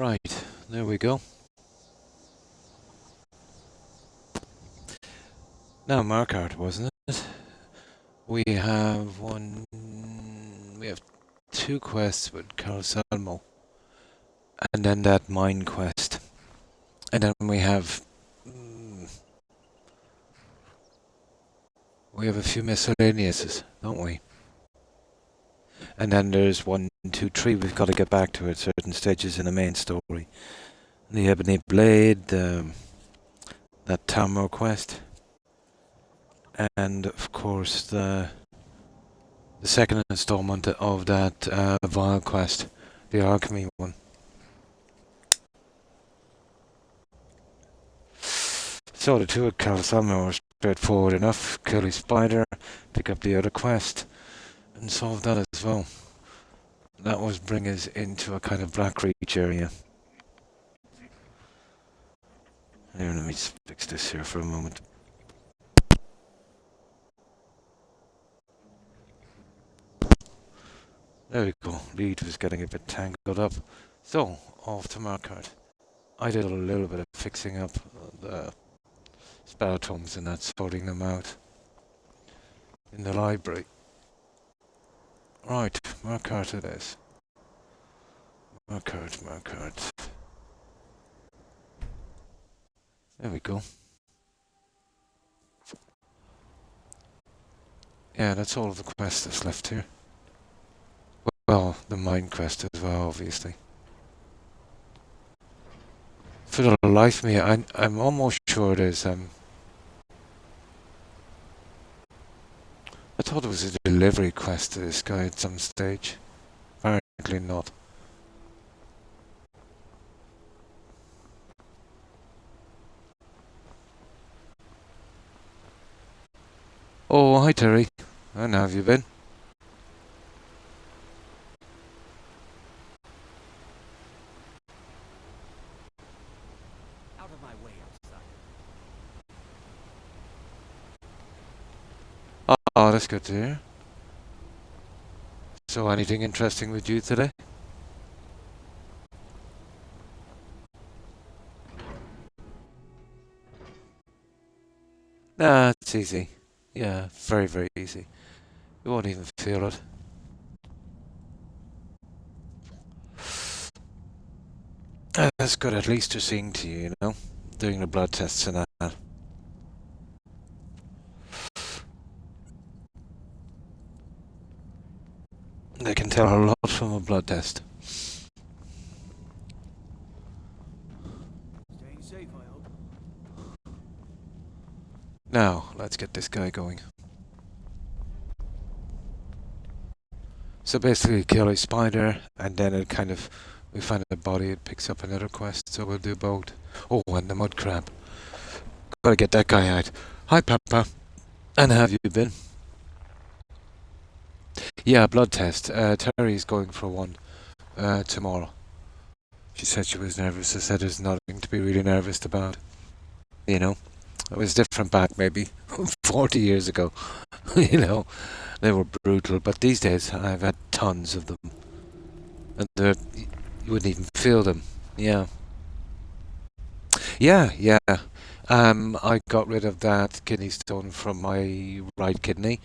Right, there we go. Now Markart, wasn't it? We have we have two quests with Salmo, and then that mine quest. And then we have a few miscellaneouses, don't we? And then there's 1, 2, 3 we've got to get back to at certain stages in the main story. The Ebony Blade, that Tamor quest, and of course the second installment of that Vile quest, the Alchemy one. So the two at Calsalmo were straightforward enough. Kill a spider, pick up the other quest, and solve that as well. That was bring us into a kind of Black Reach area. Here, let me just fix this here for a moment. There we go. Lead was getting a bit tangled up. So, off to Markart. I did a little bit of fixing up the spell tomes and that, sorting them out in the library. Right, Markart it is. Markart. There we go. Yeah, that's all of the quest that's left here. Well, the mine quest as well, obviously. For the life of me, I'm almost sure there's I thought it was a delivery quest to this guy at some stage. Apparently not. Oh, hi Terry. And how have you been? Out of my way, outside. Oh, that's good to hear. So anything interesting with you today? Nah, it's easy. Yeah, very, very easy. You won't even feel it. That's good, at least they're seeing to you, you know? Doing the blood tests and that. They can tell a lot from a blood test. Staying safe, I hope. Now, let's get this guy going. So basically kill a spider, and then it kind of, we find a body, it picks up another quest, so we'll do both. Oh, and the mud crab. Gotta get that guy out. Hi, Papa. And how have you been? Yeah, blood test. Terry's going for one tomorrow. She said she was nervous. I said there's nothing to be really nervous about. You know, it was different back maybe 40 years ago. You know, they were brutal, but these days I've had tons of them. And you wouldn't even feel them. Yeah. Yeah. I got rid of that kidney stone from my right kidney.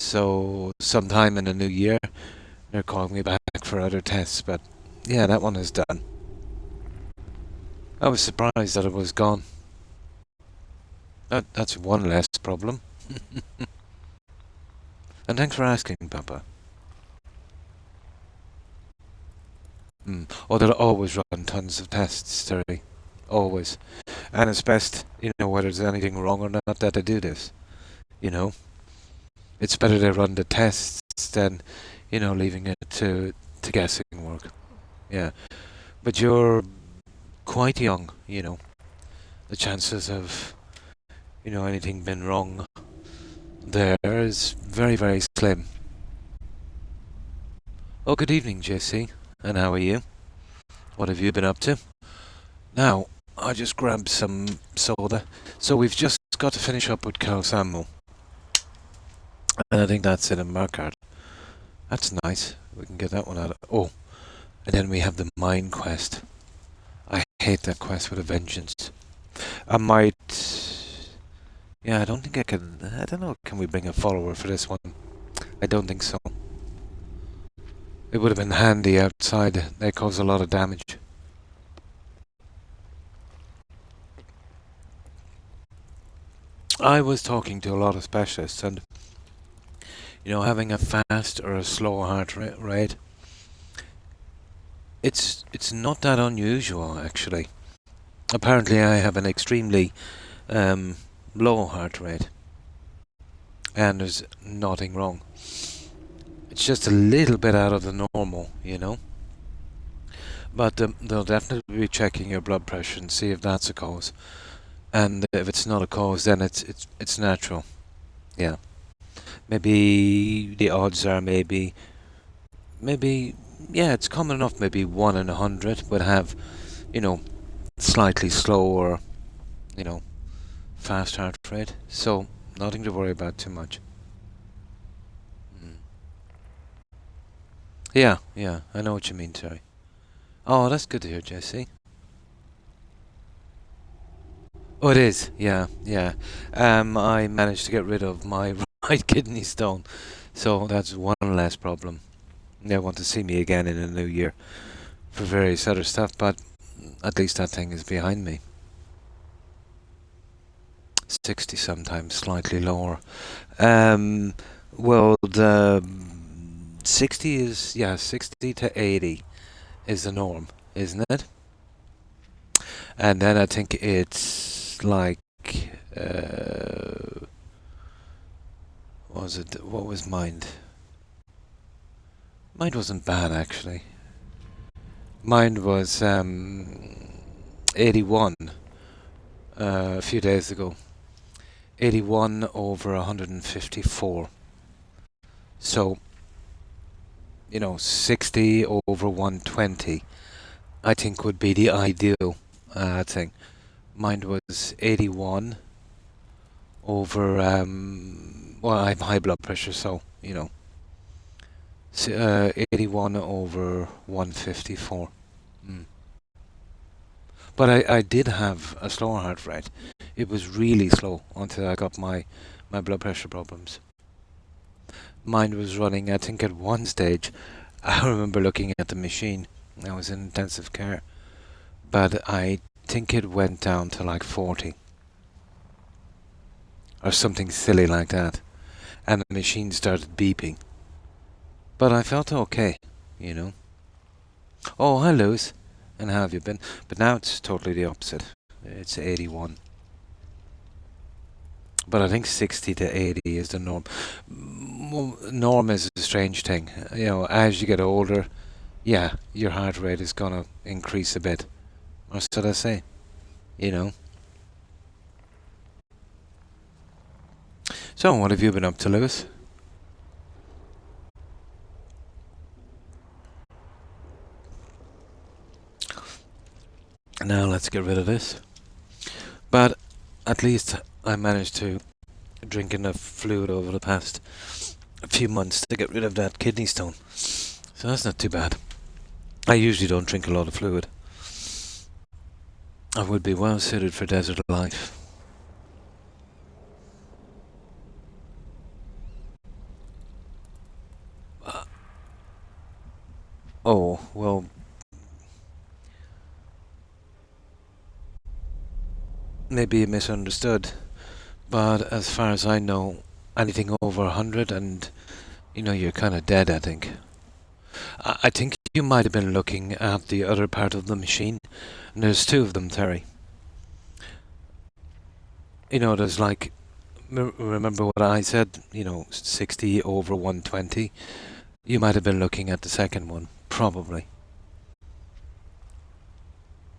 So sometime in the new year, they're calling me back for other tests. But yeah, that one is done. I was surprised that it was gone. That's one less problem. And thanks for asking, Papa. Oh, they'll always run tons of tests, Terry. Always. And it's best, you know, whether there's anything wrong or not, that they do this. You know? It's better they run the tests than, you know, leaving it to guessing work. Yeah. But you're quite young, you know. The chances of, you know, anything being wrong there is very, very slim. Oh, good evening, JC. And how are you? What have you been up to? Now, I just grabbed some soda. So we've just got to finish up with Cal Samuel. And I think that's it in Markart. That's nice. We can get that one out of... Oh, and then we have the mine quest. Hate that quest with a vengeance. I might. Yeah, I don't think I can. I don't know. Can we bring a follower for this one? I don't think so. It would have been handy outside. They cause a lot of damage. I was talking to a lot of specialists, and having a fast or a slow heart rate, it's not that unusual actually. Apparently, I have an extremely low heart rate, and there's nothing wrong. It's just a little bit out of the normal, But they'll definitely be checking your blood pressure and see if that's a cause. And if it's not a cause, then it's natural. Yeah. Maybe the odds are maybe yeah, it's common enough. Maybe 1 in 100 would have, slightly slower, fast heart rate. So nothing to worry about too much. Yeah, I know what you mean, Terry. Oh, that's good to hear, Jesse. Oh, it is. Yeah. I managed to get rid of my right kidney stone, so that's one less problem. They want to see me again in the new year for various other stuff, but at least that thing is behind me. 60 sometimes, slightly lower. Well, the 60 is, 60 to 80 is the norm, isn't it? And then I think it's like, what was Mind? Mind wasn't bad, actually. Mind was 81 a few days ago. 81 over 154. So, 60 over 120, I think would be the ideal thing. Mine was 81 over, well, I have high blood pressure, so, 81 over 154. But I did have a slower heart rate. It was really slow until I got my blood pressure problems. Mine was running, I think at one stage, I remember looking at the machine. I was in intensive care. But I think it went down to like 40. Or something silly like that. And the machine started beeping. But I felt okay, Oh, hi, Lewis. And how have you been? But now it's totally the opposite. It's 81. But I think 60 to 80 is the norm. Norm is a strange thing. As you get older, your heart rate is going to increase a bit. Or should I say? So, what have you been up to, Lewis? Now let's get rid of this. But at least I managed to drink enough fluid over the past few months to get rid of that kidney stone. So that's not too bad. I usually don't drink a lot of fluid. I would be well suited for desert life. Oh, well, maybe misunderstood, but as far as I know, anything over 100 and, you're kind of dead, I think. I think you might have been looking at the other part of the machine, and there's two of them, Terry. There's like, remember what I said, 60 over 120? You might have been looking at the second one, probably.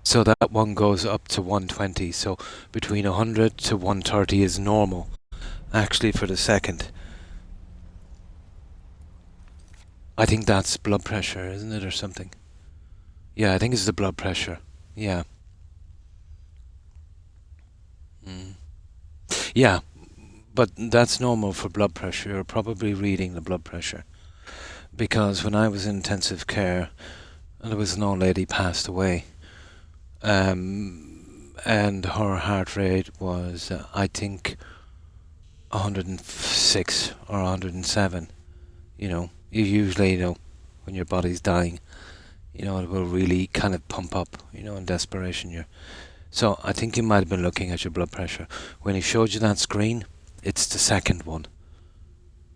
So that one goes up to 120, so between 100 to 130 is normal, actually, for the second. I think that's blood pressure, isn't it, or something? Yeah, I think it's the blood pressure. Yeah. Yeah, but that's normal for blood pressure. You're probably reading the blood pressure. Because when I was in intensive care, and there was an old lady passed away, And her heart rate was, I think, 106 or 107. You usually, when your body's dying, it will really kind of pump up, in desperation. So I think you might have been looking at your blood pressure. When he showed you that screen, it's the second one.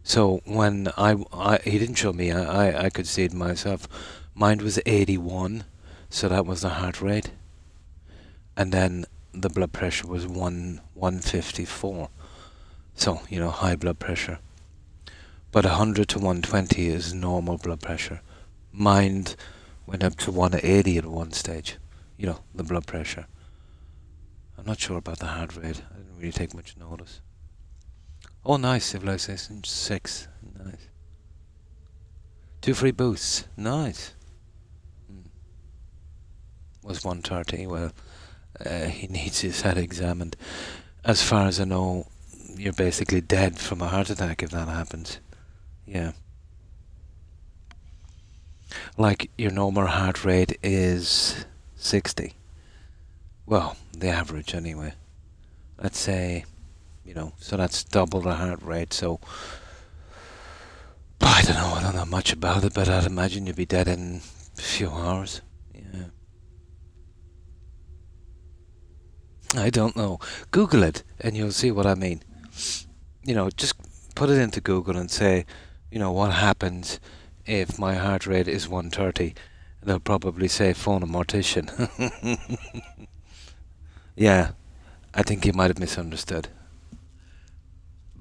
So when he didn't show me, I could see it myself. Mine was 81, so that was the heart rate. And then the blood pressure was 154. So, high blood pressure. But 100 to 120 is normal blood pressure. Mine went up to 180 at one stage, the blood pressure. I'm not sure about the heart rate. I didn't really take much notice. Oh, nice. Civilization 6. Nice. 2 free boosts. Nice. Was 130. Well, he needs his head examined. As far as I know, you're basically dead from a heart attack if that happens. Yeah. Like, your normal heart rate is 60. Well, the average anyway. Let's say, so that's double the heart rate. So, I don't know much about it, but I'd imagine you'd be dead in a few hours. Yeah. I don't know. Google it, and you'll see what I mean. Just put it into Google and say, what happens if my heart rate is 130? They'll probably say phone a mortician. Yeah, I think you might have misunderstood.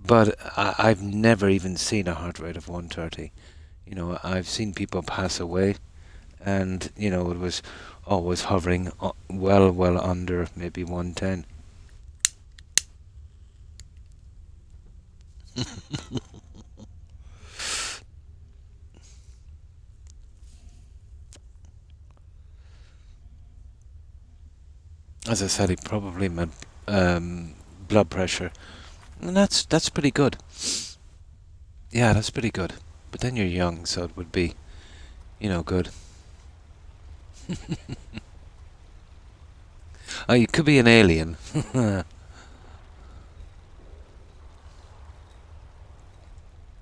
But I've never even seen a heart rate of 130. I've seen people pass away, and, it was always hovering well under maybe 110. As I said, he probably meant blood pressure. And that's pretty good. Yeah, that's pretty good. But then you're young, so it would be, good. Oh, you could be an alien.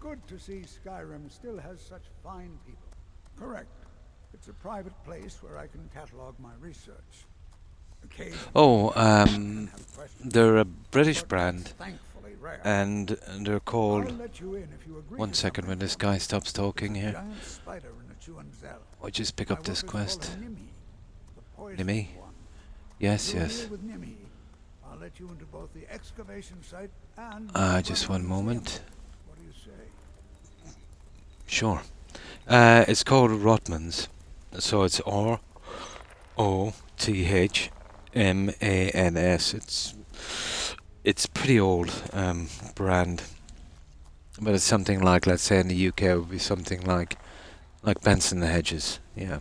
Good to see Skyrim still has such fine people. Correct. It's a private place where I can catalog my research. Oh, they're a British brand, and they're called... One second when this guy stops talking here. I just pick up this quest. Nimmy? Yes. Just one moment. What do you say? Sure. It's called Rotmans. So it's ROTHMANS. It's pretty old brand, but it's something like, let's say in the UK, it would be something like Benson the Hedges. Yeah.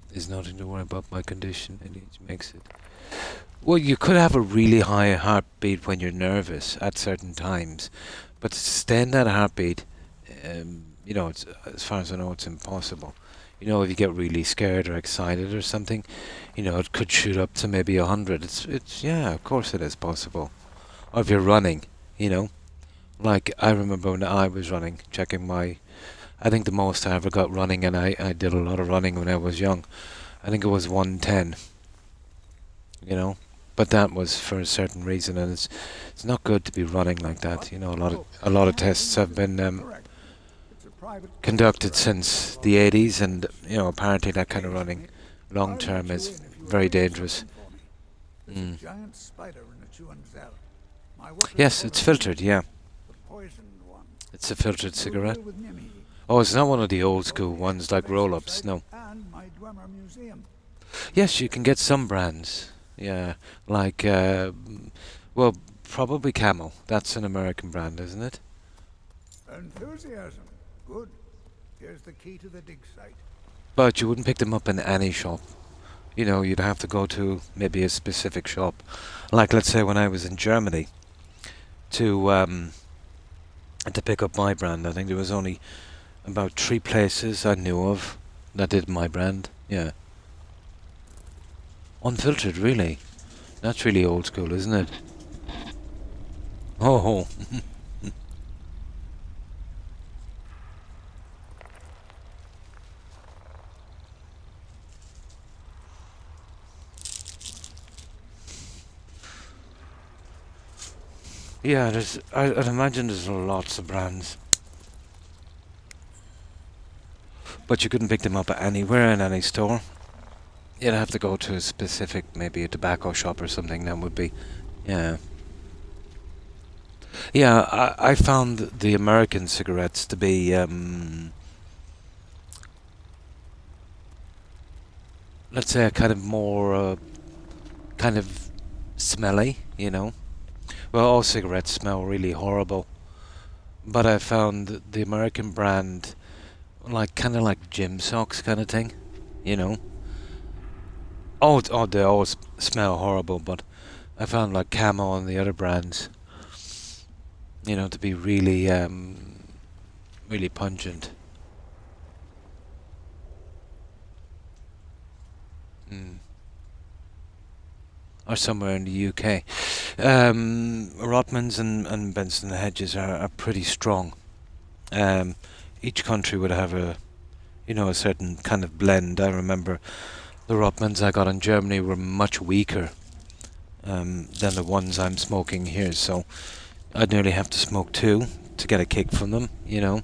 There's nothing to worry about my condition. It makes it. Well, you could have a really high heartbeat when you're nervous at certain times, but to sustain that heartbeat, it's, as far as I know, it's impossible. If you get really scared or excited or something, it could shoot up to maybe 100. It's yeah, of course it is possible. Or if you're running, like I remember when I was running, checking I think the most I ever got running, and I did a lot of running when I was young. I think it was 110. But that was for a certain reason, and it's not good to be running like that. A lot of tests have been conducted since the 80s, and apparently that kind of running long term is very dangerous. Yes, it's filtered. Yeah, it's a filtered cigarette. Oh, it's not one of the old school ones like roll-ups. No. Yes, you can get some brands. Yeah, like probably Camel. That's an American brand, isn't it? Enthusiasm. Good. Here's the key to the dig site. But you wouldn't pick them up in any shop. You'd have to go to maybe a specific shop. Like, let's say when I was in Germany to pick up my brand, I think there was only about 3 places I knew of That did my brand. Yeah. Unfiltered, really. That's really old school, isn't it? Oh. Yeah, I'd imagine there's lots of brands. But you couldn't pick them up anywhere in any store. You'd have to go to a specific, maybe a tobacco shop or something. That would be, yeah. Yeah, I found the American cigarettes to be, let's say, a kind of more, kind of smelly, you know. Well, all cigarettes smell really horrible. But I found the American brand, like, kind of like gym socks kind of thing, you know. Oh, they always smell horrible, but I found like Camo and the other brands, you know, to be really, really pungent. Mm. Or somewhere in the UK. Rotmans and Benson Hedges are pretty strong. Um, each country would have a certain kind of blend. I remember the Rotmans I got in Germany were much weaker than the ones I'm smoking here, so I'd nearly have to smoke two to get a kick from them, you know.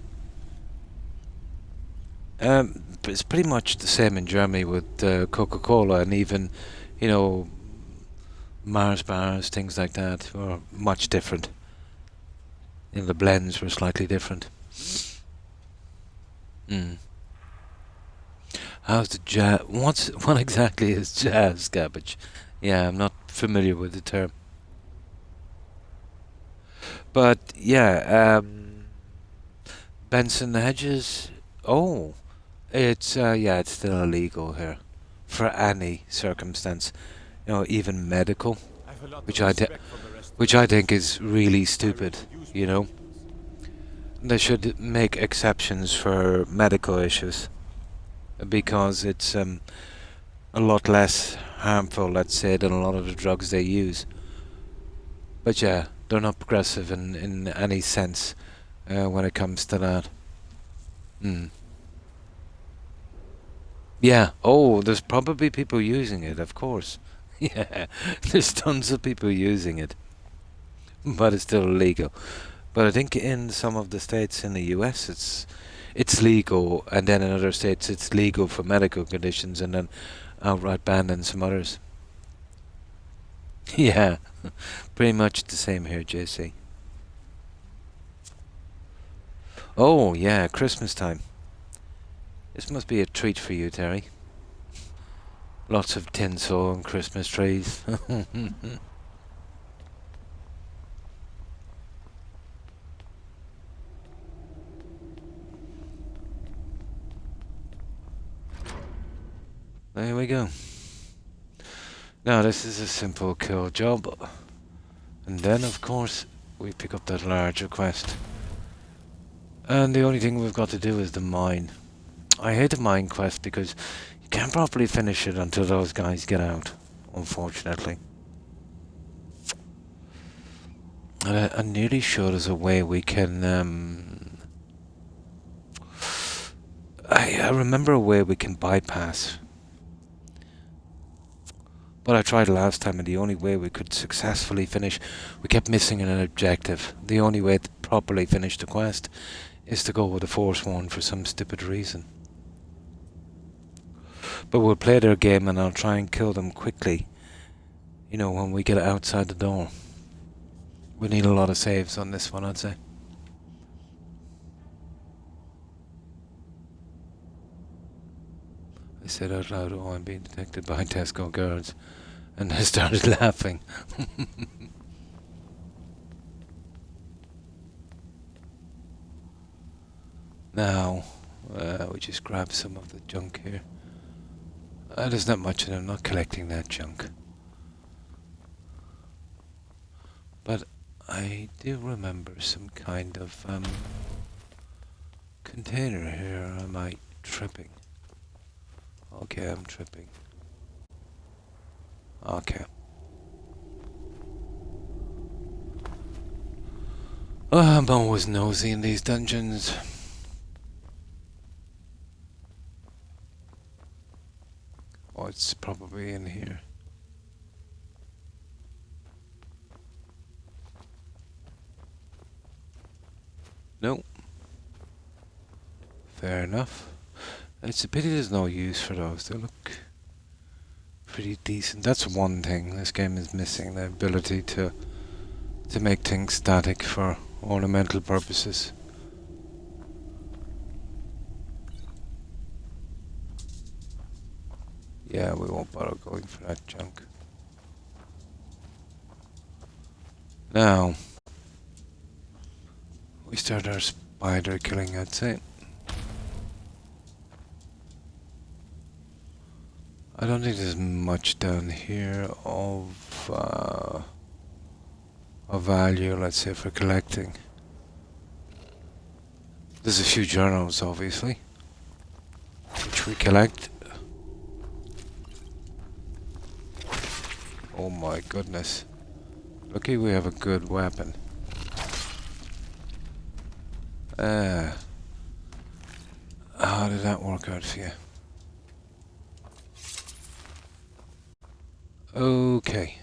But it's pretty much the same in Germany with Coca-Cola and even, you know, Mars bars, things like that, were much different. You know, the blends were slightly different. Mm. How's the jazz? What exactly is jazz cabbage? Yeah, I'm not familiar with the term. But yeah, Benson Hedges. Oh, it's still illegal here for any circumstance. You know, even medical, which which I think is really stupid. You know, they should make exceptions for medical issues because it's a lot less harmful, let's say, than a lot of the drugs they use. But yeah, they're not progressive in any sense when it comes to that. Mm. Yeah. Oh, there's probably people using it, of course. Yeah, there's tons of people using it, but it's still illegal. But I think in some of the states in the US, it's legal, and then in other states it's legal for medical conditions, and then outright banned in some others. Yeah, pretty much the same here, JC. Oh yeah, Christmas time. This must be a treat for you, Terry. Lots of tinsel and Christmas trees. There we go. Now this is a simple kill job. And then of course we pick up that larger quest. And the only thing we've got to do is the mine. I hate the mine quest because you can't properly finish it until those guys get out, unfortunately. And I'm nearly sure there's a way we can I remember a way we can bypass. But I tried last time, and the only way we could successfully finish, we kept missing an objective. The only way to properly finish the quest is to go with the Forsworn for some stupid reason. But we'll play their game, and I'll try and kill them quickly. You know, when we get outside the door. We need a lot of saves on this one, I'd say. I said out loud, "Oh, I'm being detected by Tesco guards," and I started laughing. Now, we just grab some of the junk here. There's not much in it, I'm not collecting that junk. But I do remember some kind of container here. Am I tripping? Okay, I'm tripping. Okay. Oh, I'm always nosy in these dungeons. Oh, it's probably in here. No. Fair enough. It's a pity there's no use for those. They look pretty decent. That's one thing this game is missing, the ability to make things static for ornamental purposes. Yeah, we won't bother going for that junk. Now, we start our spider killing, I'd say. I don't think there's much down here of value, let's say, for collecting. There's a few journals, obviously, which we collect. Oh my goodness. Lucky we have a good weapon. How did that work out for you? Okay.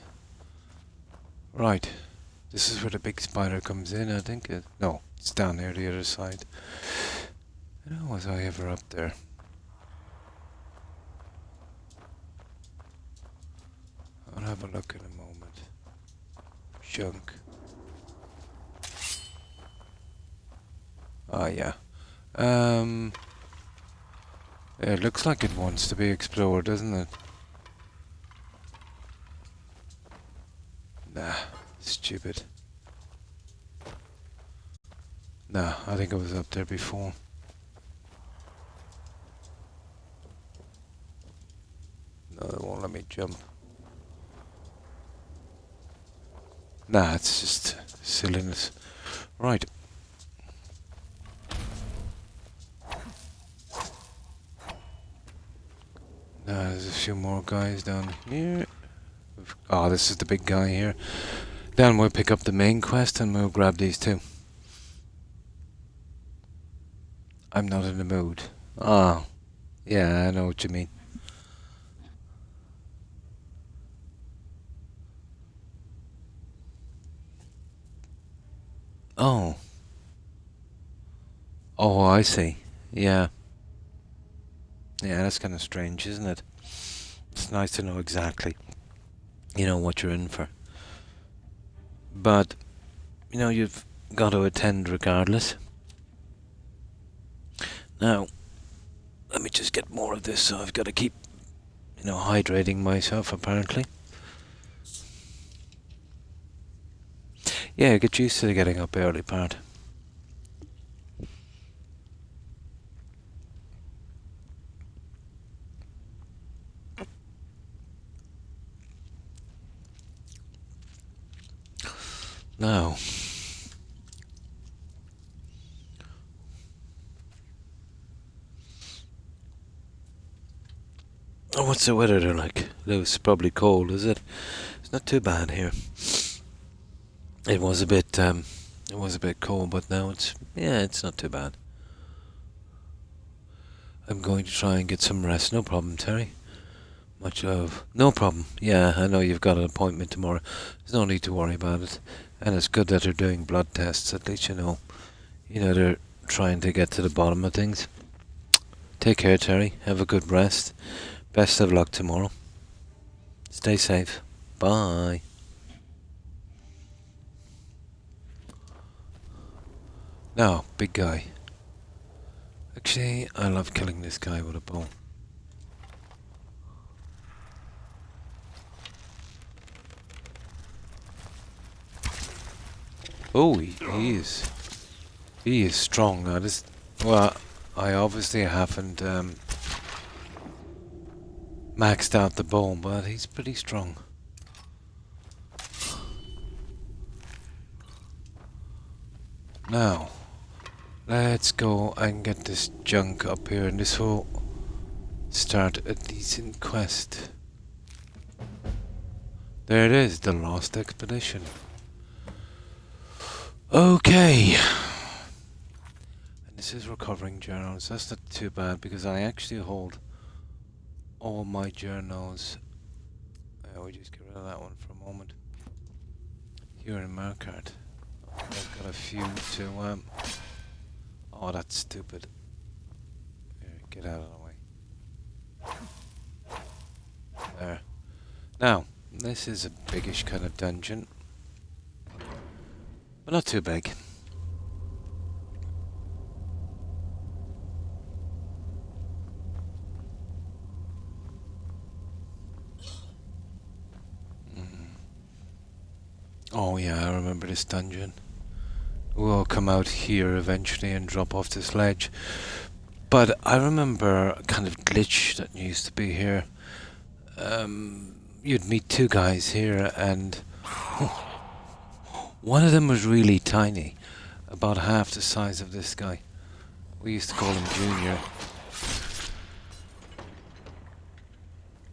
Right. This is where the big spider comes in, I think. No, it's down there the other side. Was I ever up there? I'll have a look in a moment. Junk. Ah, yeah. It looks like it wants to be explored, doesn't it? Nah, stupid. Nah, I think I was up there before. No, it won't let me jump. Nah, it's just silliness. Right. Now there's a few more guys down here. Oh, this is the big guy here. Then we'll pick up the main quest and we'll grab these two. I'm not in the mood. Oh, yeah, I know what you mean. Oh. Oh, I see. Yeah. Yeah, that's kind of strange, isn't it? It's nice to know exactly, what you're in for. But, you've got to attend regardless. Now, let me just get more of this, so I've got to keep, hydrating myself, apparently. Yeah, get used to the getting up early part. Now, oh, what's the weather like? It's probably cold, is it? It's not too bad here. It was a bit cold, but now it's not too bad. I'm going to try and get some rest. No problem, Terry. Much love. No problem. Yeah, I know you've got an appointment tomorrow. There's no need to worry about it. And it's good that they're doing blood tests. At least they're trying to get to the bottom of things. Take care, Terry. Have a good rest. Best of luck tomorrow. Stay safe. Bye. Now, big guy. Actually, I love killing this guy with a bow. Oh, he is strong. I obviously haven't maxed out the bow, but he's pretty strong. Now, let's go and get this junk up here, and this will start a decent quest. There it is, the Lost Expedition. Okay. And this is recovering journals. That's not too bad because I actually hold all my journals. We'll just get rid of that one for a moment. Here in Markart. I've got a few to oh, that's stupid. Here, get out of the way. There. Now, this is a biggish kind of dungeon. But not too big. Oh yeah, I remember this dungeon. We'll come out here eventually and drop off this ledge. But I remember a kind of glitch that used to be here. You'd meet two guys here and one of them was really tiny. About half the size of this guy. We used to call him Junior.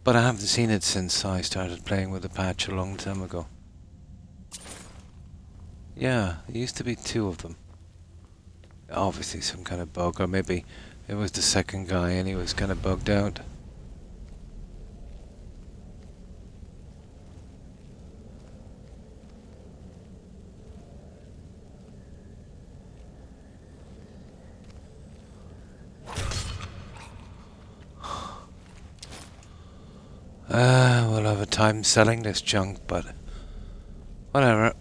But I haven't seen it since I started playing with the patch a long time ago. Yeah, there used to be two of them. Obviously some kind of bug, or maybe it was the second guy and he was kind of bugged out. We'll have a time selling this junk, but whatever.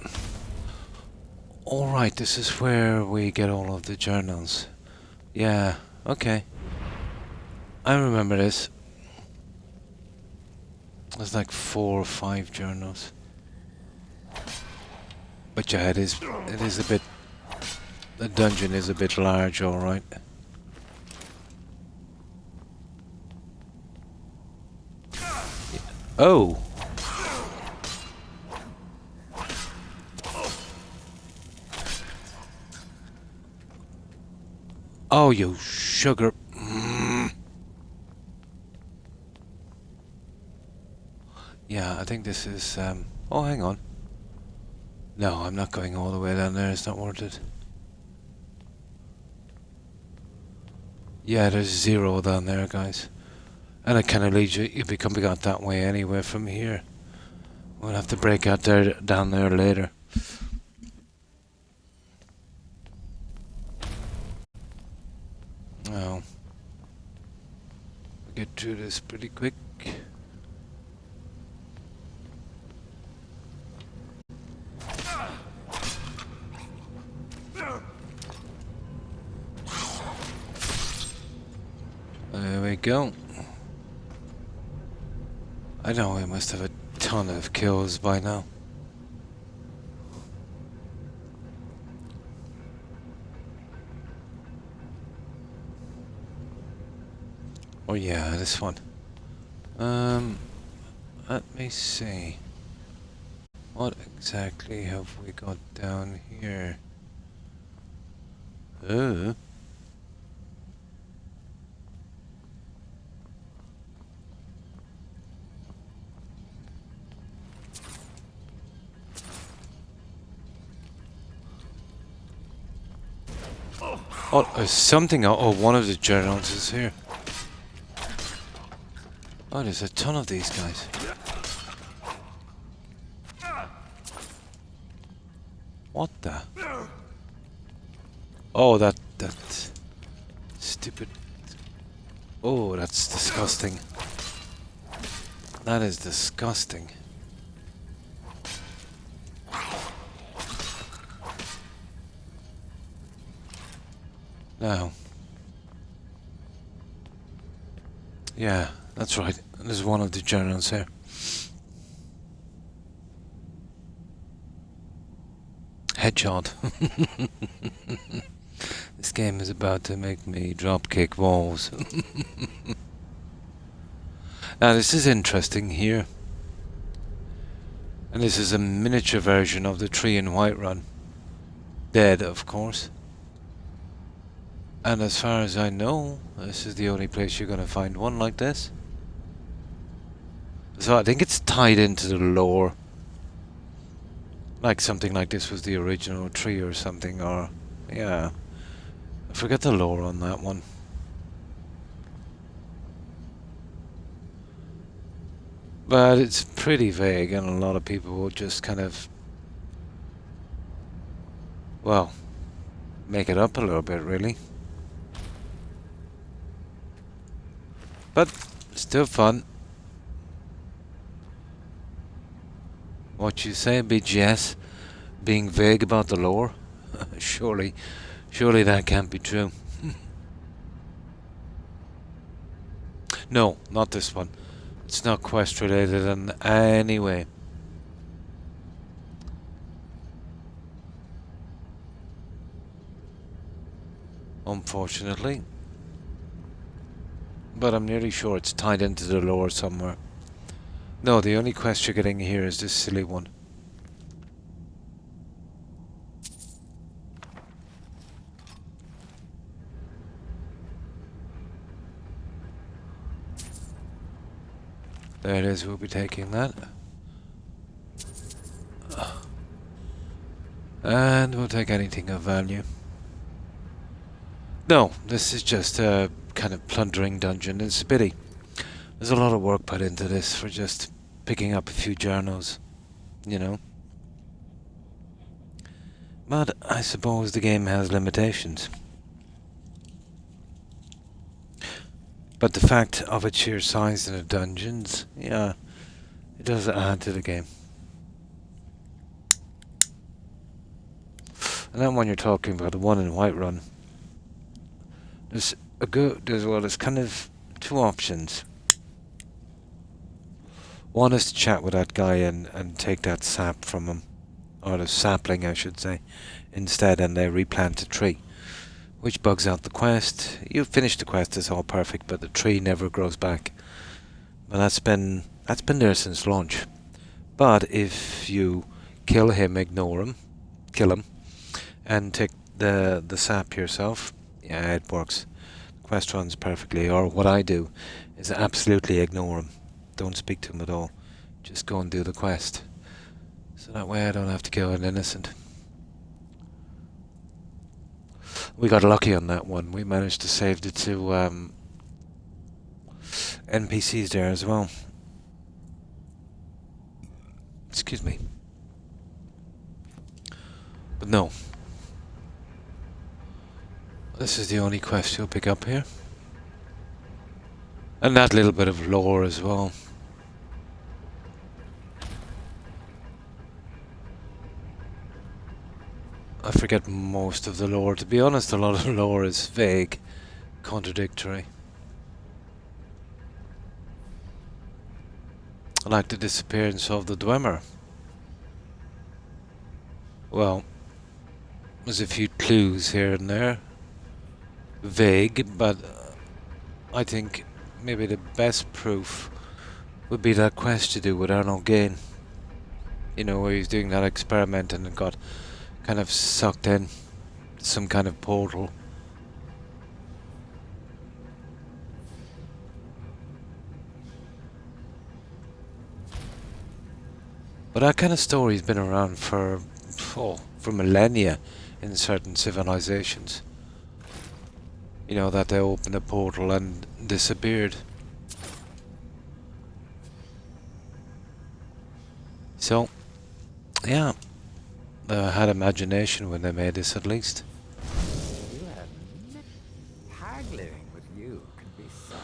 Alright, this is where we get all of the journals. Yeah, okay. I remember this. There's like 4 or 5 journals. But yeah, it is a bit... The dungeon is a bit large, alright. Oh! Oh, you sugar. Yeah, I think this is, oh, hang on. No, I'm not going all the way down there. It's not worth it. Yeah, there's 0 down there, guys. And it kind of leads you, you'll be coming out that way anyway from here. We'll have to break out there, down there later. Oh. We'll get through this pretty quick. There we go. I know we must have a ton of kills by now. Oh yeah, this one. Let me see. What exactly have we got down here? Oh, there's something. Oh, one of the journals is here. Oh, there's a ton of these guys. What the? Oh, that stupid. Oh, that's disgusting. That is disgusting. Now. Yeah, that's right. There's one of the journals here. Headshot. This game is about to make me drop kick walls. Now this is interesting here. And this is a miniature version of the tree in Whiterun. Dead, of course. And as far as I know, this is the only place you're going to find one like this. So I think it's tied into the lore. Like something like this was the original tree or something, or... yeah. I forget the lore on that one. But it's pretty vague, and a lot of people will just kind of... well, make it up a little bit, really. But still fun. What you say, BGS? Being vague about the lore? Surely that can't be true. No, not this one. It's not quest related in any way. Unfortunately. But I'm nearly sure it's tied into the lore somewhere. No, the only quest you're getting here is this silly one. There it is, we'll be taking that. And we'll take anything of value. No, this is just a kind of plundering dungeon. It's a pity. There's a lot of work put into this for just picking up a few journals, you know. But I suppose the game has limitations. But the fact of its sheer size in the dungeons, yeah, it does add to the game. And then when you're talking about the one in Whiterun, there's kind of two options. One is to chat with that guy and take that sap from him, or the sapling I should say, instead, and they replant a tree, which bugs out the quest. You finish the quest, it's all perfect, but the tree never grows back. Well, that's been there since launch. But if you kill him, kill him, and take the sap yourself, yeah, it works. The quest runs perfectly. Or what I do is absolutely ignore him. Don't speak to him at all. Just go and do the quest. So that way I don't have to kill an innocent. We got lucky on that one. We managed to save the two NPCs there as well. Excuse me. But no. This is the only quest you'll pick up here. And that little bit of lore as well. I forget most of the lore. To be honest, a lot of the lore is vague, contradictory. Like the disappearance of the Dwemer. Well, there's a few clues here and there. Vague, but I think maybe the best proof would be that quest you do with Arnold Gain. You know, where he's doing that experiment and it got kind of sucked in some kind of portal. But that kind of story's been around for millennia in certain civilizations. You know, that they opened a portal and disappeared. So, yeah, they had imagination when they made this, at least. Hard living with you can be so...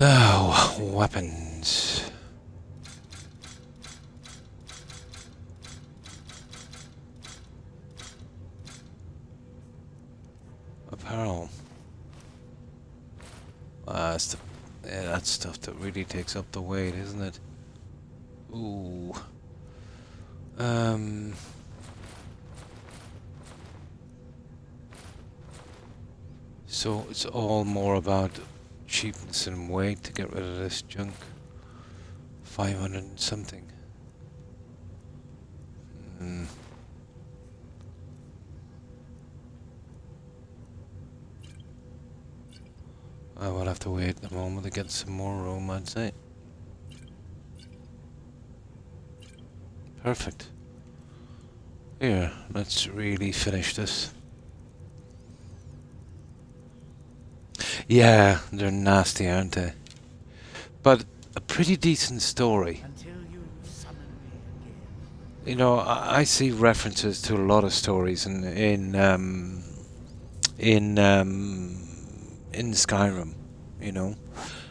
Oh, weapons. Apparel. That's stuff that really takes up the weight, isn't it? Ooh. So it's all more about cheapness and weight to get rid of this junk. 500 and something. I will have to wait a moment to get some more room, I'd say. Perfect. Here, let's really finish this. Yeah, they're nasty, aren't they? But a pretty decent story. Until you summon me again. You know, I see references to a lot of stories in Skyrim. You know,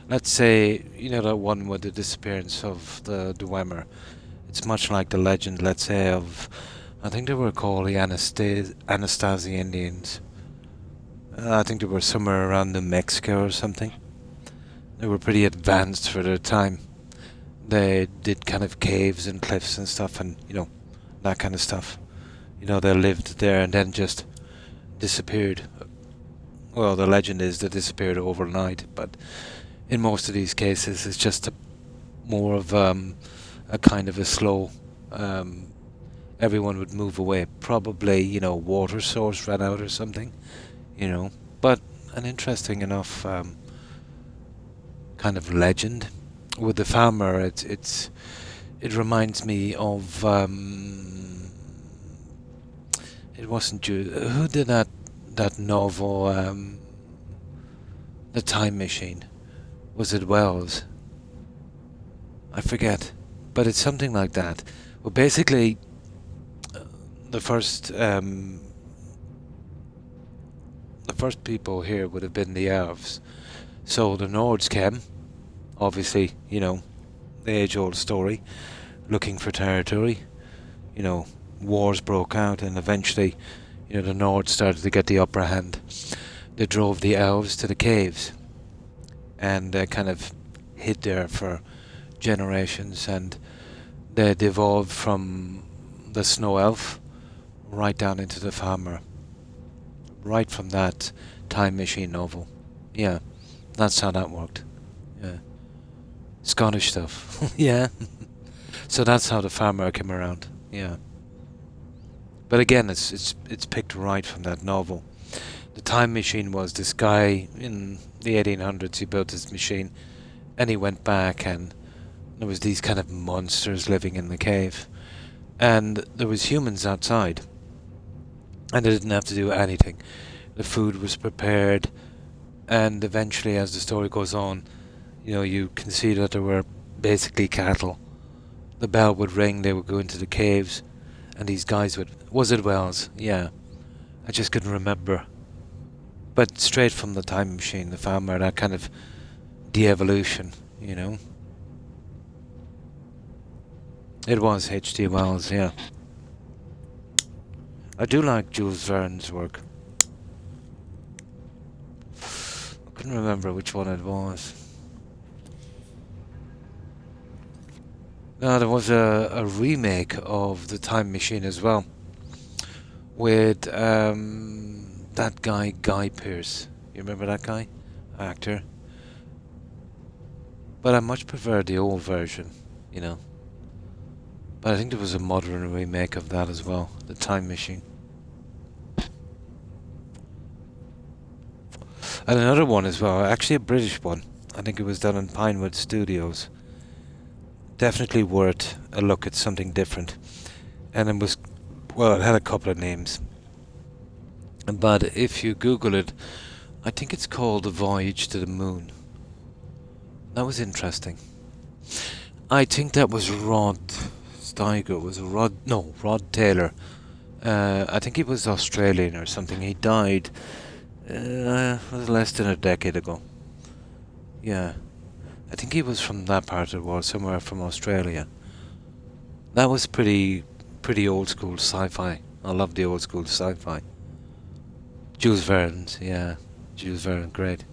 let's say that one with the disappearance of the Dwemer. It's much like the legend, let's say, of I think they were called the Anastasia Indians. I think they were somewhere around New Mexico or something. They were pretty advanced for their time. They did kind of caves and cliffs and stuff, and that kind of stuff. They lived there and then just disappeared. Well, the legend is they disappeared overnight, but in most of these cases, it's just more of a kind of a slow. Everyone would move away. Probably, water source ran out or something. But an interesting enough kind of legend. With the farmer, it reminds me of it wasn't who did that novel, The Time Machine. Was it Wells? I forget, but it's something like that. Well, basically, the first people here would have been the elves. So the Nords came, obviously, the age-old story, looking for territory. Wars broke out, and eventually, the Nords started to get the upper hand. They drove the elves to the caves, and kind of hid there for generations, and they evolved from the snow elf right down into the farmer. Right from that Time Machine novel. Yeah, that's how that worked. Yeah. Scottish stuff. Yeah. So that's how the farmer came around. Yeah. But again, it's picked right from that novel. The Time Machine was this guy in the 1800s. He built this machine, and he went back, and there was these kind of monsters living in the cave, and there was humans outside. And they didn't have to do anything. The food was prepared, and eventually, as the story goes on, you can see that there were basically cattle. The bell would ring, they would go into the caves, and these guys would... Was it Wells? Yeah. I just couldn't remember. But straight from the Time Machine, the farmer, that kind of de-evolution, It was H.G. Wells, yeah. I do like Jules Verne's work. I couldn't remember which one it was. No, there was a remake of The Time Machine as well, with that guy, Guy Pearce. You remember that guy? Actor. But I much prefer the old version, But I think there was a modern remake of that as well, The Time Machine. And another one as well, actually a British one. I think it was done in Pinewood Studios. Definitely worth a look at something different. And it was, well, it had a couple of names. But if you Google it, I think it's called The Voyage to the Moon. That was interesting. I think that was Rod Steiger, Rod Taylor. I think he was Australian or something. He died was less than a decade ago. Yeah. I think he was from that part of the world, somewhere from Australia. That was pretty old school sci-fi. I love the old school sci-fi. Jules Verne, yeah. Jules Verne, great.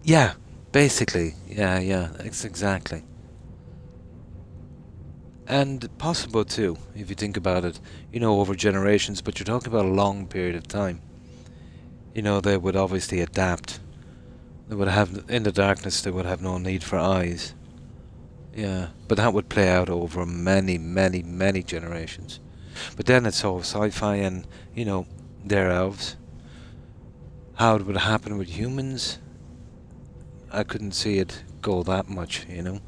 Yeah, basically. Yeah, it's exactly. And possible too, if you think about it, over generations, but you're talking about a long period of time. They would obviously adapt. They would have, in the darkness, they would have no need for eyes. Yeah, but that would play out over many, many, many generations. But then it's all sci-fi and, they're elves. how it would happen with humans, I couldn't see it go that much, you know.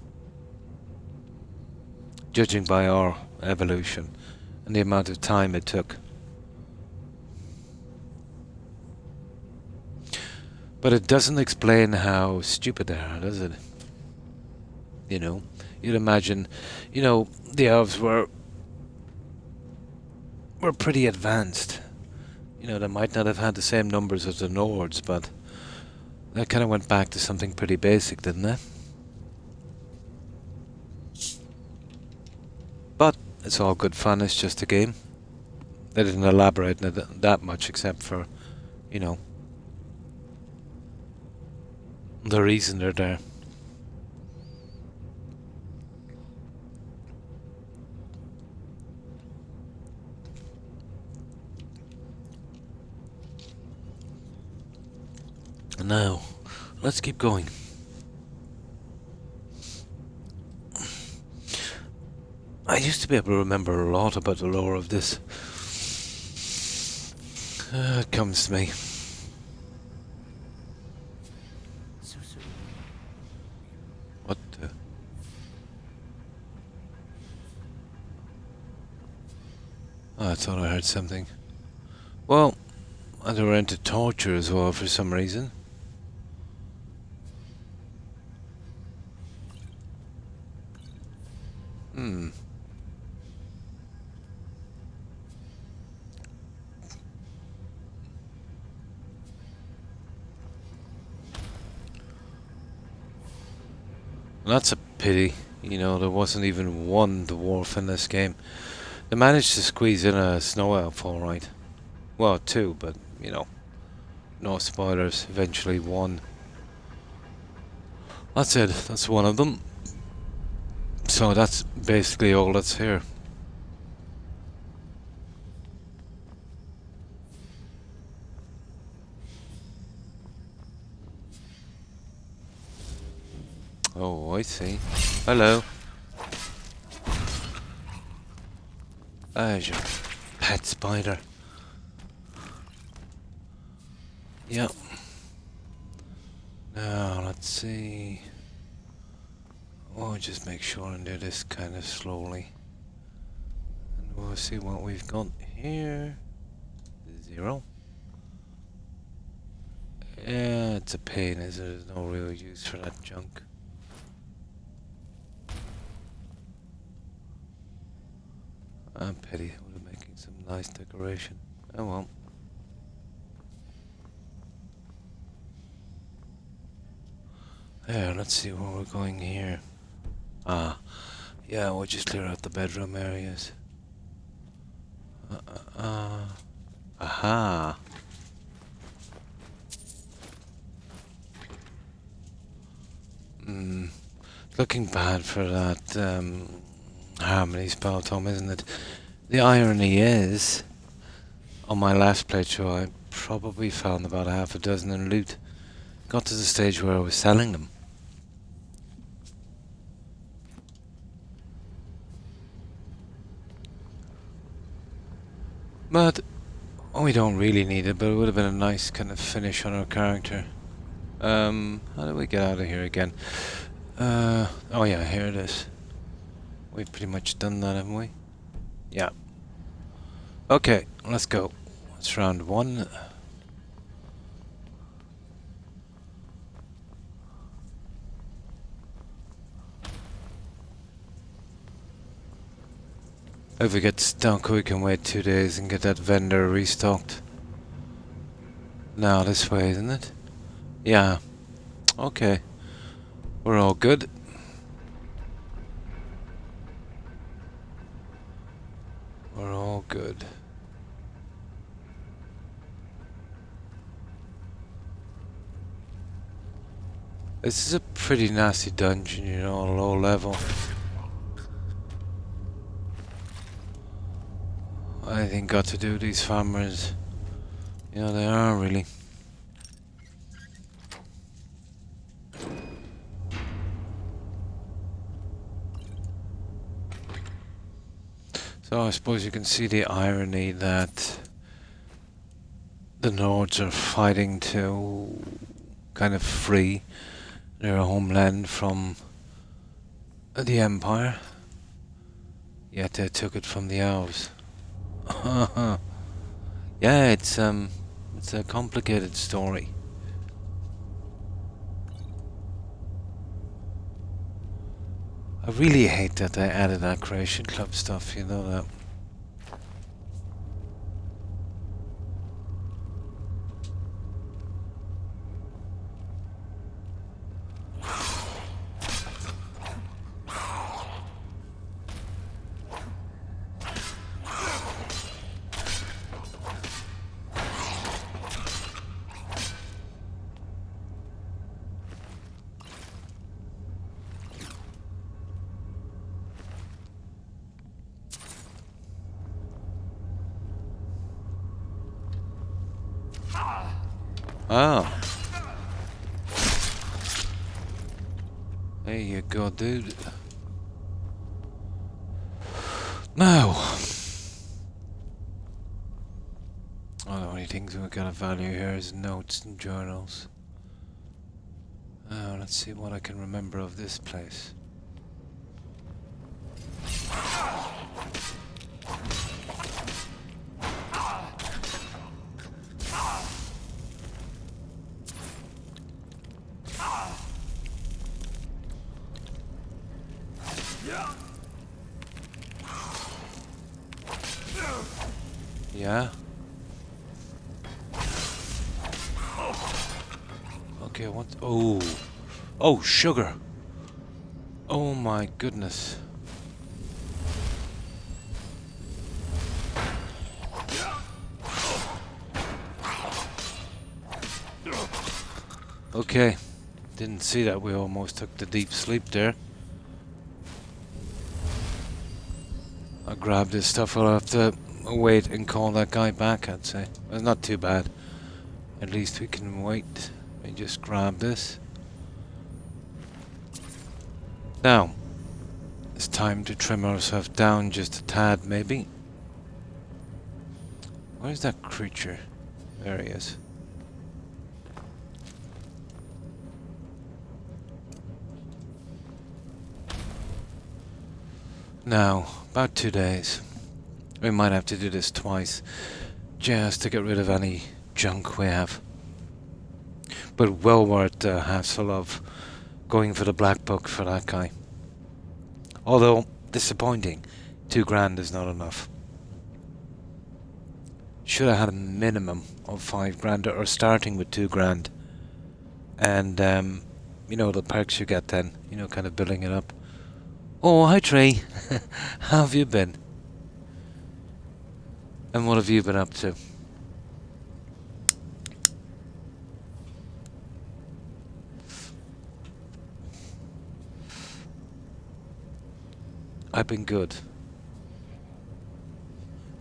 Judging by our evolution and the amount of time it took. But it doesn't explain how stupid they are, does it? You know, you'd imagine, you know, the elves were pretty advanced. You know, they might not have had the same numbers as the Nords, but they kind of went back to something pretty basic, didn't they? But it's all good fun, it's just a game. They didn't elaborate on it that much, except for, you know, the reason they're there. Now, let's keep going. I used to be able to remember a lot about the lore of this. It comes to me. What the? Oh, I thought I heard something. Well, they were into torture as well for some reason. That's a pity. You know, there wasn't even one dwarf in this game. They managed to squeeze in a snow elf, alright. Well, two, but, you know, no spoilers. Eventually one. That's it. That's one of them. So that's basically all that's here. Oh, I see. Hello. There's your pet spider. Yep. Now, let's see. Oh, just make sure and do this kind of slowly. And we'll see what we've got here. 0. Yeah, it's a pain, is it? There's no real use for that junk. I'm pity. We're making some nice decoration. Oh well. There, let's see where we're going here. Ah, yeah, we'll just clear out the bedroom areas. Aha. Looking bad for that harmony spell, Tom, isn't it? The irony is, on my last playthrough, I probably found about half a dozen in loot. Got to the stage where I was selling them. But we don't really need it, but it would have been a nice kind of finish on our character. How do we get out of here again? Oh yeah, here it is. We've pretty much done that, haven't we? Yeah. Okay, let's go. It's round 1. If we get stuck, we can wait 2 days and get that vendor restocked. Now this way, isn't it? Yeah. Okay. We're all good. We're all good. This is a pretty nasty dungeon, you know, low level. Anything got to do with these farmers? You know, they are really. So I suppose you can see the irony that the Nords are fighting to kind of free their homeland from the Empire. Yet they took it from the Elves. Yeah, it's a complicated story. I really hate that they added that Creation Club stuff, you know that. Oh. There you go, dude. Now. Oh, the only things we've got of value here is notes and journals. Oh, let's see what I can remember of this place. Yeah? Okay, what? Oh. Oh, sugar. Oh my goodness. Okay. Didn't see that. We almost took the deep sleep there. I'll grab this stuff. I'll have to wait and call that guy back, I'd say. Well, not too bad. At least we can wait. Let me just grab this. Now, it's time to trim ourselves down just a tad, maybe. Where's that creature? There he is. Now, about 2 days. We might have to do this twice, just to get rid of any junk we have. But well worth the hassle of going for the black book for that guy. Although, disappointing, 2 grand is not enough. Should have had a minimum of 5 grand, or starting with 2 grand. And, you know, the perks you get then, you know, kind of building it up. Oh, hi Trey. How have you been? And what have you been up to? I've been good.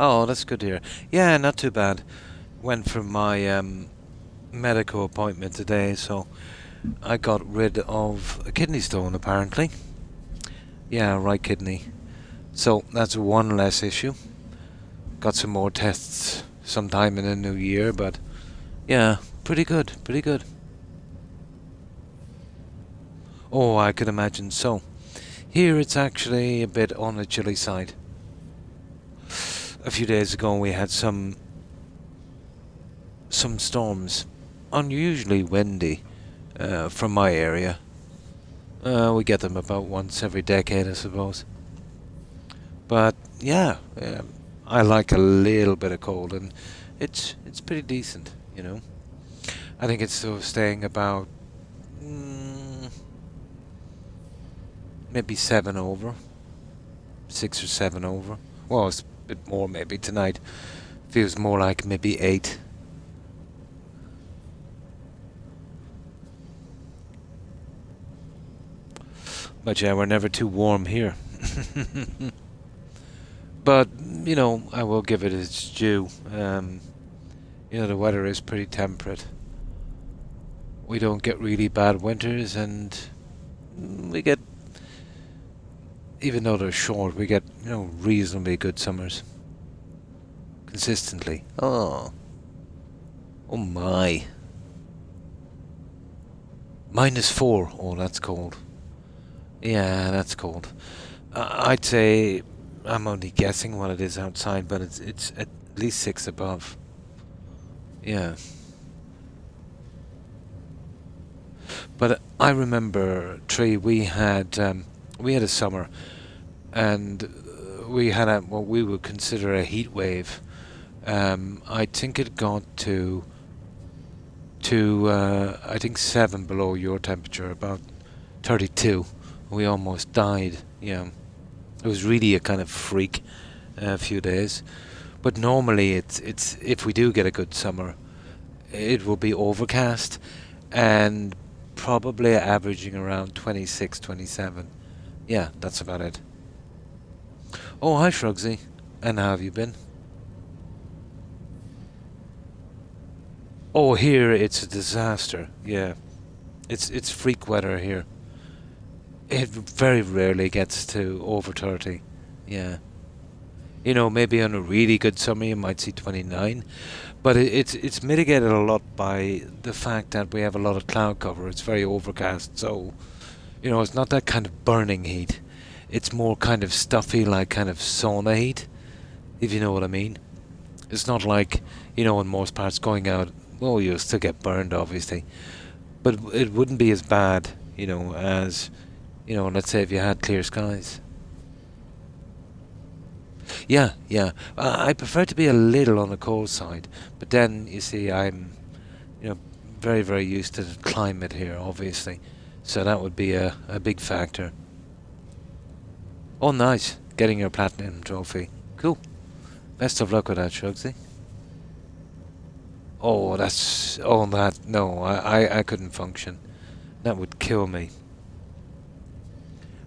Oh, that's good to hear. Yeah, not too bad. Went for my medical appointment today, so I got rid of a kidney stone apparently. Yeah, right kidney. So that's one less issue. Got some more tests sometime in the new year, but yeah, pretty good, pretty good. Oh, I could imagine so. Here it's actually a bit on the chilly side. A few days ago we had some storms, unusually windy from my area. We get them about once every decade, I suppose. But yeah, I like a little bit of cold, and it's pretty decent, you know. I think it's still staying about maybe 7 over, 6 or 7 over. Well, it's a bit more maybe tonight. Feels more like maybe 8. But yeah, we're never too warm here. But, you know, I will give it its due. You know, the weather is pretty temperate. We don't get really bad winters, and we get, even though they're short, we get, you know, reasonably good summers. Consistently. Oh. Oh my. -4. Oh, that's cold. Yeah, that's cold. I'd say I'm only guessing what it is outside, but it's at least 6 above. Yeah. But I remember, Tree, we had a summer, and we had what we would consider a heat wave. I think it got to I think 7 below your temperature, about 32. We almost died. Yeah, it was really a kind of freak few days. But normally, it's if we do get a good summer, it will be overcast and probably averaging around 26, 27. Yeah, that's about it. Oh, hi, Shrugsy. And how have you been? Oh, here it's a disaster. Yeah, it's freak weather here. It very rarely gets to over 30. Yeah. You know, maybe on a really good summer you might see 29, but it's mitigated a lot by the fact that we have a lot of cloud cover. It's very overcast, so you know it's not that kind of burning heat. It's more kind of stuffy, like kind of sauna heat, if you know what I mean. It's not like, you know, in most parts going out. Well, you'll still get burned, obviously, but it wouldn't be as bad, you know, as, you know, let's say if you had clear skies. Yeah, yeah. I prefer to be a little on the cold side, but then you see, I'm, you know, very, very used to the climate here, obviously, so that would be a big factor. Oh, nice, getting your platinum trophy. Cool. Best of luck with that, Shugsy. Oh, that's that. No, I couldn't function. That would kill me.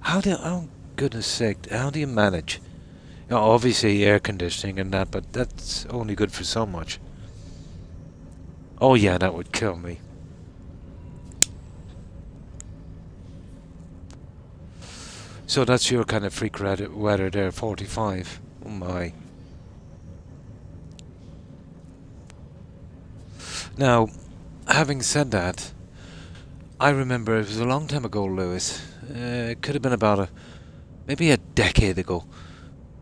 Oh, goodness sake, how do you manage? You know, obviously air conditioning and that, but that's only good for so much. Oh yeah, that would kill me. So that's your kind of freak weather there, 45. Oh my. Now, having said that, I remember it was a long time ago, Lewis. It could have been about maybe a decade ago.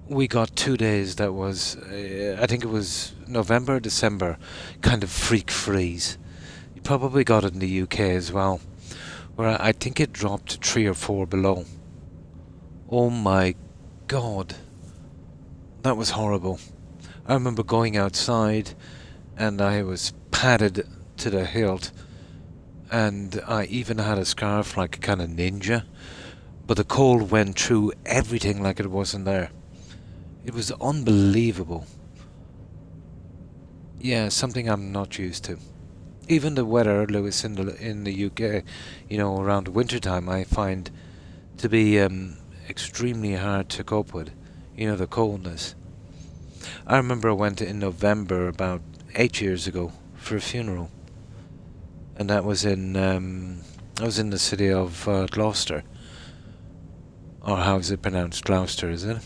We got 2 days that was, I think it was November, December, kind of freak freeze. You probably got it in the UK as well, where I think it dropped to 3 or 4 below. Oh my god, that was horrible. I remember going outside and I was padded to the hilt, and I even had a scarf like a kind of ninja, but the cold went through everything like it wasn't there. It was unbelievable. Yeah, something I'm not used to. Even the weather, Lewis, in the UK, you know, around winter time, I find to be extremely hard to cope with. You know, the coldness. I remember I went in November about 8 years ago for a funeral, and that was in I was in the city of Gloucester, or how is it pronounced? Gloucester, is it?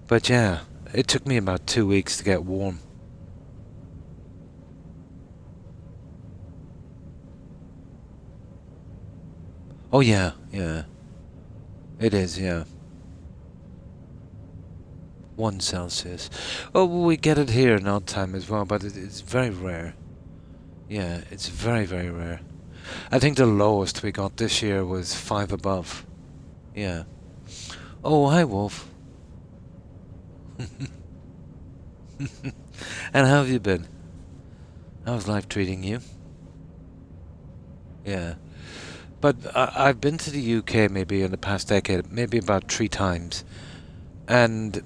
But yeah, it took me about 2 weeks to get warm. Oh yeah, yeah. It is, yeah. 1 Celsius. Oh, well, we get it here in odd time as well, but it's very rare. Yeah, it's very, very rare. I think the lowest we got this year was 5 above. Yeah. Oh, hi, Wolf. And how have you been? How's life treating you? Yeah. But I've been to the UK maybe in the past decade, maybe about 3 times. And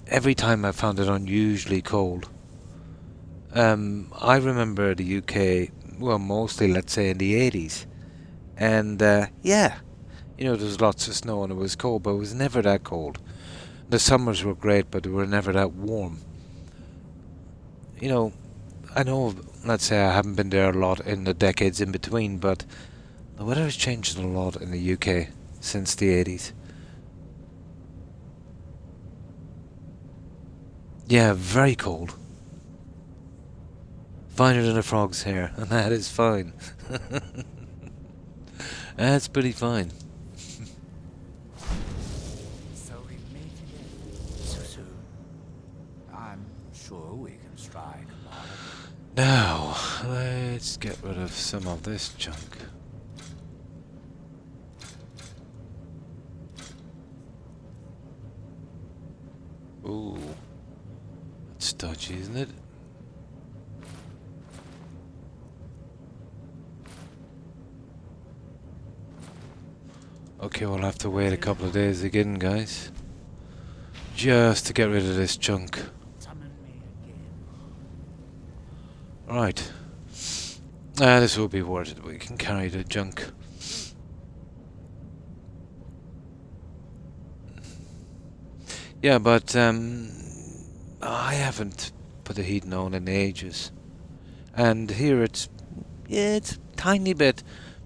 every time I found it unusually cold. I remember the UK, well, mostly, let's say, in the 80s. And, yeah, you know, there was lots of snow and it was cold, but it was never that cold. The summers were great, but they were never that warm. You know, I know, let's say I haven't been there a lot in the decades in between, but the weather has changed a lot in the UK since the 80s. Yeah, very cold. finer than a frog's hair, and that is fine. That's pretty fine. So we meet again so soon. I'm sure we can strike tomorrow. Now, let's get rid of some of this junk. Ooh. That's dodgy, isn't it? Okay, we'll have to wait a couple of days again, guys. Just to get rid of this junk. Summon me again. Right. This will be worth it. We can carry the junk. Yeah, but I haven't put the heating on in ages. And here it's a tiny bit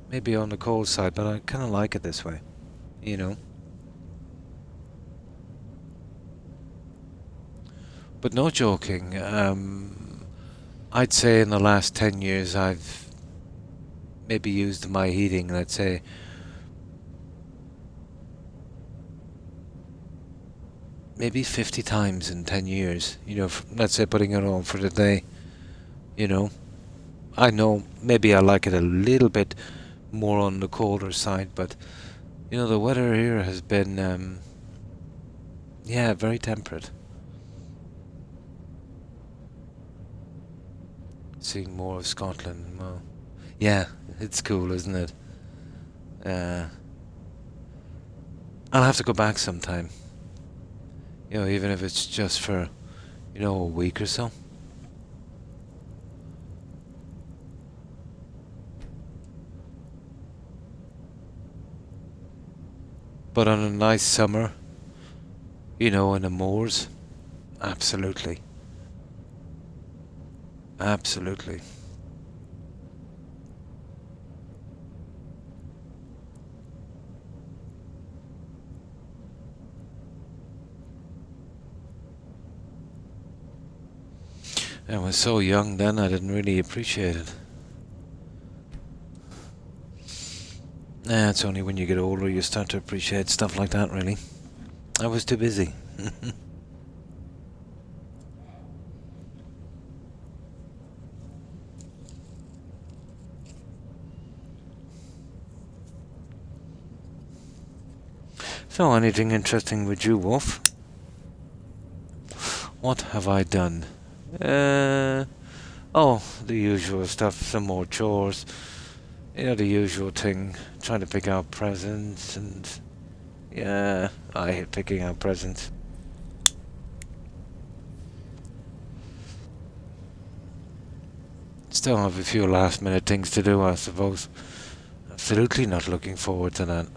maybe on the cold side, but I kind of like it this way, you know. But no joking, I'd say in the last 10 years I've maybe used my heating, let's say, maybe 50 times in 10 years, you know, let's say putting it on for the day, you know. I know maybe I like it a little bit more on the colder side, but, you know, the weather here has been, yeah, very temperate. Seeing more of Scotland, well, yeah, it's cool, isn't it? I'll have to go back sometime. You know, even if it's just for, you know, a week or so. But on a nice summer, you know, in the moors, absolutely. Absolutely. I was so young then, I didn't really appreciate it. It's only when you get older you start to appreciate stuff like that, really. I was too busy. So, anything interesting with you, Wolf? What have I done? Oh, the usual stuff, some more chores. You know, the usual thing, trying to pick out presents, and yeah, I hate picking out presents. Still have a few last minute things to do, I suppose. Absolutely not looking forward to that.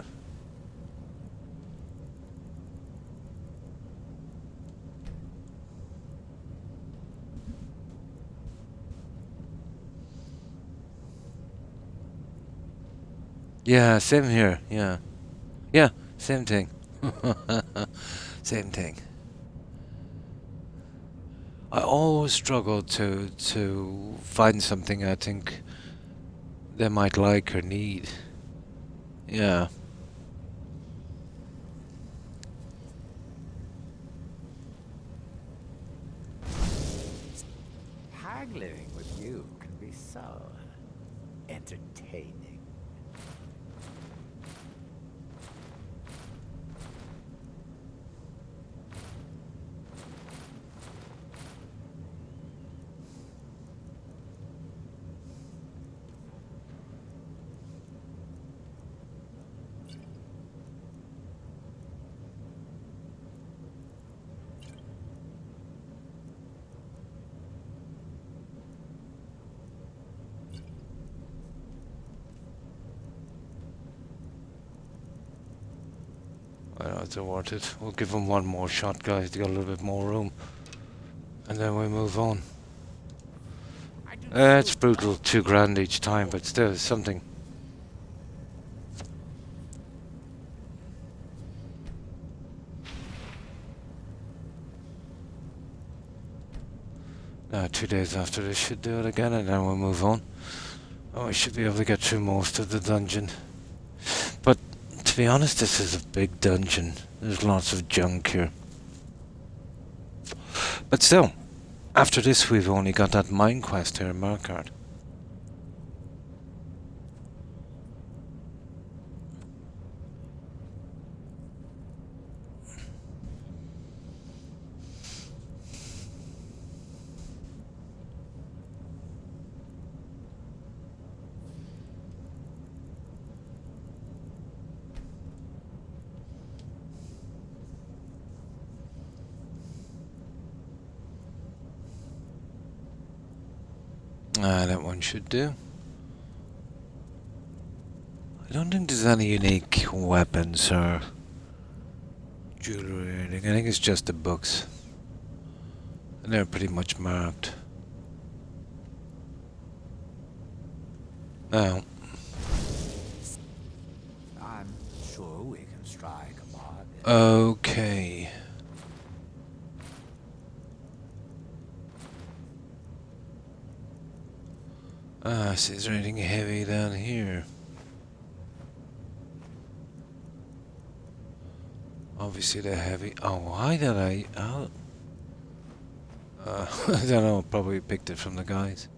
Yeah, same here, yeah. Yeah, same thing. Same thing. I always struggle to find something I think they might like or need. Yeah. Haggling with you can be so entertaining. I know it's worth it. We'll give them one more shot, guys, to get a little bit more room. And then we move on. It's brutal, $2 grand each time, but still it's something. 2 days after this should do it again, and then we'll move on. Oh, we should be able to get through most of the dungeon. But, to be honest, this is a big dungeon. There's lots of junk here. But still, after this we've only got that mine quest here in Markard. That one should do. I don't think there's any unique weapons or jewelry or anything. I think it's just the books. And they're pretty much marked. Now, I'm sure we can strike a bargain. okay. So is there anything heavy down here? Obviously the heavy... Oh, why did I... Oh. I don't know, probably picked it from the guys.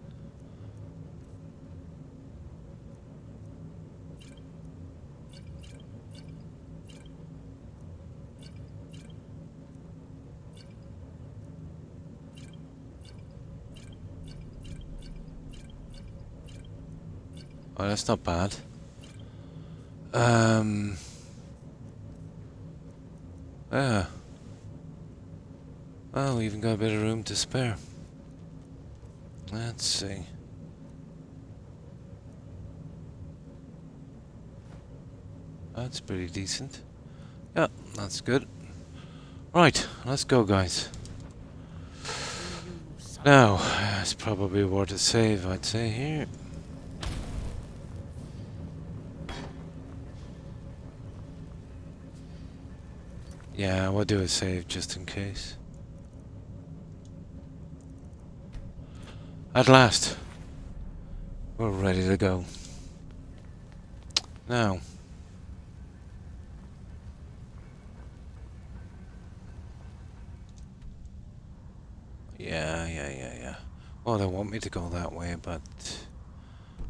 Oh, that's not bad. Yeah. Well, we even got a bit of room to spare. Let's see. That's pretty decent. Yeah, that's good. Right, let's go, guys. Now, it's probably worth a save, I'd say, here. Yeah, we'll do a save just in case. At last, we're ready to go. Now, yeah. Oh, they want me to go that way, but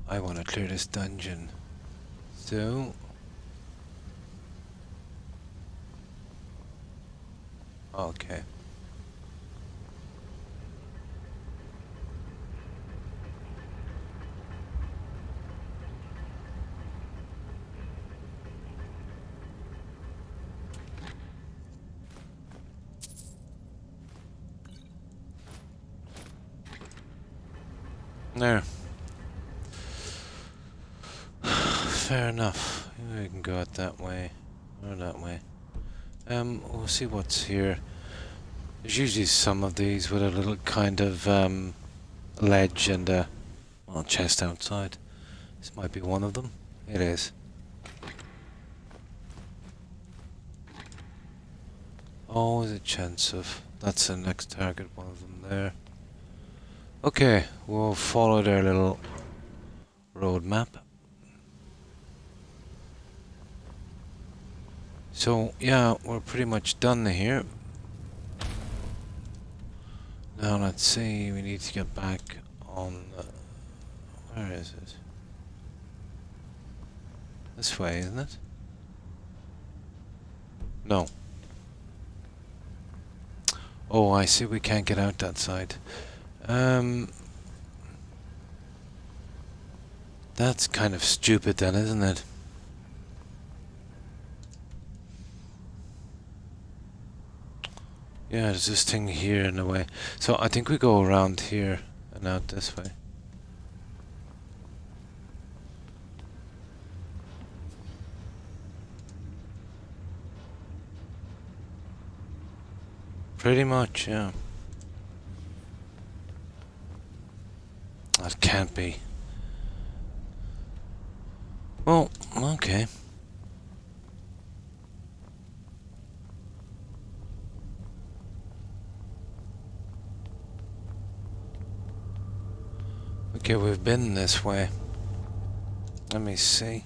I want to clear this dungeon. So, okay. There. Fair enough. We can go out that way. Or that way. We'll see what's here. There's usually some of these with a little kind of ledge and a well, chest outside. This might be one of them. It is. Always a chance of... That's the next target, one of them there. Okay, we'll follow their little road map. So, yeah, we're pretty much done here. Now, let's see, we need to get back on the... Where is it? This way, isn't it? No. Oh, I see, we can't get out that side. That's kind of stupid then, isn't it? Yeah, there's this thing here in the way. So I think we go around here and out this way. Pretty much, yeah. That can't be. Well, okay. Okay, we've been this way. Let me see.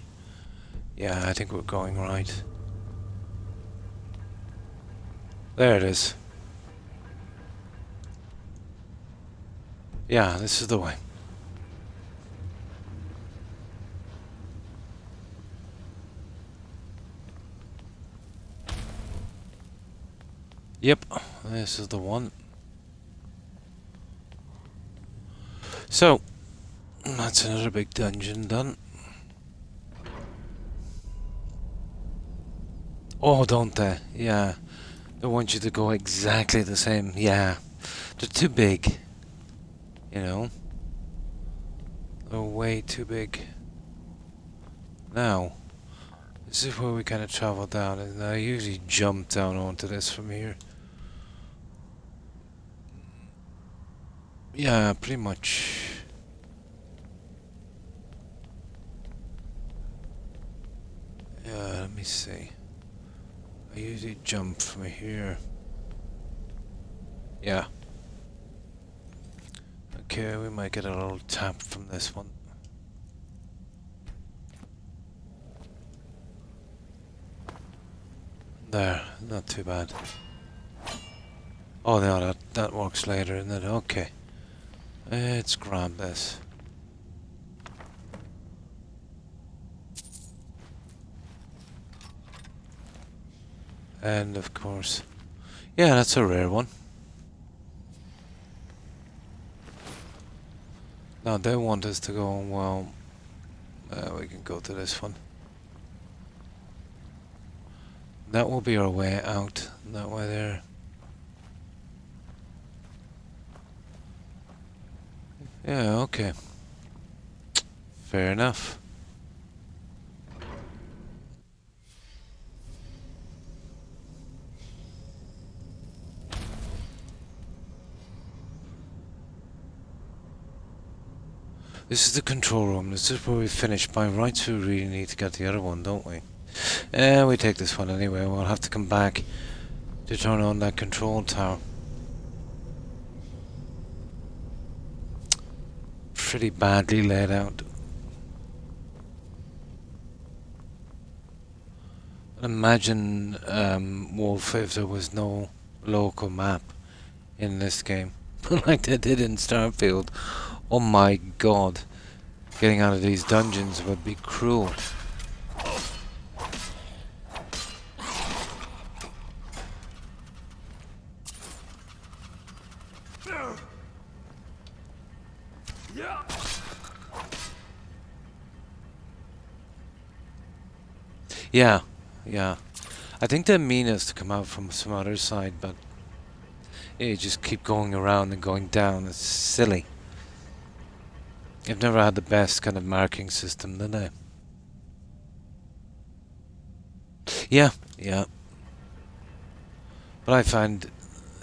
Yeah, I think we're going right. There it is. Yeah, this is the way. Yep, this is the one. So, that's another big dungeon done. Oh, don't they? Yeah. They want you to go exactly the same. Yeah. They're too big. You know? They're way too big. Now, this is where we kind of travel down, and I usually jump down onto this from here. Yeah, pretty much. Yeah, let me see. I usually jump from here. Yeah. Okay, we might get a little tap from this one. There, not too bad. Oh no, that works later, isn't it? Okay. Let's grab this. And of course, yeah, that's a rare one. Now they want us to go, well, we can go to this one. That will be our way out, that way there. Yeah, okay. Fair enough. This is the control room. This is where we finish by right, so we really need to get the other one, don't we? We take this one anyway. We'll have to come back to turn on that control tower. Pretty badly laid out. Imagine, Wolf, if there was no local map in this game. Like they did in Starfield. Oh my god. Getting out of these dungeons would be cruel. Yeah, yeah. I think they mean us to come out from some other side, but you just keep going around and going down. It's silly. I've never had the best kind of marking system, did I? Yeah, yeah. But I find,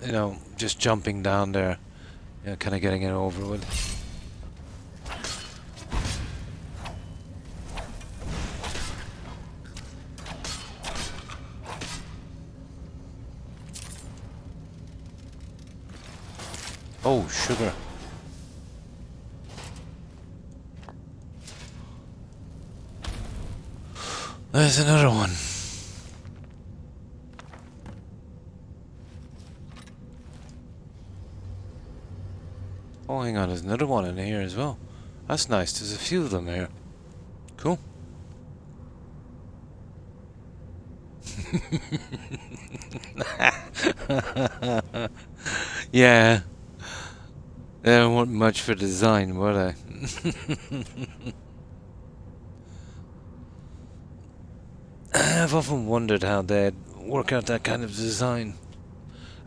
you know, just jumping down there, you know, kind of getting it over with. Oh, sugar. There's another one. Oh, hang on, there's another one in here as well. That's nice, there's a few of them here. Cool. Yeah. They don't want much for design, were they? I've often wondered how they'd work out that kind of design.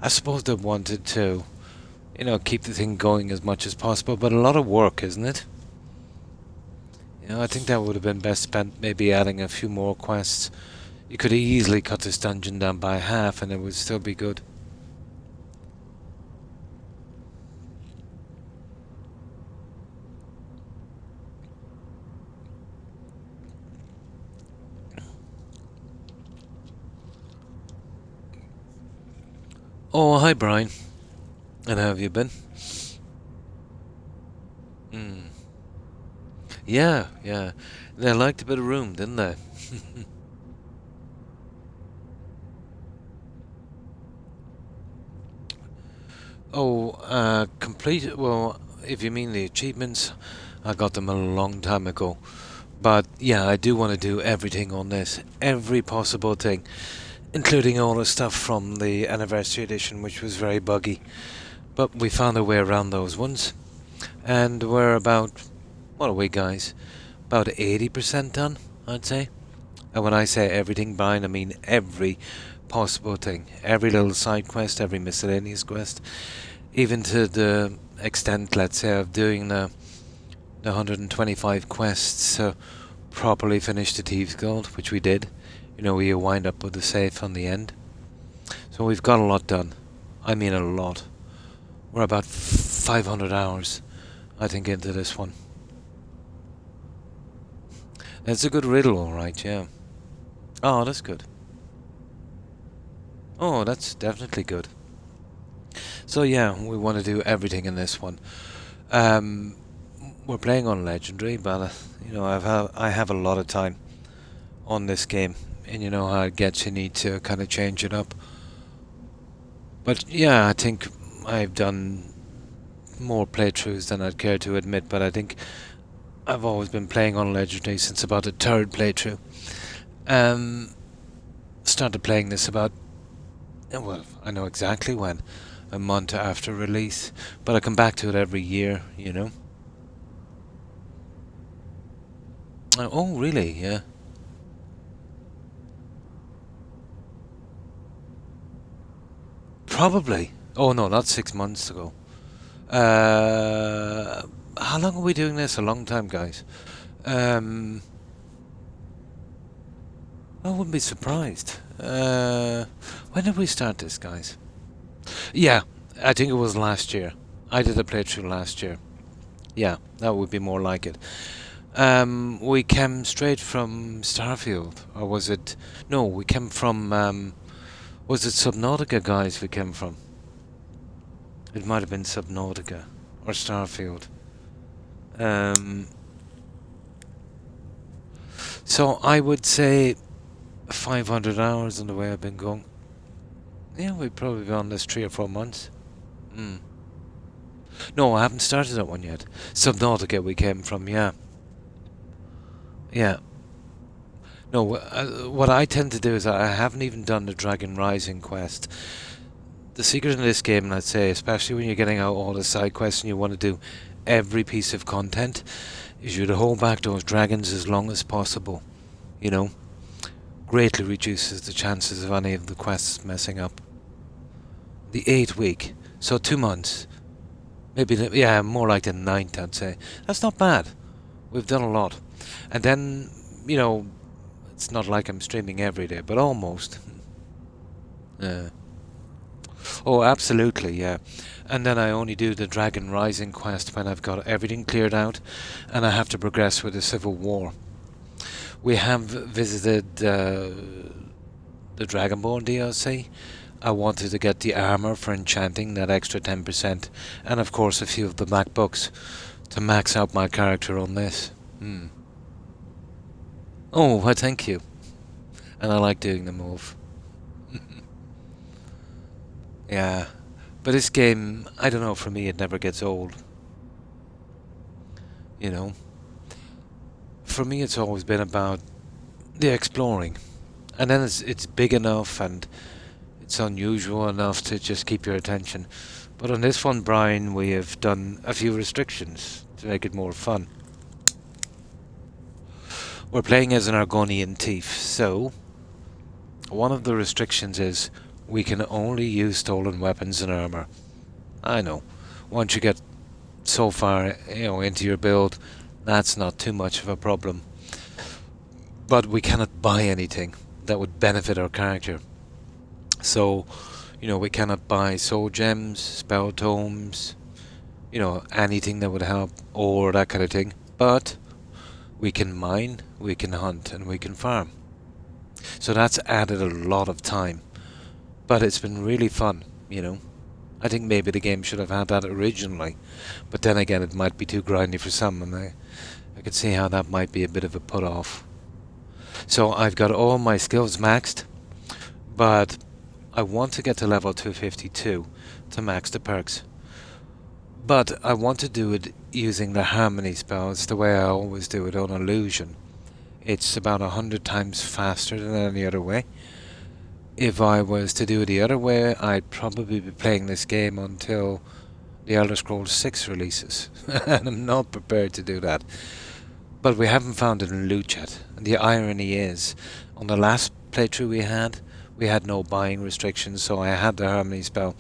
I suppose they wanted to, you know, keep the thing going as much as possible, but a lot of work, isn't it? You know, I think that would have been best spent maybe adding a few more quests. You could easily cut this dungeon down by half and it would still be good. Oh, hi Brian. And how have you been? Yeah, yeah. They liked a bit of room, didn't they? Oh, complete. Well, if you mean the achievements, I got them a long time ago. But yeah, I do want to do everything on this, every possible thing, including all the stuff from the anniversary edition, which was very buggy. But we found a way around those ones, and we're about, what are we, guys? About 80% done, I'd say. And when I say everything, Brian, I mean every possible thing, every little side quest, every miscellaneous quest, even to the extent, let's say, of doing the 125 quests to properly finish the Thieves Gold, which we did. You know, we wind up with the safe on the end. So we've got a lot done. I mean a lot. We're about 500 hours, I think, into this one. It's a good riddle, alright, yeah. Oh, that's good. Oh, that's definitely good. So yeah, we want to do everything in this one. We're playing on Legendary, but you know, I have a lot of time on this game, and you know how it gets. You need to kind of change it up. But yeah, I think I've done more playthroughs than I'd care to admit. But I think I've always been playing on Legendary since about the third playthrough. Started playing this about, well, I know exactly when, a month after release, but I come back to it every year, you know. Oh, really? Yeah. Probably. Oh no, not 6 months ago. How long are we doing this? A long time, guys. I wouldn't be surprised. When did we start this, guys? Yeah, I think it was last year. I did a playthrough last year. Yeah, that would be more like it. We came straight from Starfield, or was it? No, we came from. Was it Subnautica, guys? We came from. It might have been Subnautica or Starfield. So I would say 500 hours on the way I've been going. Yeah, we've probably been on this 3 or 4 months. No, I haven't started that one yet. Subnautica we came from, yeah. Yeah. No, what I tend to do is I haven't even done the Dragon Rising quest. The secret in this game, I'd say, especially when you're getting out all the side quests and you want to do every piece of content, is you to hold back those dragons as long as possible. You know? Greatly reduces the chances of any of the quests messing up. The 8th week, so 2 months. Maybe, yeah, more like the 9th, I'd say. That's not bad. We've done a lot. And then, you know, it's not like I'm streaming every day, but almost. Oh, absolutely, yeah. And then I only do the Dragon Rising quest when I've got everything cleared out and I have to progress with the Civil War. We have visited the Dragonborn DLC. I wanted to get the armor for enchanting, that extra 10%, and of course a few of the MacBooks to max out my character on this. Oh, well, thank you. And I like doing the move. Yeah. But this game, I don't know, for me it never gets old. You know? For me it's always been about the exploring. And then it's big enough and it's unusual enough to just keep your attention. But on this one, Brian, we have done a few restrictions to make it more fun. We're playing as an Argonian thief, so one of the restrictions is we can only use stolen weapons and armor. I know, once you get so far, you know, into your build, that's not too much of a problem. But we cannot buy anything that would benefit our character. So, you know, we cannot buy soul gems, spell tomes, you know, anything that would help, or that kind of thing. But we can mine, we can hunt, and we can farm. So that's added a lot of time. But it's been really fun, you know. I think maybe the game should have had that originally. But then again, it might be too grindy for some, and I can see how that might be a bit of a put off. So I've got all my skills maxed, but I want to get to level 252 to max the perks. But I want to do it using the harmony spell. It's the way I always do it on illusion. It's about 100 times faster than any other way. If I was to do it the other way, I'd probably be playing this game until the Elder Scrolls 6 releases. And I'm not prepared to do that. But we haven't found it in loot yet. And the irony is, on the last playthrough we had no buying restrictions, so I had the harmony spell.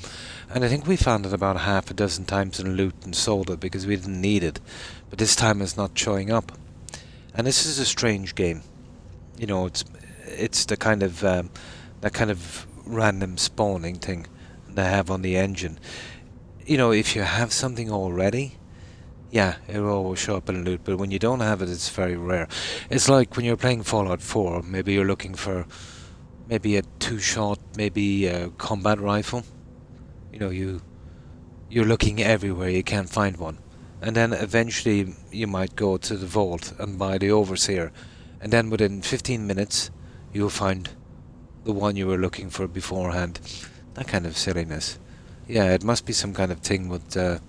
And I think we found it about half a dozen times in loot and sold it because we didn't need it. But this time it's not showing up. And this is a strange game. You know, it's the kind of that kind of random spawning thing they have on the engine. You know, if you have something already, yeah, it will always show up in loot, but when you don't have it, it's very rare. It's like when you're playing Fallout 4, maybe you're looking for maybe a 2-shot, maybe a combat rifle. You know, you're looking everywhere, you can't find one. And then eventually you might go to the vault and buy the Overseer. And then within 15 minutes, you'll find the one you were looking for beforehand. That kind of silliness. Yeah, it must be some kind of thing with the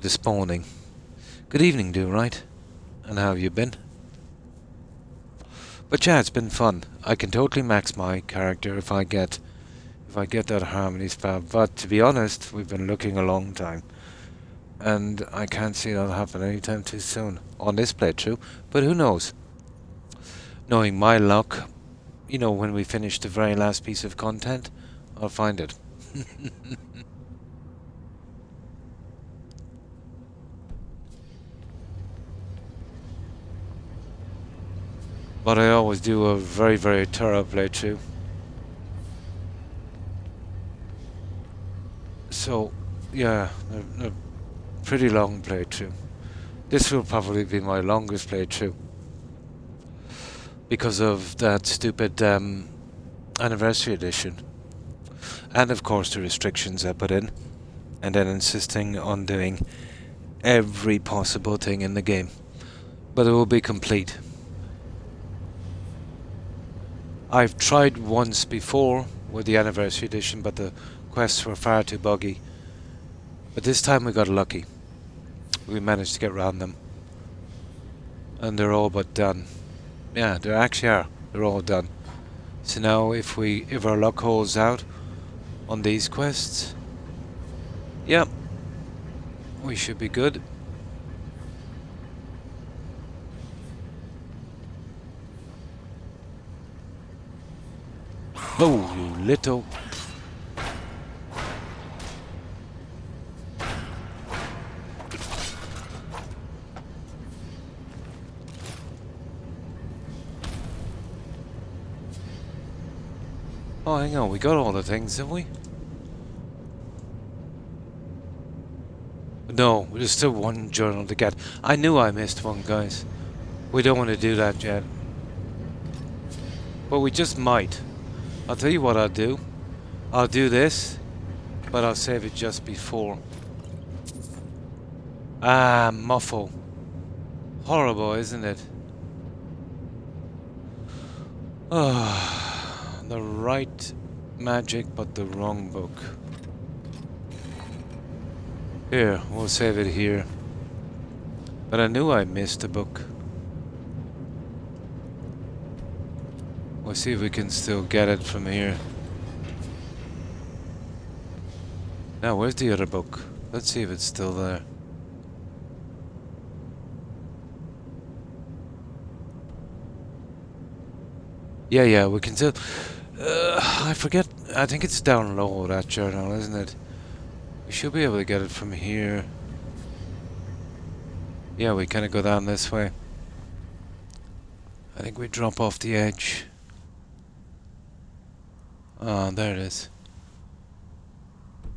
spawning. Good evening, Do-Right. And how have you been? But yeah, it's been fun. I can totally max my character if I get that harmony spell. But to be honest, we've been looking a long time. And I can't see that happen anytime too soon on this playthrough. But who knows? Knowing my luck, you know, when we finish the very last piece of content, I'll find it. But I always do a very, very thorough playthrough. So, yeah, a pretty long playthrough. This will probably be my longest playthrough. Because of that stupid anniversary edition. And of course the restrictions I put in. And then insisting on doing every possible thing in the game. But it will be complete. I've tried once before with the anniversary edition, but the quests were far too buggy. But this time we got lucky. We managed to get around them. And they're all but done. Yeah, they actually are. They're all done. So now if our luck holds out on these quests, yep, we should be good. Oh, you little... Oh, hang on, we got all the things, didn't we? No, there's still one journal to get. I knew I missed one, guys. We don't want to do that yet. But we just might. I'll tell you what I'll do. I'll do this, but I'll save it just before. Ah, muffle. Horrible, isn't it? Ah, the right magic, but the wrong book. Here, we'll save it here. But I knew I missed a book. We'll see if we can still get it from here. Now, where's the other book? Let's see if it's still there. Yeah, we can still... I forget... I think it's down low, that journal, isn't it? We should be able to get it from here. Yeah, we kind of go down this way. I think we drop off the edge. Oh, there it is.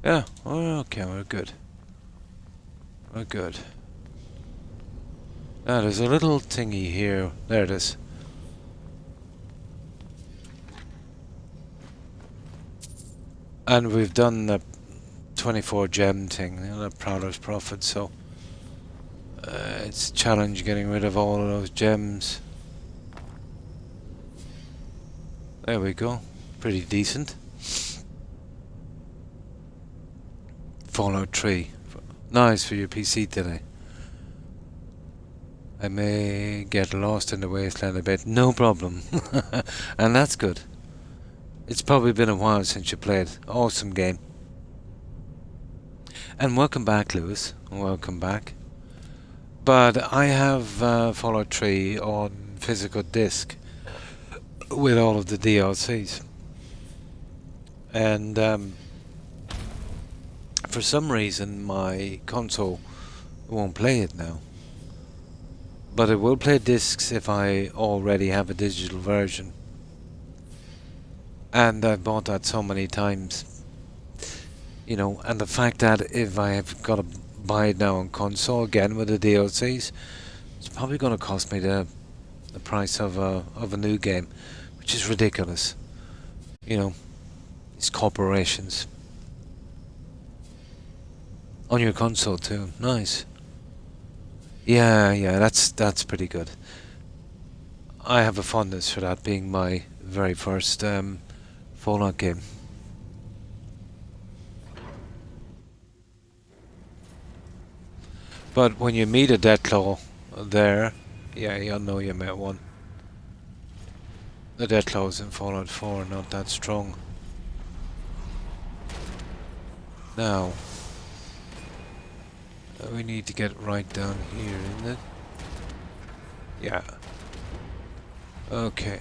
Yeah, okay, we're good. We're good. Now, there's a little thingy here. There it is. And we've done the 24 gem thing, you know, the Prowler's Prophet, so... It's a challenge getting rid of all of those gems. There we go. Pretty decent. Fallout 3. Nice for your PC today. I may get lost in the wasteland a bit. No problem. And that's good. It's probably been a while since you played. Awesome game. And welcome back, Lewis. Welcome back. But I have Fallout 3 on physical disc with all of the DLCs. And for some reason my console won't play it now. But it will play discs if I already have a digital version. And I've bought that so many times. You know, and the fact that if I have got to buy it now on console again with the DLCs, it's probably going to cost me the price of a new game, which is ridiculous. You know, these corporations. On your console too, nice. Yeah, that's pretty good. I have a fondness for that being my very first Fallout game. But when you meet a Deathclaw there, yeah, you'll know you met one. The Deathclaws in Fallout 4 are not that strong. Now, we need to get right down here, isn't it? Yeah. Okay.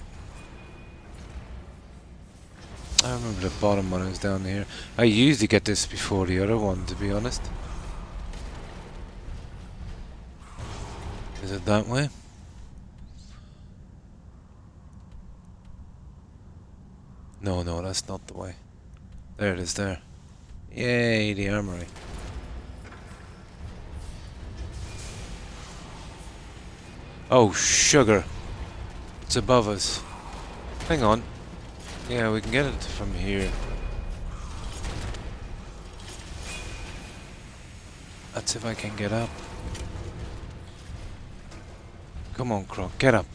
I remember the bottom one was down here. I usually get this before the other one, to be honest. Is it that way? No, that's not the way. There it is there. Yay, the armory. Oh, sugar. It's above us. Hang on. Yeah, we can get it from here. That's if I can get up. Come on, Croc, get up.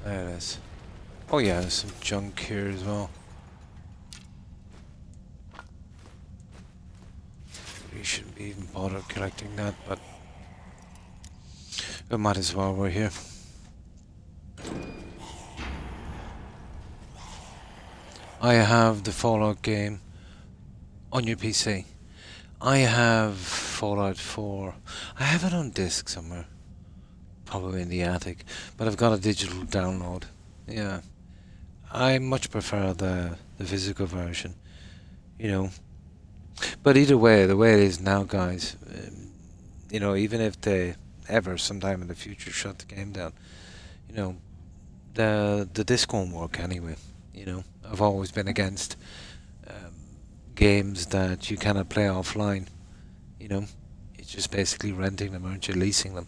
There it is. Oh yeah, there's some junk here as well. We shouldn't be even bothered collecting that, but we might as well, we're here. I have the Fallout game on your PC. I have Fallout 4. I have it on disc somewhere. Probably in the attic. But I've got a digital download. Yeah. I much prefer the physical version. You know. But either way, the way it is now, guys, you know, even if they ever sometime in the future shut the game down, you know, the disc won't work anyway. You know, I've always been against games that you cannot play offline. You know, you're just basically renting them, aren't you? Leasing them.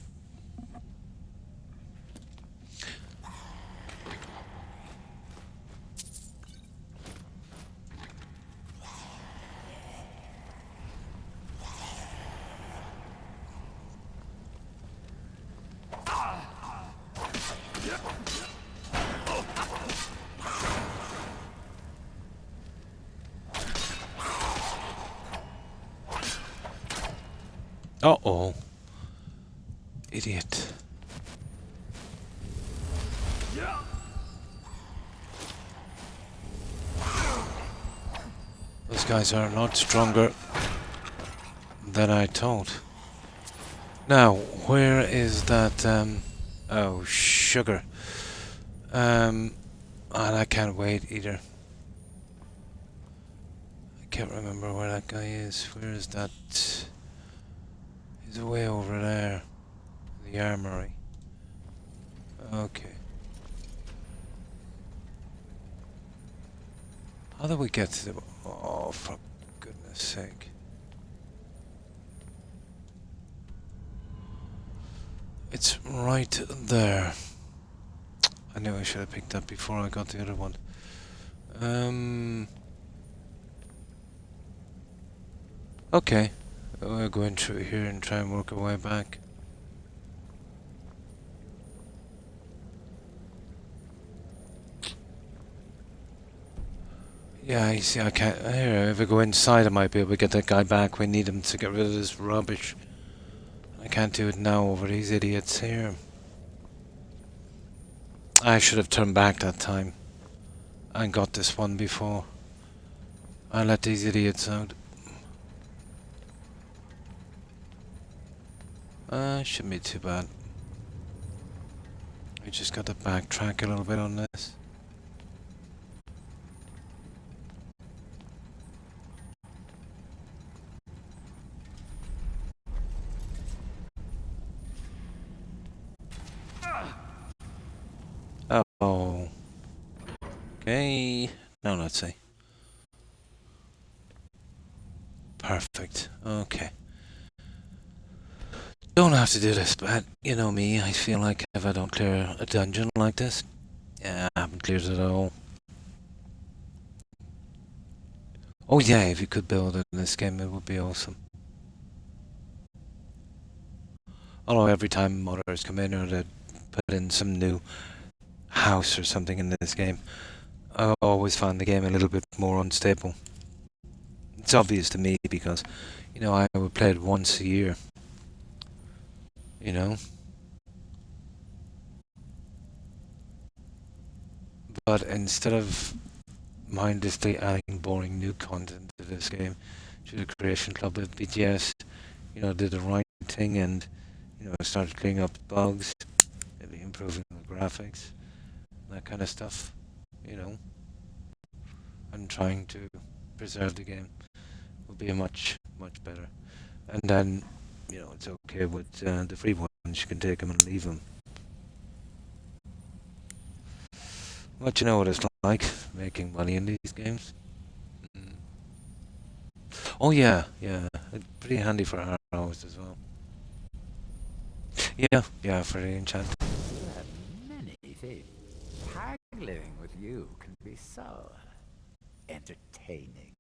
Uh-oh. Idiot. Those guys are a lot stronger than I thought. Now, where is that, oh, sugar. And I can't wait either. I can't remember where that guy is. Where is that? He's way over there. The armory. Okay. How do we get to the... Oh, for goodness sake. It's right there. I knew I should have picked that before I got the other one. Okay. We're going through here and try and work our way back. Yeah, you see, I can't. Here, if I go inside, I might be able to get that guy back. We need him to get rid of this rubbish. I can't do it now over these idiots here. I should have turned back that time and got this one before I let these idiots out. Shouldn't be too bad. I just got to backtrack a little bit on this. Oh. Okay. Now let's see. Perfect. Okay. Don't have to do this, but you know me, I feel like if I don't clear a dungeon like this, yeah, I haven't cleared it at all. Oh yeah, if you could build it in this game, it would be awesome. Although every time modders come in or they put in some new house or something in this game, I always find the game a little bit more unstable. It's obvious to me because, you know, I would play it once a year. You know? But instead of mindlessly adding boring new content to this game, to the Creation Club of BGS, you know, did the right thing and, you know, started cleaning up bugs, maybe improving the graphics, that kind of stuff, you know, and trying to preserve the game would be much better. And then, you know, it's okay with the free ones, you can take them and leave them. But you know what it's like, making money in these games. Oh yeah, it's pretty handy for arrows as well. Yeah, for the enchant. You have many things. Haggling with you can be so entertaining.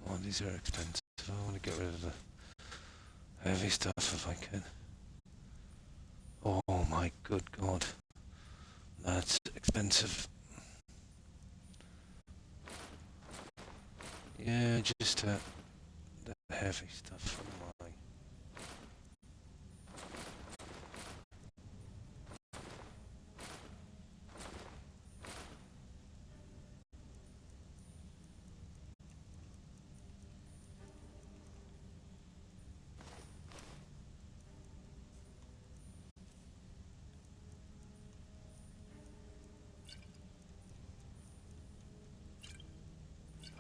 Oh, these are expensive. I want to get rid of the heavy stuff if I can. Oh my good god. That's expensive. Yeah, just the heavy stuff. Oh my.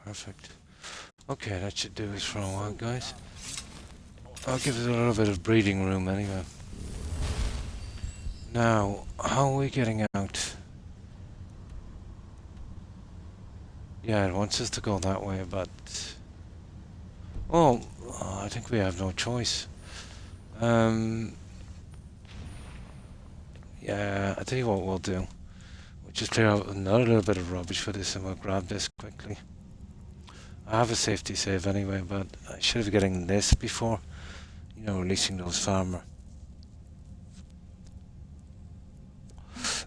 Perfect. Okay, that should do us for a while, guys. I'll give it a little bit of breathing room anyway. Now, how are we getting out? Yeah, it wants us to go that way, but... Oh, I think we have no choice. Yeah, I tell you what we'll do. We'll just clear out another little bit of rubbish for this and we'll grab this quickly. I have a safety save anyway, but I should have getting this before, you know, releasing those farmer.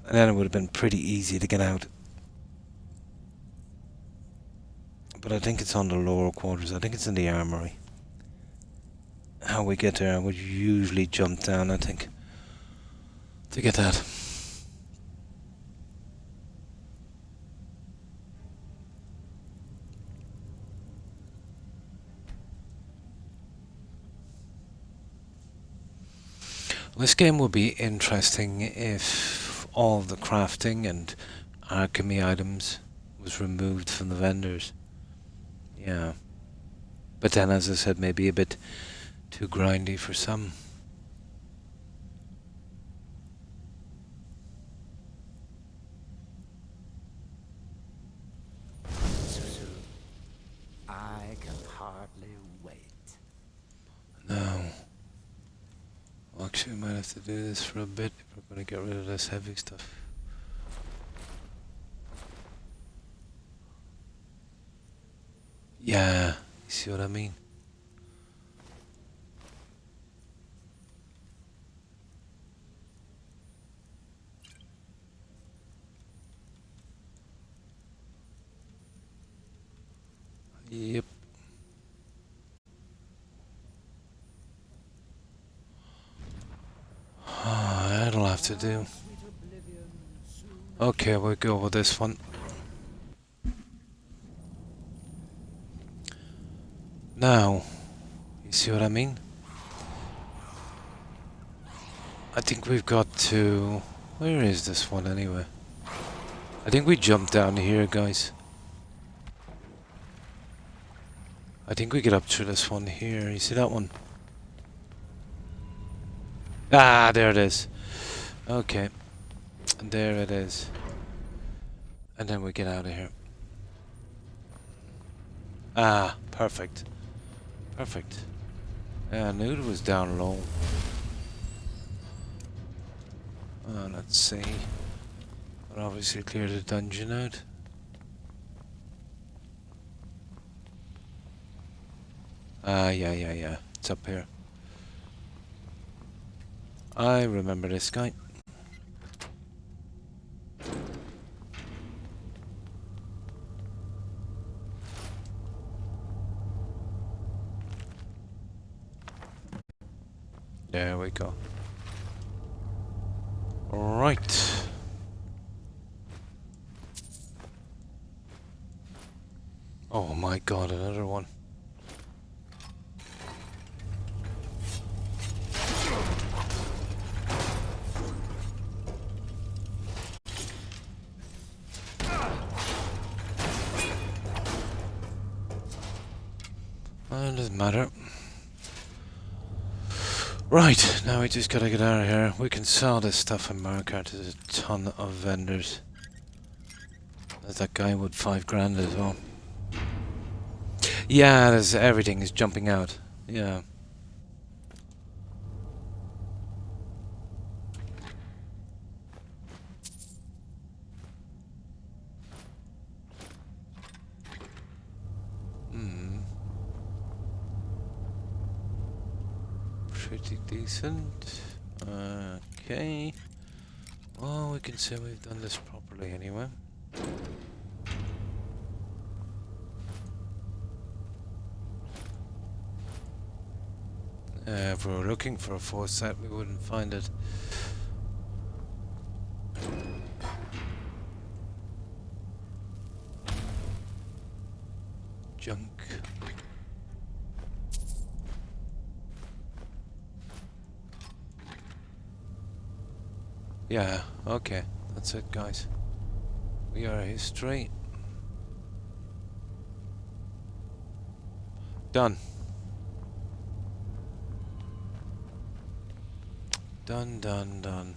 And then it would have been pretty easy to get out. But I think it's on the lower quarters. I think it's in the armory. How we get there, I would usually jump down, I think, to get that. This game would be interesting if all the crafting and alchemy items was removed from the vendors. Yeah. But then, as I said, maybe a bit too grindy for some. Susu, I can hardly wait. No. Well, actually, we might have to do this for a bit if we're going to get rid of this heavy stuff. Yeah, you see what I mean? Yep. That'll have to do. Okay, we'll go with this one. Now, you see what I mean? I think we've got to... Where is this one anyway? I think we jump down here, guys. I think we get up through this one here. You see that one? Ah, there it is. Okay. And there it is. And then we get out of here. Ah, perfect. Perfect. Yeah, I knew it was down low. Let's see. We'll obviously clear the dungeon out. Yeah. It's up here. I remember this guy. There we go. Right. Oh my god, another one. Well, it doesn't matter. Right, now we just gotta get out of here. We can sell this stuff in Marquardt. There's a ton of vendors. There's that guy with 5 grand as well. Yeah, there's everything is jumping out. Yeah. Pretty decent. Okay. Well, we can say we've done this properly anyway. If we were looking for a foresight, we wouldn't find it. Junk. Yeah, okay. That's it, guys. We are history. Done. Done.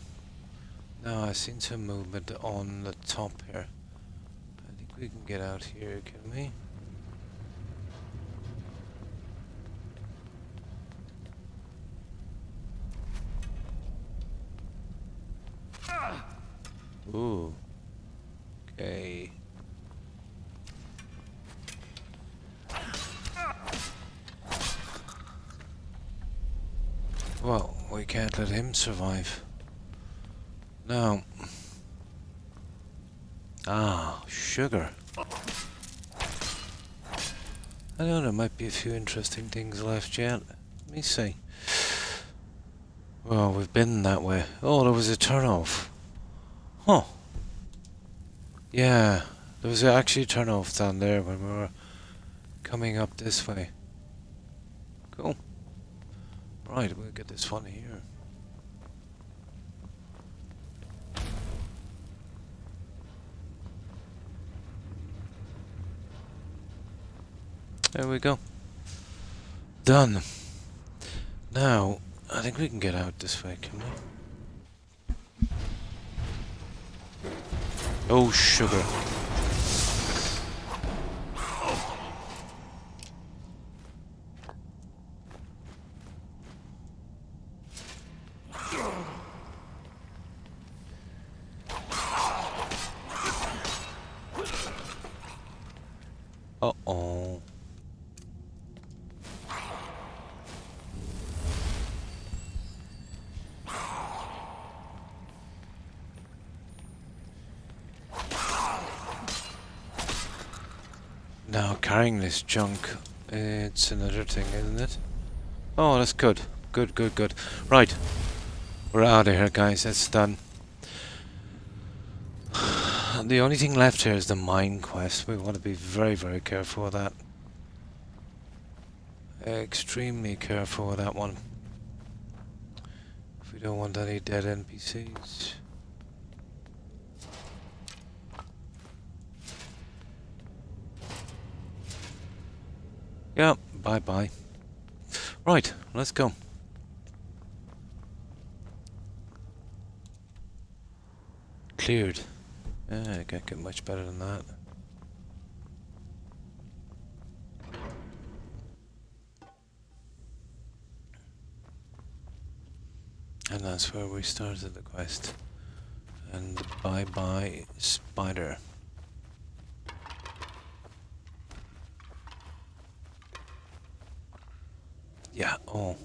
Now I've seen some movement on the top here. I think we can get out here, can we? Ooh. Okay. Well, we can't let him survive. No. Ah, sugar. I know there might be a few interesting things left yet. Let me see. Well, we've been that way. Oh, there was a turn-off. Huh. Yeah, there was actually a turn-off down there when we were coming up this way. Cool. Right, we'll get this one here. There we go. Done. Now, I think we can get out this way, can we? Oh, sugar. Uh-oh. Now, carrying this junk, it's another thing, isn't it? Oh, that's good. Good, good, good. Right. We're out of here, guys. It's done. The only thing left here is the mine quest. We want to be very, very careful with that. Extremely careful with that one. If we don't want any dead NPCs. Yeah, bye-bye. Right, let's go. Cleared. I can't get much better than that. And that's where we started the quest. And bye-bye, spider. Yeah, oh.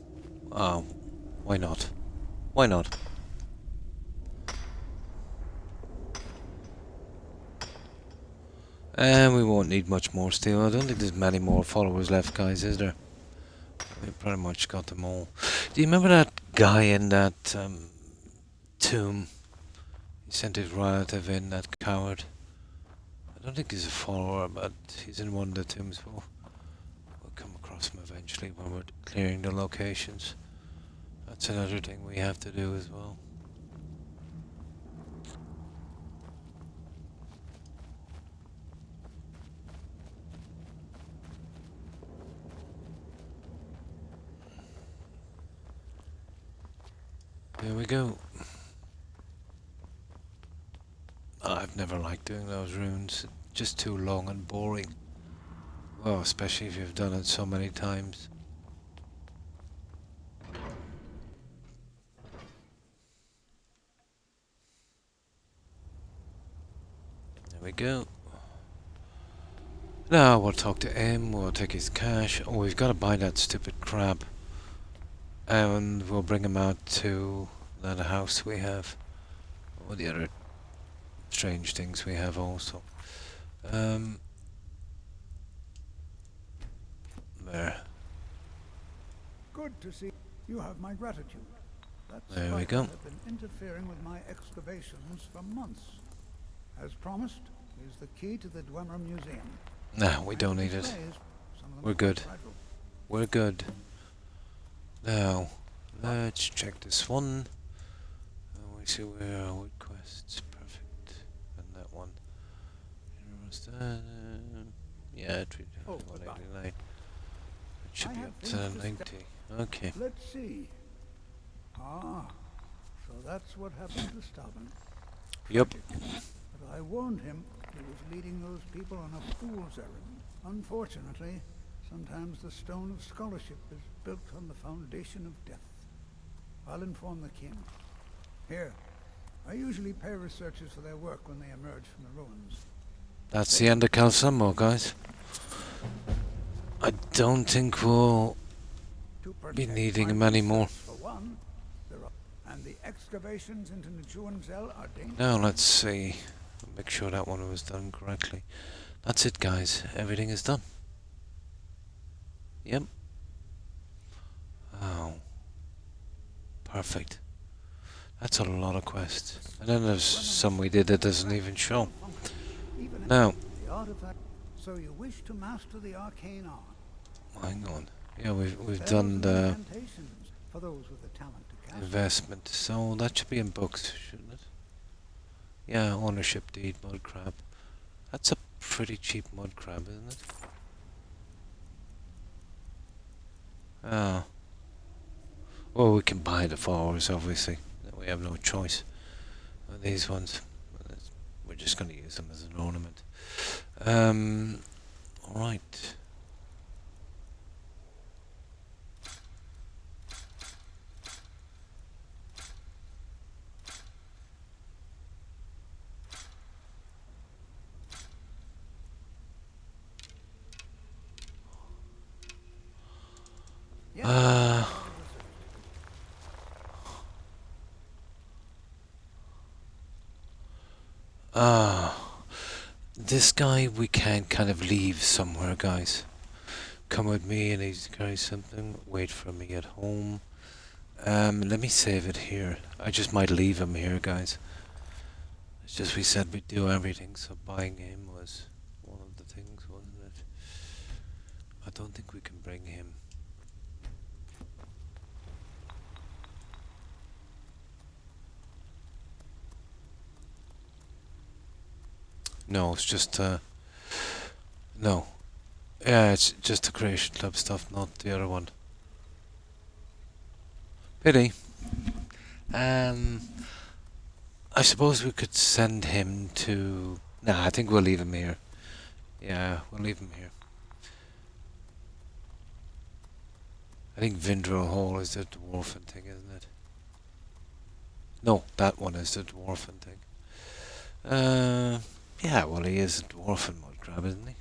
Why not? Why not? And we won't need much more steel. I don't think there's many more followers left, guys, is there? We pretty much got them all. Do you remember that guy in that tomb? He sent his relative in, that coward. I don't think he's a follower, but he's in one of the tombs. We'll come across him eventually when we're clearing the locations. That's another thing we have to do as well. There we go. I've never liked doing those runes. Just too long and boring. Well, especially if you've done it so many times. There we go. Now we'll talk to him, we'll take his cash. Oh, we've got to buy that stupid crab. And we'll bring him out to that house we have. Or the other strange things we have also. There. Good to see you have my gratitude. That There we spider go. has been interfering with my excavations for months. As promised, is the key to the Dwemer Museum. Nah, we don't need it. We're good. We're good. Now, let's check this one. We see where our wood quests. Perfect. And that one. Yeah, Oh, 189. It should I be have up to things to 90. Okay. Let's see. Ah, so that's what happened to Stubborn. Yep. But I warned him he was leading those people on a fool's errand. Unfortunately, sometimes the stone of scholarship is built on the foundation of death. I'll inform the king. Here, I usually pay researchers for their work when they emerge from the ruins. That's the end of Calsammo, guys. I don't think we'll To be protect needing my him anymore. research, for one, and the excavations into Nichuanzel are dangerous. Now let's see. Make sure that one was done correctly. That's it, guys. Everything is done. Yep. Oh. Perfect. That's a lot of quests. And then there's some we did that doesn't even show. Even Now, the artifact. So you wish to master the arcane art? hang on. Yeah, we've Spells done and the incantations for those with the talent to cast. investment. So that should be in books, shouldn't it? Yeah, ownership deed, mud crab. That's a pretty cheap mud crab, isn't it? Ah. Well, we can buy the followers, obviously. We have no choice. These ones, we're just going to use them as an ornament. Alright. This guy we can't kind of leave somewhere, guys. Come with me and he's carry something. Wait for me at home. Let me save it here. I just might leave him here, guys. It's just we said we'd do everything, so buying him was one of the things, wasn't it? I don't think we can bring him. No, it's just no. Yeah, it's just the Creation Club stuff, not the other one. Pity. I suppose we could send him to... Nah, I think we'll leave him here. Yeah, we'll leave him here. I think Vindro Hall is the dwarfen thing, isn't it? No, that one is the dwarfen thing. Yeah, well, he is a dwarfen mud crab, isn't he?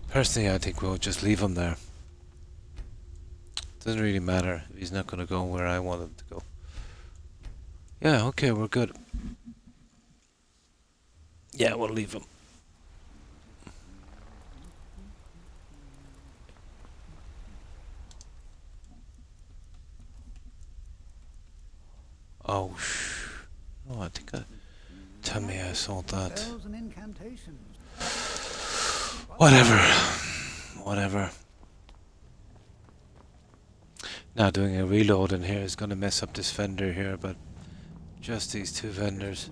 Personally, I think we'll just leave him there. Doesn't really matter if he's not going to go where I want him to go. Yeah, okay, we're good. Yeah, we'll leave him. Oh, oh, I think tell me I saw that. Spells and incantations. Whatever. Whatever. Now doing a reload in here is going to mess up this vendor here, but just these two vendors.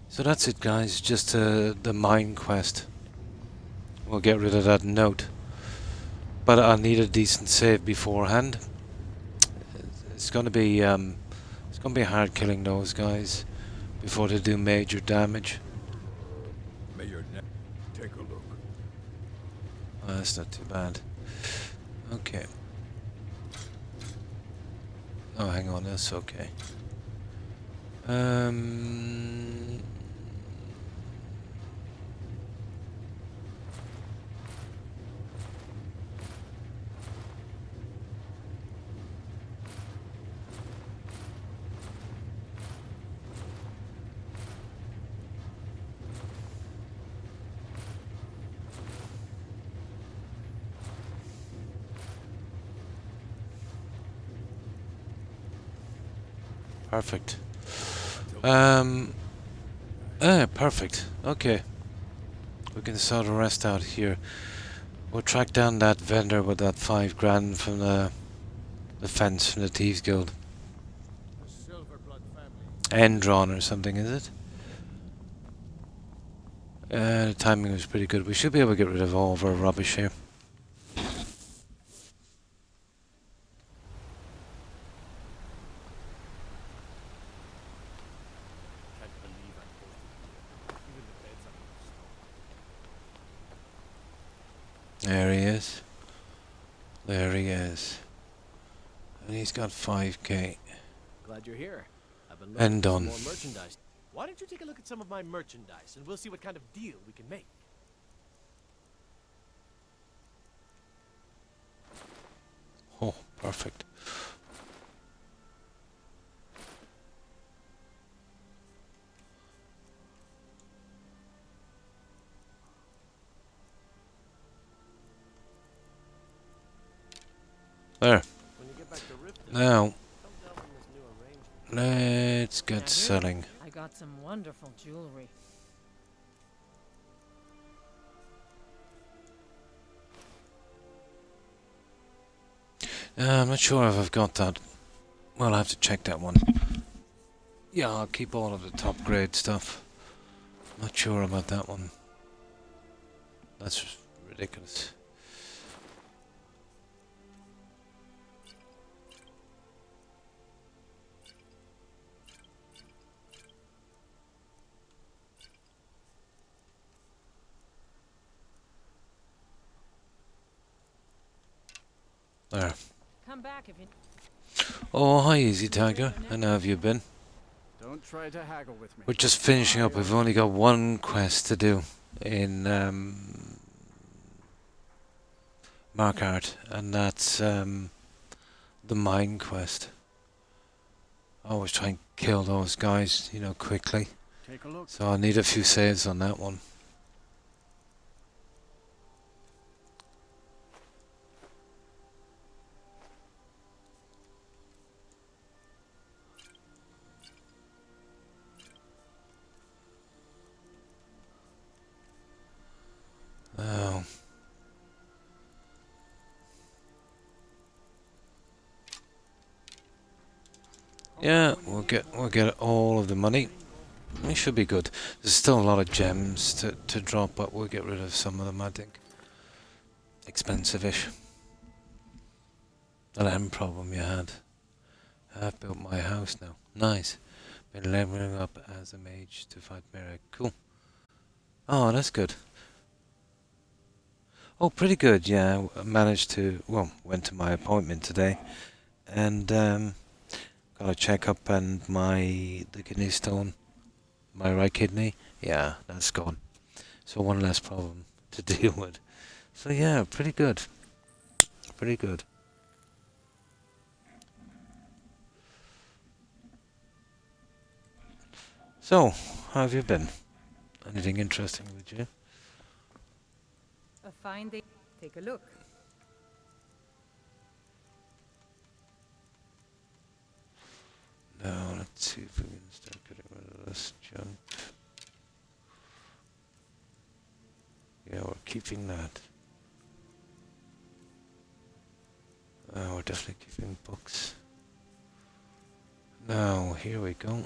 So that's it, guys. Just the mine quest. We'll get rid of that note. But I need a decent save beforehand. It's going to be hard killing those guys before they do major damage. May your neck take a look. Oh, that's not too bad. Okay. Oh, hang on, that's okay. Perfect. Perfect. Okay. We can sort the rest out here. We'll track down that vendor with that 5 grand from the fence from the Thieves Guild. Endron or something, is it? The timing was pretty good. We should be able to get rid of all of our rubbish here. There he is. There he is. And he's got 5k. Glad you're here. I've been And looking done. for some more merchandise. Why don't you take a look at some of my merchandise and we'll see what kind of deal we can make. Oh, perfect. There. When you get back to Riften, Now, come down on this new arrangement. let's get selling. I got some wonderful jewelry. I'm not sure if I've got that. Well, I'll have to check that one. Yeah, I'll keep all of the top grade stuff. Not sure about that one. That's just ridiculous. There. Come back if you... Oh, hi, Easy Tiger. And how have you been? Don't try to haggle with me. We're just finishing up. We've only got one quest to do in Markart, and that's the mine quest. I always try and kill those guys, you know, quickly. Take a look. So I need a few saves on that one. Oh. Yeah, we'll get all of the money. It should be good. There's still a lot of gems to drop, but we'll get rid of some of them, I think. Expensive-ish. The land problem you had. I've built my house now. Nice. Been leveling up as a mage to fight Merrick. Cool. Oh, that's good. Oh, pretty good, yeah. I managed to, well, went to my appointment today. And, got a checkup and the kidney stone, my right kidney, yeah, that's gone. So one less problem to deal with. So yeah, pretty good. Pretty good. So, how have you been? Anything interesting with you? A fine day. Take a look. No, let's see if we can start getting rid of this junk. Yeah, we're keeping that. We're definitely keeping books. Now, here we go.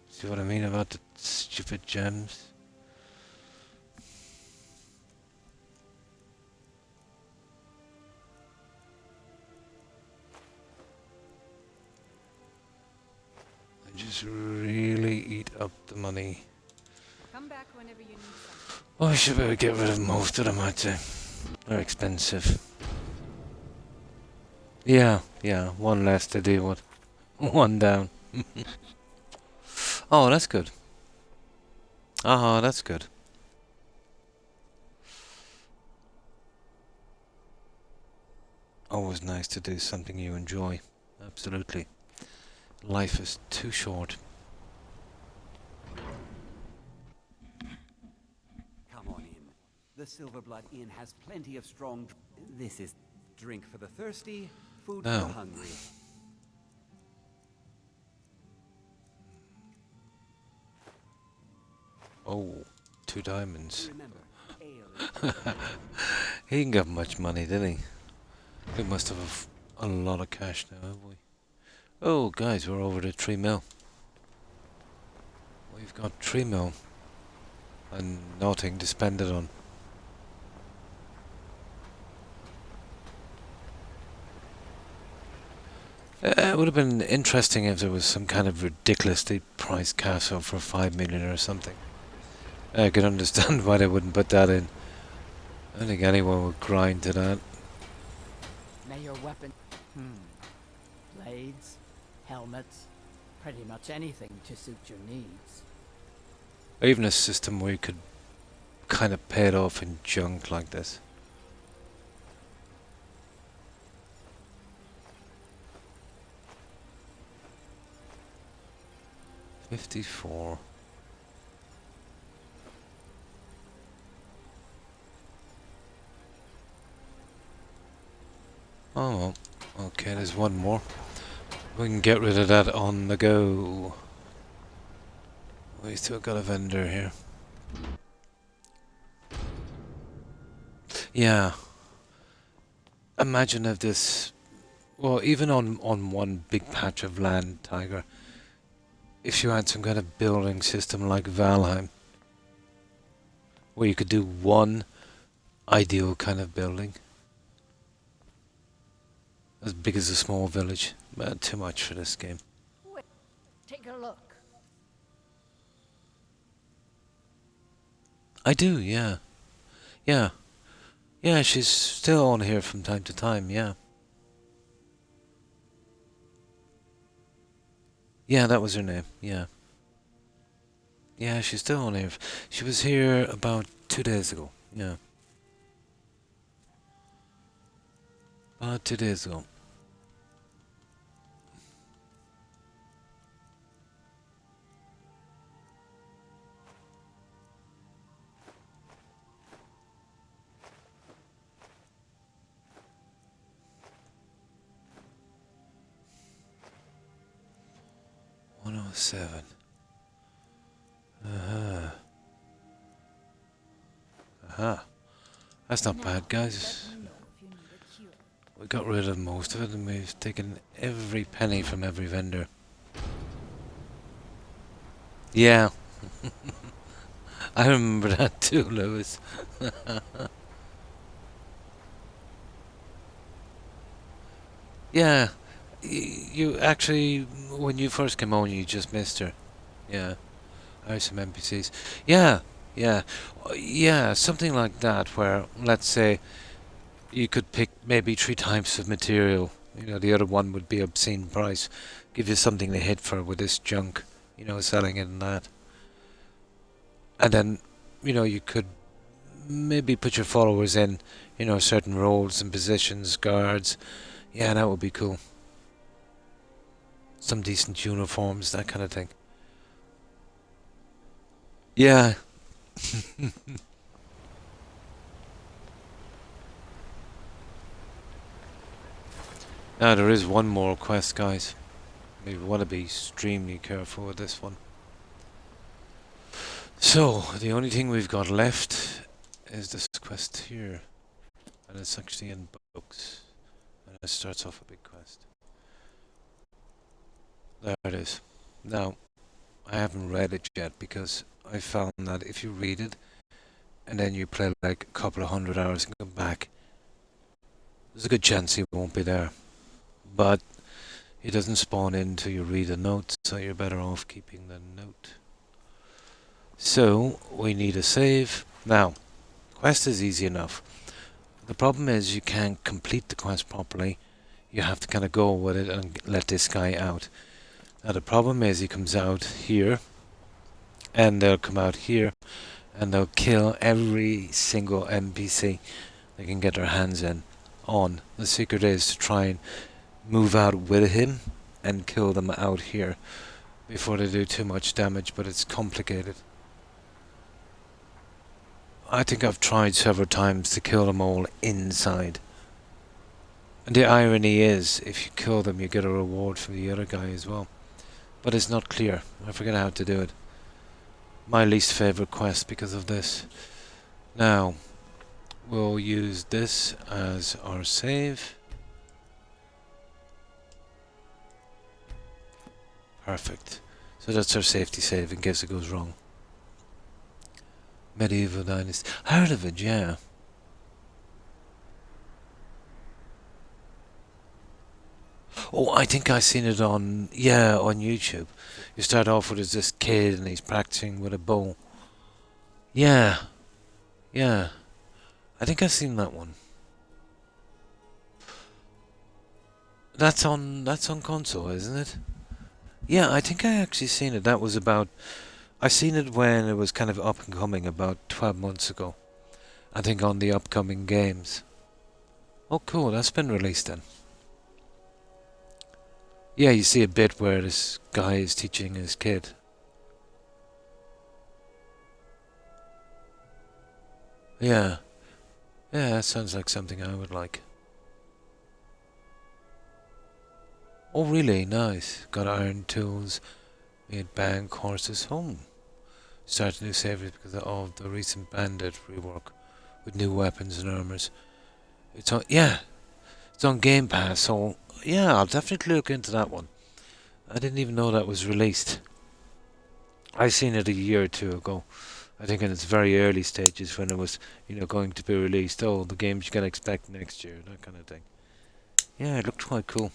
See what I mean about the stupid gems? They just really eat up the money. Come back whenever you need something. Oh, I should better get rid of most of them, I'd say. They're expensive. Yeah, one less to deal with. One down. Oh, that's good. Oh, that's good. Always nice to do something you enjoy. Absolutely. Life is too short. Come on in. The Silverblood Inn has plenty of strong... This is drink for the thirsty, food for No. the hungry. Oh, 2 diamonds. Remember, ale is... He didn't get much money, did he? We must have a lot of cash now, have we? Oh, guys, we're over to 3 mil. We've got 3 mil. And nothing to spend it on. It would have been interesting if there was some kind of ridiculously priced castle for 5 million or something. I could understand why they wouldn't put that in. I don't think anyone would grind to that. May your weapon... Blades, helmets, pretty much anything to suit your needs. Or even a system where you could kind of pay it off in junk like this. $54. Oh well. Okay, there's one more. We can get rid of that on the go. We still got a vendor here. Yeah. Imagine if this... Well, even on one big patch of land, Tiger, if you had some kind of building system like Valheim, where you could do one ideal kind of building, as big as a small village. But too much for this game. Wait. Take a look. I do, yeah. Yeah. Yeah, she's still on here from time to time, yeah. Yeah, that was her name, yeah. Yeah, she's still on here. She was here about 2 days ago. Yeah. About 2 days ago. $107. Uh-huh. Uh-huh. That's not bad, guys. We got rid of most of it and we've taken every penny from every vendor. Yeah. I remember that too, Lewis. Yeah. You actually, when you first came on, you just missed her. Yeah. I have some NPCs. Yeah. Yeah. Yeah, something like that where, let's say, you could pick maybe 3 types of material. You know, the other one would be obscene price. Give you something to hit for with this junk. You know, selling it and that. And then, you know, you could maybe put your followers in, you know, certain roles and positions, guards. Yeah, that would be cool. Some decent uniforms, that kind of thing. Yeah. Now there is one more quest, guys. We want to be extremely careful with this one. So, the only thing we've got left is this quest here. And it's actually in books. And it starts off a big quest. There it is. Now, I haven't read it yet because I found that if you read it and then you play like a couple of 100 hours and come back, there's a good chance he won't be there. But it doesn't spawn in until you read a note, so you're better off keeping the note. So, we need a save. Now, quest is easy enough. The problem is you can't complete the quest properly. You have to kind of go with it and let this guy out. Now the problem is he comes out here, and they'll come out here, and they'll kill every single NPC they can get their hands on. The secret is to try and move out with him and kill them out here before they do too much damage, but it's complicated. I think I've tried several times to kill them all inside. And the irony is, if you kill them, you get a reward from the other guy as well. But it's not clear. I forget how to do it. My least favorite quest because of this. Now, we'll use this as our save. Perfect. So that's our safety save in case it goes wrong. Medieval Dynasty. Heard of it, yeah. Oh, I think I seen it on YouTube. You start off with this kid and he's practicing with a bow. Yeah. Yeah. I think I've seen that one. That's on console, isn't it? Yeah, I think I actually seen it. That was about... I seen it when it was kind of up and coming about 12 months ago. I think on the upcoming games. Oh cool, that's been released then. Yeah, you see a bit where this guy is teaching his kid. Yeah. Yeah, that sounds like something I would like. Oh really? Nice. Got iron tools. Made bank horses home. Started new savers because of the recent bandit rework with new weapons and armors. It's on it's on Game Pass, so yeah, I'll definitely look into that one. I didn't even know that was released. I seen it a year or two ago. I think in its very early stages when it was, you know, going to be released. Oh, the games you can expect next year, that kind of thing. Yeah, it looked quite cool.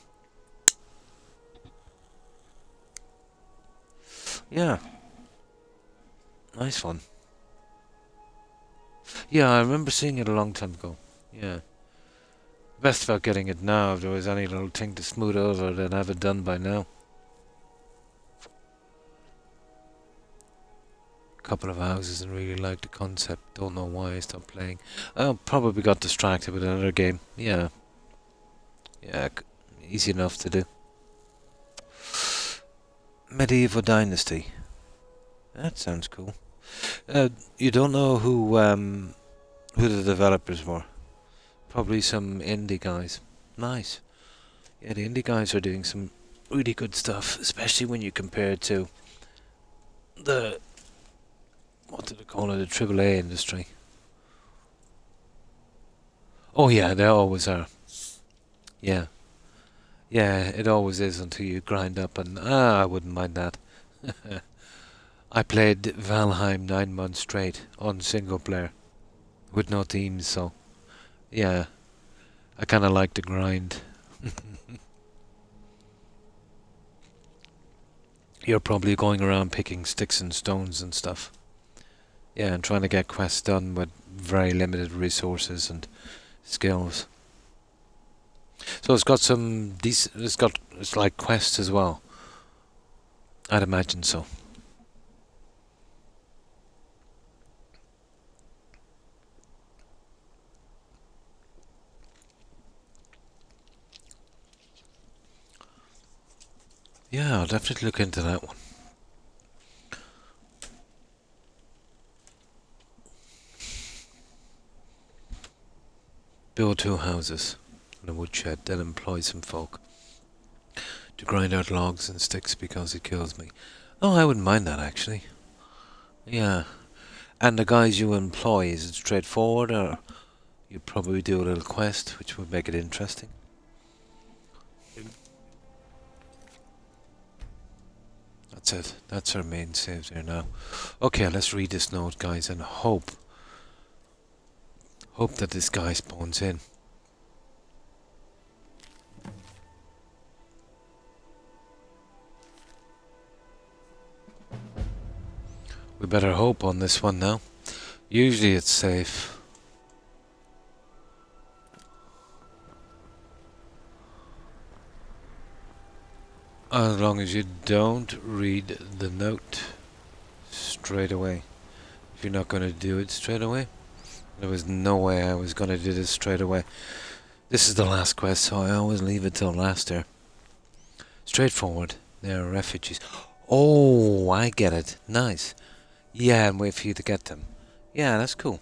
Yeah. Nice one. Yeah, I remember seeing it a long time ago. Yeah. Best about getting it now, if there was any little thing to smooth over, then have it done by now. couple of houses and really liked the concept. Don't know why I stopped playing. Probably got distracted with another game. Yeah. Yeah, easy enough to do. Medieval Dynasty. That sounds cool. You don't know who the developers were? Probably some indie guys. Nice. Yeah, the indie guys are doing some really good stuff, especially when you compare it to the, what do they call it, the AAA industry. Oh yeah, they always are. Yeah. Yeah, it always is until you grind up, and I wouldn't mind that. I played Valheim 9 months straight on single player with no teams, so yeah, I kind of like the grind. You're probably going around picking sticks and stones and stuff. Yeah, and trying to get quests done with very limited resources and skills. So it's got some decent. It's like quests as well. I'd imagine so. Yeah, I'll definitely look into that one. Build 2 houses and a woodshed, then employ some folk to grind out logs and sticks because it kills me. Oh, I wouldn't mind that actually. Yeah. And the guys you employ, is it straightforward, or you probably do a little quest which would make it interesting? That's it. That's our main save there now. Okay, let's read this note, guys, and hope that this guy spawns in. We better hope on this one now. Usually it's safe. As long as you don't read the note straight away. If you're not going to do it straight away. There was no way I was going to do this straight away. This is the last quest, so I always leave it till last here. Straightforward. They are refugees. Oh, I get it. Nice. Yeah, and wait for you to get them. Yeah, that's cool.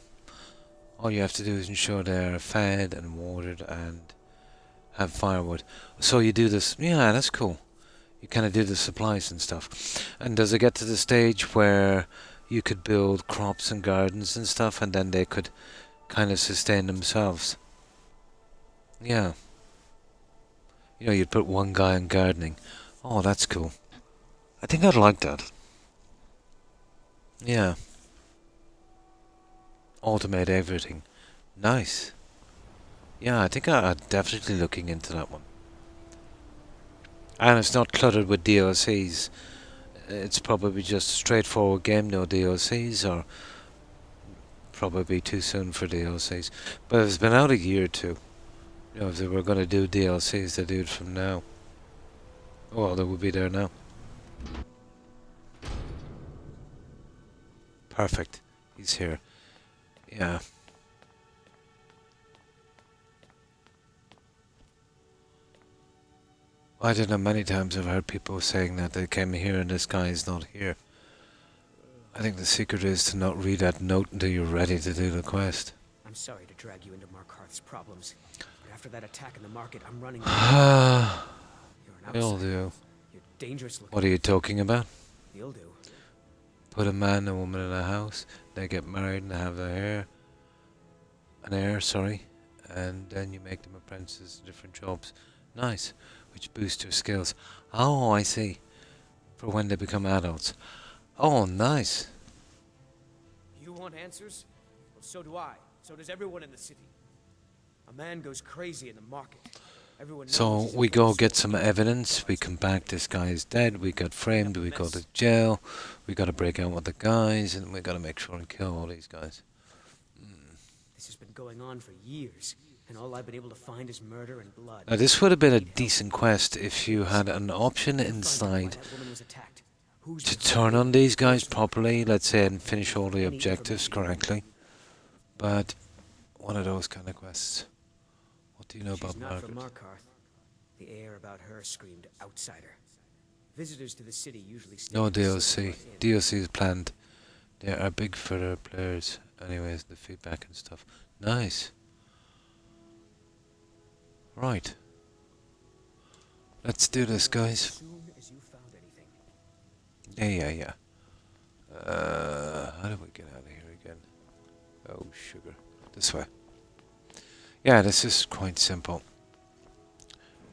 All you have to do is ensure they're fed and watered and have firewood. So you do this. Yeah, that's cool. You kind of do the supplies and stuff. And does it get to the stage where you could build crops and gardens and stuff, and then they could kind of sustain themselves? Yeah. You know, you'd put one guy on gardening. Oh, that's cool. I think I'd like that. Yeah. Automate everything. Nice. Yeah, I think I'm definitely looking into that one. And it's not cluttered with DLCs. It's probably just a straightforward game, no DLCs, or probably too soon for DLCs. But it's been out a year or two. You know, if they were going to do DLCs, they do it from now. Well, they would be there now. Perfect. He's here. Yeah. I don't know, many times I've heard people saying that they came here and this guy is not here. I think the secret is to not read that note until you're ready to do the quest. I'm sorry to drag you into Markarth's problems, but after that attack in the market, I'm running. You're an You'll outsider. do. You're dangerous looking. What are you talking about? You'll do. Put a man and a woman in a house, they get married and have an heir, and then you make them apprentices to different jobs. Nice. Which boosts their skills. Oh, I see. For when they become adults. Oh, nice. You want answers? Well, so do I. So does everyone in the city. A man goes crazy in the market. Everyone So knows he's we a go ghost. get some evidence, we come back, this guy is dead, we got framed, we go to jail, we gotta break out with the guys, and we gotta make sure and kill all these guys. This has been going on for years, and all I've been able to find is murder and blood. Now this would have been a decent quest if you had an option Find out why inside that woman was attacked. Who's to behind turn it? on these guys First one. properly, let's say, and finish all the Any objectives information you correctly. But one of those kind of quests. What do you know She's about not Margaret? from Markarth. The air about her screamed outsider. Visitors to the city usually stay No at the DLC. Silverblood Inn. DLC is planned. They are big for their players. Anyways, the feedback and stuff. Nice. Right. Let's do this, As guys. soon as you found anything. Yeah. How do we get out of here again? Oh, sugar. This way. Yeah, this is quite simple.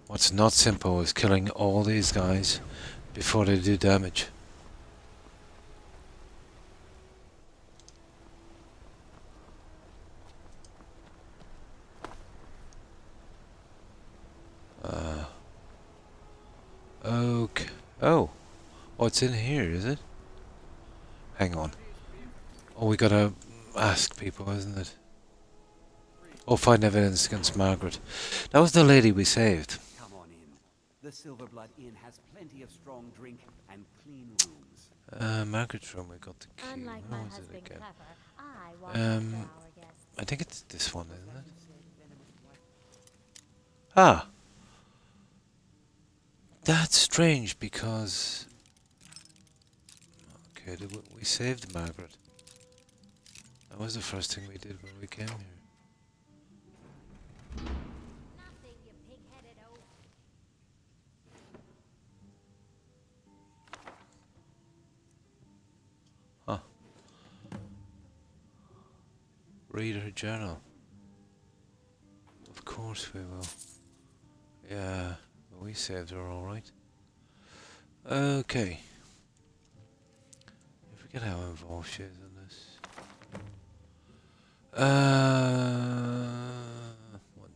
What's not simple is killing all these guys before they do damage. Okay. Oh, it's in here, is it? Hang on. Oh, we gotta ask people, isn't it? Oh, find evidence against Margaret. That was the lady we saved. Come on in. The Silverblood Inn has plenty of strong drink and clean rooms. Margaret's room, we got the key. Unlike Where my was it husband again? Clever, I watch after our guests. I think it's this one, isn't it? Ah! That's strange because... Okay, we saved Margaret. That was the first thing we did when we came here. Nothing, you pig-headed oaf. Huh. Read her journal. Of course we will. Yeah, we saved her alright. Okay. I forget how involved she is in this. 1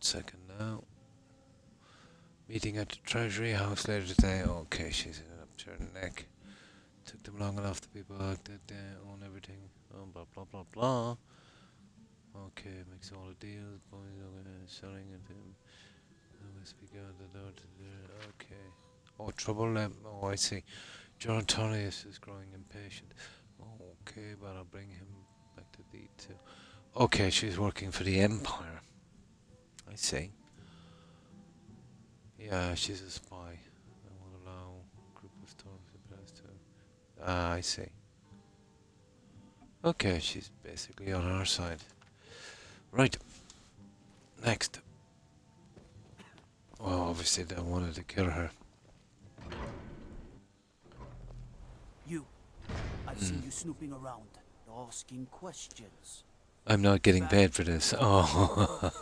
second now. Meeting at the Treasury House later today. Okay, she's in up to her neck. Took them long enough to be bugged that they own everything. Oh, blah blah blah blah. Okay, makes all the deals. Boys selling it. Must be going the door to the. Okay. Oh, trouble. Oh, I see. Gerontorius is growing impatient. Oh, okay, but I'll bring him back to D2. Okay, she's working for the Empire. I see. Yeah, she's a spy. I won't allow a group of storms to pass to. Ah, I see. Okay, she's basically on our side. Right. Next. Well, obviously they wanted to kill her. You. I've seen you snooping around, asking questions. I'm not getting paid for this. Oh.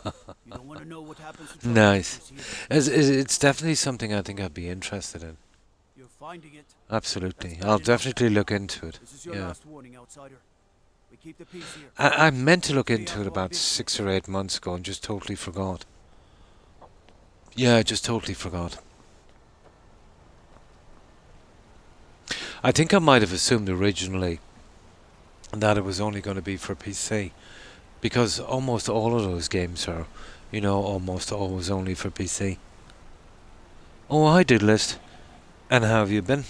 You don't want to know what happens to Nice. troublemakers here. It's definitely something I think I'd be interested in. You're finding it. Absolutely. That's I'll bad enough. definitely look into it. This is your Yeah. last warning, outsider. We keep the peace here. I meant to look into it about 6 or 8 months ago and just totally forgot. Yeah, I just totally forgot. I think I might have assumed originally that it was only going to be for PC. Because almost all of those games are, you know, almost always only for PC. Oh, hi, Doodlist. And how have you been?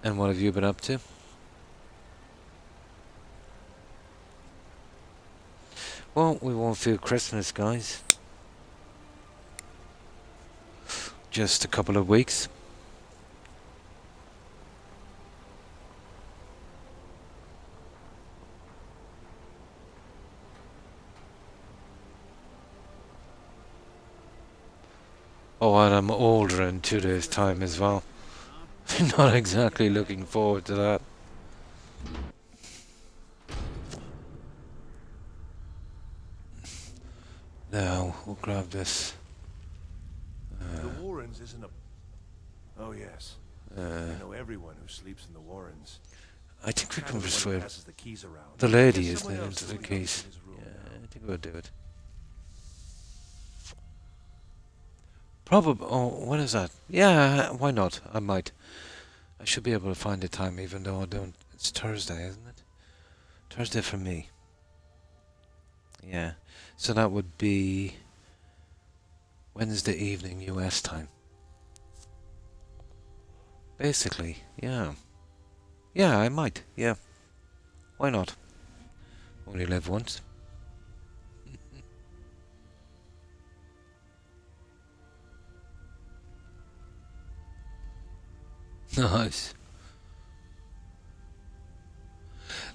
And what have you been up to? Well, we won't feel Christmas, guys. Just a couple of weeks. Oh, and I'm older in 2 days' time as well. Not exactly looking forward to that. Now, we'll grab this. The Warrens isn't a... Oh, yes. I know everyone who sleeps in the Warrens. I think we Kind can of the one who persuade passes the keys around. the lady Guess is someone there else into the goes keys. in his room Yeah, now. I think we'll do it. Probably. Oh, what is that? Yeah, why not? I might. I should be able to find the time, even though I don't. It's Thursday, isn't it? Thursday for me. Yeah. So that would be Wednesday evening US time. Basically, yeah. Yeah, I might. Yeah. Why not? Only live once. Nice.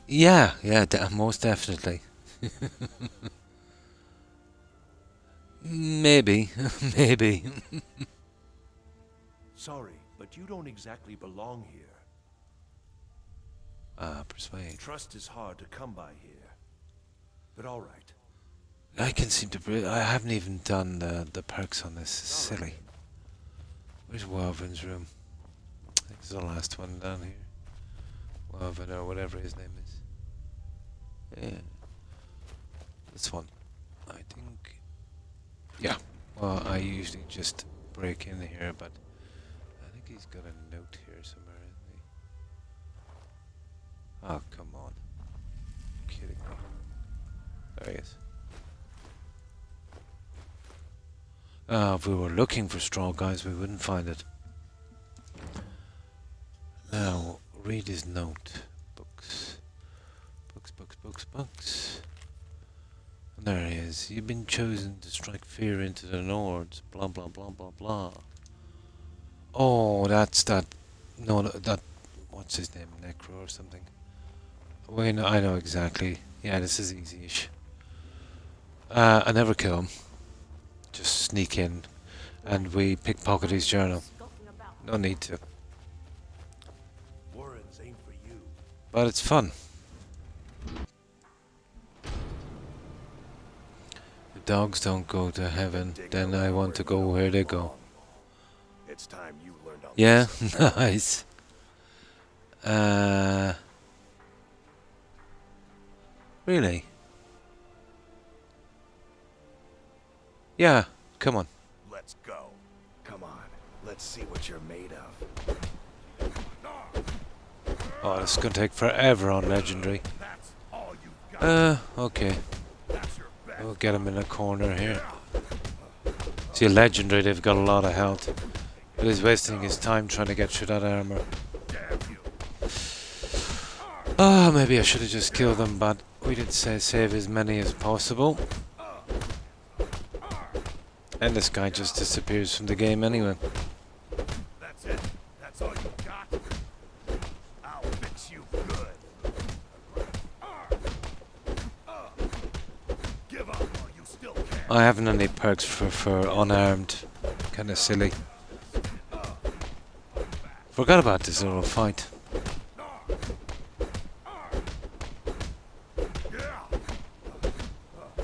Yeah, yeah, most definitely. Maybe, maybe. Sorry, but you don't exactly belong here. Persuade. Trust is hard to come by here. But all right. I can seem to. I haven't even done the perks on this. It's silly. Where's Warvin's room? I think it's the last one down here. Warvin or whatever his name is. Yeah. This one. I think. Yeah. Well, I usually just break in here, but I think he's got a note here somewhere, isn't he? Oh, come on. You're kidding me. There he is. If we were looking for straw, guys, we wouldn't find it. Now, read his note. Books. Books. And there he is. You've been chosen to strike fear into the Nords. Blah, blah, blah, blah, blah. Oh, that's that. No, that. What's his name? Necro or something. Wait, no, I know exactly. Yeah, this is easy-ish. I never kill him. Just sneak in, and we pickpocket his journal. No need to. Warrens ain't for you. But it's fun. If dogs don't go to heaven, then I want to go where they go. It's time you learned all Yeah, this. nice. Really? Yeah, come on. Let's go. Come on. Let's see what you're made of. Oh, this is gonna take forever on Legendary. That's all you got. Okay. That's your best. We'll get him in a corner here. See, Legendary, they've got a lot of health. But he's wasting his time trying to get through that armor. Damn you. Oh, maybe I should have just killed them, but we did say save as many as possible. And this guy just disappears from the game anyway. That's it. That's all you got. I'll fix you good. Give up while you still can. I haven't any perks for unarmed. Kinda silly. Forgot about this little fight.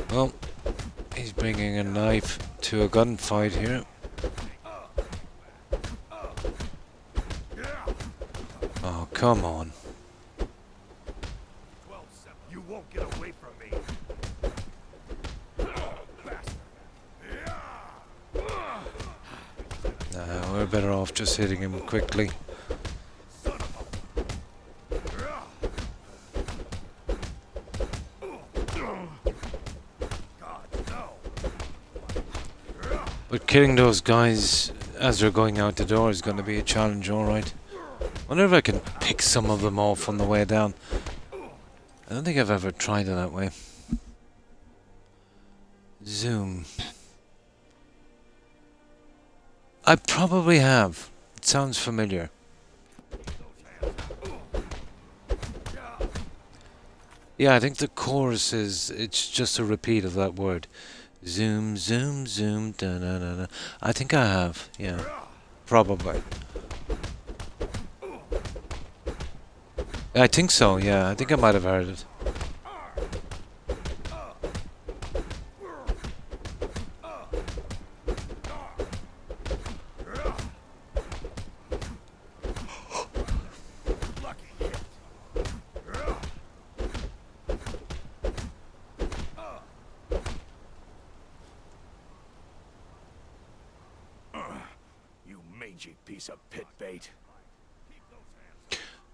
Well, he's bringing a knife to a gunfight here. Oh, come on. You won't get away from me. Nah, we're better off just hitting him quickly. But killing those guys as they're going out the door is going to be a challenge, alright. Wonder if I can pick some of them off on the way down. I don't think I've ever tried it that way. Zoom. I probably have. It sounds familiar. Yeah, I think the chorus is, it's just a repeat of that word. Zoom, zoom, zoom, da da da da. I think I have, yeah. Probably. I think so, yeah. I think I might have heard it. Piece of pit bait.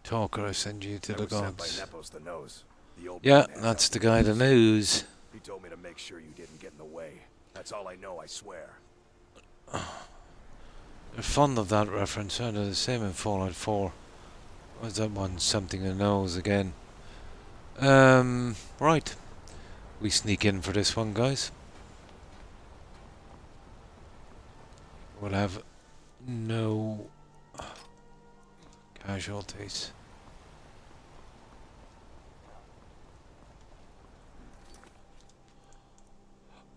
Talker, I send you to the Sent by gods. Nepos the Nose. The old Yeah, man has that's the something guy to that say. knows. He told me to make sure you didn't get in the way. That's all I know, I swear. They're fond of that reference, aren't they? The same in Fallout 4. Was that one something in the nose again? Right. We sneak in for this one, guys. We'll have no casualties.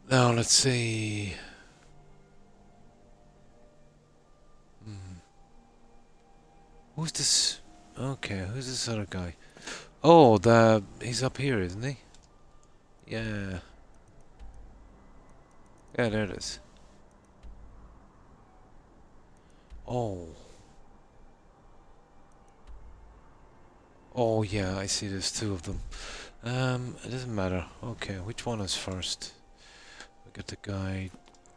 Now let's see. Who's this? Okay, who's this other guy? Oh, he's up here, isn't he? Yeah. Yeah, there it is. Oh. Oh yeah, I see there's two of them. It doesn't matter. Okay, which one is first? We got the guy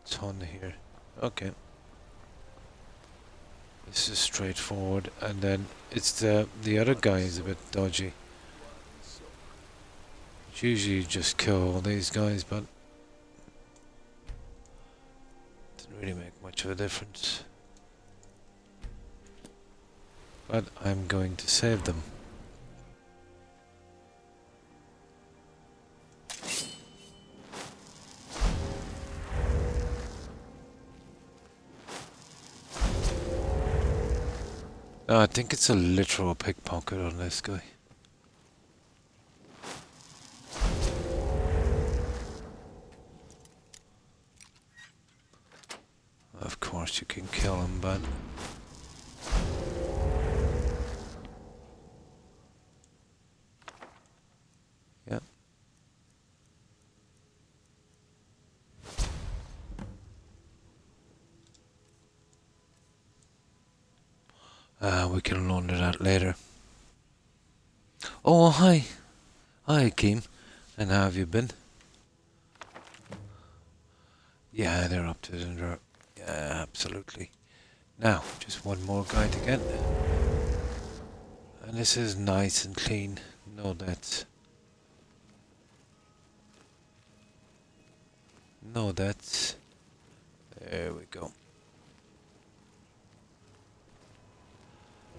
ton here. Okay. This is straightforward, and then it's the other guy is a bit dodgy. It's usually just kill all these guys, but didn't really make much of a difference. But I'm going to save them. I think it's a literal pickpocket on this guy. Of course you can kill him, but... yeah. We can launder that later. Oh, hi. Hi, Keem. And how have you been? Yeah, they're up to the... yeah, absolutely. Now, just one more guy to get. And this is nice and clean. No deaths. No deaths. There we go.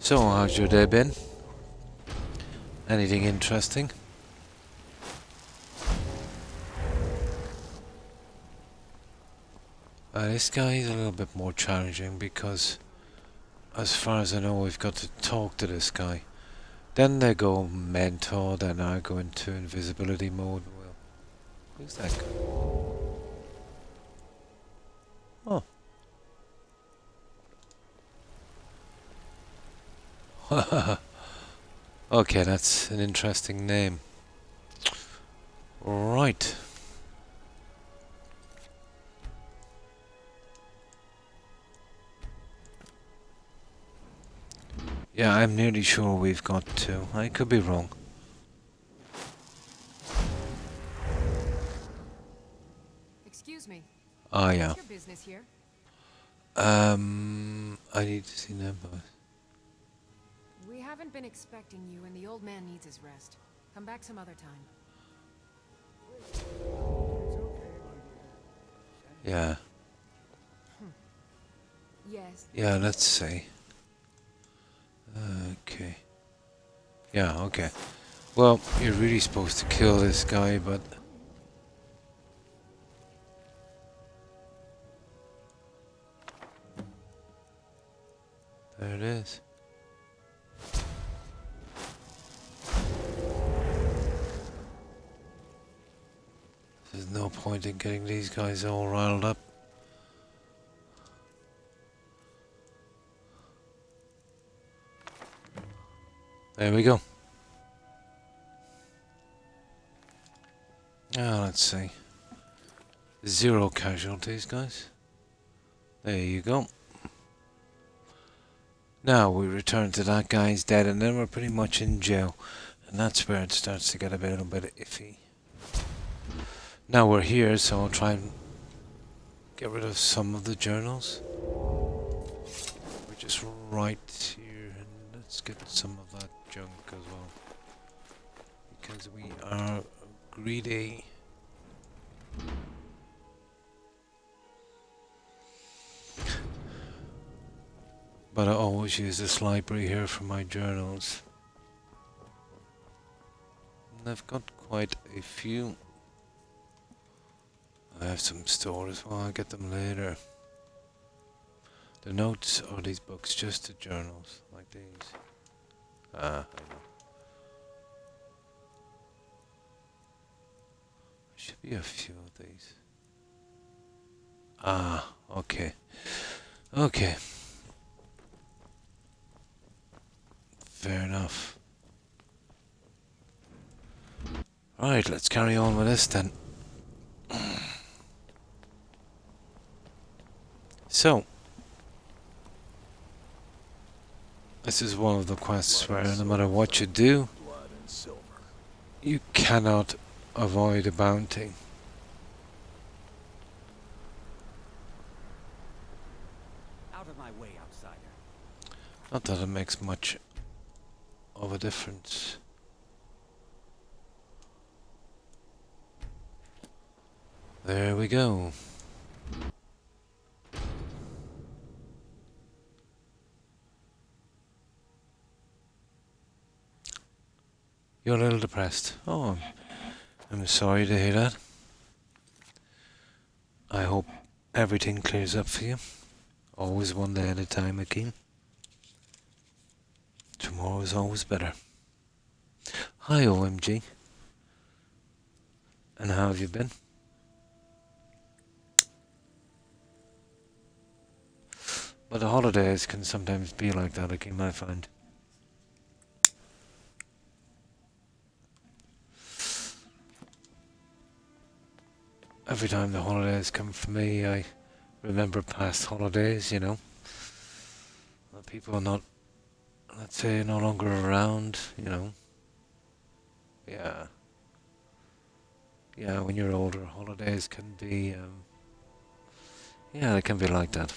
So, how's your day been? Anything interesting? This guy is a little bit more challenging because, as far as I know, we've got to talk to this guy. Then they go mental, then I go into invisibility mode. Well, who's that guy? Oh. Okay, that's an interesting name. Right. Yeah, I'm nearly sure we've got to. I could be wrong. Excuse me. Ah, yeah. What's your business here? I need to see them both. We haven't been expecting you, and the old man needs his rest. Come back some other time. Yeah. Yes. Yeah, let's see. Okay. Yeah, okay. Well, you're really supposed to kill this guy, but... there it is. There's no point in getting these guys all riled up. There we go. Now let's see. 0 casualties, guys. There you go. Now we return to that guy's dead, and then we're pretty much in jail. And that's where it starts to get a little bit iffy. Now we're here, so I'll try and get rid of some of the journals. We're just right here, and let's get some of that junk as well. Because we are greedy. But I always use this library here for my journals. And I've got quite a few. I have some stored as well, I'll get them later. The notes are these books, just the journals, like these. I know. Should be a few of these. Okay. Okay. Fair enough. Right, let's carry on with this then. So, this is one of the quests where no matter what you do, you cannot avoid a bounty. Out of my way, outsider. Not that it makes much of a difference. There we go. You're a little depressed. Oh, I'm sorry to hear that. I hope everything clears up for you. Always one day at a time, Akeem. Tomorrow is always better. Hi, OMG. And how have you been? But the holidays can sometimes be like that, Akeem, I find. Every time the holidays come for me, I remember past holidays, you know. People are not, let's say, no longer around, you know. Yeah. Yeah, when you're older, holidays can be, yeah, they can be like that.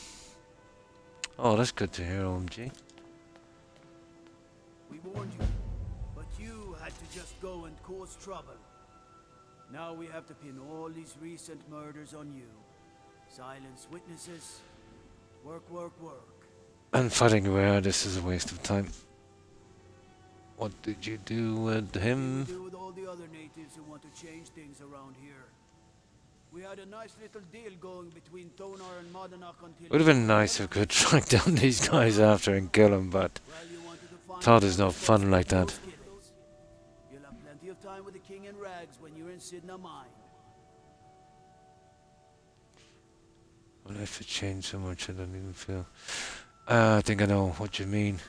Oh, that's good to hear, OMG. We warned you, but you had to just go and cause trouble. Now we have to pin all these recent murders on you. Silence witnesses. Work, work, work. And fighting away, this is a waste of time. What did you do with him? What do you do with all the other natives who want to change things around here? We had a nice little deal going between Tonar and Modonak until... Would have been nice if we could track down these guys after and kill them, but thought there's no fun like that. You'll have plenty of time with the king in rags when you're in Sidna Mine. Well, if it changed so much, I don't even feel... I think I know what you mean.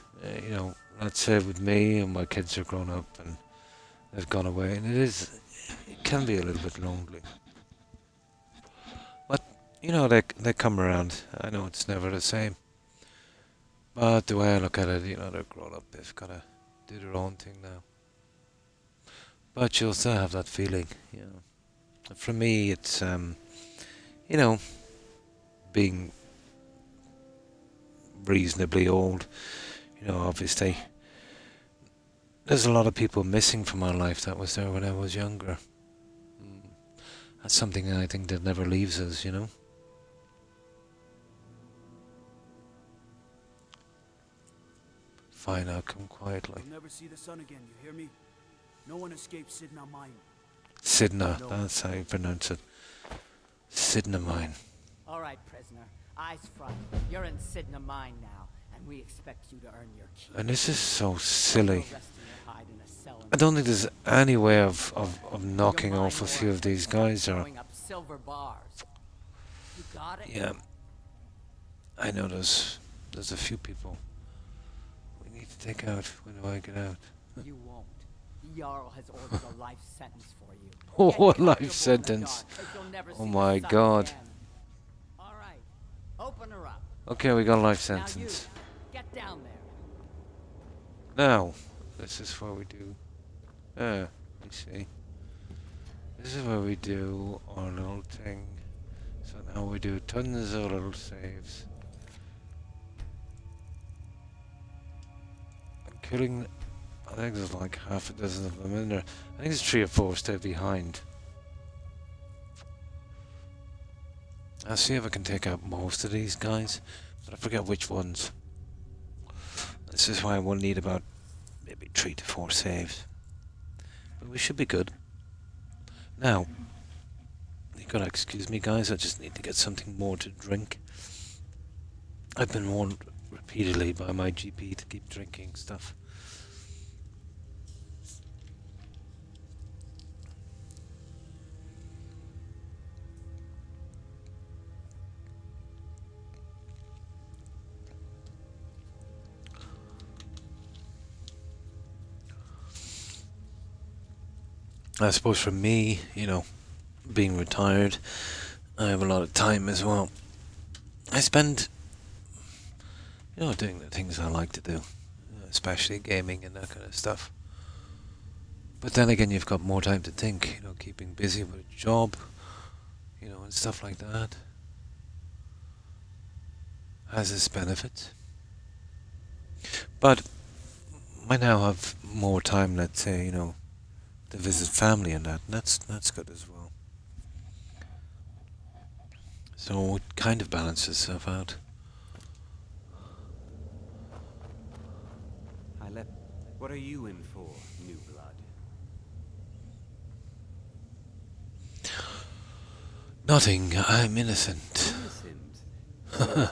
You know, let's say with me and my kids are grown up and they've gone away, and it can be a little bit lonely. But, you know, they come around. I know it's never the same. But the way I look at it, you know, they're grown up. They've got to do their own thing now. But you'll still have that feeling, you know. For me, it's, you know, being reasonably old, you know, obviously. There's a lot of people missing from my life that was there when I was younger. That's something I think that never leaves us, you know. Fine, I'll come quietly. You'll never see the sun again, you hear me? No one escapes Sidna Mine. Sidna, that's how you pronounce it. Sidna Mine. All right, prisoner. Eyes front. You're in Sidna Mine now, and we expect you to earn your keep. And this is so silly. You're resting your hide in a cell in I don't think there's any way of knocking off a few of these guys, or... up silver bars. You got it? Yeah. I know there's a few people we need to take out. When do I get out? You won't. Jarl has ordered a life sentence for you. Oh, a Get life comfortable in the sentence. dark, 'cause you'll never Oh see the my sun God. again. All right. Open her up. Okay, we got a life Now you, sentence. get down there. Now, this is where we do... let me see. This is where we do our little thing. So now we do tons of little saves. I'm killing... I think there's like half a dozen of them in there. I think there's 3 or 4 still behind. I'll see if I can take out most of these guys, but I forget which ones. This is why we'll need about maybe 3 to 4 saves. But we should be good. Now, you gotta excuse me guys, I just need to get something more to drink. I've been warned repeatedly by my GP to keep drinking stuff. I suppose for me, you know, being retired, I have a lot of time as well. I spend, you know, doing the things I like to do, especially gaming and that kind of stuff. But then again, you've got more time to think, you know, keeping busy with a job, you know, and stuff like that. Has its benefits. But I now have more time, let's say, you know, to visit family and that, and that's good as well. So it kind of balances itself out. What are you in for, new blood? Nothing, I'm innocent. Innocent?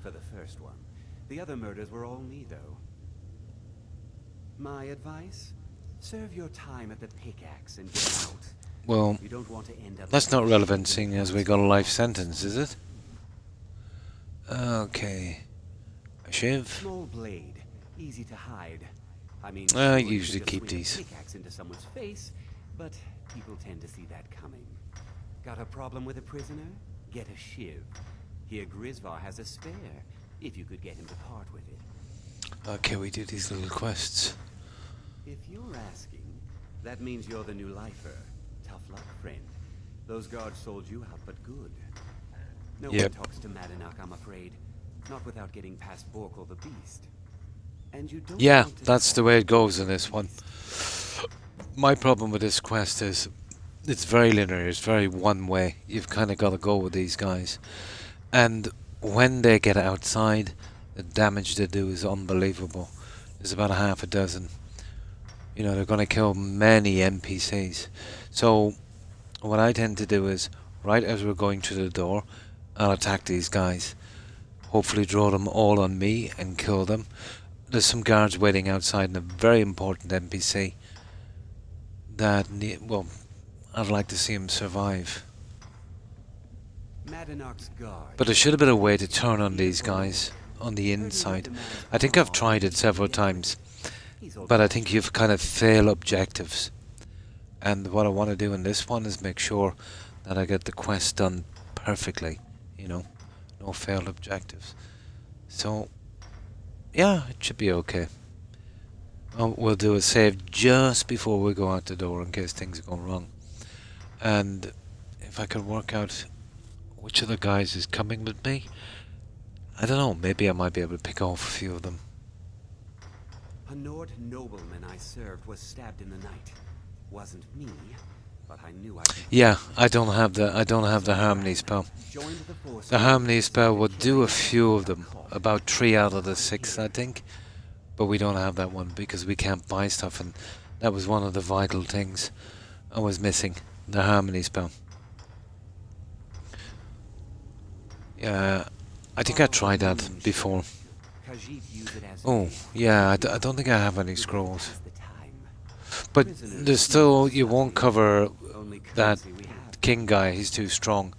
For the first one. The other murders were all me, though. My advice? Serve your time at the pickaxe and get out. Well, you don't want to end up that's not relevant seeing as we got a life sentence, is it? Okay. A shiv? Small blade, easy to hide. I mean, I sure, you usually could just keep swing a these. Pickaxe into someone's face, but people tend to see that coming. Got a problem with a prisoner? Get a shiv. Here Grisvar has a spare, if you could get him to part with it. Okay, we do these little quests. If you're asking, that means you're the new lifer. Tough luck, friend. Those guards sold you out, but good. No one talks to Madanach, I'm afraid. Not without getting past Borkul the Beast. And you don't Yeah, want to that's the way it goes in this one. My problem with this quest is it's very linear, it's very one way. You've kind of got to go with these guys. And when they get outside, the damage they do is unbelievable. There's about a half a dozen. You know, they're going to kill many NPCs. So, what I tend to do is, right as we're going through the door, I'll attack these guys. Hopefully draw them all on me and kill them. There's some guards waiting outside and a very important NPC that, well, I'd like to see him survive. But there should have been a way to turn on these guys on the inside. I think I've tried it several times, but I think you've kind of failed objectives. And what I want to do in this one is make sure that I get the quest done perfectly, you know, no failed objectives. So, yeah, it should be okay. We'll do a save just before we go out the door in case things go wrong. And if I can work out which of the guys is coming with me, I don't know, maybe I might be able to pick off a few of them. A Nord nobleman I served was stabbed in the night. Wasn't me, but I knew I could. Yeah, I don't have the harmony spell. The harmony spell would do a few of them, about 3 out of the 6 I think, but we don't have that one because we can't buy stuff, and that was one of the vital things I was missing, the harmony spell. Yeah, I think I tried that before. Oh, yeah, I don't think I have any scrolls. But there's still, you won't cover that king guy, he's too strong.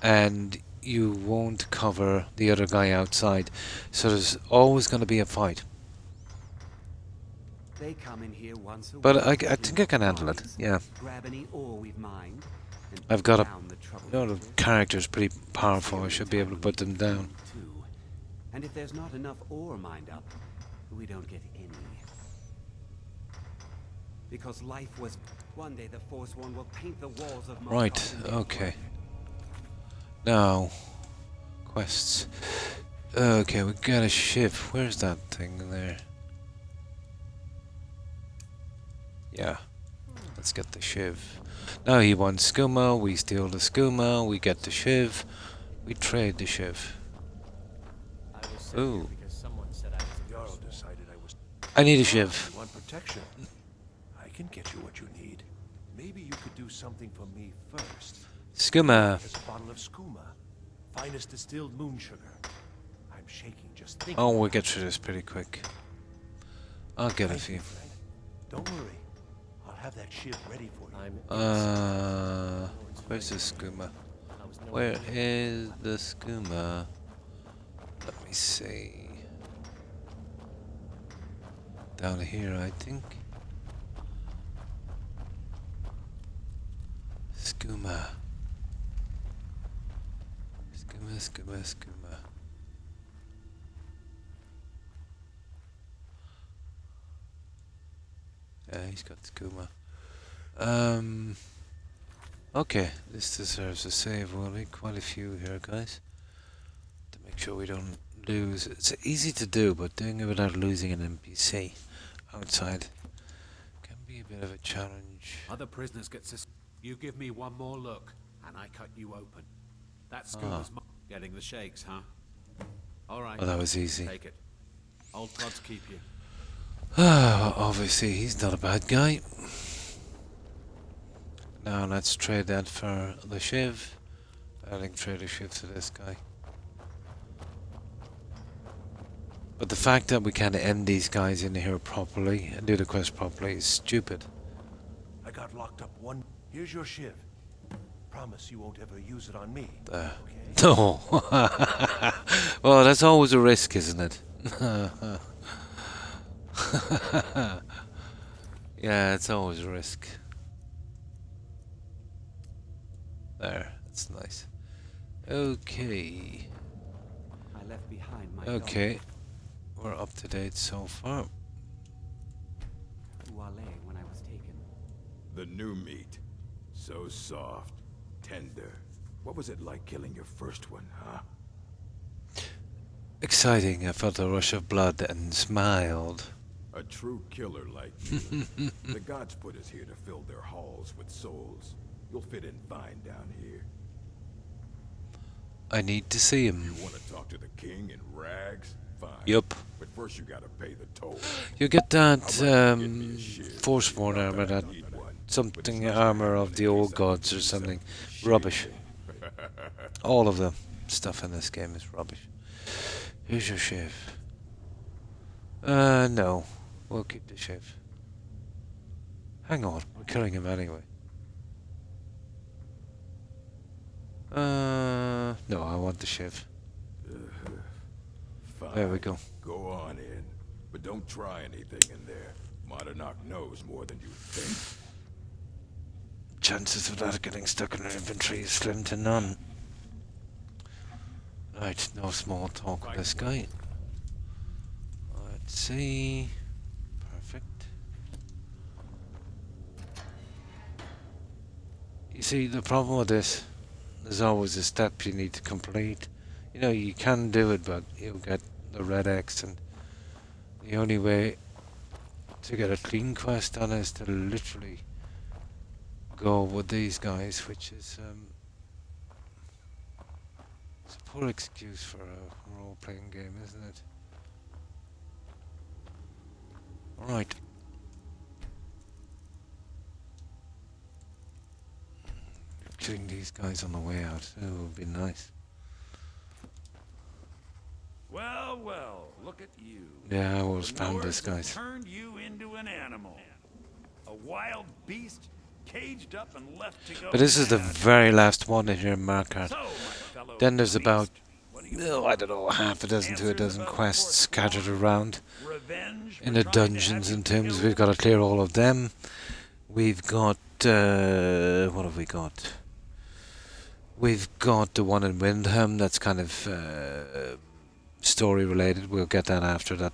And you won't cover the other guy outside. So there's always going to be a fight. But I think I can handle it, yeah. I've got a... You know, the character's pretty powerful, I should be able to put them down. And if there's not enough ore mined up, we don't get any. Because life was... One day the Forsworn will paint the walls of... Right, okay. Now, quests. Okay, we got a ship. Where's that thing there? Yeah, let's get the shiv. Now he wants skooma, we steal the skooma, we get the shiv, we trade the shiv. Ooh. I need a shiv. You want protection? I can get you what you need. Maybe you could do something for me first. Skooma. Here's a bottle of skooma, finest distilled moon sugar. I'm shaking just thinking. Oh, we'll get through this pretty quick. I'll get a few. Friend. Don't worry. I'll have that shiv ready for you. Where's the skooma? Where is the skooma? Let me see. Down here, I think. Skooma. Skooma. Yeah, he's got skooma. Okay, this deserves a save. We'll need quite a few here, guys, to make sure we don't lose. It's easy to do, but doing it without losing an NPC outside can be a bit of a challenge. Other prisoners get You give me one more look, and I cut you open. That schooner's getting the shakes, huh? All right. Well, that was easy. Take it. Old gods keep you. Well, obviously, he's not a bad guy. Now let's trade that for the shiv. I think trade a shiv to this guy. But the fact that we can't end these guys in here properly and do the quest properly is stupid. I got locked up one. Here's your shiv. Promise you won't ever use it on me. Okay? No. Well, that's always a risk, isn't it? Yeah, it's always a risk. There, that's nice. Okay. I left behind my Okay. We're up to date so far. when I was taken. The new meat. So soft, tender. What was it like killing your first one, huh? Exciting. I felt a rush of blood and smiled. A true killer like you. The gods put us here to fill their halls with souls. You'll fit in fine down here. I need to see him. You want to talk to the king in rags? Fine. Yup. But first you gotta pay the toll. You get that Forsworn armor, that something armor of the old gods or something. Rubbish. All of the stuff in this game is rubbish. Here's your shiv. No. We'll keep the shiv. Hang on, we're killing him anyway. No, I want the shiv. Fine. There we go. Go on in. But don't try anything in there. Monarch knows more than you think. Chances of that getting stuck in our inventory is slim to none. Right, no small talk with this guy. Let's see. Perfect. You see, the problem with this, there's always a step you need to complete. You know, you can do it, but you'll get the red X, and the only way to get a clean quest done is to literally go with these guys, which is it's a poor excuse for a role-playing game, isn't it? Right. Killing these guys on the way out, it would be nice. Well, well, look at you. Yeah, I will The spam Nords this, have guys. turned you into an animal. A wild beast, caged up and left to go. But this is the mad. very last one in your marker. So, my fellow Then there's beast, about, what do you no, I don't know, half a dozen to a Answers dozen about quests Forsworn, scattered around revenge in for the trying to have dungeons you and tombs. killed? We've got to clear all of them. We've got, what have we got? We've got the one in Windham that's kind of story related. We'll get that after that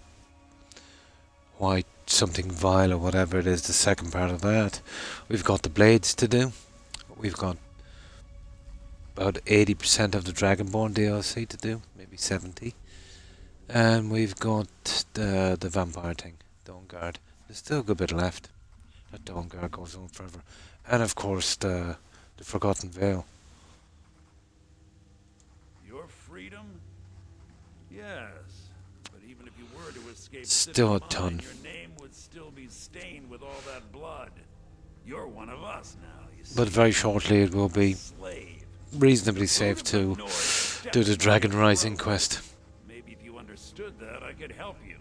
white something vile or whatever it is, the second part of that. We've got the blades to do. We've got about 80% of the Dragonborn DLC to do, maybe 70. And we've got the vampire thing, Dawn Guard. There's still a good bit left. That Dawn Guard goes on forever. And of course the Forgotten Veil. Your freedom? Yes. But even if you were to escape Still a city ton. mine, your name stained with all that blood. You're one of us now, you see. But very shortly it will be Slave. reasonably safe to do the Dragon Rising quest. Maybe if you understood that, I could help you.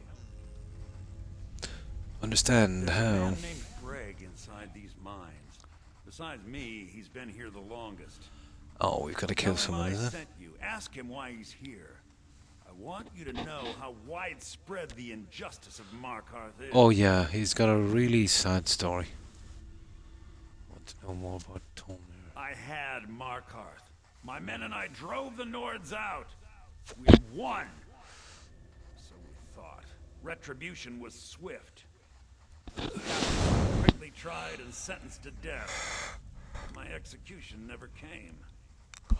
Understand There's a how? man named Greg inside these mines. Besides me, he's been here the longest. Oh, we've got to kill Tell him someone, I is it? sent you. Ask him why he's here. I want you to know how widespread the injustice of Markarth is. Oh yeah, he's got a really sad story. Want to know more about Tom here? I had Markarth. My men and I drove the Nords out. We won. So we thought. Retribution was swift. Quickly tried and sentenced to death. My execution never came.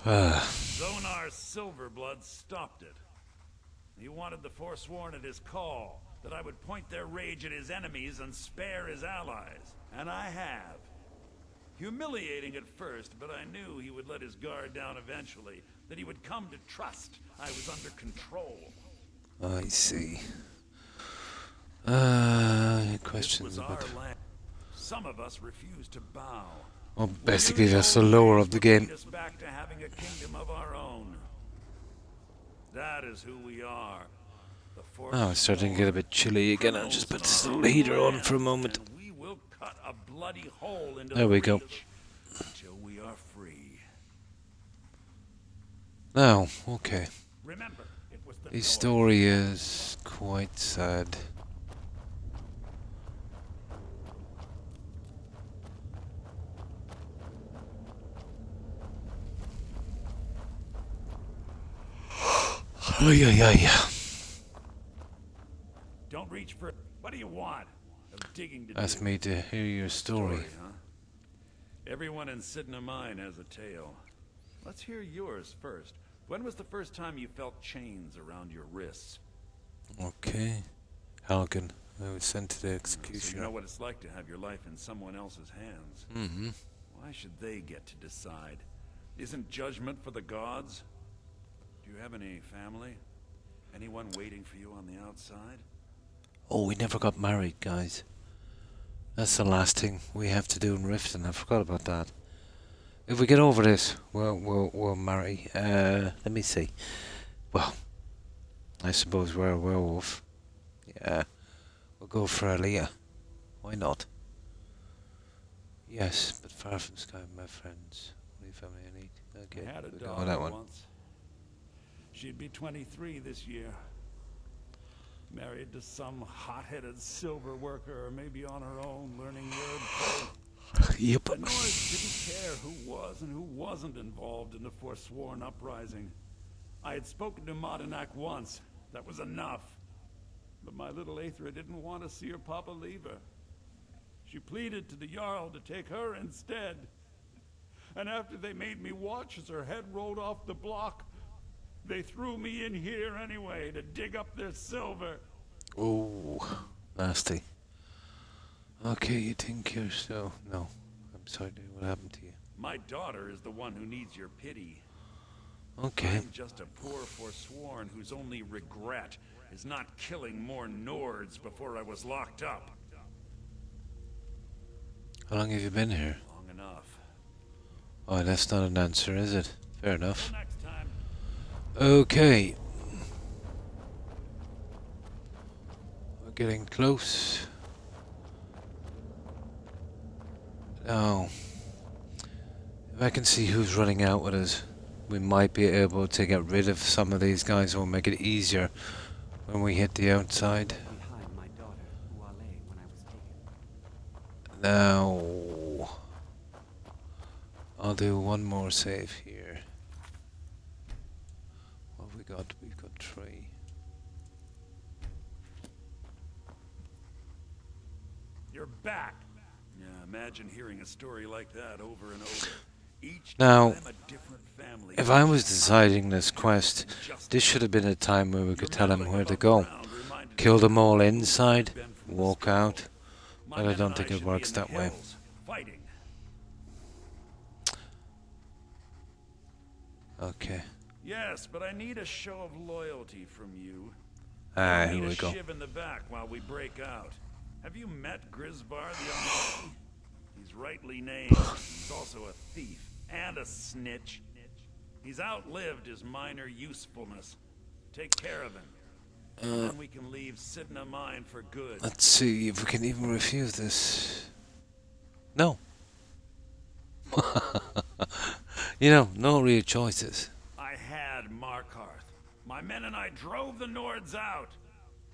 Zonar's Silverblood stopped it. He wanted the Forsworn at his call, that I would point their rage at his enemies and spare his allies. And I have. Humiliating at first, but I knew he would let his guard down eventually, that he would come to trust I was under control. I see. Questions about... Land. Some of us refused to bow. Well, basically that's the lore of the game. Us back to having a kingdom of our own. That is who we are. Oh, it's starting to get a bit chilly again. I'll just put the heater on for a moment. We will cut a bloody hole into There we go. Until we are free. Now, okay. Remember, it was the His story is quite sad. Oh yeah. Don't reach for it. What do you want? I'm digging to Ask do. me to hear your story. Huh? Everyone in Sidna Mine has a tale. Let's hear yours first. When was the first time you felt chains around your wrists? Okay. Halgan, I was sent to the So you executioner. know what it's like to have your life in someone else's hands. Mm-hmm. Why should they get to decide? Isn't judgment for the gods? Do you have any family? Anyone waiting for you on the outside? Oh, we never got married, guys. That's the last thing we have to do in Riften. I forgot about that. If we get over this, we'll marry. Let me see. Well, I suppose we're a werewolf. Yeah, we'll go for Aliyah. Why not? Yes, but far from Skyrim, my friends. Only family I need. Okay, I had a we'll go daughter with that one. once. She'd be 23 this year. Married to some hot-headed silver worker, or maybe on her own, learning wordplay. Yep. The Nords didn't care who was and who wasn't involved in the Forsworn uprising. I had spoken to Madanak once. That was enough. But my little Aethra didn't want to see her papa leave her. She pleaded to the Jarl to take her instead. And after they made me watch as her head rolled off the block, they threw me in here anyway to dig up their silver. Oh, nasty. Okay, you think you're so... No, I'm sorry, dude. What happened to you? My daughter is the one who needs your pity. Okay. I'm just a poor Forsworn whose only regret is not killing more Nords before I was locked up. How long have you been here? Long enough. Oh, that's not an answer, is it? Fair enough. Till next time. Okay. We're getting close. Now, if I can see who's running out with us, we might be able to get rid of some of these guys. Will make it easier when we hit the outside. Behind my daughter, Uale, when I was taken. Now, I'll do one more save here. What have we got? We've got 3. You're back. Yeah, imagine hearing a story like that over and over. Each Now, time a different family. if I was deciding this quest, this should have been a time where we could tell him where to go. Kill them all inside, walk out. But I don't think it works that way. Fighting. Okay. Yes, but I need a show of loyalty from you. Ah, I here need we a go. shiv in the back while we break out. Have you met Grisbar the Unlucky? He's rightly named. He's also a thief and a snitch. He's outlived his minor usefulness. Take care of him. And then we can leave Sidna Mine for good. Let's see if we can even refuse this. No. You know, no real choices. I had Markarth. My men and I drove the Nords out.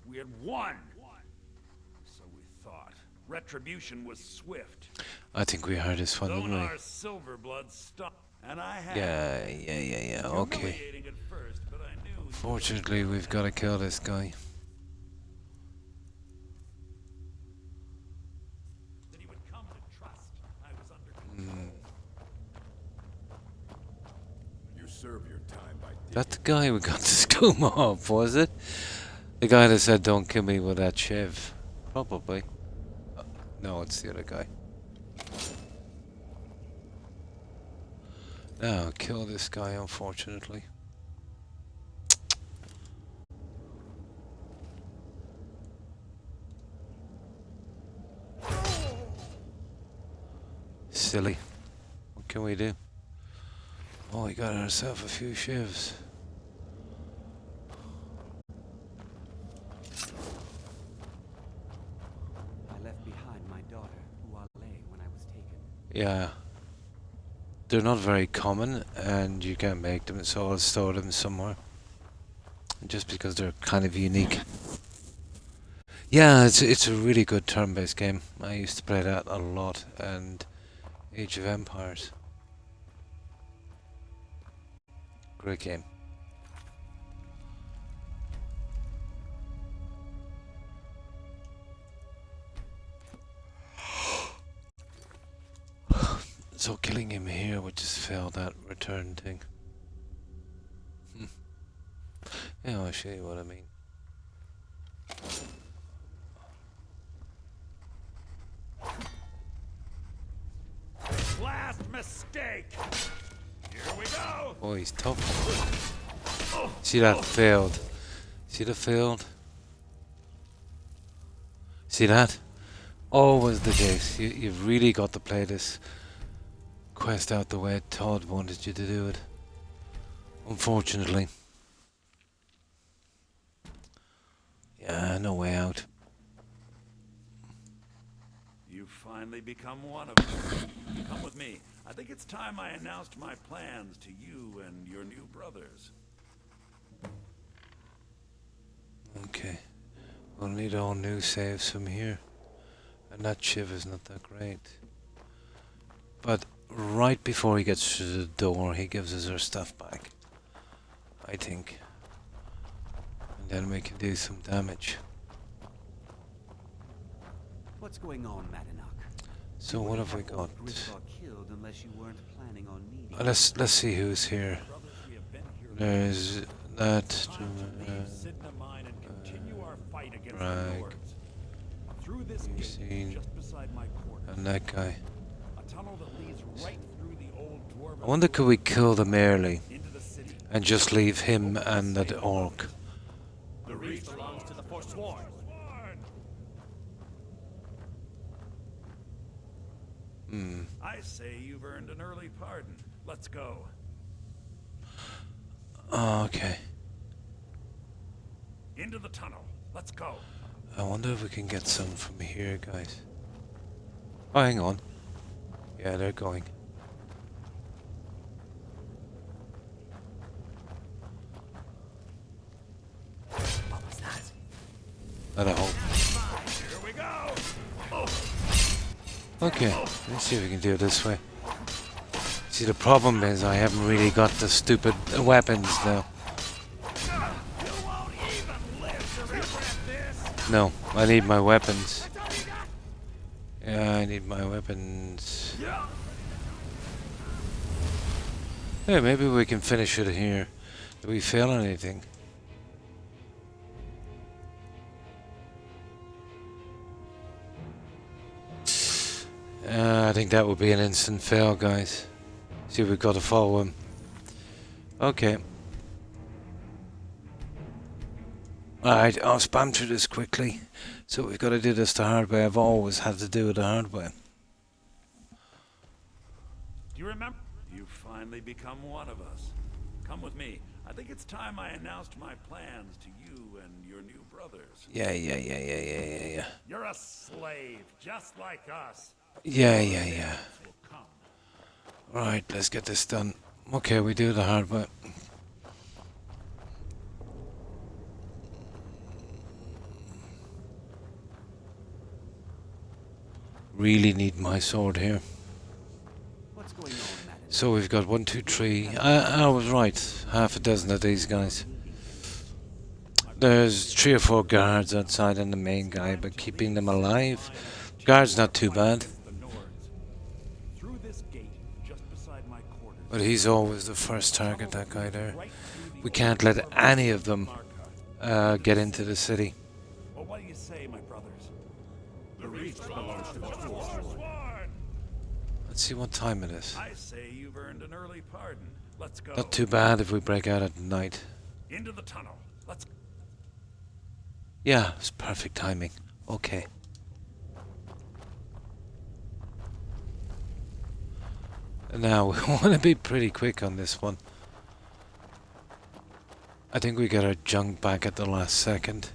We had won. So we thought. Retribution was swift. I think we heard this one, didn't we? Our Silverblood stopped. And I had. Yeah, okay. Humiliating at first, but I knew. Fortunately, we've got to kill this guy. That he would come to trust. I was under control. You serve your time by That the guy we got to scoop off, was it? The guy that said, "Don't kill me with that shiv." Probably. No, it's the other guy. Now, kill this guy, unfortunately. Silly. What can we do? Oh, we got ourselves a few shivs. I left behind my daughter, Wale, when I was taken. Yeah. They're not very common, and you can't make them, so I'll store them somewhere. Just because they're kind of unique. Yeah, it's a really good turn-based game. I used to play that a lot, and Age of Empires. Great game. So killing him here would just fail that return thing. Yeah, I'll show you what I mean. Last mistake. Here we go. Oh, he's tough. See that failed. See that failed? See that? Always the case. You've really got to play this quest out the way Todd wanted you to do it. Unfortunately. Yeah, no way out. You've finally become one of us. Come with me. I think it's time I announced my plans to you and your new brothers. Okay. We'll need all new saves from here. And that shiv is not that great. But right before he gets through the door, he gives us our stuff back. I think. And then we can do some damage. What's going on, Madanach? So what have we got? Grisbar killed unless you weren't planning on needing. Let's see who's here. There's that. Right. You've seen. And that guy. I wonder could we kill them early and just leave him and that orc. The reef belongs to the Forsworn. I say you've earned an early pardon. Let's go. Okay. Into the tunnel. Let's go. I wonder if we can get some from here, guys. Oh, hang on. Yeah, they're going. What was that? Let it hope. Here we go. Okay, let's see if we can do it this way. See, the problem is I haven't really got the stupid weapons now. No, I need my weapons. Yeah, I need my weapons. Hey, maybe we can finish it here. Do we fail anything? I think that would be an instant fail, guys. See, we've got to follow him. Okay. Alright, I'll spam through this quickly. So we've got to do this the hard way. I've always had to do it the hard way. Do you remember? You've finally become one of us. Come with me. I think it's time I announced my plans to you and your new brothers. Yeah. You're a slave, just like us. Yeah. Right, let's get this done. Okay, we do the hard way. Really need my sword here. What's going on, Madam? So we've got 1, 2, 3. I was right. Half a dozen of these guys. There's 3 or 4 guards outside and the main guy, but keeping them alive. Guard's not too bad. But he's always the first target, that guy there. We can't let any of them get into the city. Well, what do you say, my brothers? The reach belongs to the Forsworn. Let's see what time it is. I say you've earned an early pardon. Let's go. Not too bad if we break out at night. Into the tunnel. Let's. Yeah, it's perfect timing. Okay. Now, we want to be pretty quick on this one. I think we got our junk back at the last second.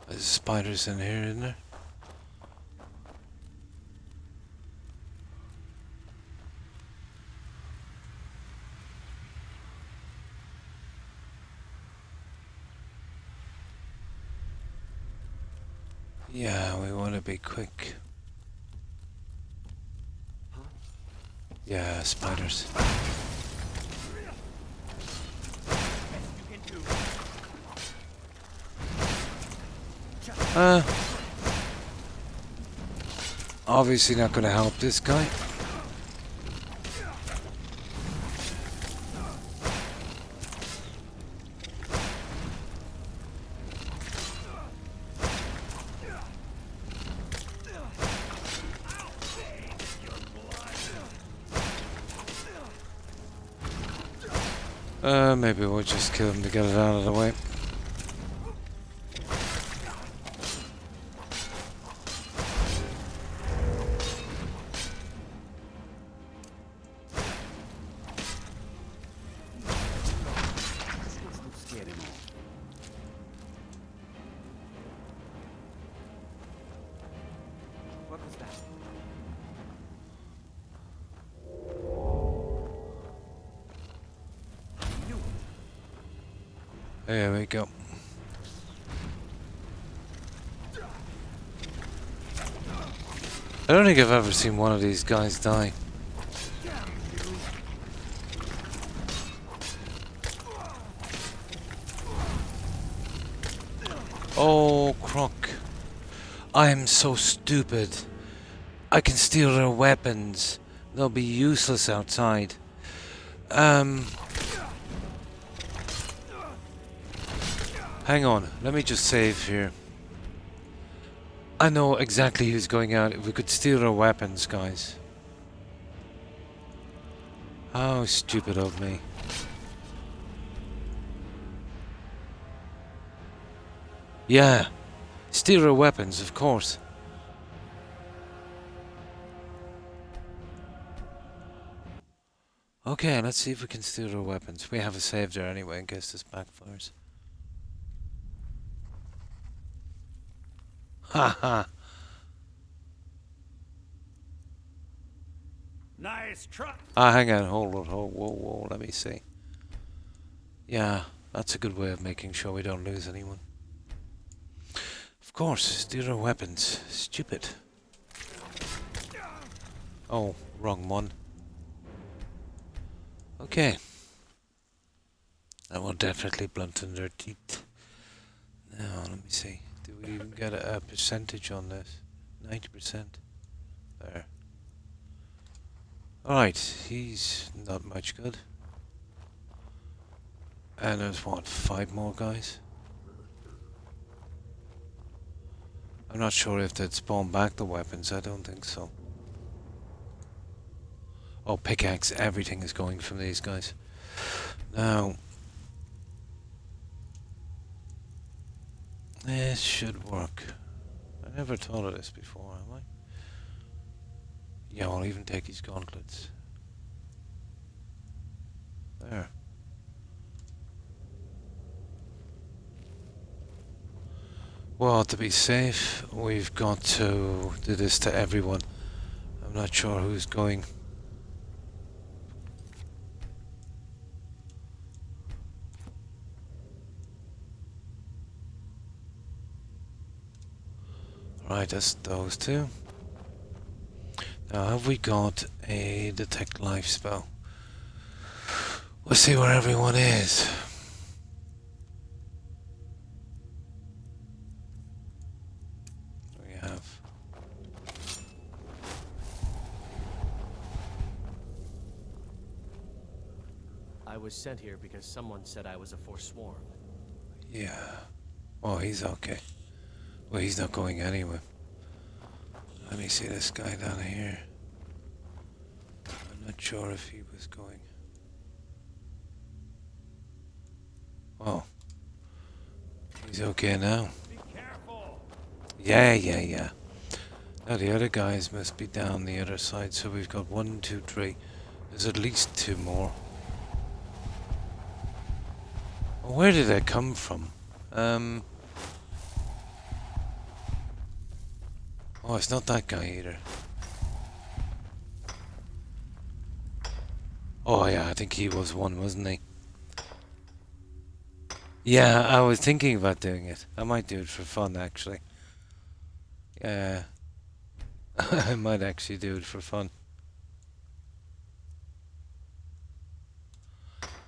There's spiders in here, isn't there? Yeah, we want to be quick. Yeah, spiders. Obviously not going to help this guy. Maybe we'll just kill him to get it out of the way. What was that? There we go. I don't think I've ever seen one of these guys die. Oh, Croc. I am so stupid. I can steal their weapons. They'll be useless outside. Hang on, let me just save here. I know exactly who's going out. If we could steal their weapons, guys. How stupid of me. Yeah, steal their weapons, of course. Okay, let's see if we can steal their weapons. We have a save there anyway in case this backfires. Haha. Nice try. Hang on, hold on, whoa, let me see. Yeah, that's a good way of making sure we don't lose anyone. Of course, steal our weapons. Stupid. Oh, wrong one. Okay. That will definitely blunten their teeth. Now, let me see. Do we even get a percentage on this? 90%. There. Alright, he's not much good. And there's what, 5 more guys? I'm not sure if they'd spawn back the weapons, I don't think so. Oh, pickaxe, everything is going from these guys. Now, this should work. I never thought of this before, have I? Yeah, I'll even take his gauntlets. There. Well, to be safe, we've got to do this to everyone. I'm not sure who's going. Right, that's those two. Now, have we got a detect life spell? We'll see where everyone is. We have. I was sent here because someone said I was a Forsworn. Yeah. Oh, he's okay. Well, he's not going anywhere. Let me see this guy down here. I'm not sure if he was going. Oh. He's okay now. Be careful. Yeah. Now the other guys must be down the other side, so we've got 1, 2, 3. There's at least 2 more. Where did they come from? Oh, it's not that guy either. Oh yeah, I think he was one, wasn't he? Yeah, I was thinking about doing it. I might do it for fun, actually. Yeah. I might actually do it for fun.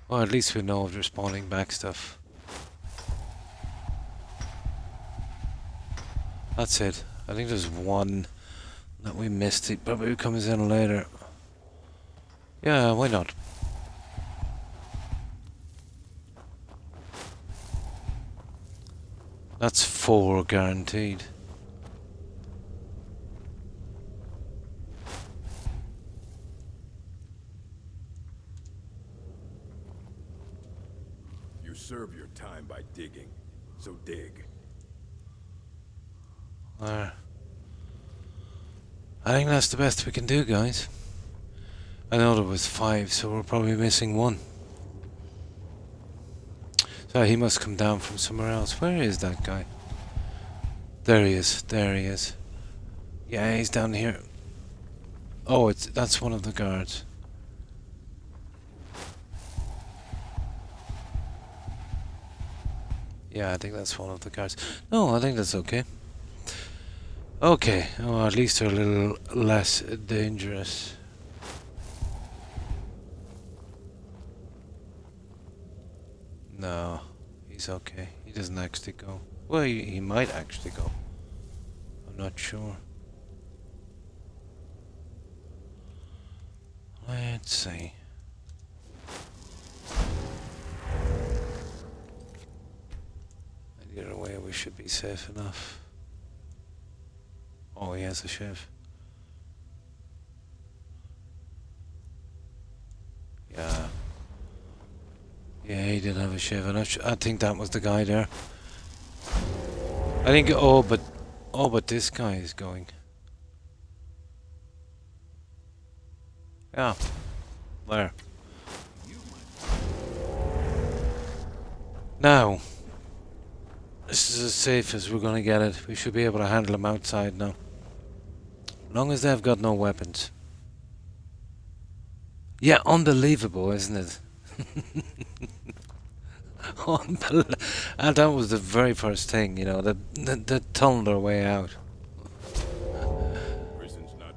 Well, at least we know if they're spawning back stuff. That's it. I think there's one that we missed. It probably comes in later. Yeah, why not? That's 4 guaranteed. You serve your time by digging, so dig. There. I think that's the best we can do, guys. I know there was 5, so we're probably missing 1. So he must come down from somewhere else. Where is that guy? There he is. There he is. Yeah, he's down here. Oh, that's one of the guards. Yeah, I think that's one of the guards. No, I think that's okay. Okay, oh, at least they're a little less dangerous. No, he's okay. He doesn't actually go. Well, he might actually go. I'm not sure. Let's see. Either way, we should be safe enough. Oh, he has a shiv. Yeah. Yeah, he did have a shiv, and I think that was the guy there. I think. Oh, but this guy is going. Yeah. There. Now. This is as safe as we're gonna get it. We should be able to handle him outside now. As long as they've got no weapons. Yeah, unbelievable, isn't it? And that was the very first thing, you know, they tunneled their way out.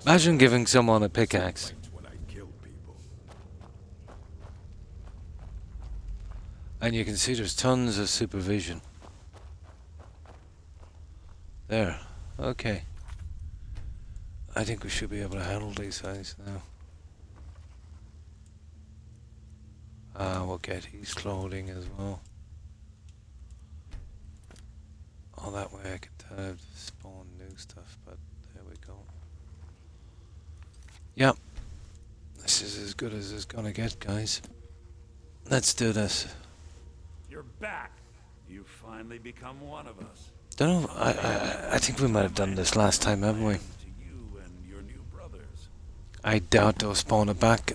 Imagine giving someone a pickaxe. And you can see there's tons of supervision. There. Okay. I think we should be able to handle these guys now. We'll get his clothing as well. Oh, that way I can tell him to spawn new stuff, but there we go. Yep. This is as good as it's gonna get, guys. Let's do this. You're back. You finally become one of us. Don't know. I think we might have done this last time, haven't we? To you and your new brothers. I doubt they'll spawn it back.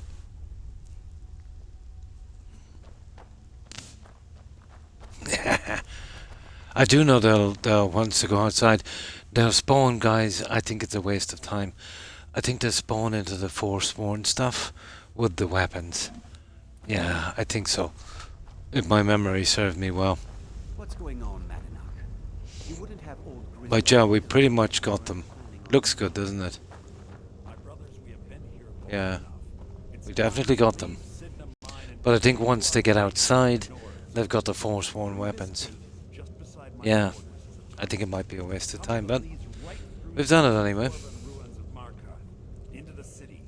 I do know they'll once they go outside, they'll spawn, guys. I think it's a waste of time. I think they'll spawn into the Forsworn stuff with the weapons. Yeah, I think so. If my memory served me well. What's going on, Madanach? You wouldn't have old But yeah, we pretty much got them. Looks good, doesn't it? Yeah, we definitely got them. But I think once they get outside, they've got the Forsworn weapons. Yeah, I think it might be a waste of time, but we've done it anyway. Into the city.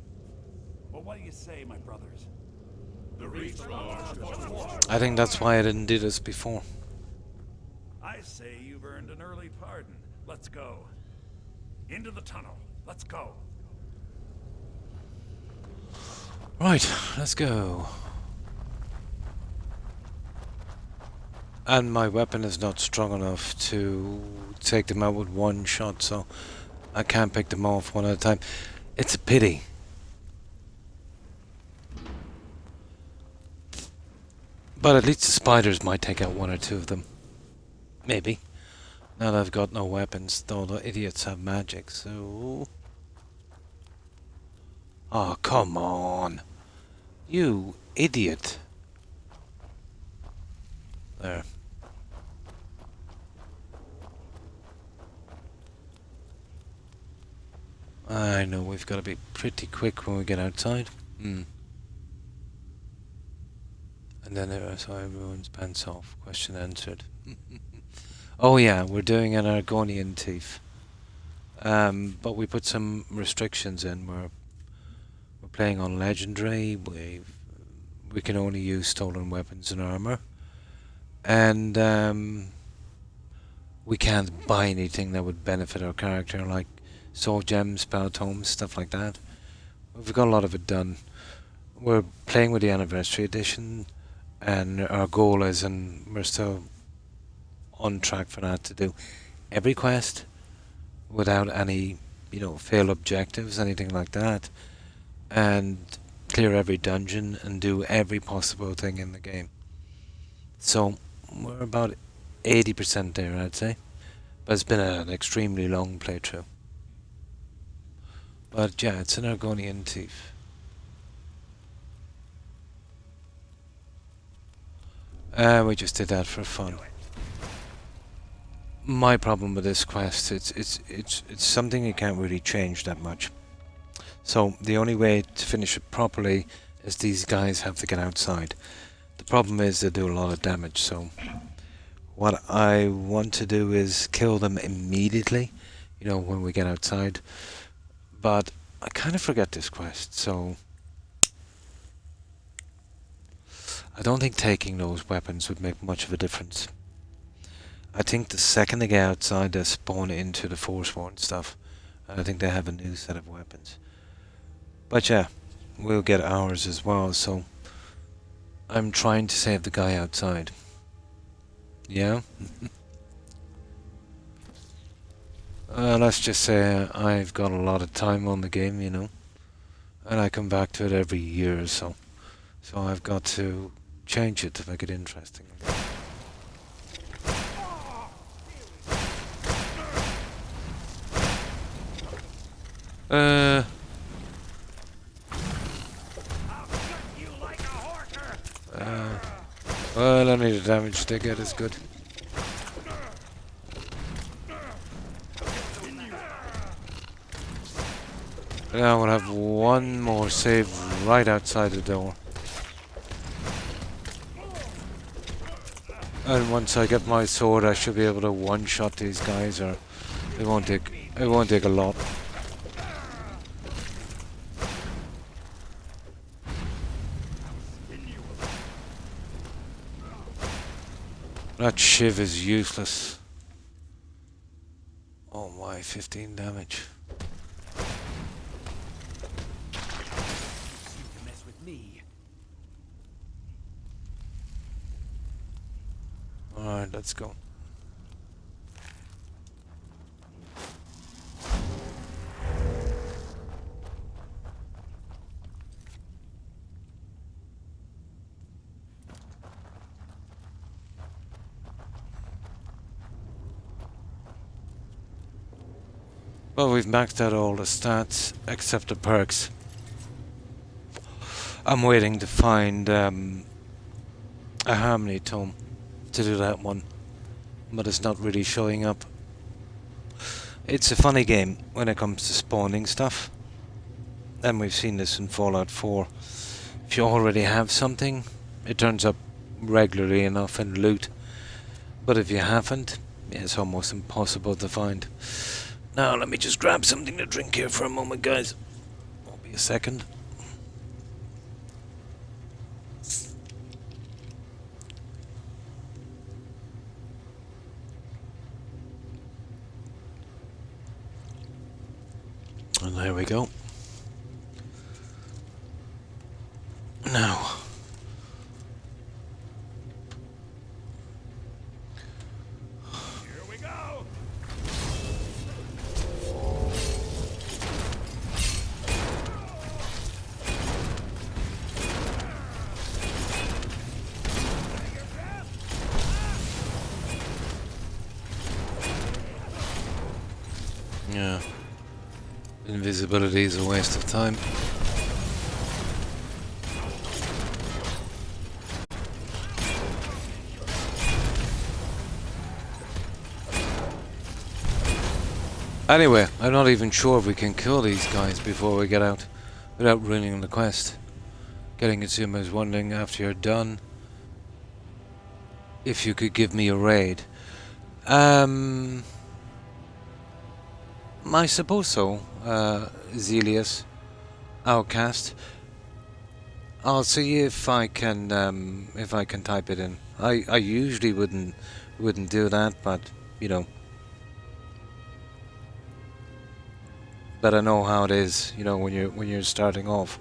Well, what do you say, my brothers? I think that's why I didn't do this before. I say you've earned an early pardon. Let's go. Into the tunnel. Let's go. Right, let's go. And my weapon is not strong enough to take them out with one shot, so I can't pick them off one at a time. It's a pity. But at least the spiders might take out one or two of them. Maybe. Now that I've got no weapons, though the idiots have magic, so... Oh, come on. You idiot. There. I know we've got to be pretty quick when we get outside. And then there, so everyone's pants off. Question answered. Oh yeah, we're doing an Argonian thief. But we put some restrictions in. We're playing on legendary. We can only use stolen weapons and armor. And we can't buy anything that would benefit our character, like soul gems, spell tomes, stuff like that. We've got a lot of it done. We're playing with the anniversary edition, and our goal is, and we're still on track for that, to do every quest without any, fail objectives, anything like that, and clear every dungeon and do every possible thing in the game. So we're about 80% there, I'd say. But it's been an extremely long playthrough. But yeah, it's an Argonian thief. We just did that for fun. My problem with this quest, it's something you can't really change that much. So the only way to finish it properly is these guys have to get outside. The problem is they do a lot of damage, so what I want to do is kill them immediately, when we get outside. But I kind of forget this quest, so I don't think taking those weapons would make much of a difference. I think the second they get outside, they spawn into the Forsworn stuff. And I think they have a new set of weapons. But yeah, we'll get ours as well, so I'm trying to save the guy outside. Yeah? Let's just say I've got a lot of time on the game, and I come back to it every year or so. So I've got to change it to make it interesting. Well, only the damage they get is good. Now we'll have one more save right outside the door. And once I get my sword, I should be able to one-shot these guys, or it won't take a lot. That shiv is useless. Oh my, 15 damage. Seem to mess with me. Alright, let's go. Well, we've maxed out all the stats except the perks. I'm waiting to find a harmony tome to do that one, but it's not really showing up. It's a funny game when it comes to spawning stuff, and we've seen this in Fallout 4. If you already have something, it turns up regularly enough in loot, but if you haven't, it's almost impossible to find. Now let me just grab something to drink here for a moment, guys. Won't be a second. And there we go. Now. Here we go. Yeah. Invisibility is a waste of time. Anyway, I'm not even sure if we can kill these guys before we get out without ruining the quest. Getting Itsuma is wondering after you're done if you could give me a raid. I suppose so. Zelius, Outcast. I'll see if I can type it in. I usually wouldn't do that, but you know. But I know how it is, you know, when you're starting off.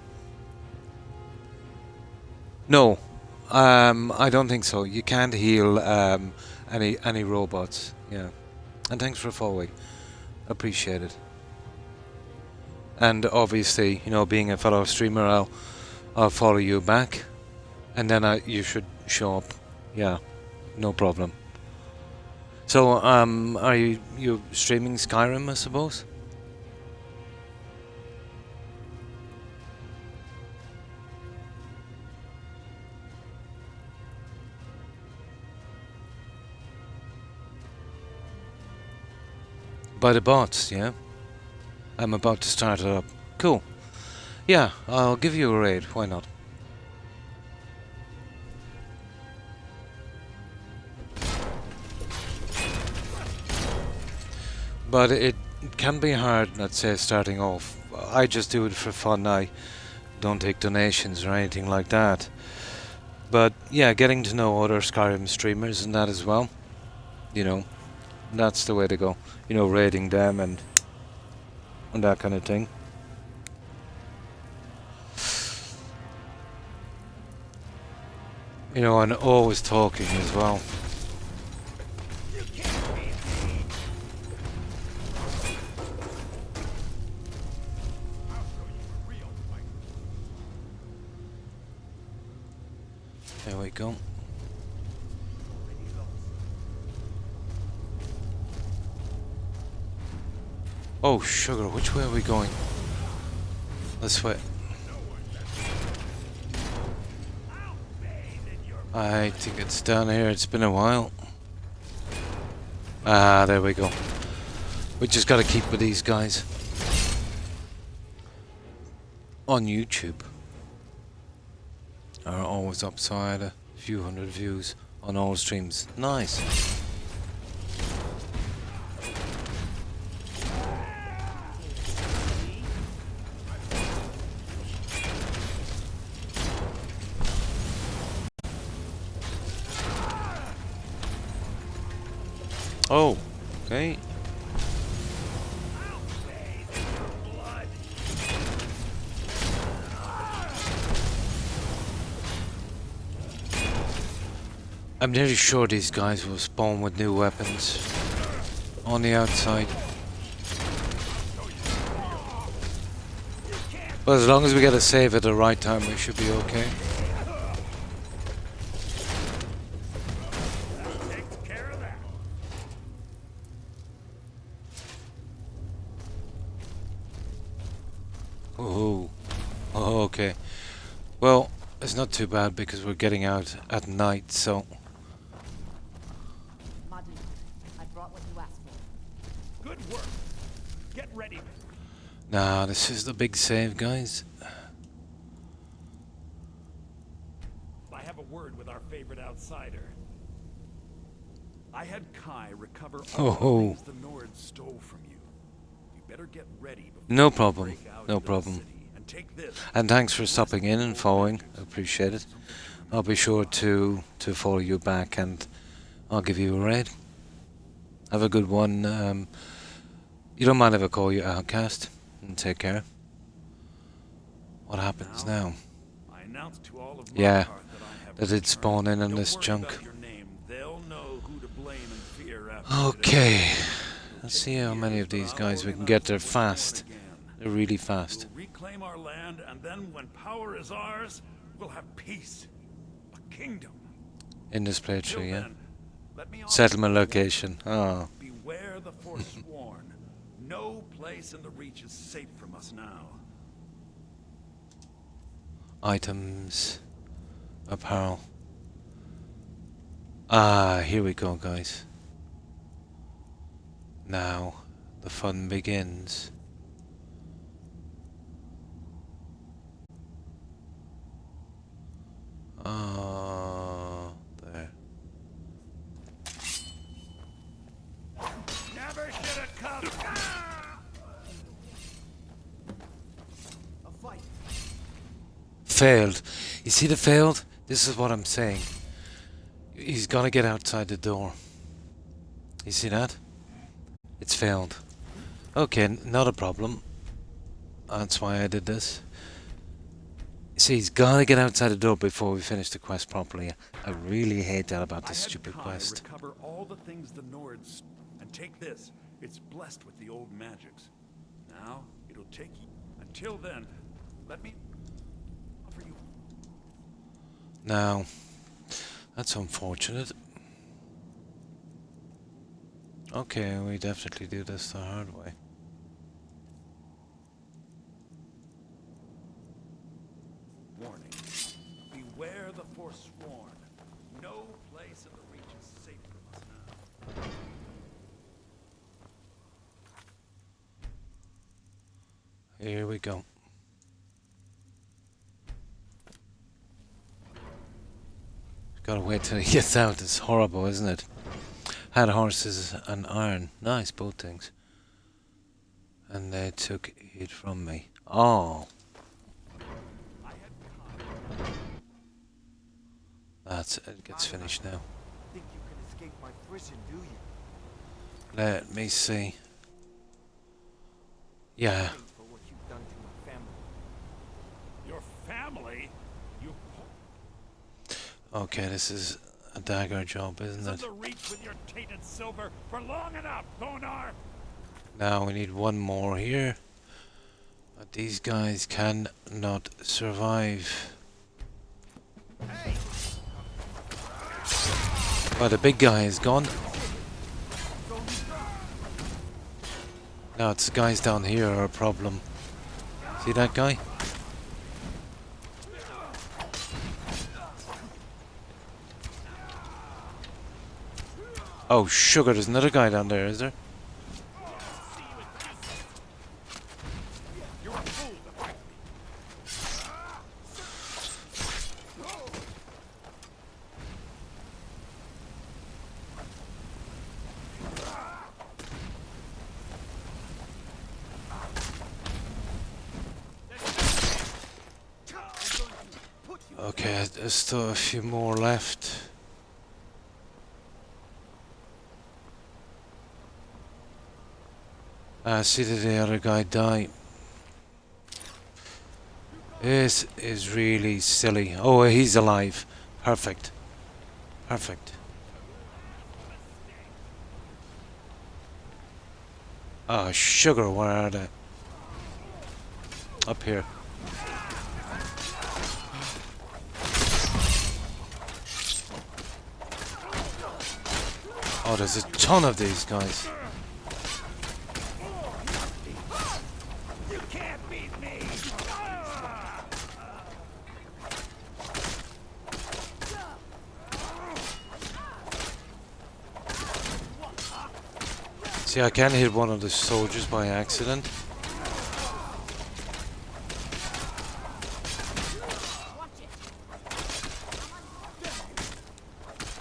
No, I don't think so. You can't heal any robots. Yeah, and thanks for following. Appreciate it. And obviously, you know, being a fellow streamer, I'll follow you back, and then you should show up. Yeah, no problem. So, are you streaming Skyrim, I suppose? By the bots, yeah? I'm about to start it up. Cool. Yeah, I'll give you a raid, why not? But it can be hard, let's say, starting off. I just do it for fun, I don't take donations or anything like that. But yeah, getting to know other Skyrim streamers and that as well, you know. That's the way to go. You know, raiding them and that kind of thing. You know, and always talking as well. There we go. Oh, sugar, which way are we going? This way. I think it's down here. It's been a while. Ah, there we go. We just gotta keep with these guys. On YouTube. Are always upside a few hundred views on all streams. Nice. Oh, okay. I'm nearly sure these guys will spawn with new weapons on the outside. But as long as we get a save at the right time, we should be okay. Oh, okay. Well, it's not too bad because we're getting out at night, so... I brought what you asked for. Good work. Get ready. Nah, this is the big save, guys. I have a word with our favorite outsider. I had Kai recover all the things the Nords stole from you. You better get ready before No problem. you break out No into the problem. city. And take this. And thanks for stopping in and following. I appreciate it. I'll be sure to follow you back and I'll give you a raid. Have a good one. You don't mind if I call you Outcast? And take care. What happens now? I announced to all of Yeah, Markarth that I have that did spawn in on Don't this worry junk. about your name. They'll know who to blame and fear after Okay. Let's see how many of these guys we can get there fast. They're really fast. We'll reclaim our land, and then when power is ours, we'll have peace. A kingdom. In this playthrough, yeah. Then, let me offer Settlement you location. Oh. beware the Forsworn. No place in the Reach is safe from us now. Items. Apparel. Ah, here we go, guys. Now, the fun begins. There. Never should have come. A fight. Failed. You see the failed? This is what I'm saying. He's gonna get outside the door. You see that? It's failed. Okay, not a problem. That's why I did this. See, he's gotta get outside the door before we finish the quest properly. I really hate that about this stupid quest. Recover all the things the Nords, and take this. It's blessed with the old magics. Now it'll take you. Until then, let me offer you. Now, that's unfortunate. Okay, we definitely do this the hard way. Warning. Beware the Forsworn. No place in the Reach is safe from us now. Here we go. Gotta wait till he gets out. It's horrible, isn't it? Had horses and iron. Nice, both things. And they took it from me. Oh. That's it. Gets finished now. Think you can escape my prison, do you? Let me see. Yeah. For what you've done to my family. Your family? You Okay, this is a dagger job, isn't it? the Reach with your tainted silver for long enough, Bonar. Now we need one more here. But these guys cannot survive. Hey! Oh, the big guy is gone. Now it's the guys down here are a problem. See that guy? Oh, sugar, there's another guy down there, is there? You're a fool to fight Okay, there's still a few more left. See the other guy die. This is really silly. Oh, he's alive. Perfect. Perfect. Oh, sugar, where are they? Up here. Oh, there's a ton of these guys. You can't beat me. See, I can hit one of the soldiers by accident.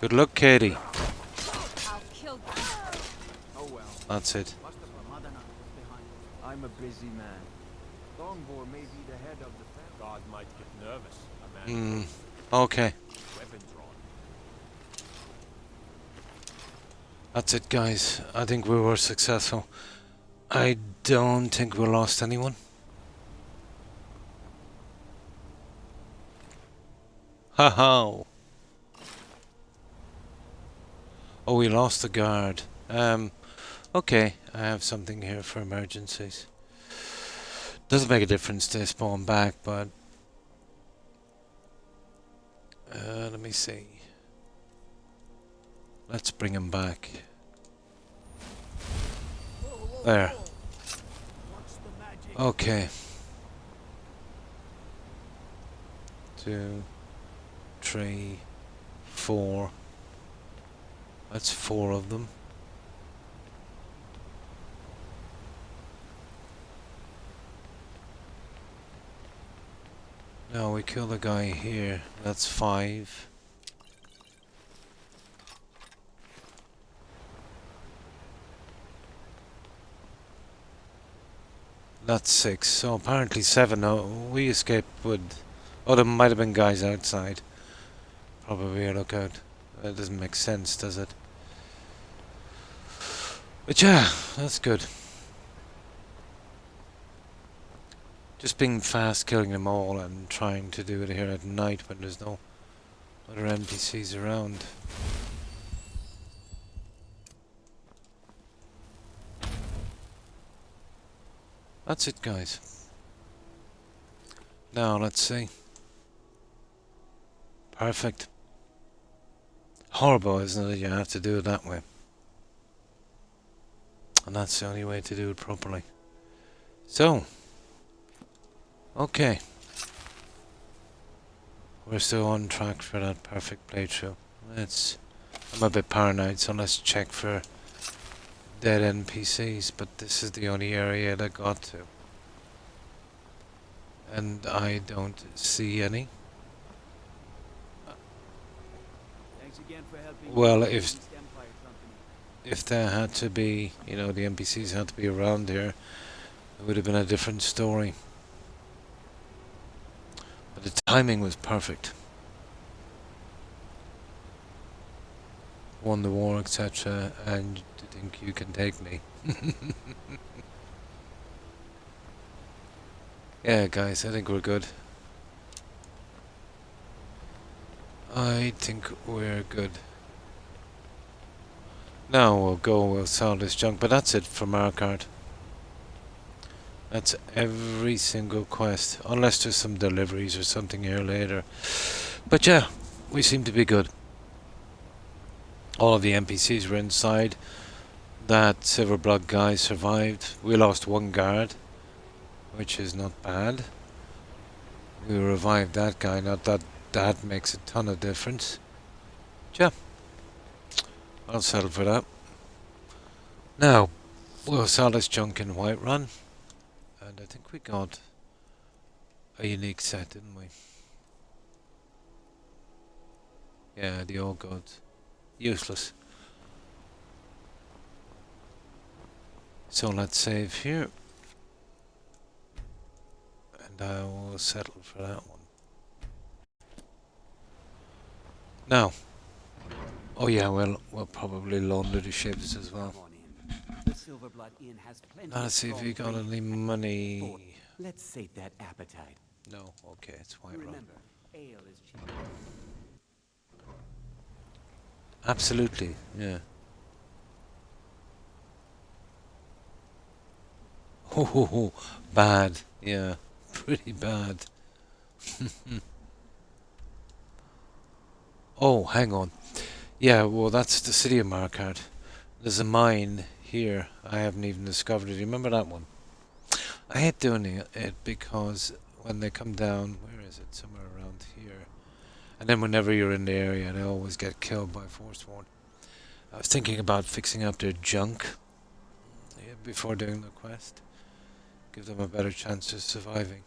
Good luck, Katie. That's it. I'm a busy man. Longboar may be the head of the family. God might get nervous. A man Okay. weapon drawn. That's it, guys. I think we were successful. I don't think we lost anyone. Ha-ha! Oh, we lost the guard. Okay, I have something here for emergencies. Doesn't make a difference to spawn back, but let me see. Let's bring him back. There. Okay. 2, 3, 4. That's 4 of them. Now we kill the guy here. That's 5. That's 6. So apparently 7. Oh, we escaped with... Oh, there might have been guys outside. Probably a lookout. That doesn't make sense, does it? But yeah, that's good. Just being fast, killing them all, and trying to do it here at night when there's no other NPCs around. That's it, guys. Now, let's see. Perfect. Horrible, isn't it? You have to do it that way. And that's the only way to do it properly. So... Okay. We're still on track for that perfect playthrough. I'm a bit paranoid, so let's check for dead NPCs, but this is the only area that I got to. And I don't see any. Thanks again for helping. Well, if there had to be, you know, the NPCs had to be around here, it would have been a different story. But the timing was perfect. Won the war, etc. And you think you can take me. Yeah, guys, I think we're good. I think we're good. Now we'll sell this junk, but that's it from our card. That's every single quest, unless there's some deliveries or something here later. But yeah, we seem to be good. All of the NPCs were inside. That Silverblood guy survived. We lost 1 guard, which is not bad. We revived that guy, not that that makes a ton of difference. But yeah, I'll settle for that. Now, we'll sell this junk in Whiterun. And I think we got a unique set, didn't we? Yeah, the old gods. Useless. So let's save here. And I will settle for that one. Now. Oh yeah, we'll probably launder the ships as well. Silverblood Inn has plenty Let's see if we got any money. Let's sate that appetite. No, okay, it's Whiterun. Remember, ale is cheap. Absolutely, yeah. Oh, bad, yeah, pretty bad. Oh, hang on. Yeah, well, that's the city of Markarth. There's a mine here. I haven't even discovered it. Remember that one? I hate doing it because when they come down, where is it? Somewhere around here. And then whenever you're in the area, they always get killed by Forsworn. I was thinking about fixing up their junk before doing the quest. Give them a better chance of surviving.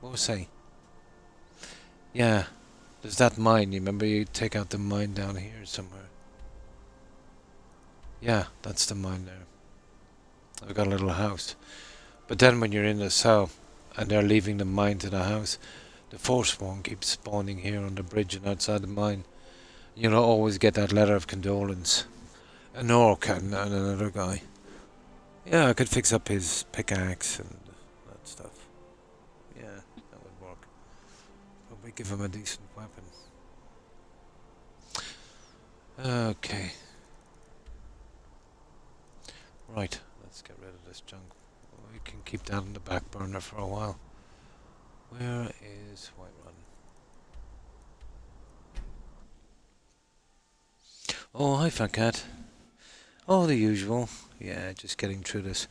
What was I? Yeah, there's that mine. You remember you take out the mine down here somewhere? Yeah, that's the mine there. I've got a little house. But then when you're in the cell and they're leaving the mine to the house, the Forsworn keeps spawning here on the bridge and outside the mine. You'll always get that letter of condolence. An orc and another guy. Yeah, I could fix up his pickaxe and that stuff. Yeah, that would work. Probably give him a decent weapon. Okay. Right, let's get rid of this junk. We can keep that on the back burner for a while. Where is Whiterun? Oh, hi, Fat Cat. Oh, the usual. Yeah, just getting through this.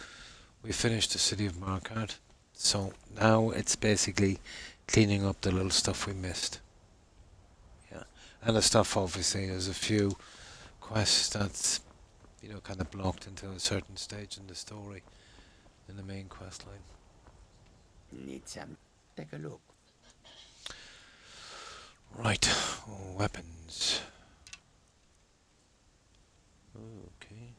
We finished the city of Markarth, so now it's basically cleaning up the little stuff we missed. Yeah, and the stuff, obviously, there's a few quests that's, you know, kind of blocked until a certain stage in the story, in the main quest line. Need some. Take a look. Right, weapons. Okay.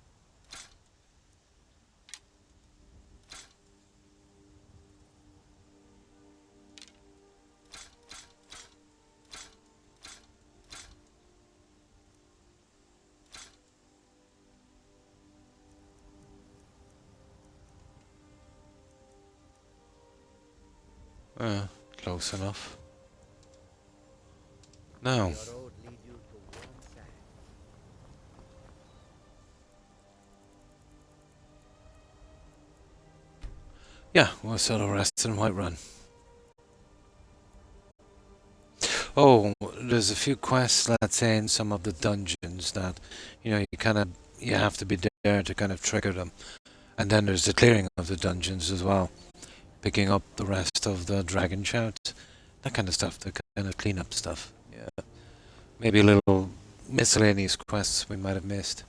Close enough. Now. Yeah, we'll sort of rest in Whiterun. Oh, there's a few quests, let's say, in some of the dungeons that, you know, you have to be there to kind of trigger them. And then there's the clearing of the dungeons as well. Picking up the rest of the dragon shouts. That kind of stuff, the kind of cleanup stuff. Yeah. Maybe little miscellaneous quests we might have missed.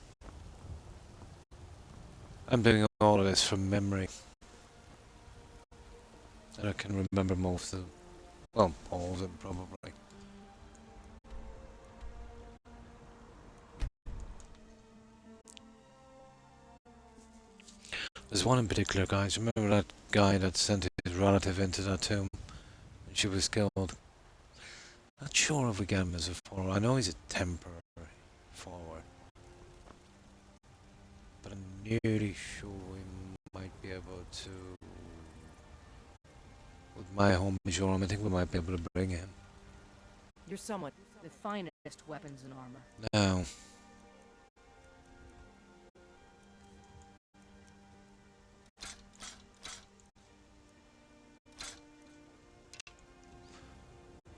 I'm doing all of this from memory. And I can remember most of them. Well, all of them probably. There's one in particular, guys. Remember that guy that sent his relative into that tomb? And she was killed. Not sure if we get him as a follower. I know he's a temporary follower. But I'm nearly sure we might be able to... With my home Majorum, I think we might be able to bring him. You're somewhat the finest weapons and armor. No.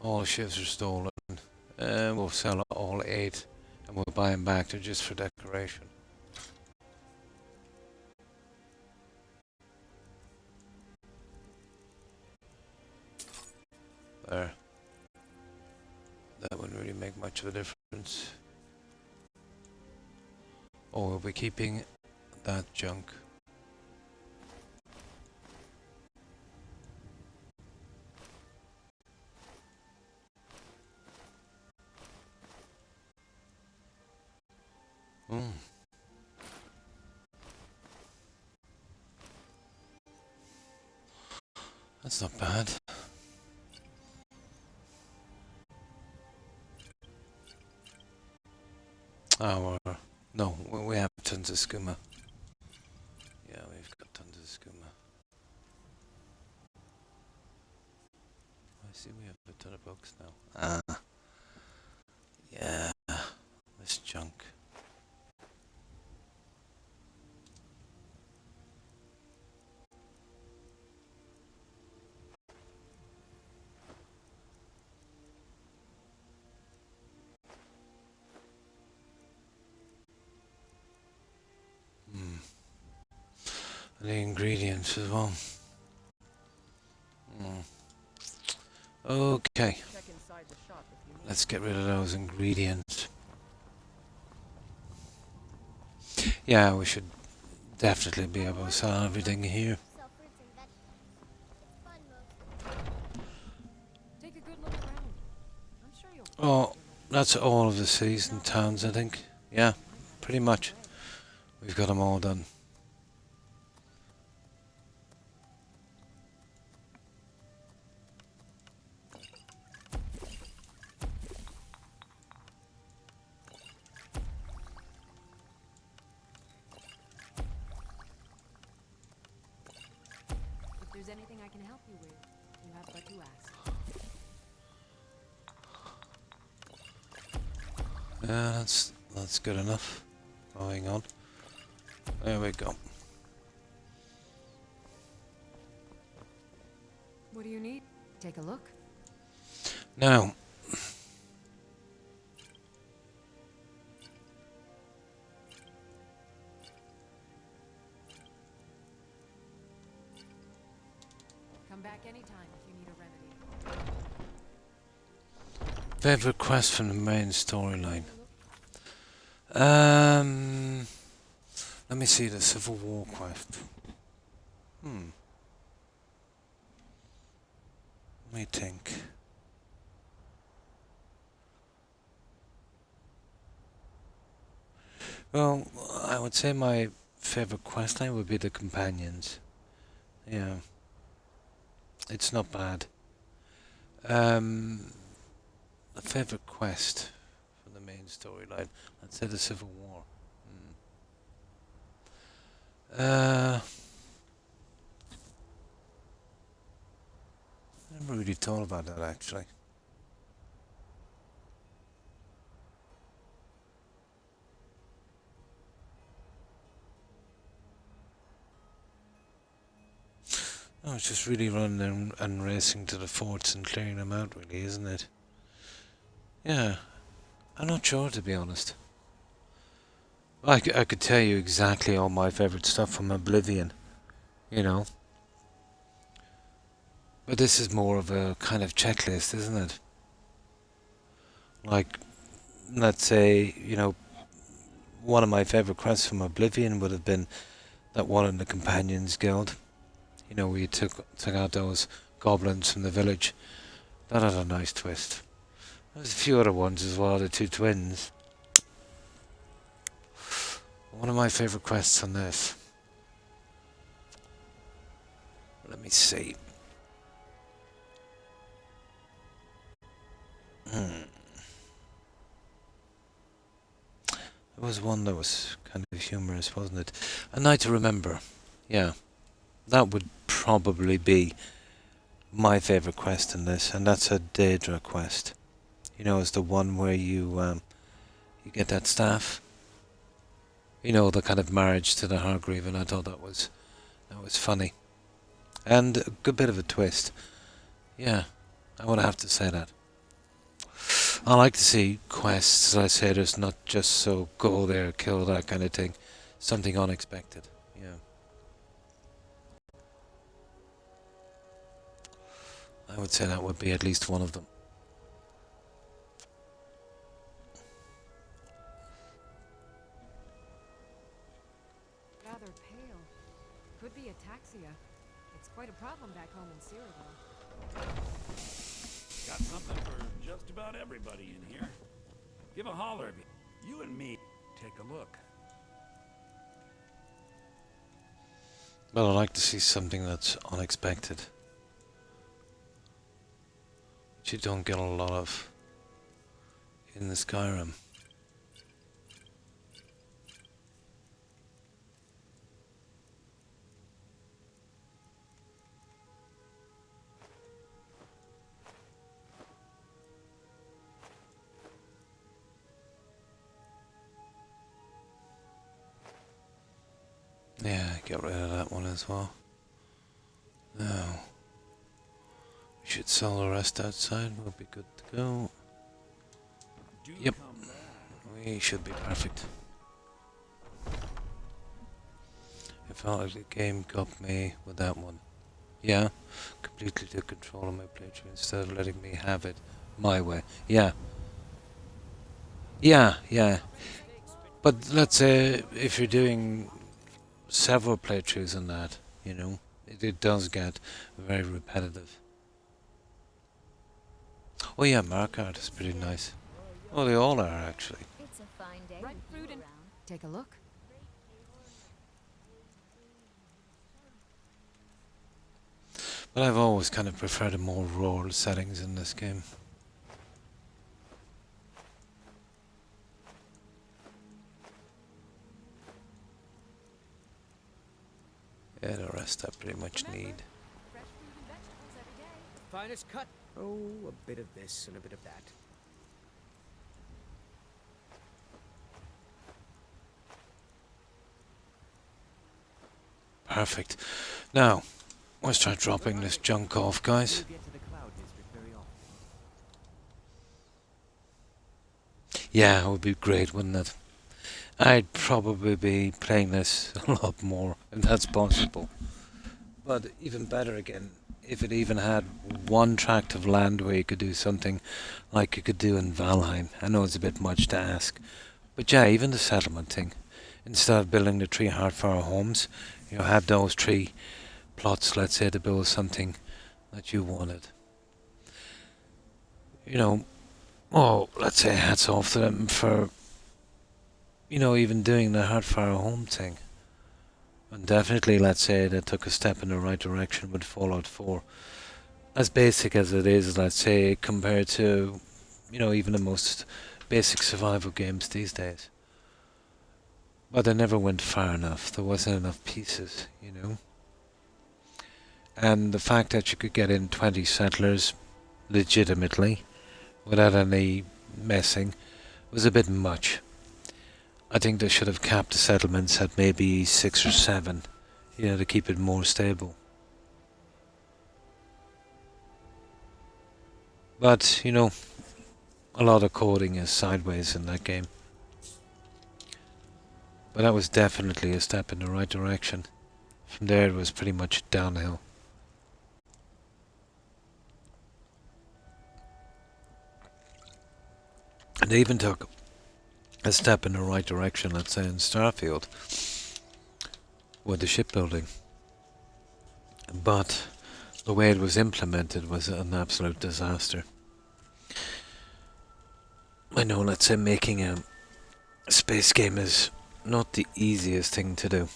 All ships are stolen. We'll sell all 8 and we'll buy them back. They're just for decoration. There. That wouldn't really make much of a difference. Oh, we'll be keeping that junk. That's not bad. Oh, no, we have of skooma. Yeah, we've got tons of skooma. I see we have a ton of books now. Ah. Yeah. This junk. The ingredients as well. Okay. Let's get rid of those ingredients. Yeah, we should definitely be able to sell everything here. Take a good look around. I'm sure you'll Oh, that's all of the cities and towns, I think. Yeah, pretty much. We've got them all done. If there's anything I can help you with, you have but to ask. Yeah, that's good enough. Going on. There we go. What do you need? Take a look. Now, Come back anytime if you need a remedy. favorite quest from the main storyline. Let me see the Civil War quest. Let me think. Well, I would say my favorite quest line would be the companions. Yeah. It's not bad. The favorite quest for the main storyline, let's say the Civil War. I never really thought about that actually. Oh, it's just really running and racing to the forts and clearing them out, really, isn't it? Yeah. I'm not sure, to be honest. I could tell you exactly all my favourite stuff from Oblivion, you know. But this is more of a kind of checklist, isn't it? Like, let's say, you know, one of my favourite quests from Oblivion would have been that one in the Companions Guild. You know, we took out those goblins from the village. That had a nice twist. There's a few other ones as well, the two twins. One of my favourite quests on this. Let me see. There was one that was kind of humorous, wasn't it? A Night to Remember. Yeah. That would probably be my favourite quest in this, and that's a Daedra quest. You know, it's the one where you get that staff. You know, the kind of marriage to the Hargreave, and I thought that was funny. And a good bit of a twist. Yeah, I would have to say that. I like to see quests, as I say, there's not just so go there, kill that kind of thing. Something unexpected, yeah. I would say that would be at least one of them. Rather pale. Could be ataxia. It's quite a problem back home in Cyrodiil. Got something for just about everybody in here. Give a holler if you and me take a look. Well, I like to see something that's unexpected. Which you don't get a lot of in the Skyrim. Yeah, get rid of that one as well. Now, we should sell the rest outside. We'll be good to go. Yep, we should be perfect. I felt like the game got me with that one. Yeah, completely took control of my playthrough instead of letting me have it my way. Yeah. Yeah. But let's say if you're doing several playthroughs on that, you know, it does get very repetitive. Oh yeah, Mark art is pretty nice. Oh, they all are actually. It's a fine day. Ripe fruit and take a look. But I've always kind of preferred the more rural settings in this game. Yeah, the rest I pretty much need. Fresh fruit and vegetables every day. Finest cut. Oh, a bit of this and a bit of that. Perfect. Now, let's try dropping this junk off, guys. Yeah, it would be great, wouldn't it? I'd probably be playing this a lot more, if that's possible. But even better again, if it even had one tract of land where you could do something like you could do in Valheim. I know it's a bit much to ask. But yeah, even the settlement thing. Instead of building the 3 hardfire homes, you had those 3 plots, let's say, to build something that you wanted. You know, oh, let's say hats off to them for, you know, even doing the hardfire home thing. And definitely, let's say, they took a step in the right direction with Fallout 4. As basic as it is, let's say, compared to, you know, even the most basic survival games these days. But they never went far enough. There wasn't enough pieces, you know. And the fact that you could get in 20 settlers legitimately, without any messing, was a bit much. I think they should have capped the settlements at maybe 6 or 7, you know, to keep it more stable. But, you know, a lot of coding is sideways in that game. But that was definitely a step in the right direction. From there it was pretty much downhill. And they even took a step in the right direction, let's say, in Starfield, with the shipbuilding. But the way it was implemented was an absolute disaster. I know, let's say, making a space game is not the easiest thing to do.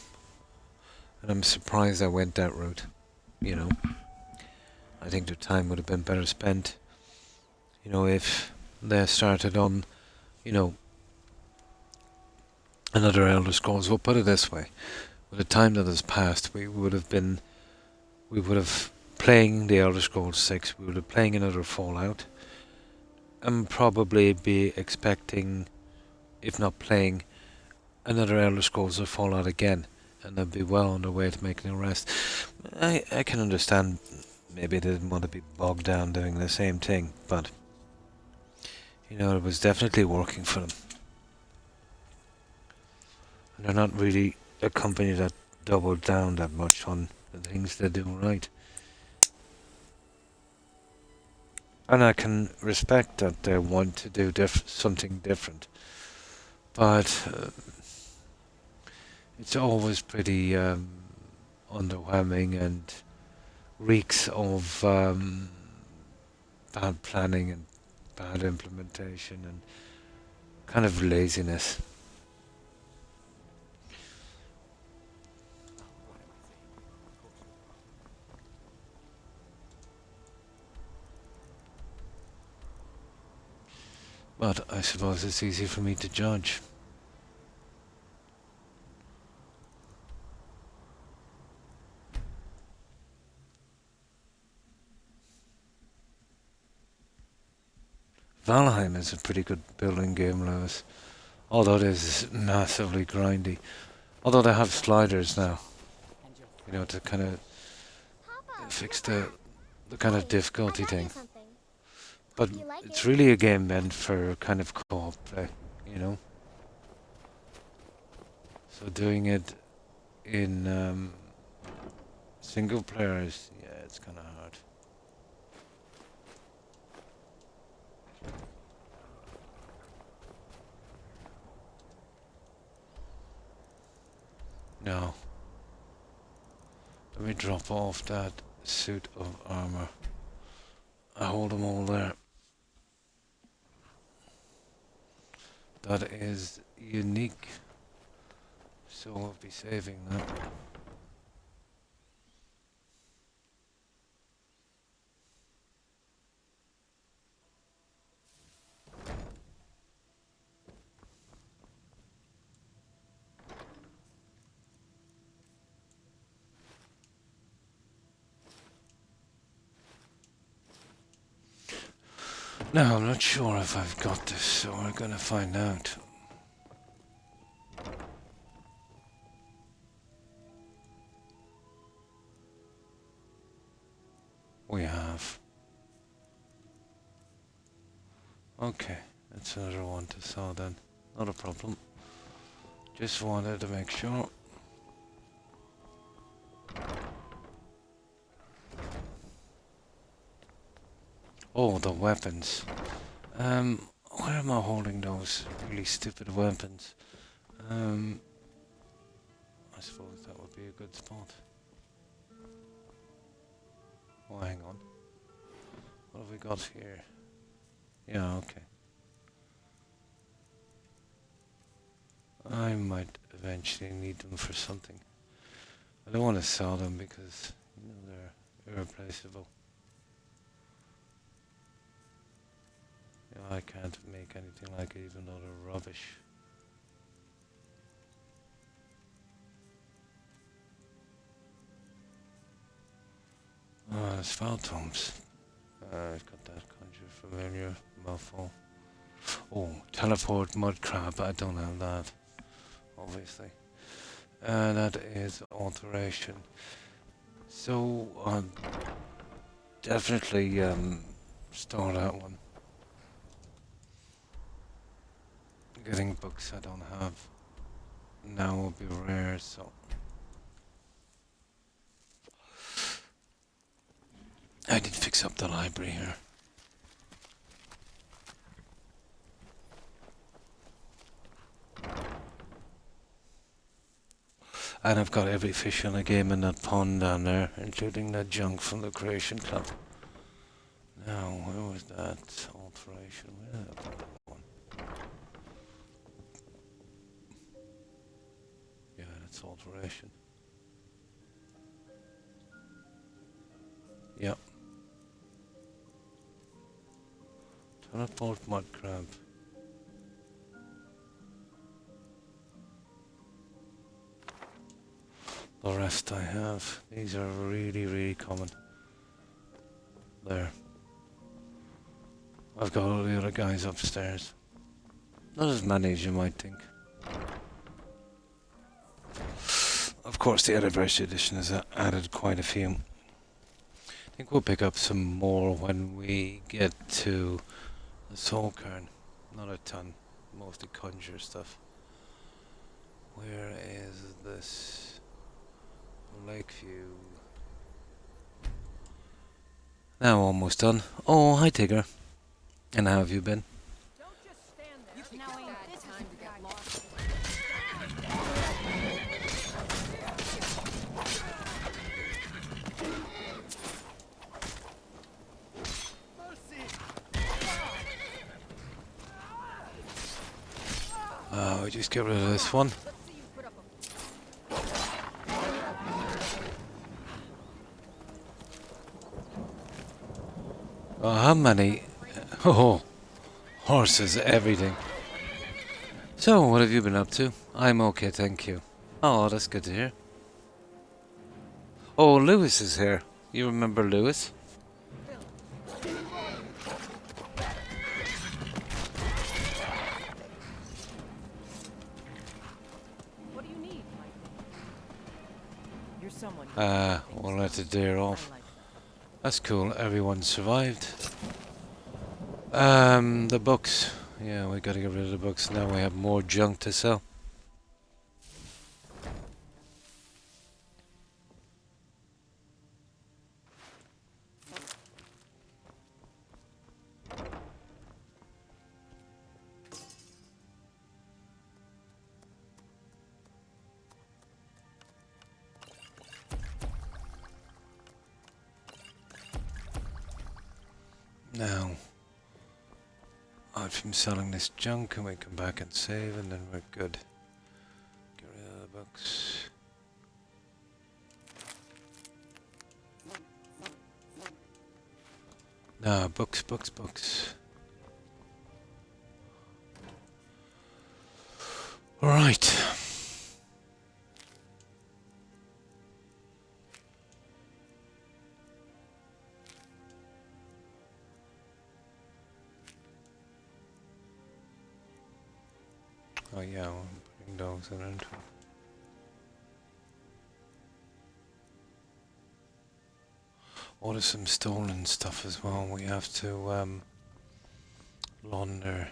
And I'm surprised I went that route, you know. I think the time would have been better spent, you know, if they started on, you know, another Elder Scrolls. We'll put it this way: with the time that has passed, we would have playing the Elder Scrolls 6. We would have playing another Fallout, and probably be expecting, if not playing, another Elder Scrolls or Fallout again, and they'd be well on their way to making the rest. I can understand. Maybe they didn't want to be bogged down doing the same thing, but you know, it was definitely working for them. And they're not really a company that doubled down that much on the things they do right. And I can respect that they want to do something different. But it's always pretty underwhelming and reeks of bad planning and bad implementation and kind of laziness. But I suppose it's easy for me to judge. Valheim is a pretty good building game, Lewis. Although it is massively grindy. Although they have sliders now, you know, to kind of fix the kind of difficulty thing. But it's really a game meant for kind of co-op play, you know. So doing it in single players, yeah, it's kind of hard. Now, let me drop off that suit of armor. I hold them all there. That is unique, so we'll be saving that. Now, I'm not sure if I've got this, so we're gonna find out. We have. Okay, that's another one to sell then. Not a problem. Just wanted to make sure. Oh, the weapons. Where am I holding those really stupid weapons? I suppose that would be a good spot. Oh, hang on. What have we got here? Yeah, okay. I might eventually need them for something. I don't want to sell them because, you know, they're irreplaceable. I can't make anything like it, even though they're rubbish. There's phantoms. I've got that conjure familiar mouthful. Oh, teleport mud crab. I don't have that, obviously. That is alteration. So definitely store that one. Getting books I don't have now will be rare, so I did fix up the library here. And I've got every fish in the game in that pond down there, including that junk from the Creation Club. Now, where was that alteration? Where did I put that one? Yeah, that's alteration. Yep. Teleport mud crab. The rest I have. These are really, really common. There. I've got all the other guys upstairs. Not as many as you might think. Of course, the anniversary edition has added quite a few. I think we'll pick up some more when we get to the Soul Cairn. Not a ton. Mostly conjure stuff. Where is this? Lakeview. Now almost done. Oh, hi Tigger. And how have you been? We just get rid of this one. Oh, how many? Oh, horses, everything. So, what have you been up to? I'm okay, thank you. Oh, that's good to hear. Oh, Lewis is here. You remember Lewis? What do you need, my You're someone. We'll let the deer off. That's cool. Everyone survived. The books. Yeah, we gotta get rid of the books. Now we have more junk to sell. Now, out from selling this junk, and we come back and save, and then we're good. Get rid of the books. No, books. Right. Oh yeah, I'm putting those in it. Order some stolen stuff as well. We have to launder.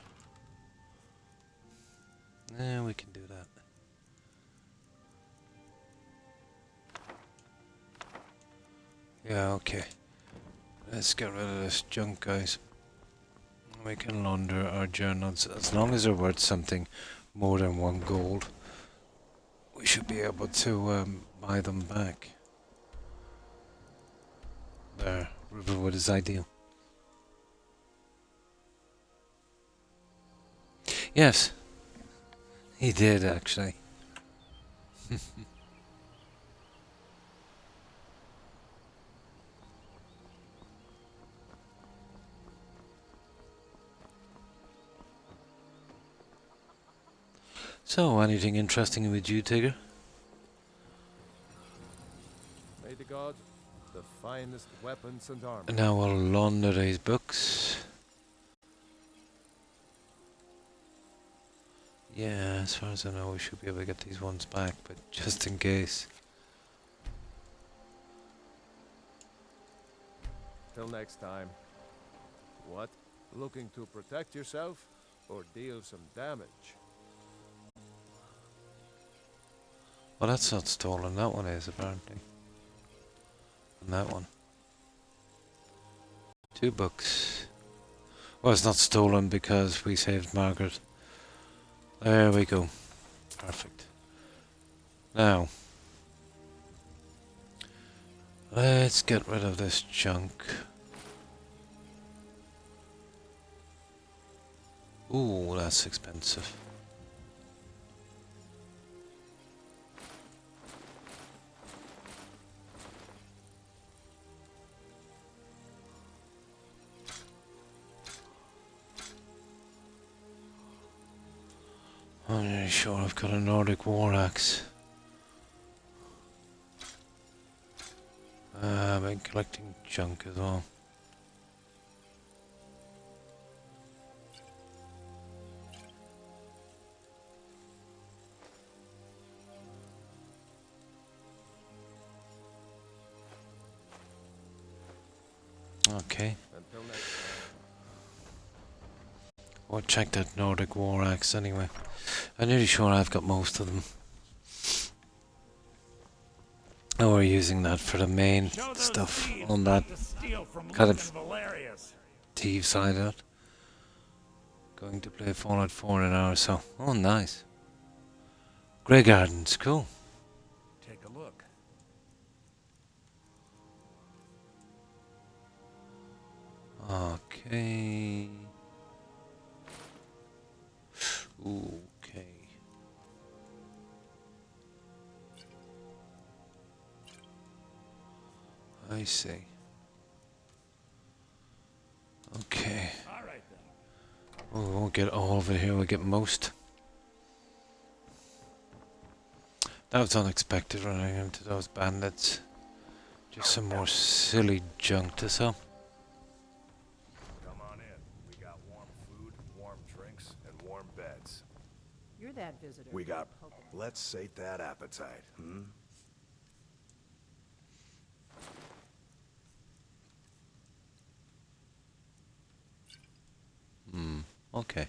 Yeah, we can do that. Yeah, okay. Let's get rid of this junk, guys. We can launder our journals as long as they're worth something more than 1 gold. We should be able to buy them back. There, Riverwood is ideal. Yes, he did actually. So, anything interesting with you, Tigger? May the gods, the finest weapons and armor. Now we'll launder these books. Yeah, as far as I know, we should be able to get these ones back, but just in case. Till next time. What? Looking to protect yourself or deal some damage? Well, that's not stolen. That one is, apparently. And that one. 2 books. Well, it's not stolen because we saved Margaret. There we go. Perfect. Now, let's get rid of this junk. Ooh, that's expensive. I'm not really sure I've got a Nordic war axe. I've been collecting junk as well. Okay. We'll check that Nordic war axe anyway. I'm nearly sure I've got most of them. Oh, we're using that for the main stuff on that kind of thief side out. Going to play Fallout 4 in an hour or so. Oh, nice. Grey Gardens, cool. Take a look. Okay. Okay. I see. Okay. All right then. Well, we won't get all of it here, we'll get most. That was unexpected running into those bandits. Just some more silly junk to sell. Come on in. We got warm food, warm drinks, and warm beds. You're that visitor. We got... Let's sate that appetite, hmm? Okay.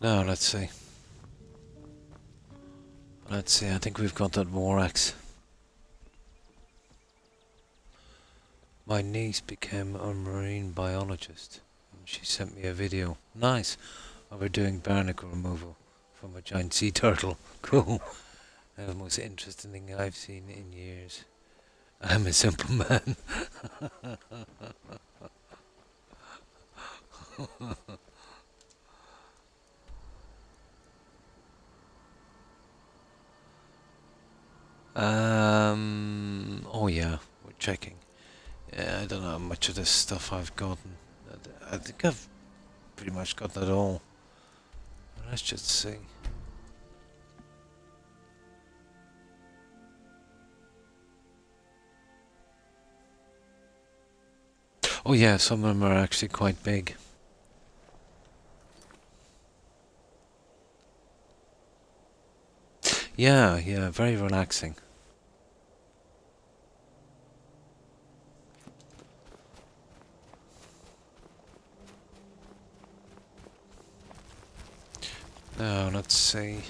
Now, let's see. Let's see, I think we've got that war axe. My niece became a marine biologist. And she sent me a video. Nice. Of her doing barnacle removal from a giant sea turtle. Cool. That was the most interesting thing I've seen in years. I'm a simple man. Oh yeah, we're checking. Yeah, I don't know how much of this stuff I've gotten. I think I've pretty much got that all. Let's just see. Oh yeah, some of them are actually quite big. Yeah, yeah, very relaxing. Now, let's see.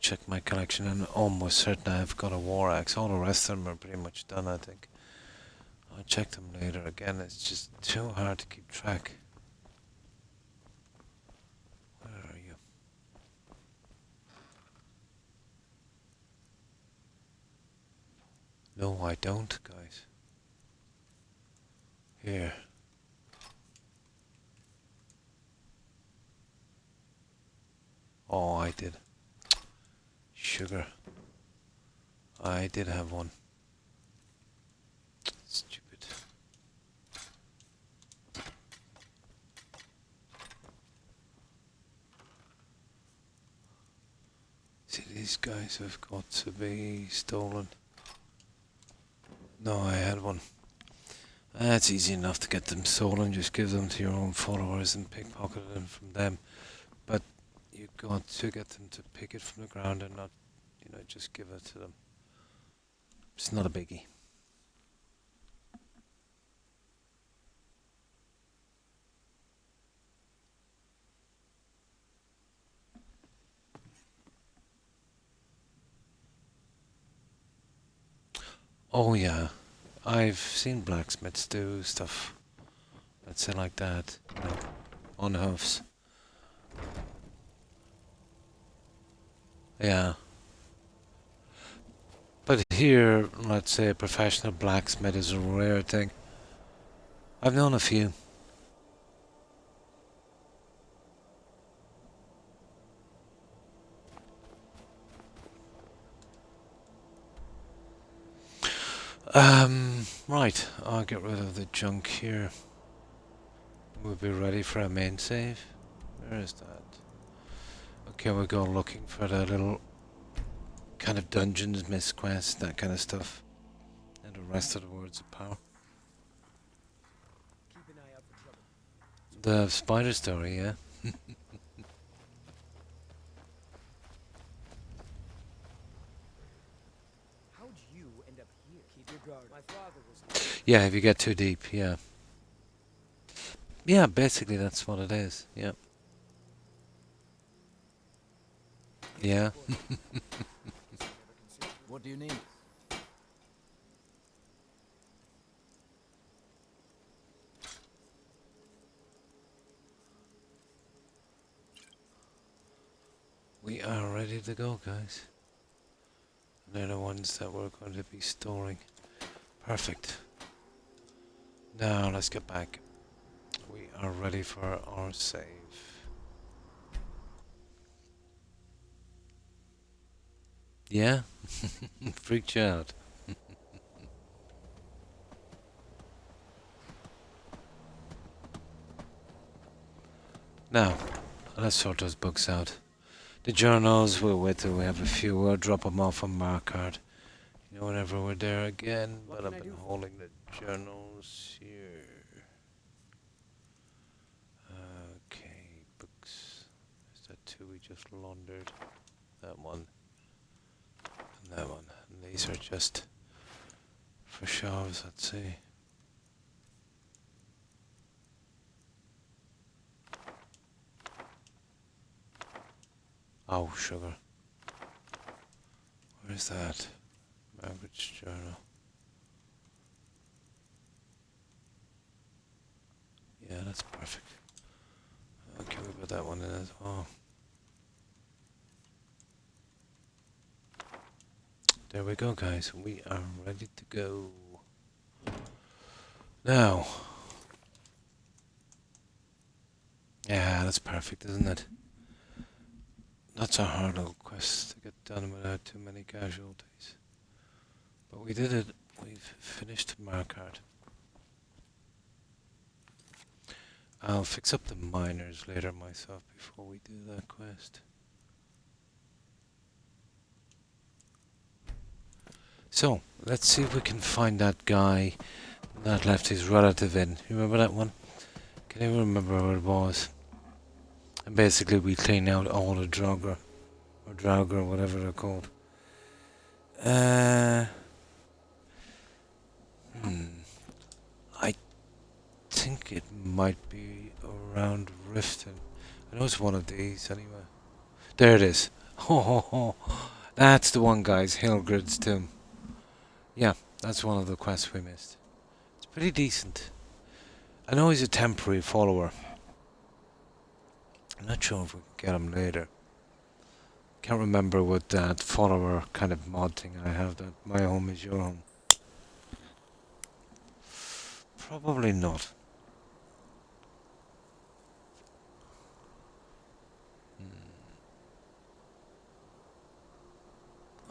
Check my collection and almost certain I've got a war axe. All the rest of them are pretty much done, I think. I'll check them later again. It's just too hard to keep track. Where are you? No, I don't, guys. Here. Oh, I did. Sugar. I did have one. Stupid. See, these guys have got to be stolen. No, I had one. It's easy enough to get them stolen. Just give them to your own followers and pickpocket them from them. But you got to get them to pick it from the ground and not, just give it to them. It's not a biggie. Oh yeah, I've seen blacksmiths do stuff, let's say like that, on hoofs. Yeah. But here, let's say a professional blacksmith is a rare thing. I've known a few. Right, I'll get rid of the junk here. We'll be ready for a main save. Where is that? Okay, we'll go looking for the little kind of dungeons, miss quests, that kind of stuff. And the rest of the words of power. Keep an eye out for trouble. The spider story, yeah. How'd you end up here? Keep your guard. My father was. Yeah, if you get too deep, yeah. Yeah, basically that's what it is, yeah. Yeah. What do you need? We are ready to go, guys. They're the ones that we're going to be storing. Perfect. Now let's get back. We are ready for our save. Yeah? Freaked you out. Now, let's sort those books out. The journals, we'll wait till we have a few. We'll drop them off on Markard. Whenever we're there again. But I've been holding the journals here. Okay, books. Is that two we just laundered? That one. And that one. And these are just for shelves, let's see. Oh, sugar. Where's that? Margaret's journal. Yeah, that's perfect. Okay, we put that one in as well. There we go, guys. We are ready to go. Now. Yeah, that's perfect, isn't it? That's a hard little quest to get done without too many casualties. But we did it. We've finished Marquardt. I'll fix up the miners later myself before we do that quest. So, let's see if we can find that guy that left his relative in. You remember that one? Can you remember where it was? And basically we clean out all the Draugr, or Draugr, whatever they're called. I think it might be around Riften. I know it's one of these anyway. There it is. Oh, that's the one, guys. Hilgrid's tomb. Yeah, that's one of the quests we missed. It's pretty decent. I know he's a temporary follower. I'm not sure if we can get him later. Can't remember what that follower kind of mod thing I have, that my home is your home. Probably not.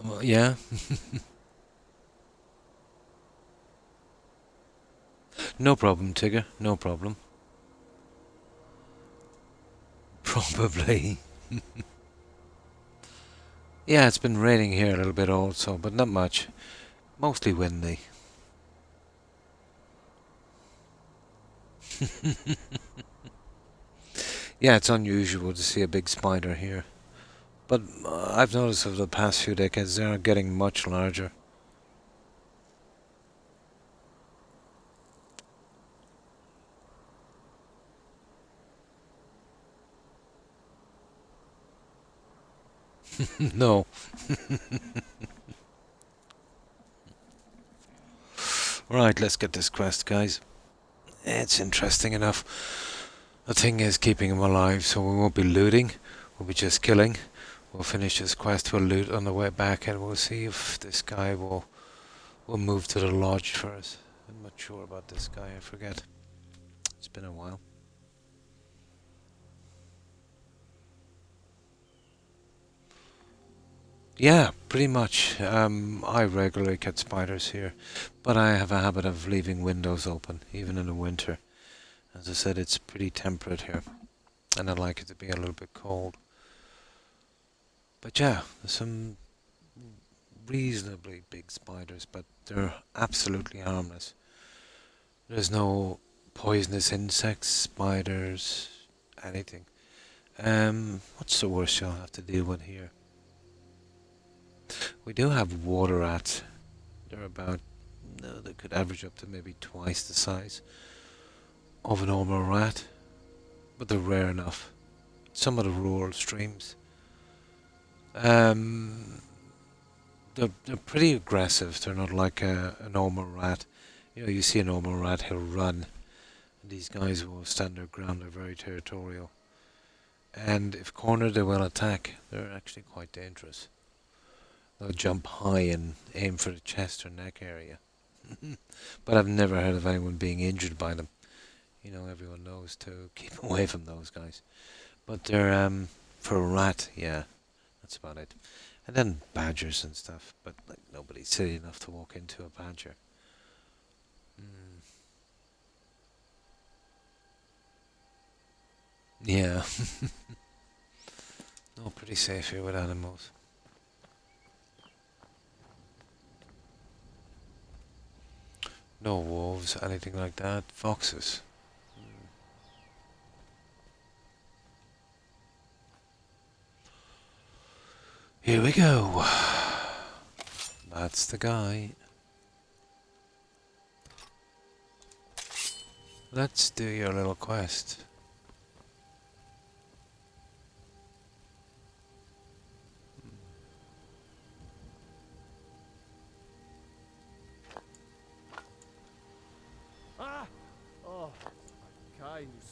Well, yeah. No problem, Tigger. No problem. Probably. Yeah, it's been raining here a little bit also, but not much. Mostly windy. Yeah, it's unusual to see a big spider here. But I've noticed over the past few decades they are getting much larger. No. Right, let's get this quest, guys. It's interesting enough. The thing is keeping him alive, so we won't be looting. We'll be just killing. We'll finish this quest, we'll loot on the way back, and we'll see if this guy will move to the lodge for us. I'm not sure about this guy, I forget. It's been a while. Yeah, pretty much. I regularly get spiders here, but I have a habit of leaving windows open, even in the winter. As I said, it's pretty temperate here, and I like it to be a little bit cold. But yeah, there's some reasonably big spiders, but they're absolutely harmless. There's no poisonous insects, spiders, anything. What's the worst you'll have to deal with here? We do have water rats. They're about, no, they could average up to maybe twice the size of a normal rat, but they're rare enough. Some of the rural streams. They're pretty aggressive. They're not like a normal rat. You know, you see a normal rat, he'll run. And these guys will stand their ground. They're very territorial. And if cornered, they will attack. They're actually quite dangerous. They'll jump high and aim for the chest or neck area. But I've never heard of anyone being injured by them. You know, everyone knows to keep away from those guys. But they're, for a rat, yeah, that's about it. And then badgers and stuff, but like nobody's silly enough to walk into a badger. Yeah. No, pretty safe here with animals. No wolves, anything like that. Foxes. Here we go. That's the guy. Let's do your little quest.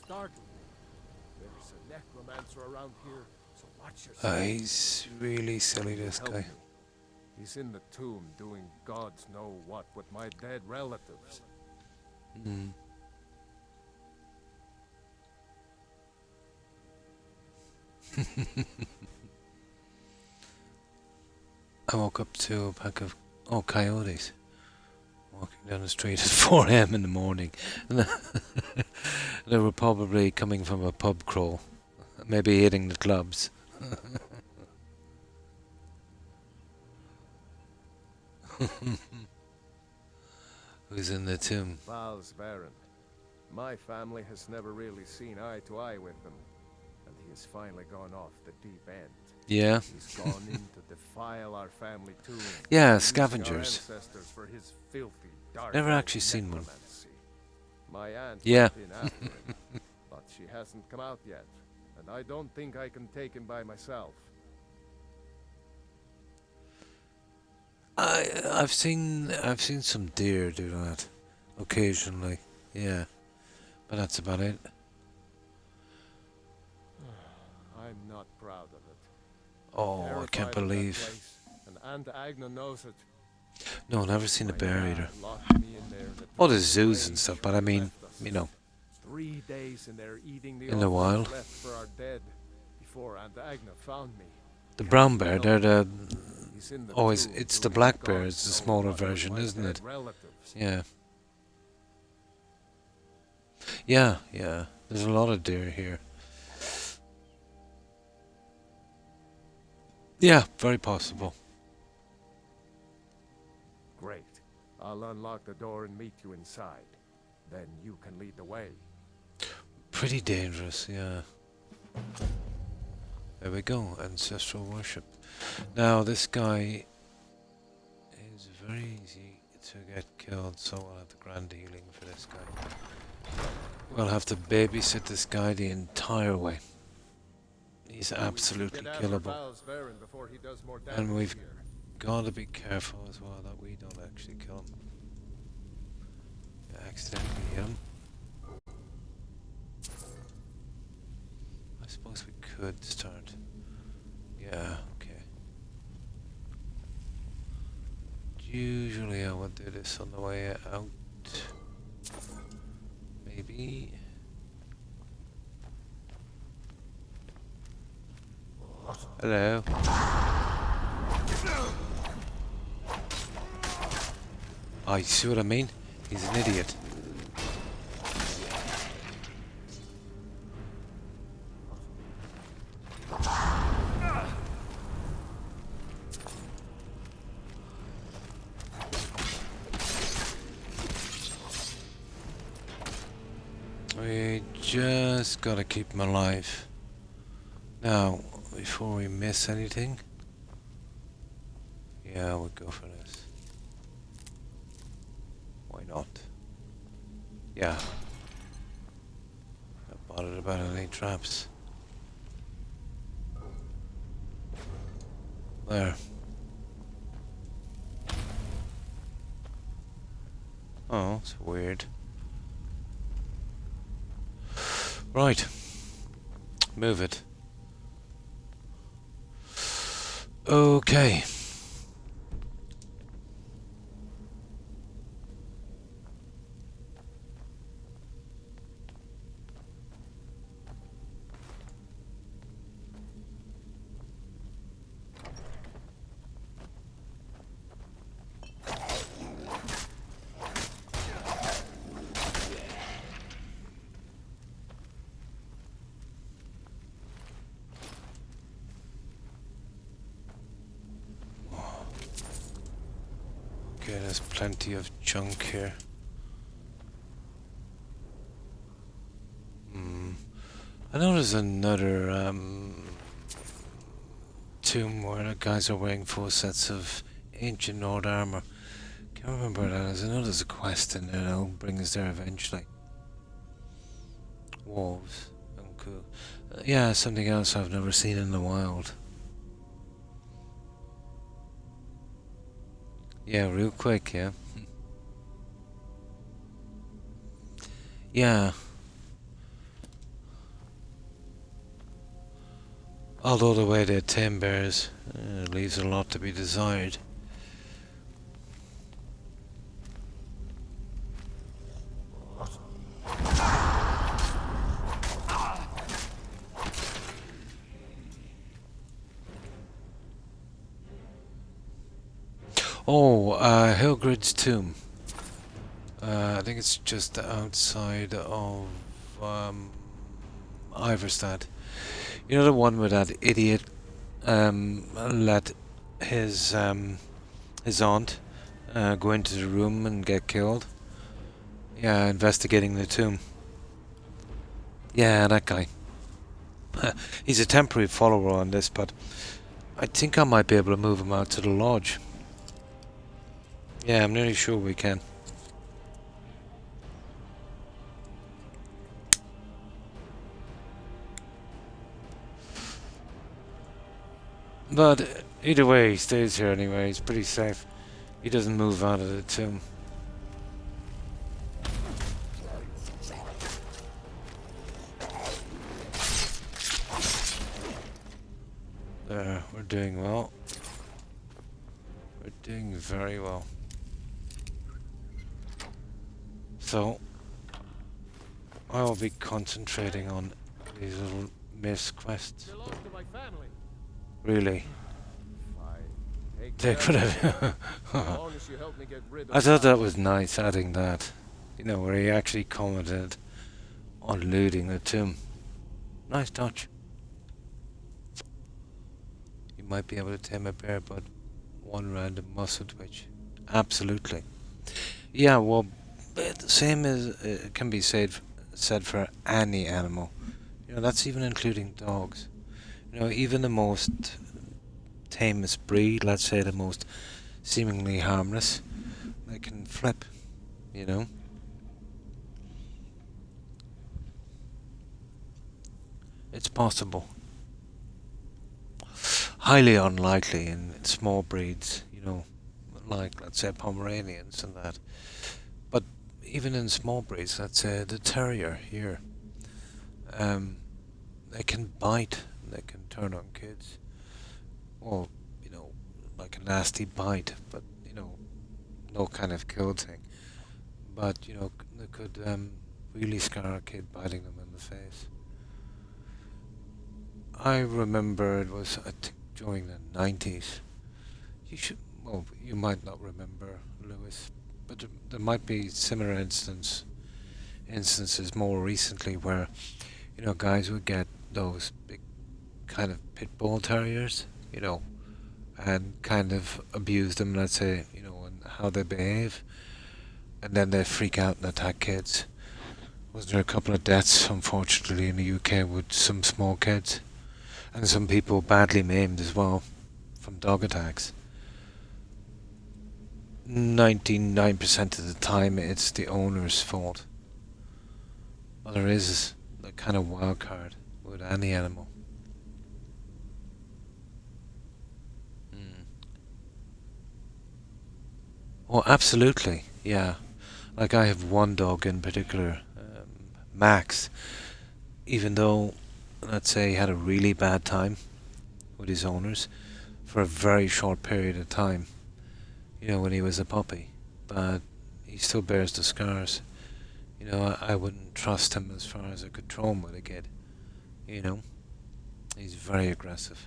startled me. There's a necromancer around here, so watch yourself. He's really silly, this Help guy. me. He's in the tomb doing gods know what with my dead relatives. Hmm. I woke up to a pack of coyotes walking down the street at 4 a.m. in the morning. And they were probably coming from a pub crawl, maybe hitting the clubs. Who's in the tomb? Val's Baron. My family has never really seen eye to eye with him, and he has finally gone off the deep end. Yeah. He's gone in to defile our family tomb. Yeah, using our scavengers. ancestors for his filthy, dark Never old actually seen one. necromancy. My aunt Yeah. went in after him, but she hasn't come out yet, and I don't think I can take him by myself. I've seen some deer do that occasionally. Yeah, but that's about it. I'm not proud of it. Oh, I Terrified can't of that believe. place, and Aunt Agna knows it. No, never seen a My bear dad either. locked me in there in a Oh, dreadful there's zoos and rage stuff, but when I he mean, left us. you know, 3 days in there eating the in the offerings wild. left for our dead before Aunt Agna found me. The brown bear, they're the. He's in the Oh, it's tomb the doing black bear. gods It's the know smaller what with version, my isn't dead it? relatives. Yeah. Yeah, yeah. There's a lot of deer here. Yeah, very possible. Great. I'll unlock the door and meet you inside. Then you can lead the way. Pretty dangerous, yeah. There we go, ancestral worship. Now, this guy is very easy to get killed, so we'll have the grand healing for this guy. We'll have to babysit this guy the entire way. He's absolutely Get after killable. Val's Baron before he does more damage And we've here. got to be careful as well that we don't actually kill him. Accidentally hit him. I suppose we could start. Yeah, okay. Usually I would do this on the way out. Maybe. Hello. Oh, you see what I mean? He's an idiot. We just gotta keep him alive. Now, before we miss anything, yeah, we'll go for this. Why not? Yeah. Not bothered about any traps. There. Oh, it's weird. Right. Move it. Okay. Okay, there's plenty of junk here. I know there's another tomb where the guys are wearing full sets of ancient Nord armor. Can't remember what that is. I know there's a quest in there that'll bring us there eventually. Wolves. Cool. Yeah, something else I've never seen in the wild. Yeah, real quick, yeah. Yeah. Although the way they tame bears leaves a lot to be desired. Oh, Hilgrid's tomb. I think it's just outside of Iverstad. You know the one where that idiot let his aunt go into the room and get killed? Yeah, investigating the tomb. Yeah, that guy. He's a temporary follower on this, but I think I might be able to move him out to the lodge. Yeah, I'm nearly sure we can. But either way, he stays here anyway. He's pretty safe. He doesn't move out of the tomb. There, we're doing well. We're doing very well. So, I'll be concentrating on these little missed quests. Really? They could have. I thought that was nice, adding that. You know, where he actually commented on looting the tomb. Nice touch. You might be able to tame a bear, but one random muscle twitch. Absolutely. Yeah, well, the same as can be said for any animal. You know, that's even including dogs. You know, even the most tamest breed, let's say the most seemingly harmless, they can flip, you know. It's possible. Highly unlikely in small breeds, you know, like, let's say, Pomeranians and that. But even in small breeds, let's say the terrier here, they can bite, they can turn on kids. Well, you know, like a nasty bite, but, you know, no kind of kill thing. But, you know, they could really scar a kid biting them in the face. I remember it was, I think, during the 90s. Well, you might not remember, Lewis, but there might be similar instances more recently where, you know, guys would get those big kind of pit bull terriers, you know, and kind of abuse them, let's say, you know, and how they behave, and then they freak out and attack kids. Was there a couple of deaths, unfortunately, in the UK with some small kids? And some people badly maimed as well from dog attacks. 99% of the time it's the owner's fault. Well, there is a kind of wild card with any animal. Oh, absolutely, yeah. Like I have one dog in particular, Max. Even though, let's say, he had a really bad time with his owners for a very short period of time, you know, when he was a puppy, but he still bears the scars. You know, I wouldn't trust him as far as I could throw him with a kid, you know. He's very aggressive.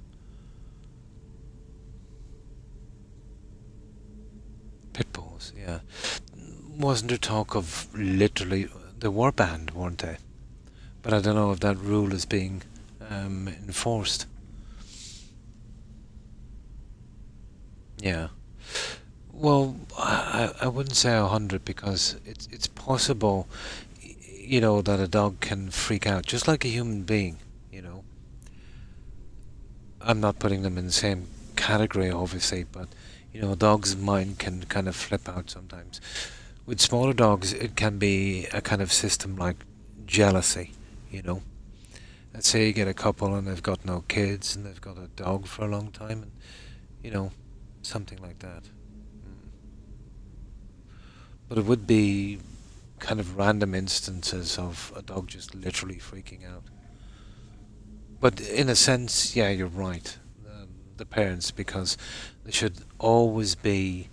Pit bulls, yeah. Wasn't there talk of literally, they were banned, weren't they? But I don't know if that rule is being enforced. Yeah. Well, I wouldn't say 100 because it's possible, you know, that a dog can freak out just like a human being, you know. I'm not putting them in the same category, obviously, but, you know, a dog's mind can kind of flip out sometimes. With smaller dogs, it can be a kind of system like jealousy, you know. Let's say you get a couple and they've got no kids and they've got a dog for a long time, and, you know, something like that. But it would be kind of random instances of a dog just literally freaking out. But in a sense, yeah, you're right. The parents, because they should always be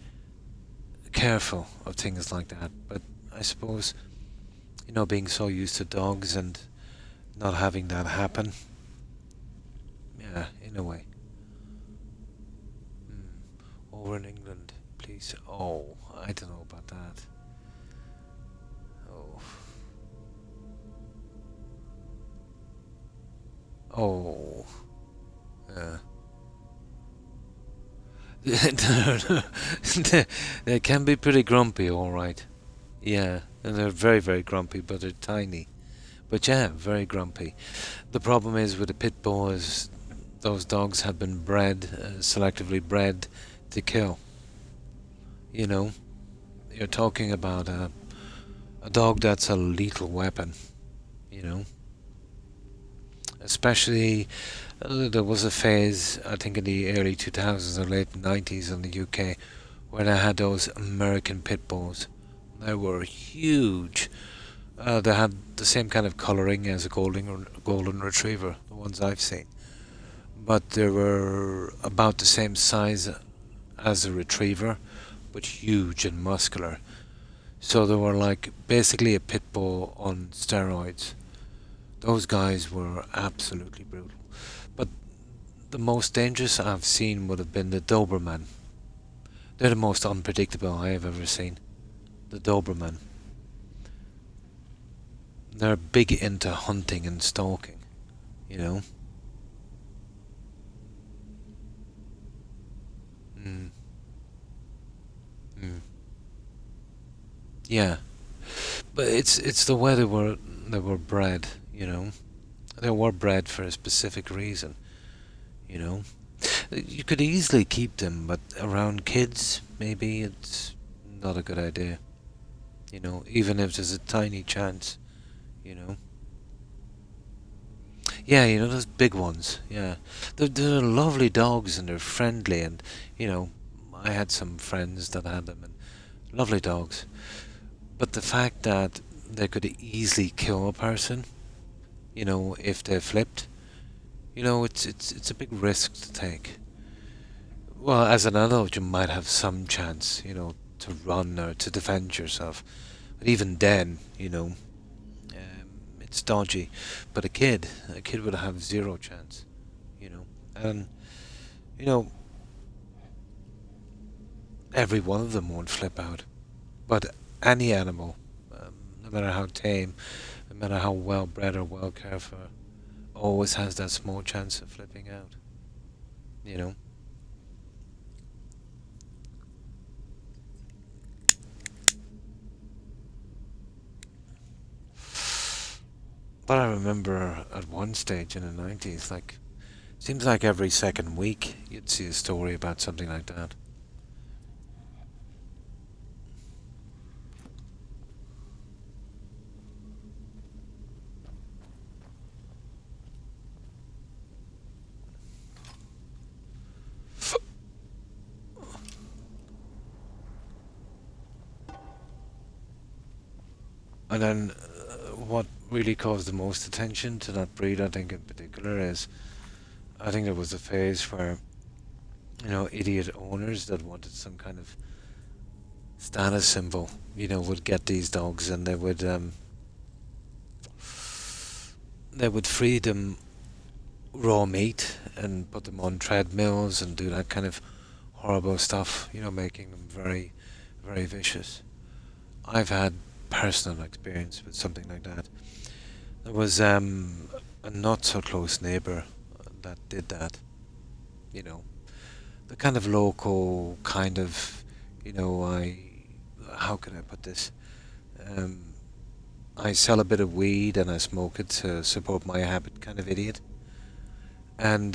careful of things like that. But I suppose, being so used to dogs and not having that happen, yeah, in a way. Over in England, please. Oh, I don't know about that. Oh. Oh. They can be pretty grumpy, alright. Yeah, and they're very, very grumpy, but they're tiny. But yeah, very grumpy. The problem is with the pit bull is those dogs have been bred, selectively bred to kill. You're talking about a dog that's a lethal weapon, you know. Especially, there was a phase, I think in the early 2000s or late 90s in the UK, where they had those American pit bulls. They were huge. They had the same kind of colouring as a golden retriever, the ones I've seen. But they were about the same size as a retriever, but huge and muscular. So they were like basically a pit bull on steroids. Those guys were absolutely brutal. But the most dangerous I've seen would have been the Doberman. They're the most unpredictable I have ever seen. The Doberman. They're big into hunting and stalking, you know. Mm. Mm. Yeah, but it's the way they were bred, you know. They were bred for a specific reason, you know. You could easily keep them, but around kids, maybe it's not a good idea, you know. Even if there's a tiny chance, you know. Yeah, those big ones. Yeah, they're lovely dogs and they're friendly, and I had some friends that had them, and lovely dogs. But the fact that they could easily kill a person, if they flipped, it's a big risk to take. Well, as an adult, you might have some chance, to run or to defend yourself. But even then, it's dodgy. But a kid would have zero chance, you know. And, you know, every one of them won't flip out. But any animal, no matter how tame, no matter how well bred or well cared for, always has that small chance of flipping out, you know. But I remember at one stage in the 90s, like, seems like every second week you'd see a story about something like that. And then what really caused the most attention to that breed, I think in particular, is I think there was a phase where, idiot owners that wanted some kind of status symbol, would get these dogs and they would feed them raw meat and put them on treadmills and do that kind of horrible stuff, making them very, very vicious. I've had personal experience with something like that. There was a not so close neighbor that did that. You know, the kind of local kind of, I how can I put this? Um, I sell a bit of weed and I smoke it to support my habit kind of idiot. And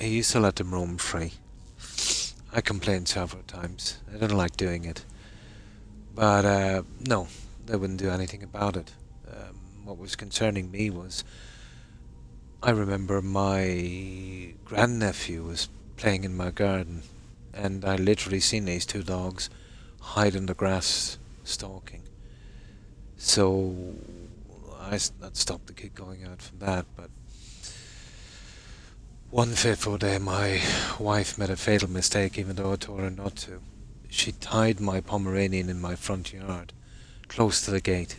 he used to let them roam free. I complained several times. I didn't like doing it. But no, they wouldn't do anything about it. What was concerning me was I remember my grandnephew was playing in my garden and I literally seen these two dogs hide in the grass stalking. So that stopped the kid going out from that, but One fateful day, my wife made a fatal mistake, even though I told her not to. She tied my Pomeranian in my front yard, close to the gate.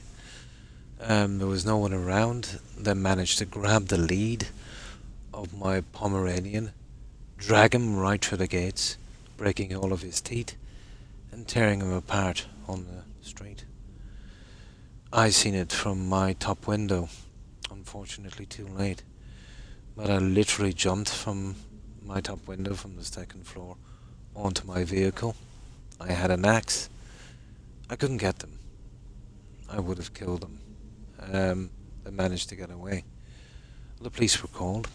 There was no one around. They managed to grab the lead of my Pomeranian, drag him right through the gates, breaking all of his teeth, and tearing him apart on the street. I seen it from my top window, unfortunately too late. But I literally jumped from my top window from the second floor onto my vehicle. I had an axe. I couldn't get them. I would have killed them. They managed to get away. The police were called.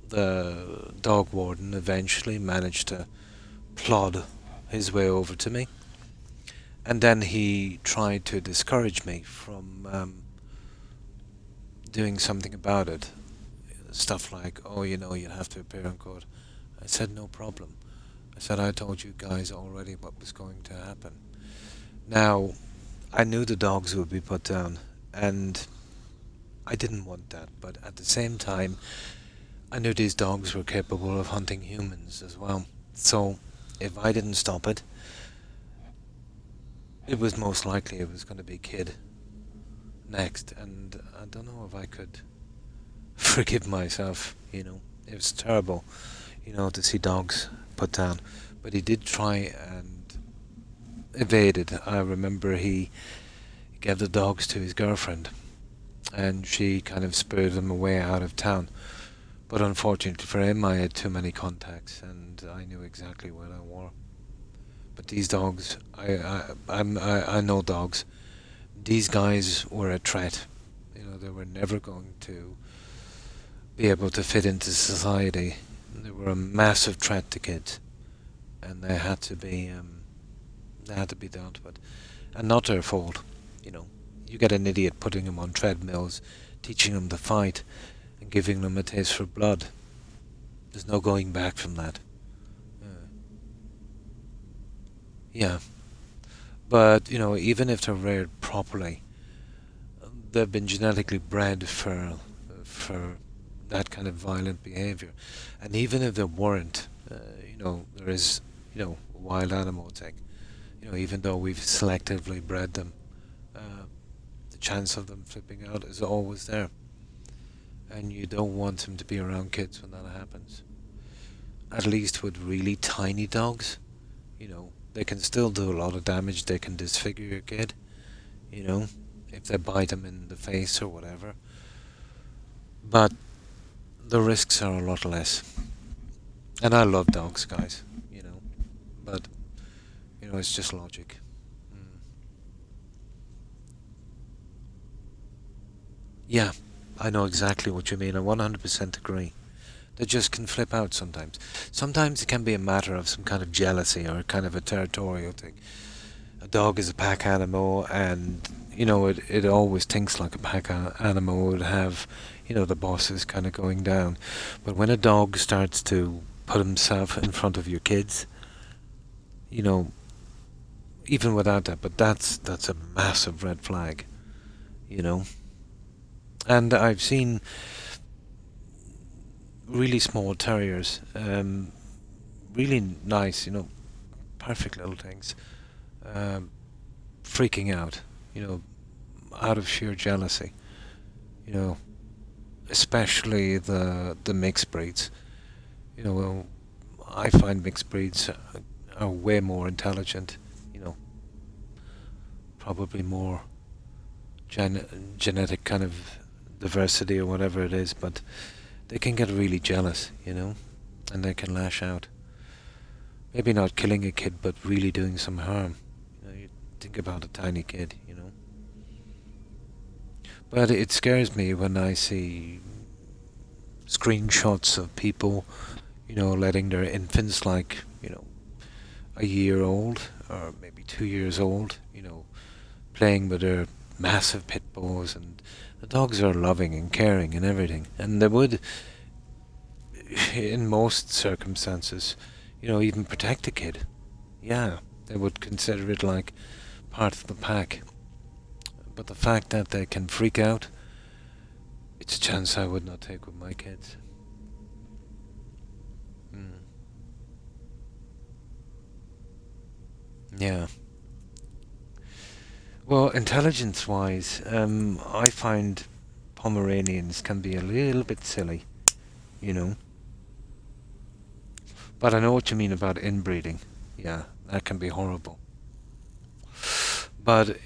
The dog warden eventually managed to plod his way over to me. And then he tried to discourage me from doing something about it. Stuff like, oh, you know, you'd have to appear in court. I said, no problem. I said, I told you guys already what was going to happen. Now, I knew the dogs would be put down, and I didn't want that, but at the same time, I knew these dogs were capable of hunting humans as well. So, if I didn't stop it, it was most likely it was going to be Kid next, and I don't know if I could forgive myself, you know. It was terrible, you know, to see dogs put down. But he did try and evaded. I remember he gave the dogs to his girlfriend, and she kind of spurred him away out of town. But unfortunately for him, I had too many contacts, and I knew exactly where they were. But these dogs, I know dogs. These guys were a threat. You know, they were never going to be able to fit into society. They were a massive threat to kids, and they had to be dealt with, and not their fault. You know, you get an idiot putting them on treadmills, teaching them to fight, and giving them a taste for blood. There's no going back from that. Yeah, but you know, even if they're reared properly, they've been genetically bred for that kind of violent behavior. And even if they weren't, you know, there is, you know, a wild animal thing. You know, even though we've selectively bred them, the chance of them flipping out is always there. And you don't want them to be around kids when that happens. At least with really tiny dogs, you know, they can still do a lot of damage. They can disfigure your kid, you know, if they bite them in the face or whatever. But the risks are a lot less. And I love dogs, guys, you know, but, you know, it's just logic. Yeah, I know exactly what you mean. I 100% agree. They just can flip out sometimes. Sometimes it can be a matter of some kind of jealousy or kind of a territorial thing. A dog is a pack animal, and, you know, it always thinks like a pack animal would have, you know, the bosses kind of going down. But when a dog starts to put himself in front of your kids, you know, even without that, but that's a massive red flag, you know. And I've seen really small terriers, really nice, you know, perfect little things, freaking out, you know, out of sheer jealousy, you know, especially the mixed breeds. You know, well, I find mixed breeds are way more intelligent, you know, probably more genetic kind of diversity or whatever it is, but they can get really jealous, you know, and they can lash out. Maybe not killing a kid, but really doing some harm. You know, you think about a tiny kid, you know. But it scares me when I see screenshots of people, you know, letting their infants, like, you know, a year old or maybe 2 years old, you know, playing with their massive pit bulls, and the dogs are loving and caring and everything, and they would, in most circumstances, you know, even protect a kid. Yeah, they would consider it like part of the pack. But the fact that they can freak out, it's a chance I would not take with my kids. Yeah. Well, intelligence-wise, I find Pomeranians can be a little bit silly, you know. But I know what you mean about inbreeding. Yeah, that can be horrible. But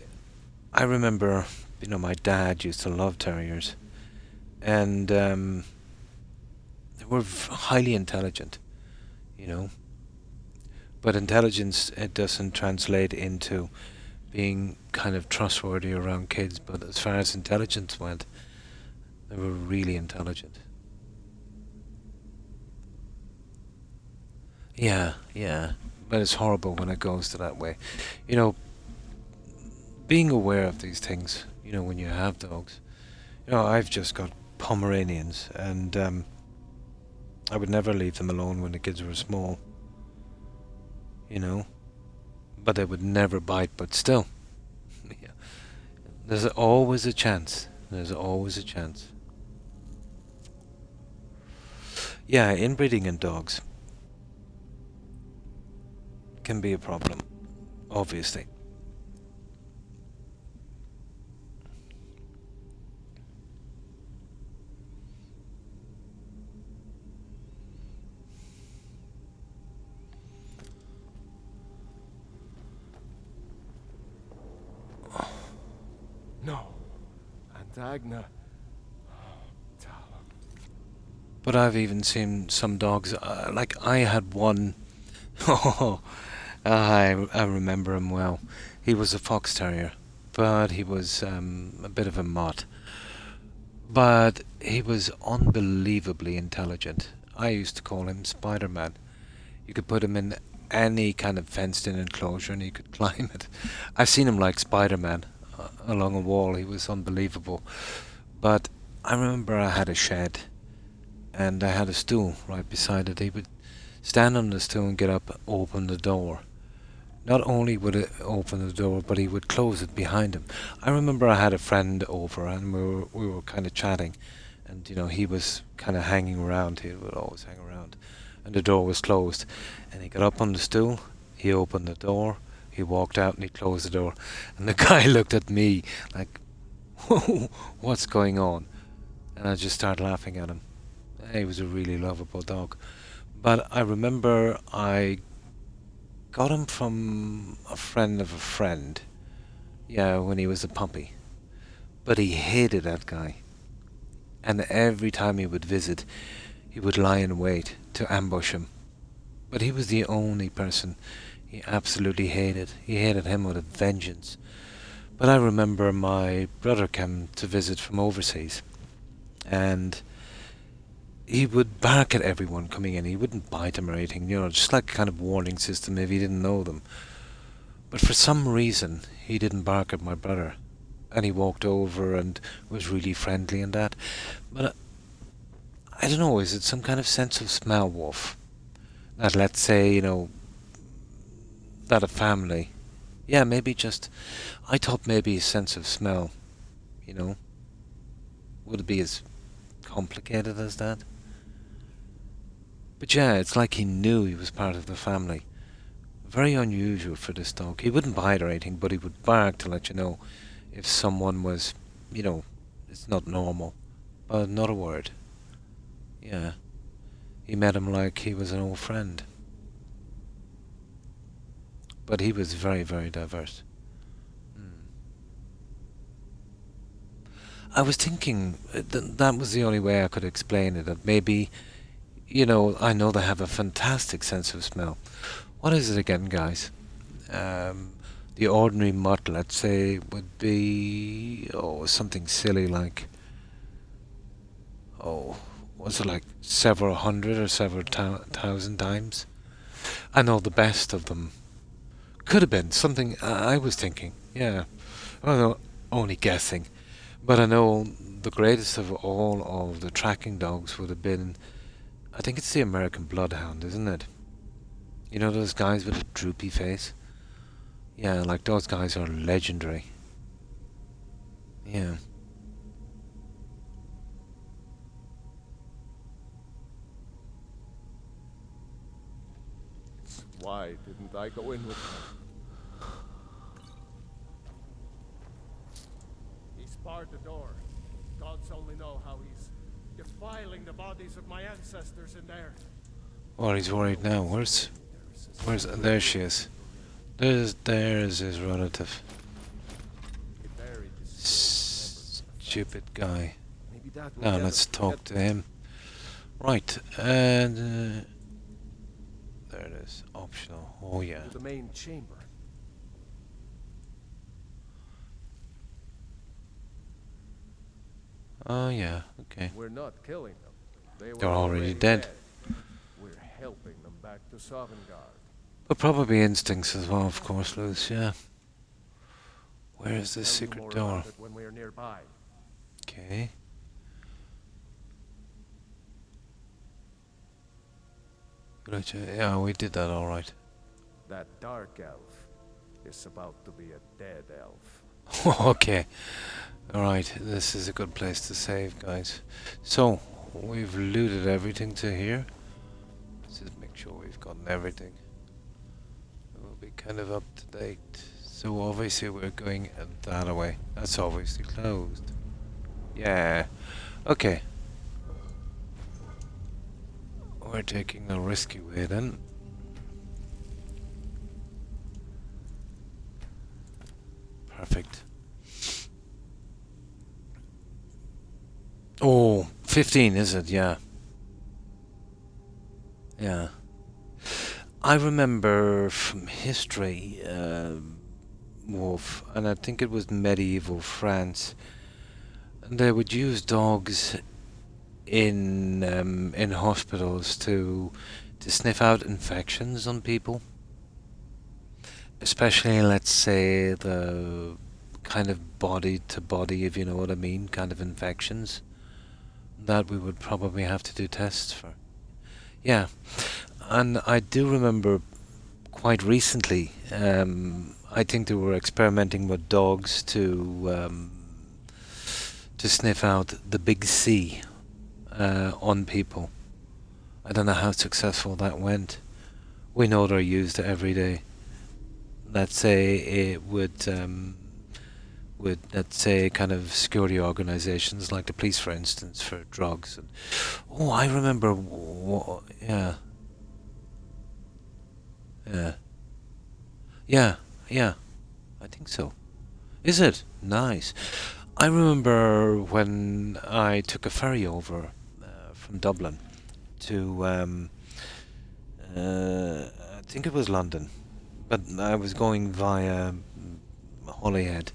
I remember, my dad used to love terriers, and they were highly intelligent, you know. But intelligence, it doesn't translate into being kind of trustworthy around kids. But as far as intelligence went, they were really intelligent. Yeah, yeah. But it's horrible when it goes to that way. You know, being aware of these things, when you have dogs. I've just got Pomeranians, and I would never leave them alone when the kids were small, you know. But they would never bite, but still. Yeah. There's always a chance. There's always a chance. Yeah, inbreeding in dogs can be a problem, obviously. No. Antagna. But I've even seen some dogs, like I had one. Oh, I remember him well. He was a fox terrier, but he was a bit of a mutt. But he was unbelievably intelligent. I used to call him Spider-Man. You could put him in any kind of fenced-in enclosure and he could climb it. I've seen him like Spider-Man along a wall. He was unbelievable. But I remember I had a shed and I had a stool right beside it. He would stand on the stool and get up, open the door. Not only would it open the door, but he would close it behind him. I remember I had a friend over, and we were kind of chatting, and he was kind of hanging around. He would always hang around, and the door was closed. And he got up on the stool, he opened the door, he walked out, and he closed the door. And the guy looked at me like, "Whoa, what's going on?" And I just started laughing at him. He was a really lovable dog. But I remember I got him from a friend of a friend. Yeah, when he was a puppy. But he hated that guy. And every time he would visit, he would lie in wait to ambush him. But he was the only person he absolutely hated. He hated him with a vengeance. But I remember my brother came to visit from overseas. And he would bark at everyone coming in. He wouldn't bite them or anything, just like a kind of warning system if he didn't know them. But for some reason, he didn't bark at my brother. And he walked over and was really friendly and that. But I don't know, is it some kind of sense of smell, Wolf? That, let's say, that a family. Yeah, maybe just, I thought maybe a sense of smell, Would it be as complicated as that? But yeah, it's like he knew he was part of the family. Very unusual for this dog. He wouldn't bite or anything, but he would bark to let you know if someone was, it's not normal. But not a word. Yeah. He met him like he was an old friend. But he was very, very diverse. I was thinking that was the only way I could explain it. That maybe, I know they have a fantastic sense of smell. What is it again, guys? The ordinary mutt, let's say, would be something silly like was it like several hundred or several thousand times? I know the best of them could have been something I was thinking. Yeah, I don't know, only guessing. But I know the greatest of all of the tracking dogs would have been, I think it's the American Bloodhound, isn't it? Those guys with a droopy face? Yeah, like those guys are legendary. Yeah. Why didn't I go in with them? barred the door. Gods only know how he's defiling the bodies of my ancestors in there. Oh, he's worried now. Where's there she is. There's his relative. Stupid guy. Now let's talk to him. Right, and there it is. Optional. Oh yeah. The main chamber. Oh yeah. Okay. We're not killing them. They're already dead. We're helping them back to Sovngarde. But probably instincts as well, of course, Lewis. Yeah. Where is this secret door? When we're nearby. Okay. Gotcha. Yeah, we did that all right. That dark elf is about to be a dead elf. Okay. Alright, this is a good place to save, guys. So, we've looted everything to here. Let's just make sure we've gotten everything. We'll be kind of up to date. So obviously we're going that way. That's obviously closed. Yeah. Okay. We're taking the risky way then. Perfect. Oh, 15 is it? Yeah. Yeah. I remember from history, and I think it was medieval France, they would use dogs in hospitals to sniff out infections on people, especially, let's say, the kind of body to body, if you know what I mean, kind of infections that we would probably have to do tests for. Yeah, and I do remember quite recently, I think they were experimenting with dogs to sniff out the big C on people. I don't know how successful that went. We know they're used every day. Let's say it would let's say kind of security organizations like the police, for instance, for drugs. And oh, I remember. Yeah. Yeah. I think so. Is it? Nice. I remember when I took a ferry over from Dublin to, I think it was London, but I was going via Holyhead.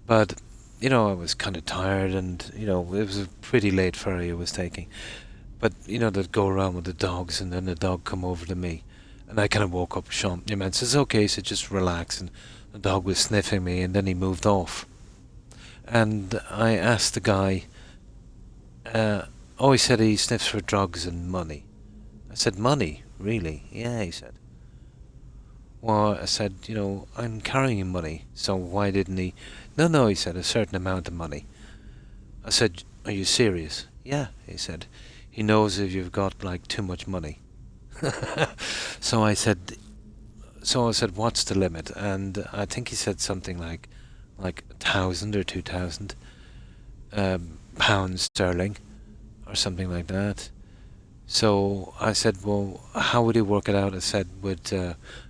But, you know, I was kind of tired and, you know, it was a pretty late ferry I was taking. But, you know, they'd go around with the dogs and then the dog come over to me. And I kind of woke up, Sean, your man says, okay, so just relax. And the dog was sniffing me and then he moved off. And I asked the guy, he said he sniffs for drugs and money. I said, money? Really? Yeah, he said. Well, I said, you know, I'm carrying money, so why didn't he? No, he said, a certain amount of money. I said, are you serious? Yeah, he said. He knows if you've got, like, too much money. So I said, what's the limit? And I think he said something like 1,000 or 2,000 pounds sterling or something like that. So I said, well, how would he work it out? I said, with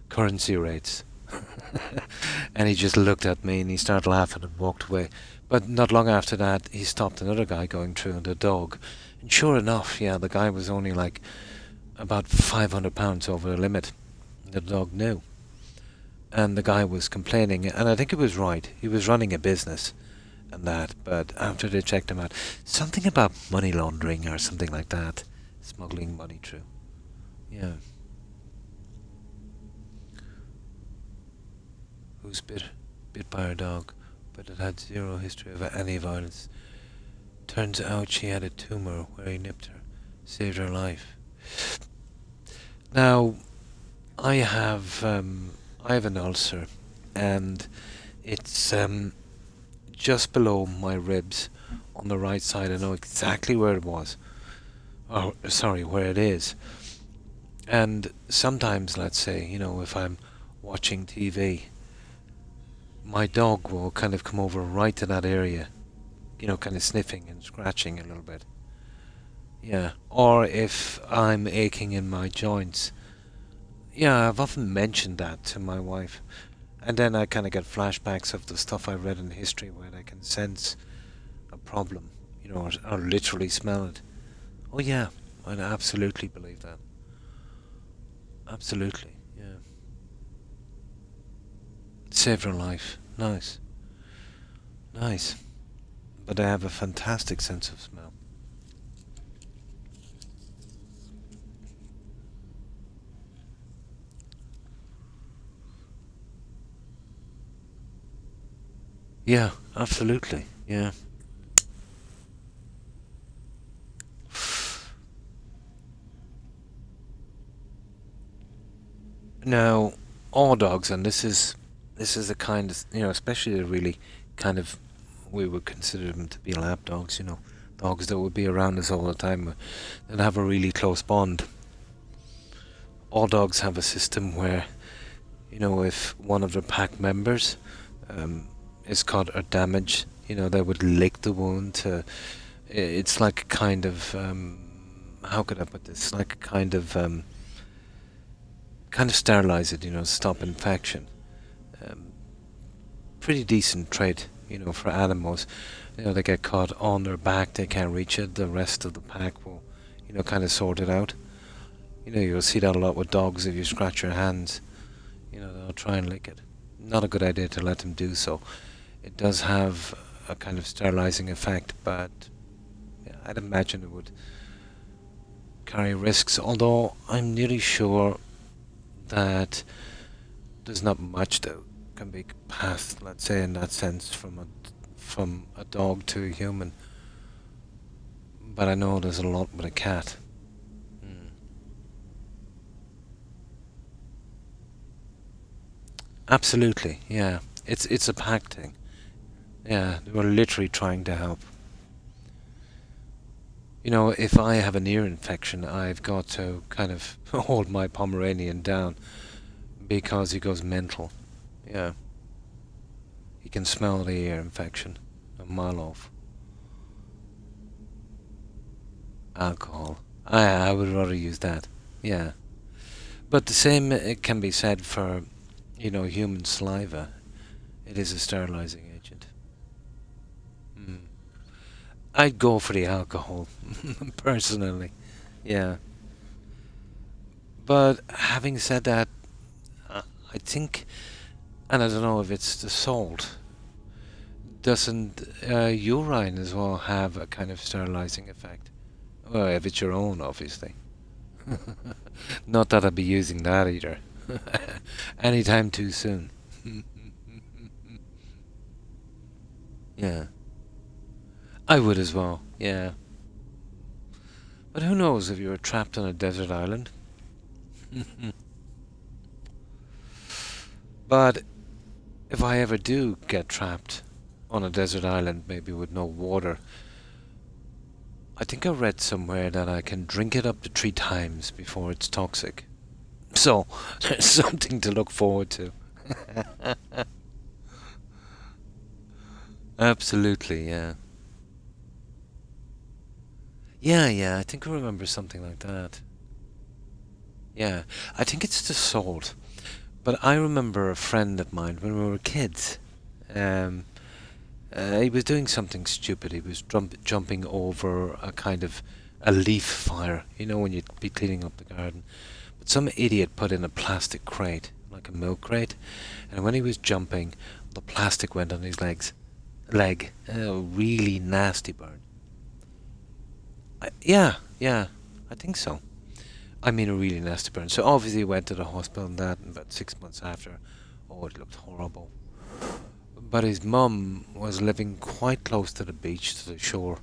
currency rates. And he just looked at me and he started laughing and walked away. But not long after that, he stopped another guy going through the dog. And sure enough, yeah, the guy was only like about 500 pounds over the limit. The dog knew. And the guy was complaining, and I think he was right. He was running a business and that, but after they checked him out, something about money laundering or something like that. Smuggling money through. Yeah. Who's bit by her dog, but it had zero history of any violence. Turns out she had a tumor where he nipped her, saved her life. Now, I have an ulcer, and it's just below my ribs on the right side. I know exactly where it was. Oh, sorry, where it is. And sometimes, let's say, you know, if I'm watching TV, my dog will kind of come over right to that area you know, kind of sniffing and scratching a little bit. Yeah, or if I'm aching in my joints. Yeah, I've often mentioned that to my wife. And then I kind of get flashbacks of the stuff I read in history where I can sense a problem, you know, or literally smell it. Oh yeah, I absolutely believe that. Absolutely, yeah. Save your life. Nice. Nice. But I have a fantastic sense of smell. Yeah, absolutely. Yeah. Now, all dogs, and this is the kind of, you know, especially the really kind of, we would consider them to be lap dogs, you know, dogs that would be around us all the time and have a really close bond. All dogs have a system where, you know, if one of their pack members is caught or damaged, you know, they would lick the wound to. It's like a kind of how could I put this? Like a kind of sterilize it, you know, stop infection. Pretty decent trait, you know, for animals. You know, they get caught on their back, they can't reach it. The rest of the pack will, you know, kind of sort it out. You know, you'll see that a lot with dogs. If you scratch your hands, you know, they'll try and lick it. Not a good idea to let them do so. It does have a kind of sterilizing effect, but yeah, I'd imagine it would carry risks. Although I'm nearly sure that there's not much that can be passed, let's say, in that sense, from a dog to a human. But I know there's a lot with a cat. Absolutely, yeah. It's a pack thing. Yeah, they were literally trying to help. You know, if I have an ear infection, I've got to kind of hold my Pomeranian down because he goes mental. Yeah. He can smell the ear infection a mile off. Alcohol. I would rather use that. Yeah. But the same it can be said for, you know, human saliva. It is a sterilizing agent. I'd go for the alcohol, personally. Yeah. But having said that, I think, and I don't know if it's the salt, doesn't urine as well have a kind of sterilizing effect? Well, if it's your own, obviously. Not that I'd be using that either. Anytime too soon. Yeah. I would as well, yeah. But who knows if you were trapped on a desert island? But if I ever do get trapped on a desert island, maybe with no water, I think I read somewhere that I can drink it up to 3 times before it's toxic. So, there's something to look forward to. Absolutely, yeah. Yeah, I think I remember something like that. Yeah, I think it's the salt. But I remember a friend of mine when we were kids. He was doing something stupid. He was jumping over a kind of a leaf fire, you know, when you'd be cleaning up the garden. But some idiot put in a plastic crate, like a milk crate, and when he was jumping, the plastic went on his leg. A really nasty burn. Yeah, I think so. I mean, a really nasty burn. So obviously he went to the hospital and that, and about 6 months after, oh, it looked horrible. But his mum was living quite close to the beach, to the shore.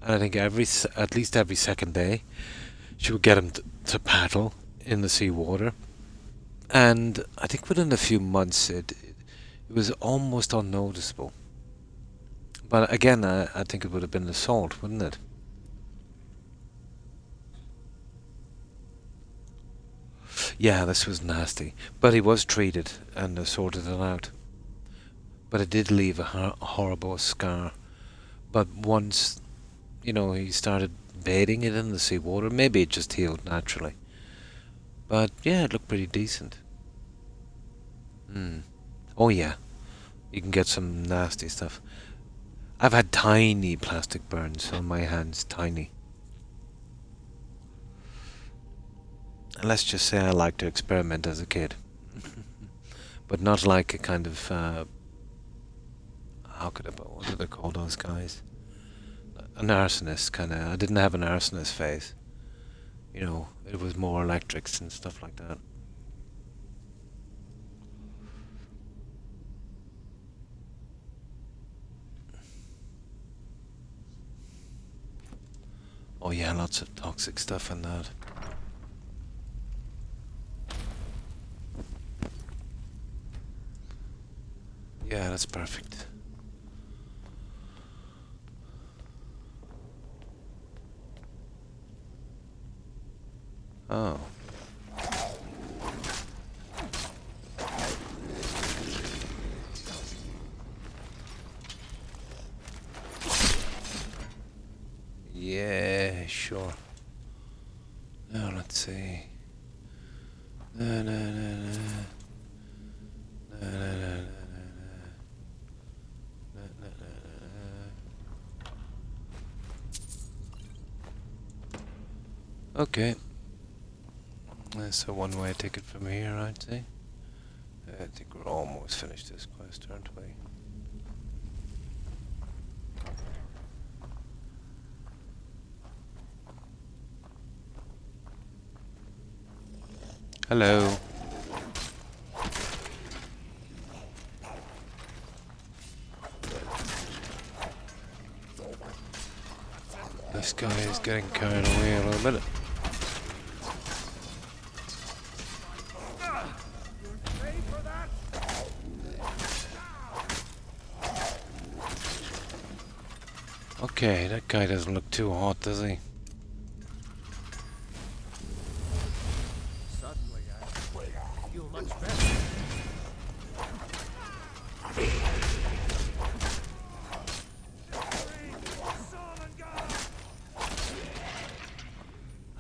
And I think at least every second day, she would get him to paddle in the sea water. And I think within a few months, it was almost unnoticeable. But again, I think it would have been the salt, wouldn't it? Yeah, this was nasty. But he was treated and sorted it out. But it did leave a horrible scar. But once, you know, he started bathing it in the seawater, maybe it just healed naturally. But yeah, it looked pretty decent. Oh yeah, you can get some nasty stuff. I've had tiny plastic burns on my hands, tiny. And let's just say I like to experiment as a kid. But not like a kind of, how could I put, what do they call those guys? An arsonist, kind of. I didn't have an arsonist phase. You know, it was more electrics and stuff like that. Oh yeah, lots of toxic stuff in that. Yeah, that's perfect. Oh. Yeah, sure. Now let's see. Na, na, na, na. Na, na, na, na, na. Na, na, na, na. Okay. That's a one-way ticket from here, I'd say. I think we're almost finished this quest, aren't we? Hello. This guy is getting carried away a little bit. Okay, that guy doesn't look too hot, does he? Suddenly I feel much better.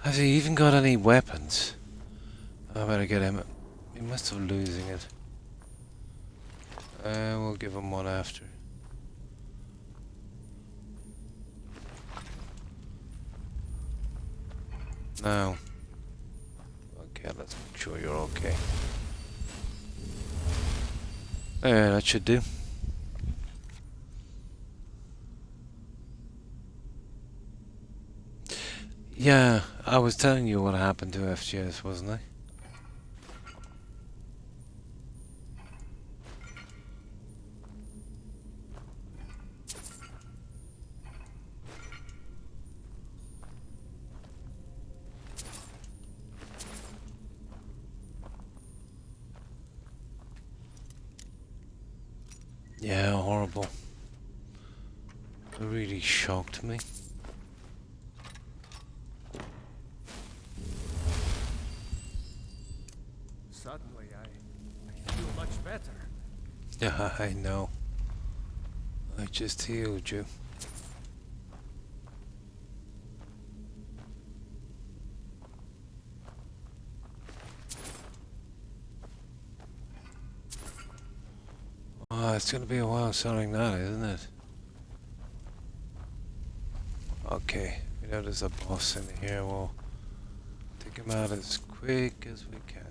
Has he even got any weapons? I better get him. He must have losing it. We'll give him one after. Now. Okay, let's make sure you're okay. There, that should do. Yeah, I was telling you what happened to FGS, wasn't I? Yeah, horrible. It really shocked me. Suddenly I feel much better. Yeah, I know. I just healed you. Oh, it's gonna be a while selling that, isn't it? Okay, we know there's a boss in here. We'll take him out as quick as we can.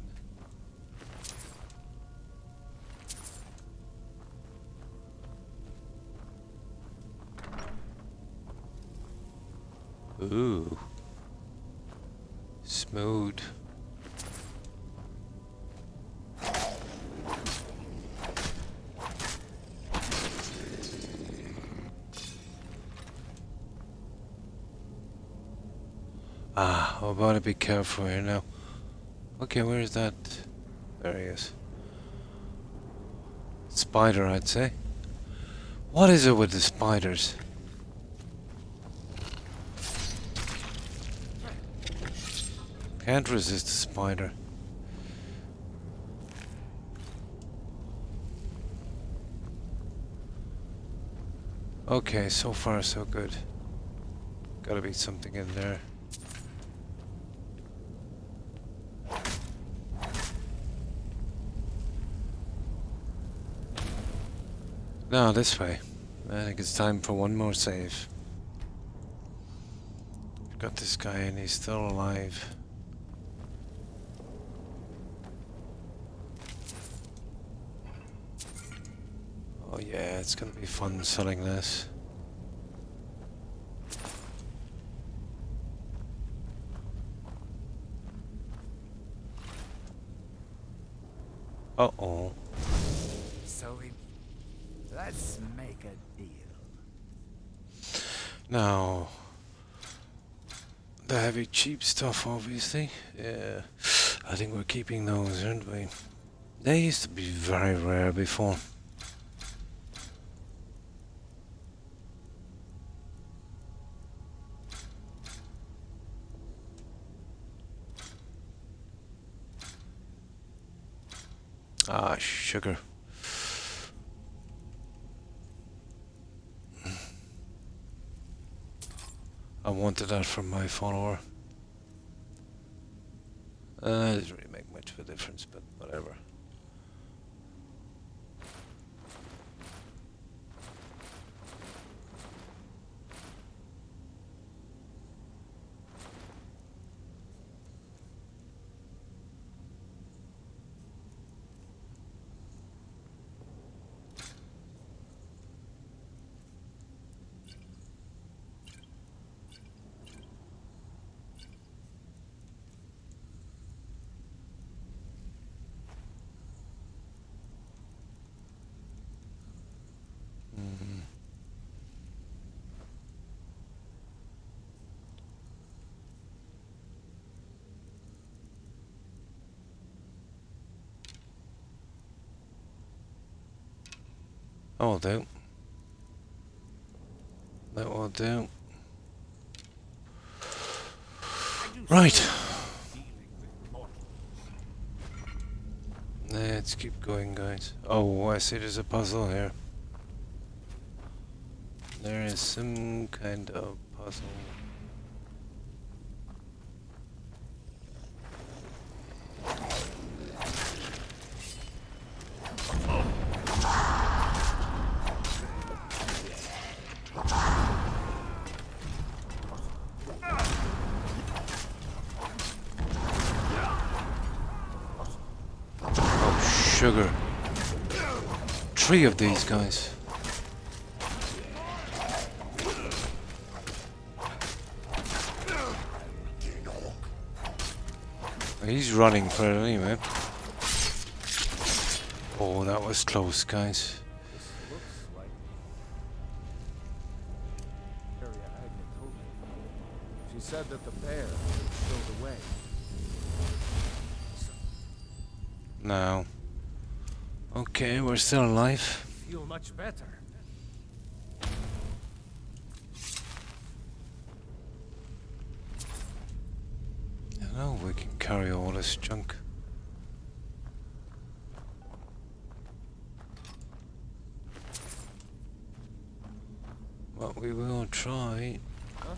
Ooh. Smooth. Ah, I'm about to be careful here now. Okay, where is that? There he is. Spider, I'd say. What is it with the spiders? Can't resist a spider. Okay, so far so good. Gotta be something in there. No, this way. I think it's time for one more save. Got this guy and he's still alive. Oh yeah, it's gonna be fun selling this. Uh-oh. So let's make a deal. Now, the heavy cheap stuff, obviously. Yeah, I think we're keeping those, aren't we? They used to be very rare before. Ah, sugar. I wanted that from my follower. It doesn't really make much of a difference, but whatever. That will do. That will do. Right. Let's keep going, guys. Oh, I see there's a puzzle here. There is some kind of puzzle. Sugar. 3 of these guys. He's running for it anyway. Oh, that was close, guys. She said that the bear showed away. No. Okay, we're still alive. Feel much better. I know we can carry all this junk. But we will try. Huh?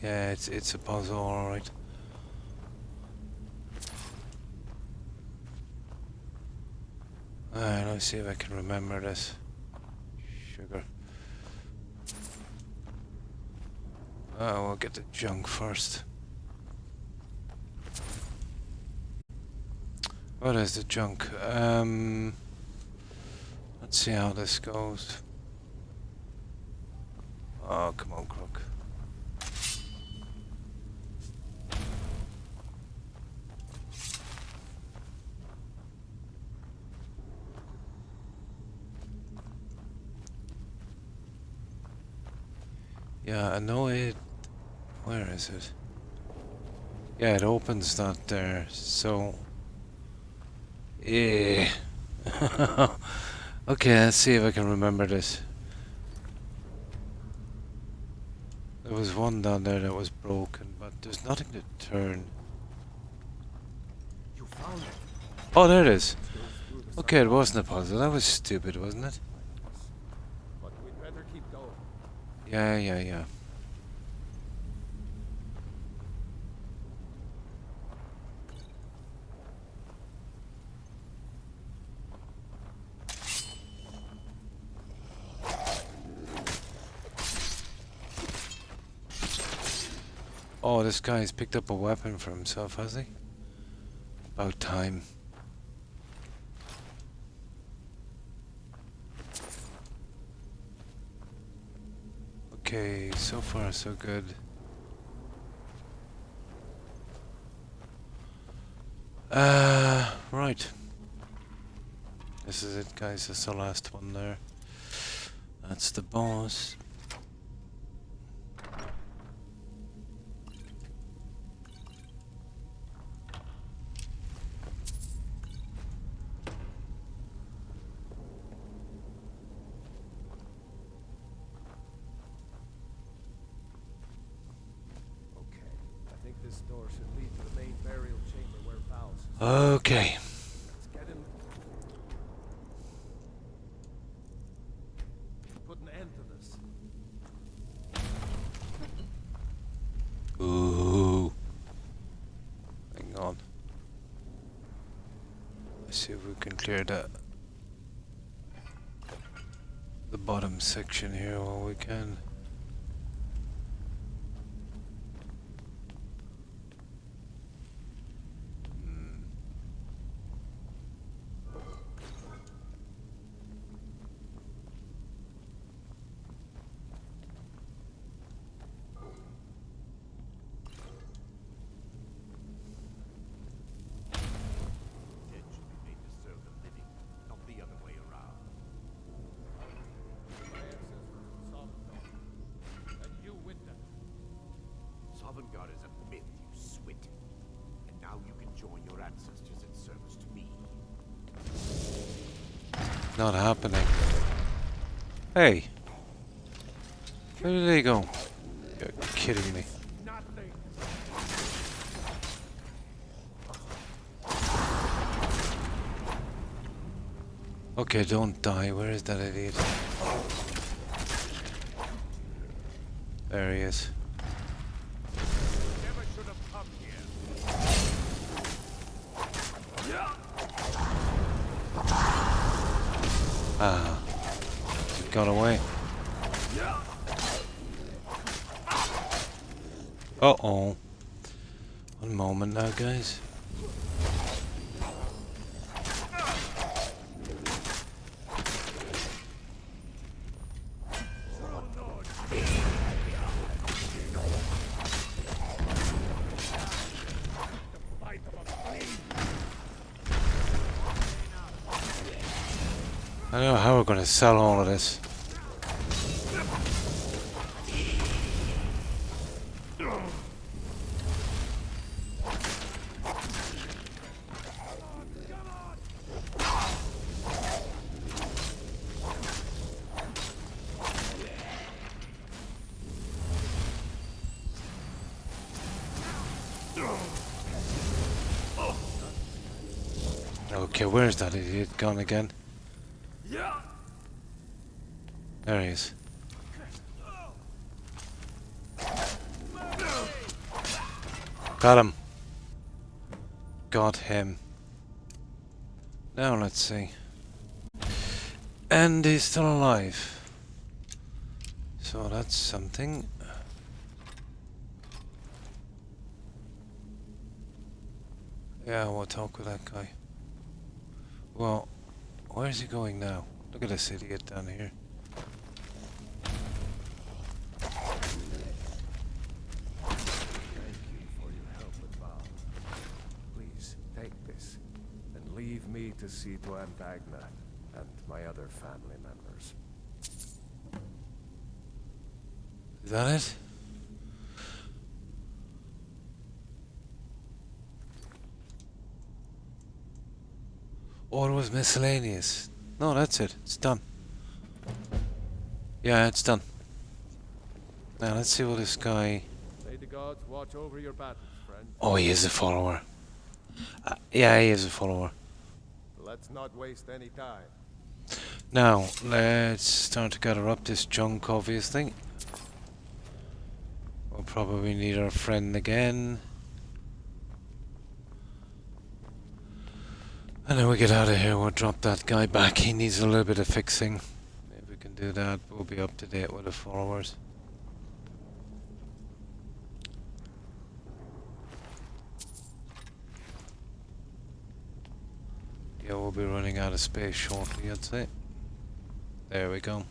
Yeah, it's a puzzle, alright. Alright, let's see if I can remember this. Sugar. Oh, we'll get the junk first. What is the junk? Let's see how this goes. Oh, come on, Croc. Yeah, I know it. Where is it? Yeah, it opens that there, so. Yeah. Okay, let's see if I can remember this. There was one down there that was broken, but there's nothing to turn. You found it. Oh, there it is. Okay, it wasn't a puzzle. That was stupid, wasn't it? But we'd better keep going. Yeah. Oh, this guy's picked up a weapon for himself, has he? About time. Okay, so far so good. Right. This is it, guys. That's the last one there. That's the boss. I think this door should lead to the main burial chamber where Faust is. Okay. Let's get in. Put an end to this. Ooh. Hang on. Let's see if we can clear the bottom section here while we can. Dead should be made to serve the living, not the other way around. My ancestors were Sovngarde, and you with them. Sovngarde is a myth, you swit. And now you can join your ancestors in service to me. Not happening. Hey. Where did they go? You're kidding me. Nothing. Okay, don't die. Where is that idiot? There he is. Never should have come here. Ah. He got away. Uh-oh. One moment now, guys. I don't know how we're going to sell all of this. Okay, where's that idiot gone again? There he is. Got him. Got him. Now let's see. And he's still alive. So that's something. Yeah, we'll talk with that guy. Well, where's he going now? Look at this idiot down here. Thank you for your help with Val. Please, take this, and leave me to see to Aunt Agna and my other family members. Is that it? Oh, it was miscellaneous. No, that's it. It's done. Yeah, it's done. Now let's see what this guy... May the gods watch over your battles, friend. Oh, he is a follower. Yeah, he is a follower. Let's not waste any time. Now, let's start to gather up this junk, obviously. We'll probably need our friend again. And then we get out of here, we'll drop that guy back. He needs a little bit of fixing. If we can do that, we'll be up to date with the followers. Yeah, we'll be running out of space shortly, I'd say. There we go.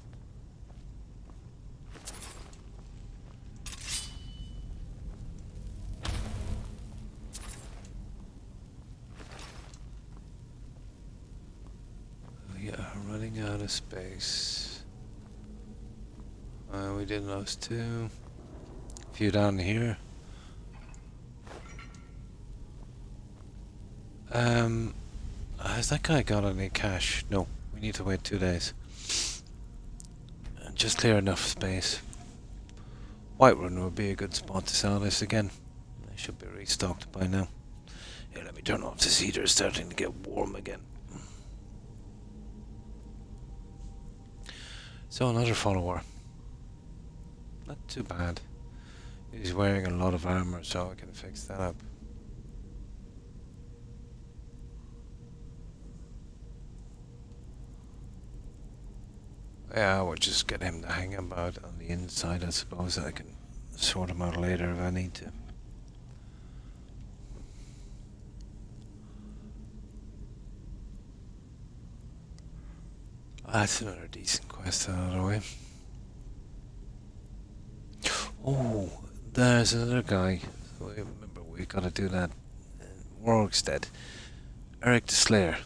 We are running out of space. We did those two. A few down here. Has that guy got any cash? No, we need to wait 2 days. And just clear enough space. Whiterun would be a good spot to sell this again. They should be restocked by now. Here, let me turn off this heater, it's starting to get warm again. So another follower. Not too bad. He's wearing a lot of armor, so I can fix that up. Yeah, we'll just get him to hang about on the inside, I suppose. I can sort him out later if I need to. That's another decent quest out of the way. Oh, there's another guy. So remember, we gotta do that in Warwickstead. Eric the Slayer.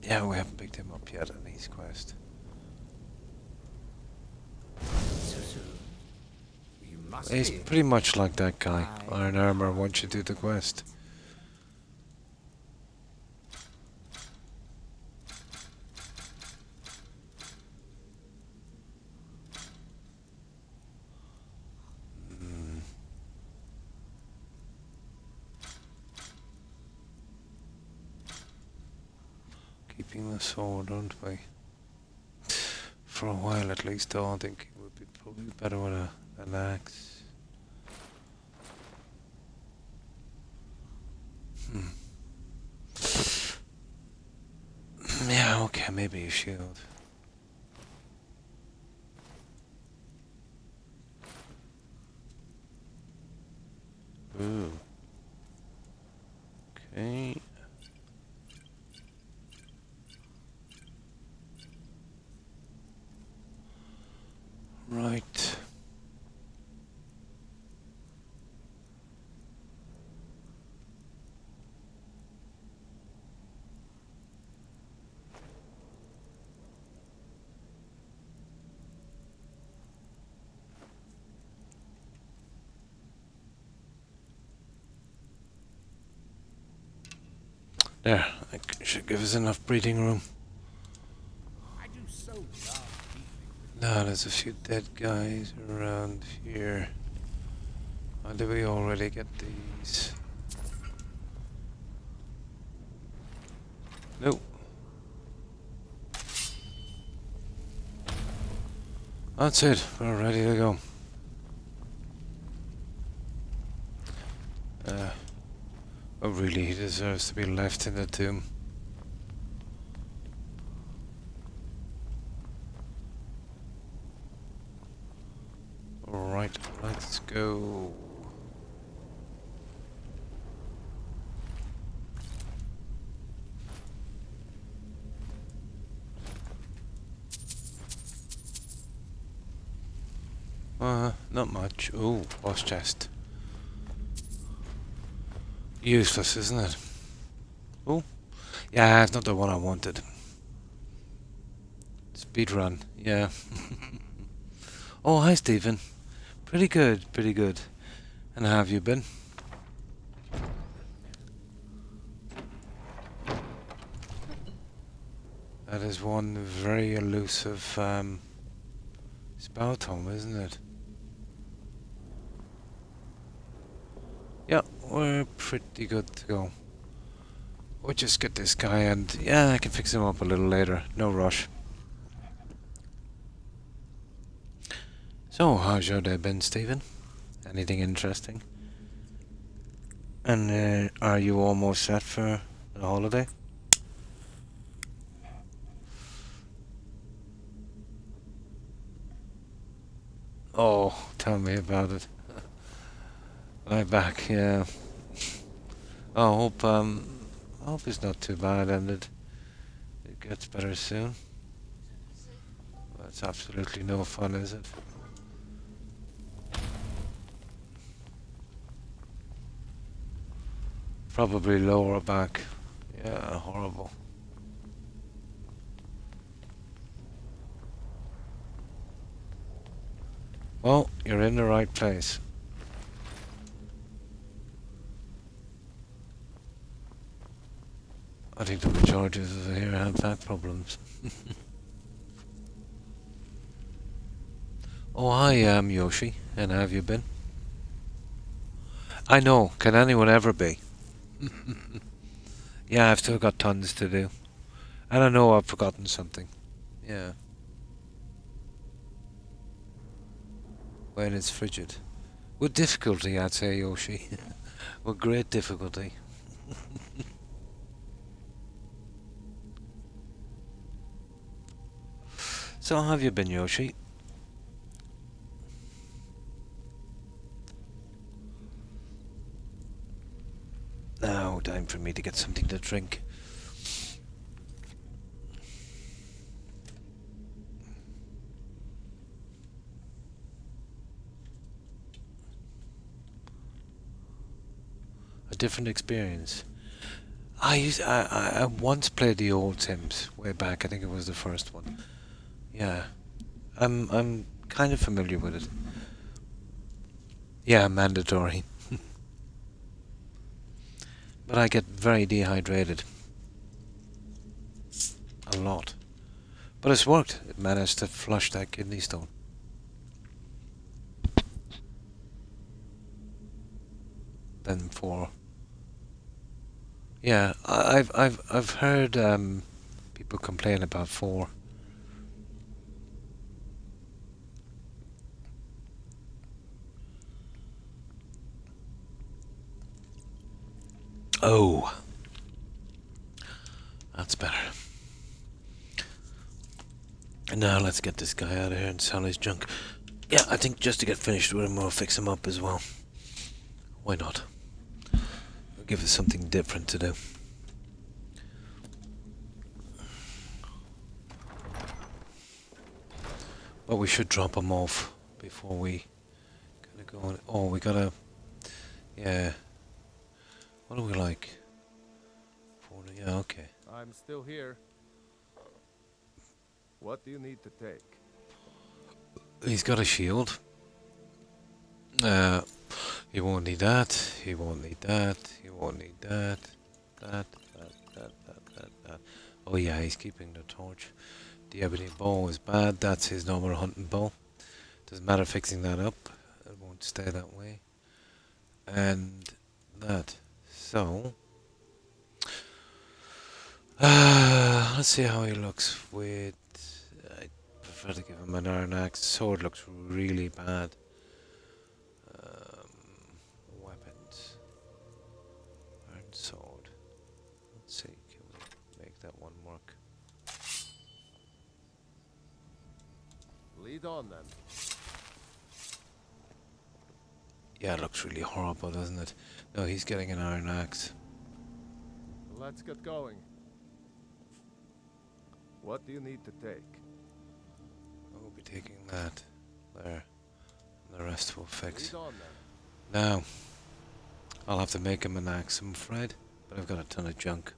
Yeah, we haven't picked him up yet on his quest. He's pretty much like that guy. Iron armor once you do the quest. Keeping the sword, aren't we? For a while at least, though. I think it would be probably better with an axe. Yeah, okay, maybe a shield. Ooh. Okay. Right. There, that should give us enough breathing room. Now there's a few dead guys around here. Or did we already get these? Nope. That's it, we're ready to go. Oh really, he deserves to be left in the tomb. Alright, let's go. Not much. Oh, boss chest. Useless, isn't it? Oh, yeah, it's not the one I wanted. Speedrun, yeah. Oh, hi, Stephen. Pretty good, pretty good. And how have you been? That is one very elusive spell tome, isn't it? Yeah, we're pretty good to go. We'll just get this guy and yeah, I can fix him up a little later. No rush. So, how's your day been, Stephen? Anything interesting? And are you almost set for the holiday? Oh, tell me about it. Right back, yeah. Oh, I hope it's not too bad and it gets better soon. That's absolutely no fun, is it? Probably lower back. Yeah, horrible. Well, you're in the right place. I think the majority of us here have back problems. Oh, hi, Yoshi. And how have you been? I know. Can anyone ever be? Yeah, I've still got tons to do. And I know I've forgotten something. Yeah. When it's frigid. With difficulty, I'd say, Yoshi. With great difficulty. So how have you been, Yoshi? Now, time for me to get something to drink. A different experience. I once played the old Sims way back. I think it was the first one. Yeah, I'm kind of familiar with it. Yeah, mandatory. But I get very dehydrated. A lot. But it's worked. It managed to flush that kidney stone. Then for... Yeah, I've heard people complain about 4. Oh, that's better. And now let's get this guy out of here and sell his junk. Yeah, I think just to get finished with him, we'll fix him up as well. Why not? We'll give us something different to do. But we should drop him off before we kind of go on. Oh, we gotta... Yeah. What do we like? 40, yeah, okay. I'm still here. What do you need to take? He's got a shield. He won't need that. He won't need that. He won't need that. That. Oh yeah, he's keeping the torch. The ebony bow is bad. That's his normal hunting bow. Doesn't matter fixing that up. It won't stay that way. And that. So... let's see how he looks with... I prefer to give him an iron axe. Sword looks really bad. Weapons. Iron sword. Let's see, can we make that one work? Lead on then. Yeah, it looks really horrible, doesn't it? No, he's getting an iron axe. Let's get going. What do you need to take? We'll be taking that there. And the rest we'll fix. Lead on then. Now, I'll have to make him an axe, I'm afraid. But I've got a ton of junk.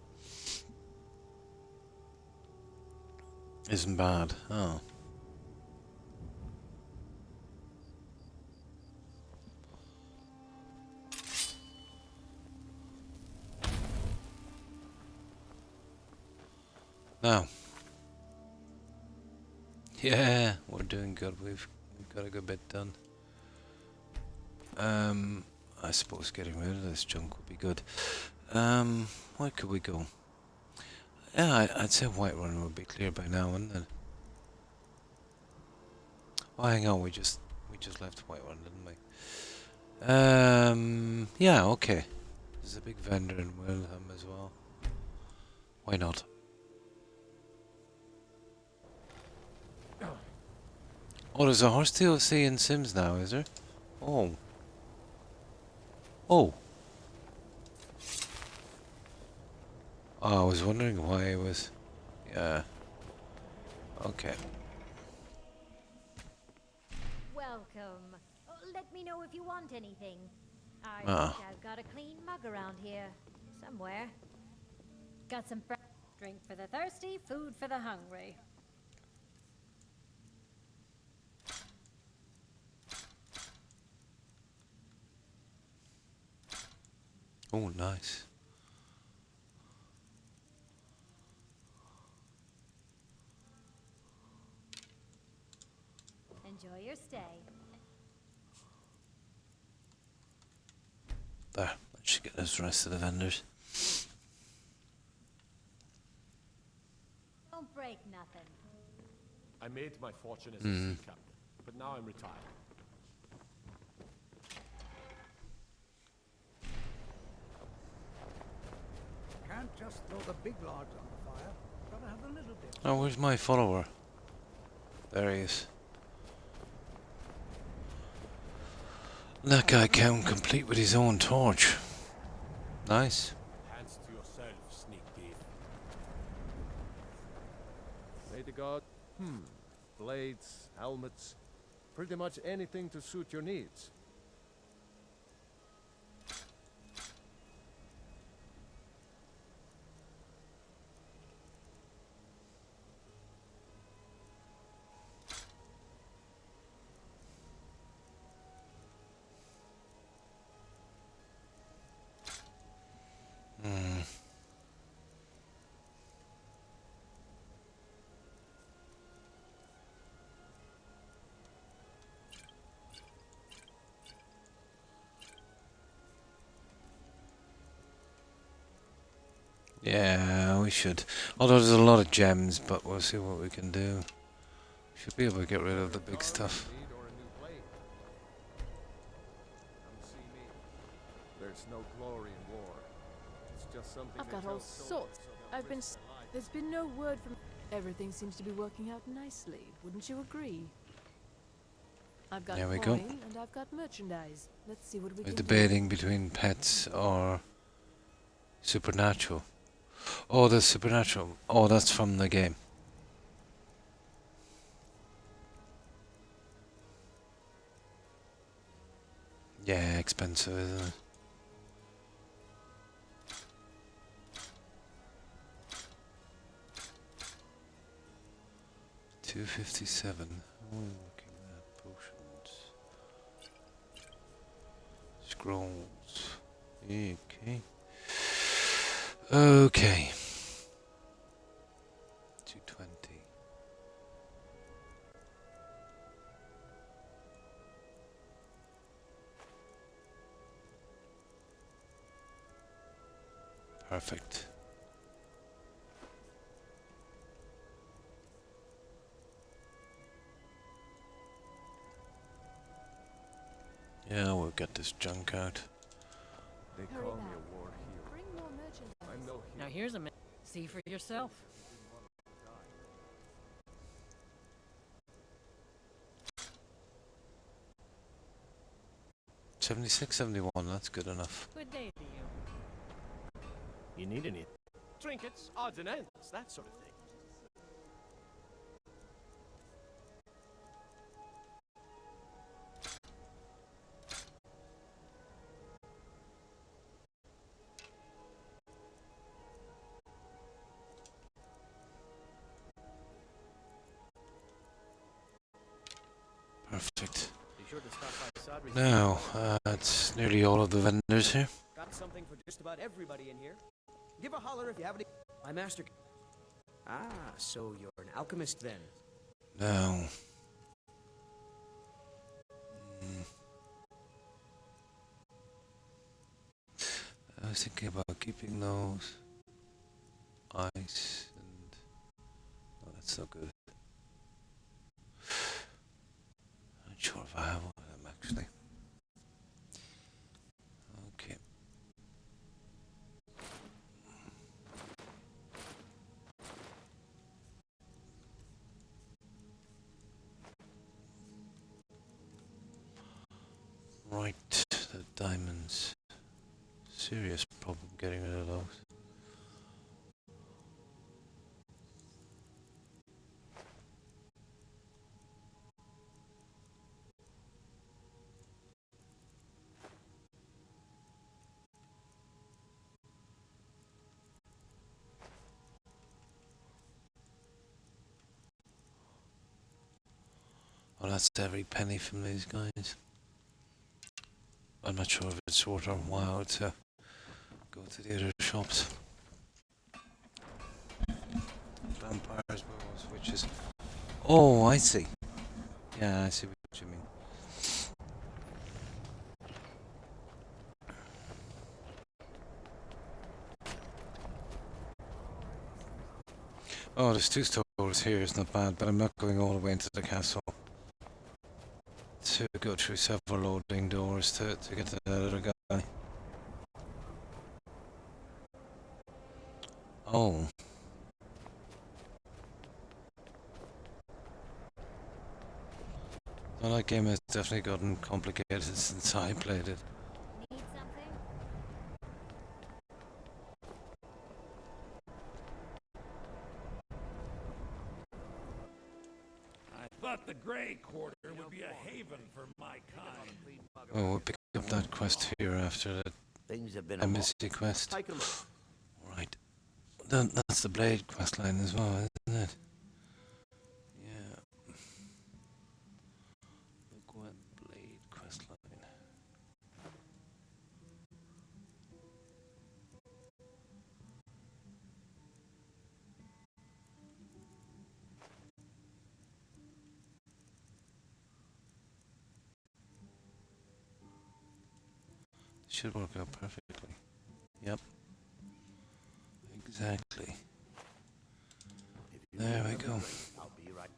Isn't bad. Oh. Now, Yeah, we're doing good. We've got a good bit done. I suppose getting rid of this junk would be good. Where could we go? Yeah, I'd say Whiterun would be clear by now, wouldn't it? Oh, hang on, we just left Whiterun, didn't we? Yeah, okay. There's a big vendor in Wilhelm as well. Why not? Oh, there's a horse DLC in Sims now, is there? Oh. Oh. Oh, I was wondering why it was... Yeah. Okay. Welcome. Oh, let me know if you want anything. I Ah. think I've got a clean mug around here. Somewhere. Got some drink for the thirsty, food for the hungry. Oh, nice. Enjoy your stay. There. Let's just get this rest of the vendors. Don't break nothing. I made my fortune as a sea captain, but now I'm retired. Can't just throw the big logs on the fire. Gotta have the little bits. Oh, where's my follower? There he is. That guy came complete with his own torch. Nice. Hands to yourself, sneak thief. May the god... Blades, helmets, pretty much anything to suit your needs. Yeah, we should. Although there's a lot of gems, but we'll see what we can do. Should be able to get rid of the big stuff. There's no glory in war. It's just something I've got all sorts. There's been no word from... Everything seems to be working out nicely. Wouldn't you agree? I've got There we coin go. and I've got merchandise. Let's see what we We're can debating between pets or supernatural. Oh, the supernatural. Oh, that's from the game. Yeah, expensive, isn't it? $257. Oh, looking at potions. Scrolls. Okay. Okay. 220. Perfect. Yeah, we'll get this junk out. They Hurry call me back. a war hero. Bring more merchandise. I'm no hero. Now here's a minute. See for yourself. 76, 71, that's good enough. Good day to you. You need any trinkets, odds and ends, that sort of thing. Perfect. Be sure to stop by Sodri's. Now, that's nearly all of the vendors here. Got something for just about everybody in here. Give a holler if you have any. My master. Ah, so you're an alchemist then. Now, mm, I was thinking about keeping those ice and oh, that's so good. Not sure if I have one of them actually. Okay. Right, the diamonds. Serious problem getting rid of those. Well, that's every penny from these guys. I'm not sure if it's worth our while to go to the other shops. Vampires, werewolves, witches. Oh, I see. Yeah, I see what you mean. Oh, there's 2 stores here, it's not bad, but I'm not going all the way into the castle to go through several loading doors to get to that other guy. Oh. Well, that game has definitely gotten complicated since I played it. Need something? I thought the Grey Quarter would be a haven for my kind. Oh, we'll pick up that quest here after that embassy quest. Right. That's the Blade quest line as well, isn't it? Yeah. Look what Blade quest line. Should work out perfectly. Yep. Exactly. There we go. I'll be right.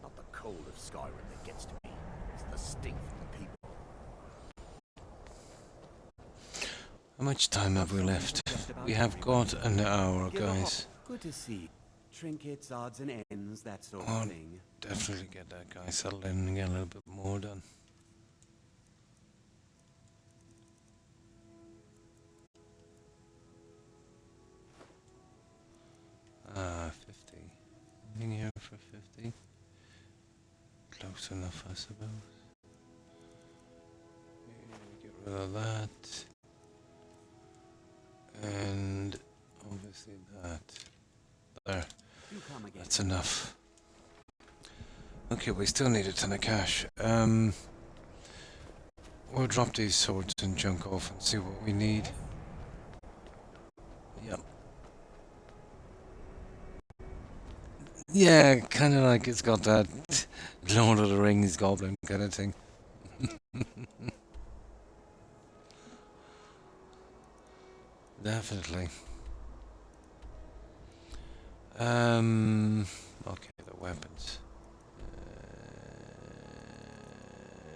Not the cold of Skyrim that gets to me. It's the stink from the people. How much time have we left? We have got an hour, guys. Good to see. Trinkets, odds and ends, that sort I'll of thing. definitely get that guy settled in and get a little bit more done. Ah, 50. Anything here for 50? Close enough, I suppose. Get rid of that. And obviously that. There. That's enough. Okay, we still need a ton of cash. We'll drop these swords and junk off and see what we need. Yep. Yeah, kind of like it's got that Lord of the Rings goblin kind of thing. Definitely. Okay, the weapons.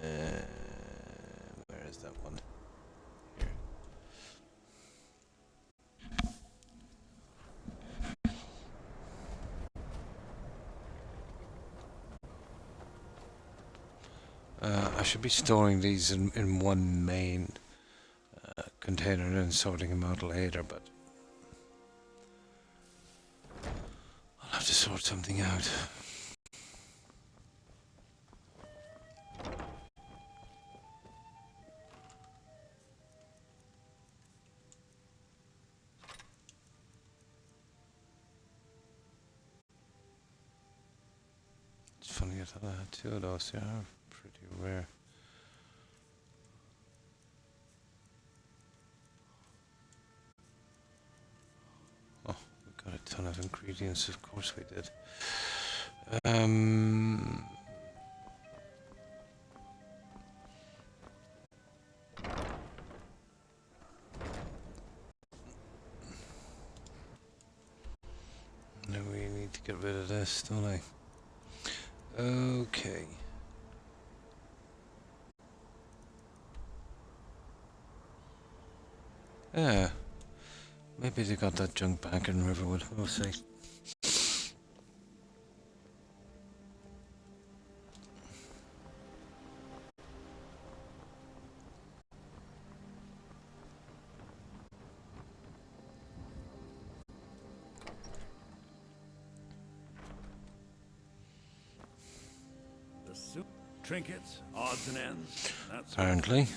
Where is that one? Here. I should be storing these in one main container and sorting them out later, but I'll have to sort something out. It's funny that I had 2 of those. They are pretty rare. Oh, we got a ton of ingredients. Of course we did. Um. No, we need to get rid of this, don't I? Okay. Yeah. Maybe they got that junk back in Riverwood. We'll see. The suit, trinkets, odds and ends. That's Apparently.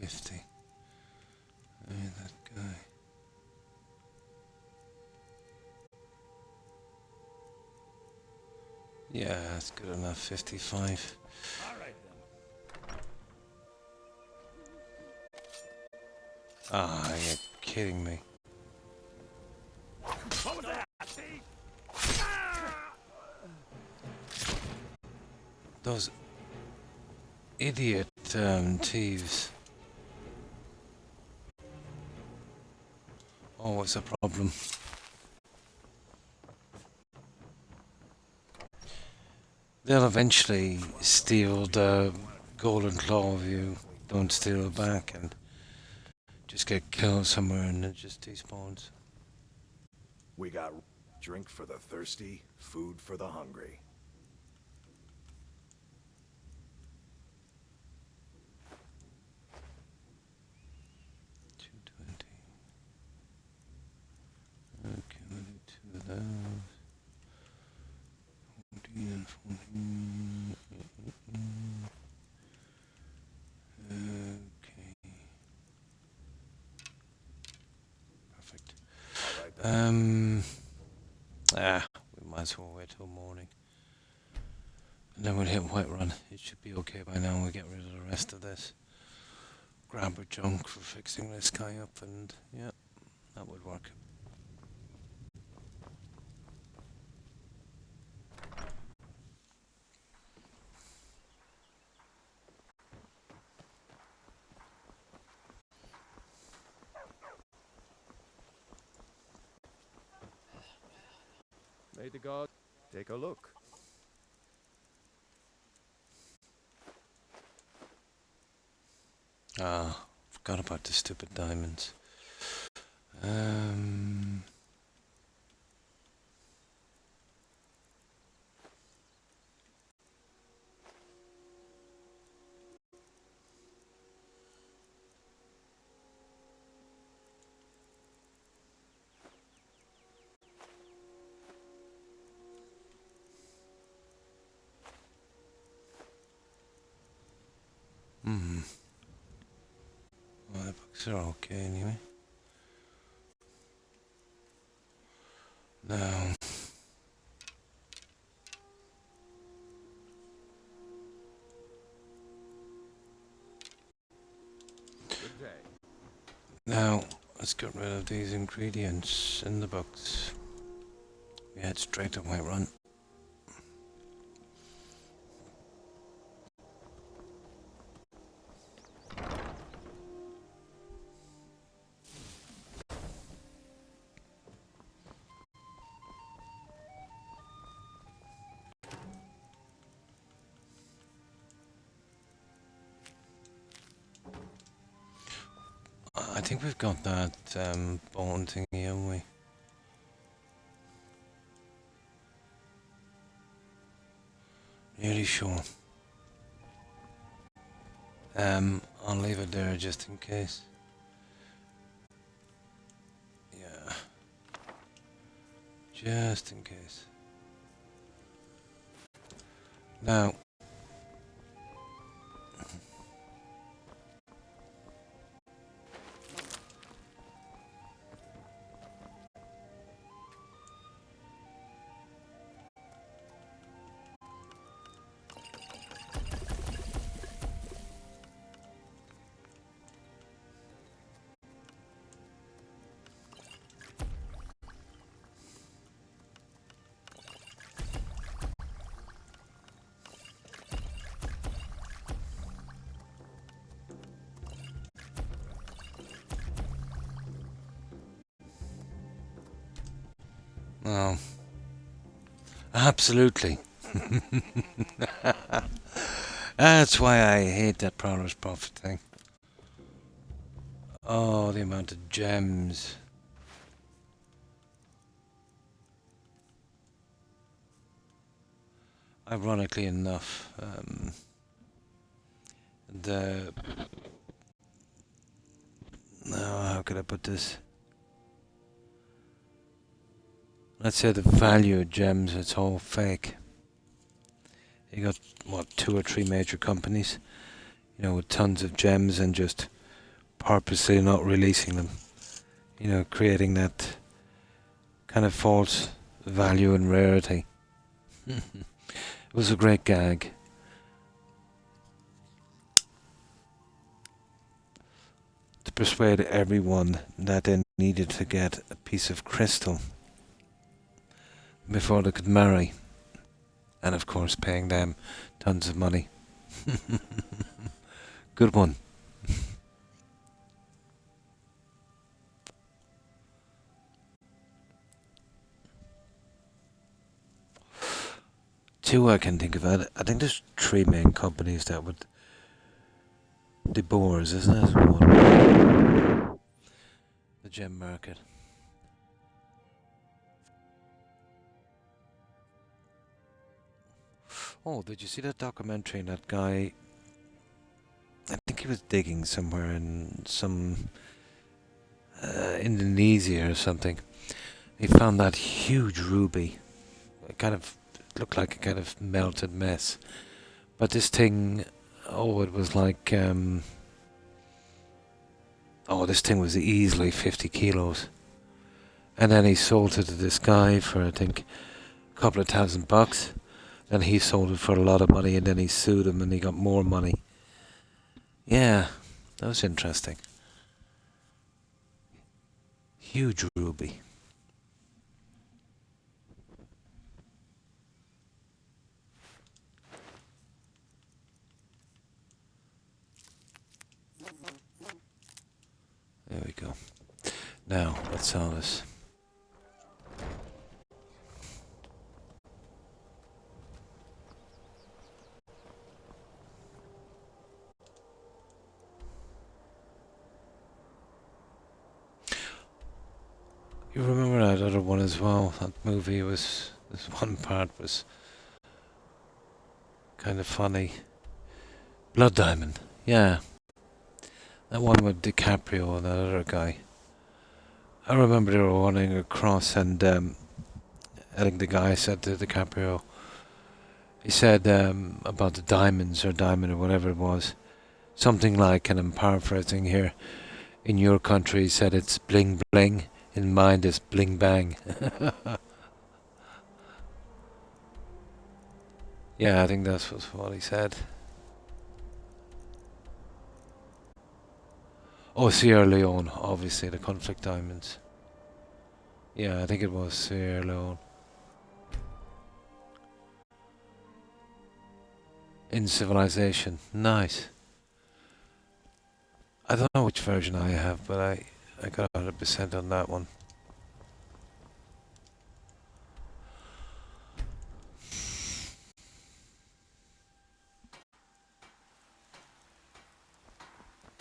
$50. Hey, that guy. Yeah, that's good enough. 55. all right then. Ah, you're kidding me. What was that? Those idiot thieves. Always a problem. They'll eventually steal the golden claw if you don't steal it back and just get killed somewhere and it just despawns. We got drink for the thirsty, food for the hungry. Okay, we'll do 2 of those. 14 and 14. Okay. Perfect. We might as well wait till morning. And then we'll hit Whiterun. It should be okay by now. We'll get rid of the rest of this. Grab our junk for fixing this guy up and yeah, that would work. May the god take a look. Ah, forgot about the stupid diamonds. Well, the books are okay anyway. Now, Good day. now let's get rid of these ingredients in the books. We head straight to Whiterun. I think we've got that bone thingy, haven't we? Nearly sure. I'll leave it there just in case. Yeah. Just in case. Now. Oh, absolutely. That's why I hate that Prowler's Prophet thing. Oh, the amount of gems. Ironically enough, the... how could I put this? Let's say the value of gems, it's all fake. You got, what, 2 or 3 major companies, you know, with tons of gems and just purposely not releasing them. You know, creating that kind of false value and rarity. It was a great gag. To persuade everyone that they needed to get a piece of crystal before they could marry. And of course paying them tons of money. Good one. Two I can think of. I think there's 3 main companies that would... The Boers, isn't it? One. The gem market. Oh, did you see that documentary? That guy, I think he was digging somewhere in some Indonesia or something. He found that huge ruby. It kind of looked like a kind of melted mess. But this thing, it was like, this thing was easily 50 kilos. And then he sold it to this guy for, I think, a couple of $1,000. And he sold it for a lot of money, and then he sued him and he got more money. Yeah, that was interesting. Huge ruby. There we go. Now, let's sell this. You remember that other one as well? That movie was... This one part was kind of funny. Blood Diamond. Yeah. That one with DiCaprio and that other guy. I remember they were running across and I think the guy said to DiCaprio, he said about the diamonds or diamond or whatever it was, something like, and I'm paraphrasing here, in your country he said it's bling bling, in mine it's bling bang. Yeah, I think that's what he said. Oh, Sierra Leone, obviously, the conflict diamonds. Yeah, I think it was Sierra Leone. In Civilization. Nice. I don't know which version I have, but I got 100% on that one.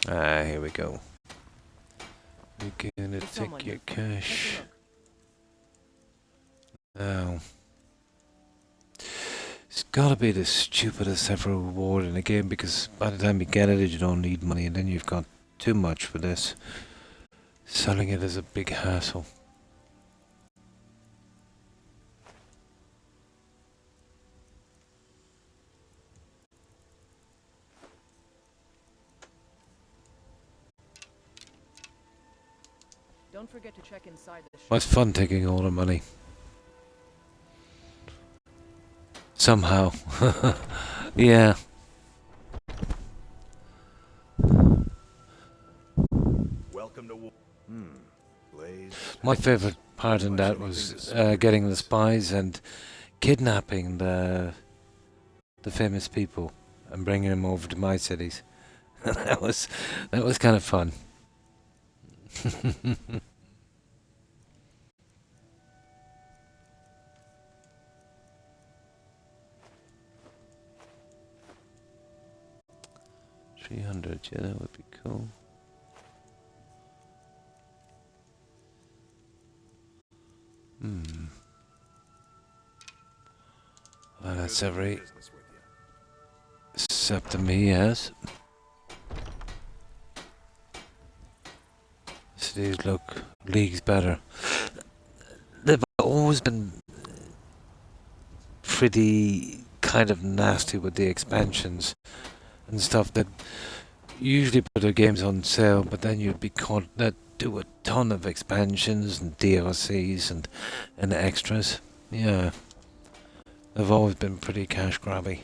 Here we go. You're gonna take your cash. Now, it's gotta be the stupidest ever reward in a game, because by the time you get it, you don't need money, and then you've got too much for this. Selling it is a big hassle. Don't forget to check inside the shop. Well, it's fun taking all the money. Somehow. Yeah. Welcome to Blaze. My favourite part in that was getting the spies and kidnapping the famous people and bringing them over to my cities. that was kind of fun. 300, yeah, that would be cool. Well, that's every... Except to me, yes. Cities look leagues better. They've always been pretty kind of nasty with the expansions and stuff that usually put their games on sale, but then you'd be caught that do a ton of expansions and DLCs and extras. Yeah. They've always been pretty cash grabby.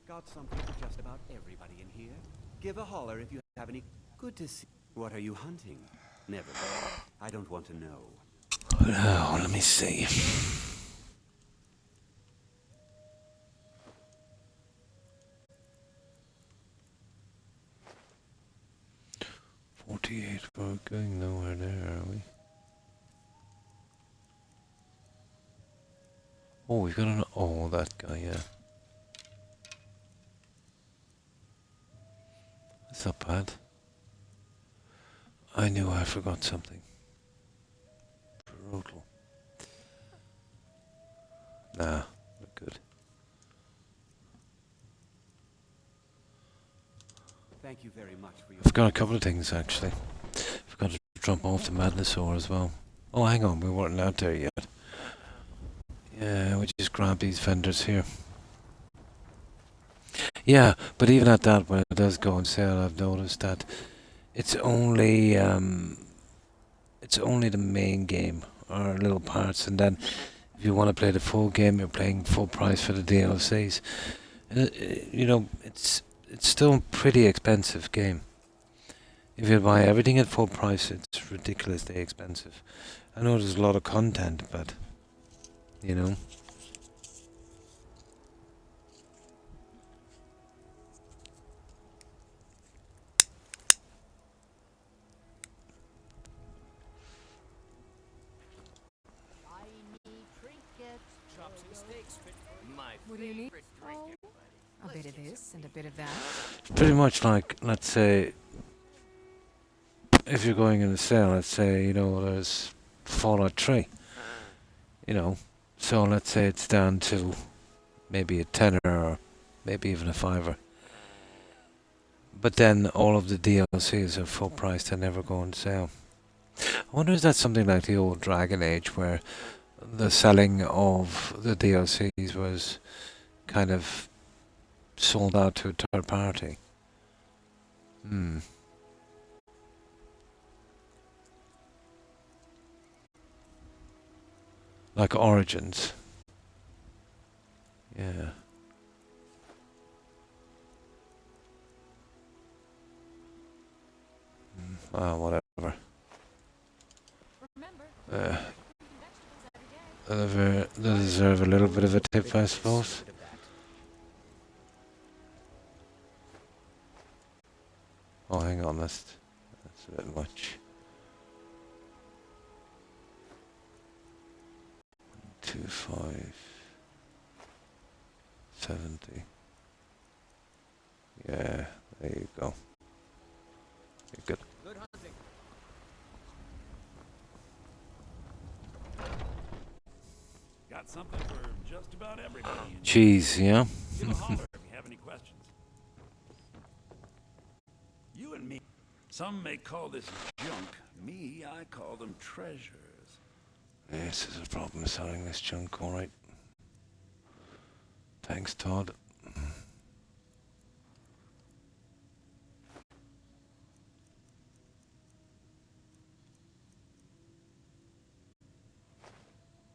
Got something for just about everybody in here. Give a holler if you have any. Good to see. What are you hunting? Never. I don't want to know. Oh, let me see. $48. We're going nowhere there, are we? Oh, we've got an... Oh, that guy, yeah. That's not bad. I knew I forgot something. Brutal. Nah, we're good. Thank you very much for your... I've got a couple of things, actually. I've got to drop off to Madnessaur as well. Oh, hang on, we weren't out there yet. Yeah, we just grab these vendors here. Yeah, but even at that, when it does go on sale, I've noticed that it's only the main game, or little parts, and then if you want to play the full game, you're paying full price for the DLCs. You know, it's still a pretty expensive game. If you buy everything at full price, it's ridiculously expensive. I know there's a lot of content, but you know. What do you need? Oh, a bit of this and a bit of that. Pretty much like, let's say, if you're going in a sale, let's say, you know, there's Fallout 3. You know, so let's say it's down to maybe a tenner or maybe even a fiver. But then all of the DLCs are full price, they never go on sale. I wonder if that's something like the old Dragon Age where the selling of the DLCs was kind of sold out to a third party. Like Origins. Yeah. Whatever. They deserve a little bit of a tip, I suppose. Oh, hang on, that's a bit much. 2570. Yeah, there you go. You're good. Good hunting. Got something for just about everybody. Cheese, yeah? Give a holler if you have any questions. You and me. Some may call this junk. Me, I call them treasures. This is a problem selling this junk, alright. Thanks, Todd.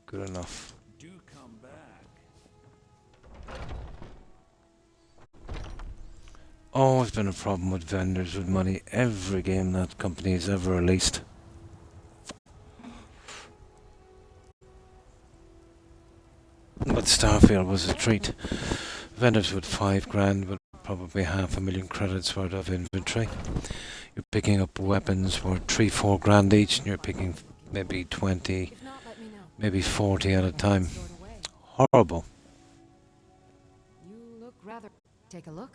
Good enough. Do come back. Always been a problem with vendors with money. Every game that company has ever released. But Starfield was a treat. Vendors with $5,000 with probably 500,000 credits worth of inventory. You're picking up weapons worth $3-4 grand each, and you're picking maybe 20, maybe 40 at a time. Horrible. You look rather take a look.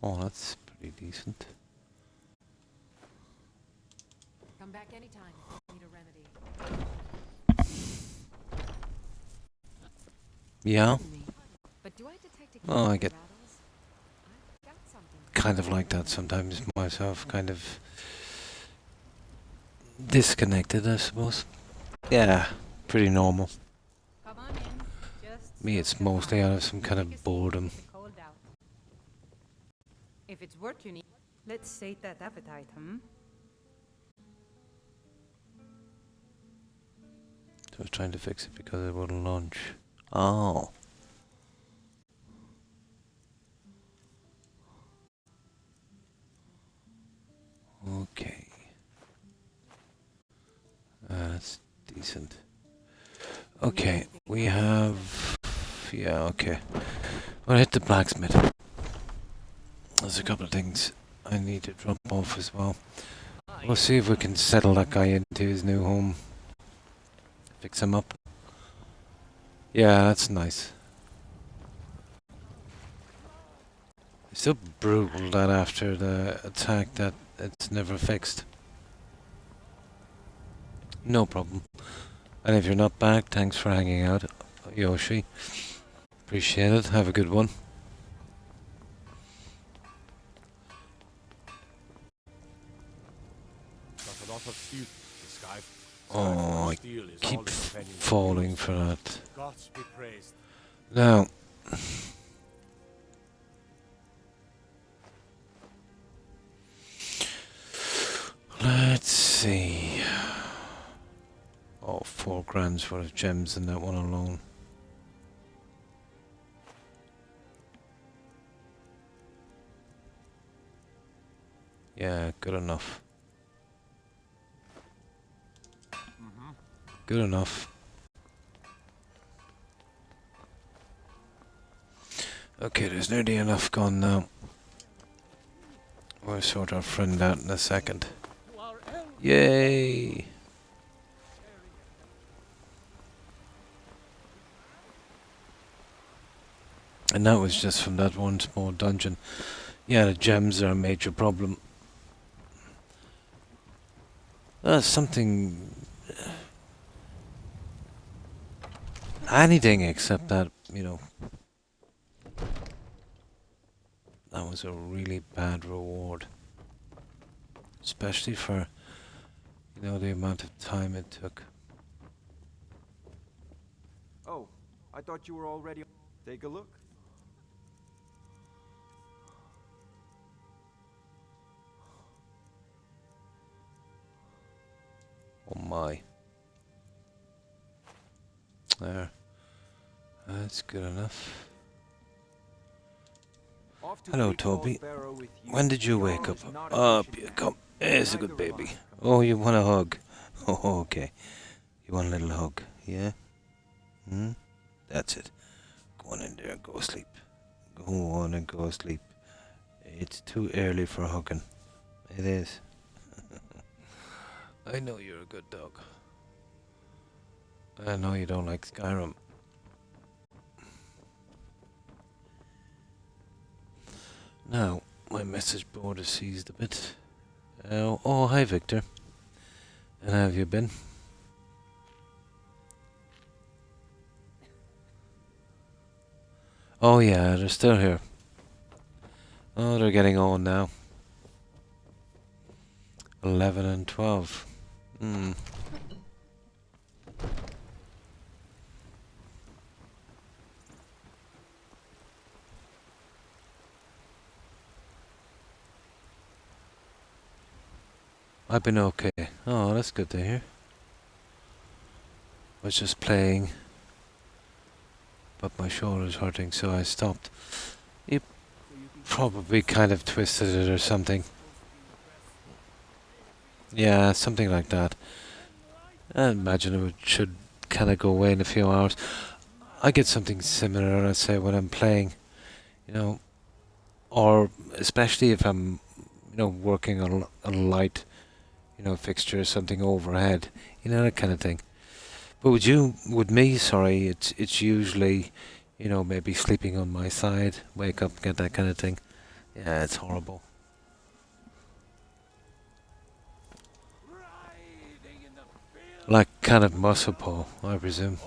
Oh, that's pretty decent. Come back anytime if you need a remedy. Yeah. But do I detect a Oh, I get rattles? I've got something. kind of like that sometimes myself, kind of disconnected, I suppose. Yeah, pretty normal. Come on in. Just Me, it's mostly out of some kind of boredom. cold out. If it's work you need, let's sate that appetite, So I was trying to fix it because it wouldn't launch. Oh. Okay. That's decent. Okay, we have... Yeah, okay. We'll hit the blacksmith. There's a couple of things I need to drop off as well. We'll see if we can settle that guy into his new home. Fix him up. Yeah, that's nice. It's so brutal that after the attack that it's never fixed. No problem. And if you're not back, thanks for hanging out, Yoshi. Appreciate it. Have a good one. Oh, I keep falling for that. Now, let's see. Oh, 4 grand's worth of gems in that one alone. Yeah, good enough. Good enough. Okay, there's nearly enough gone now. We'll sort our friend out in a second. Yay! And that was just from that one small dungeon. Yeah, the gems are a major problem. Something... anything except that, you know... That was a really bad reward. Especially for, you know, the amount of time it took. Oh, I thought you were already... Take a look. Oh my. There. That's good enough. Hello, Toby. When did you wake up? Up you come. There's a good baby. Oh, you want a hug? Oh, okay. You want a little hug, yeah? Hmm? That's it. Go on in there and go sleep. Go on and go sleep. It's too early for hugging. It is. I know you're a good dog. I know you don't like Skyrim. Now, my message board is seized a bit. Oh, hi Victor. And how have you been? Oh yeah, they're still here. Oh, they're getting on now. 11 and 12. Hmm. I've been okay. Oh, that's good to hear. I was just playing, but my shoulder's hurting, so I stopped. You probably kind of twisted it or something. Yeah, something like that. I imagine it should kind of go away in a few hours. I get something similar, I say, when I'm playing, you know, or especially if I'm, working on a light, fixture or something overhead, that kind of thing. But with me, sorry, it's usually, maybe sleeping on my side, wake up, get that kind of thing. Yeah, it's horrible. Like kind of muscle pull, I presume.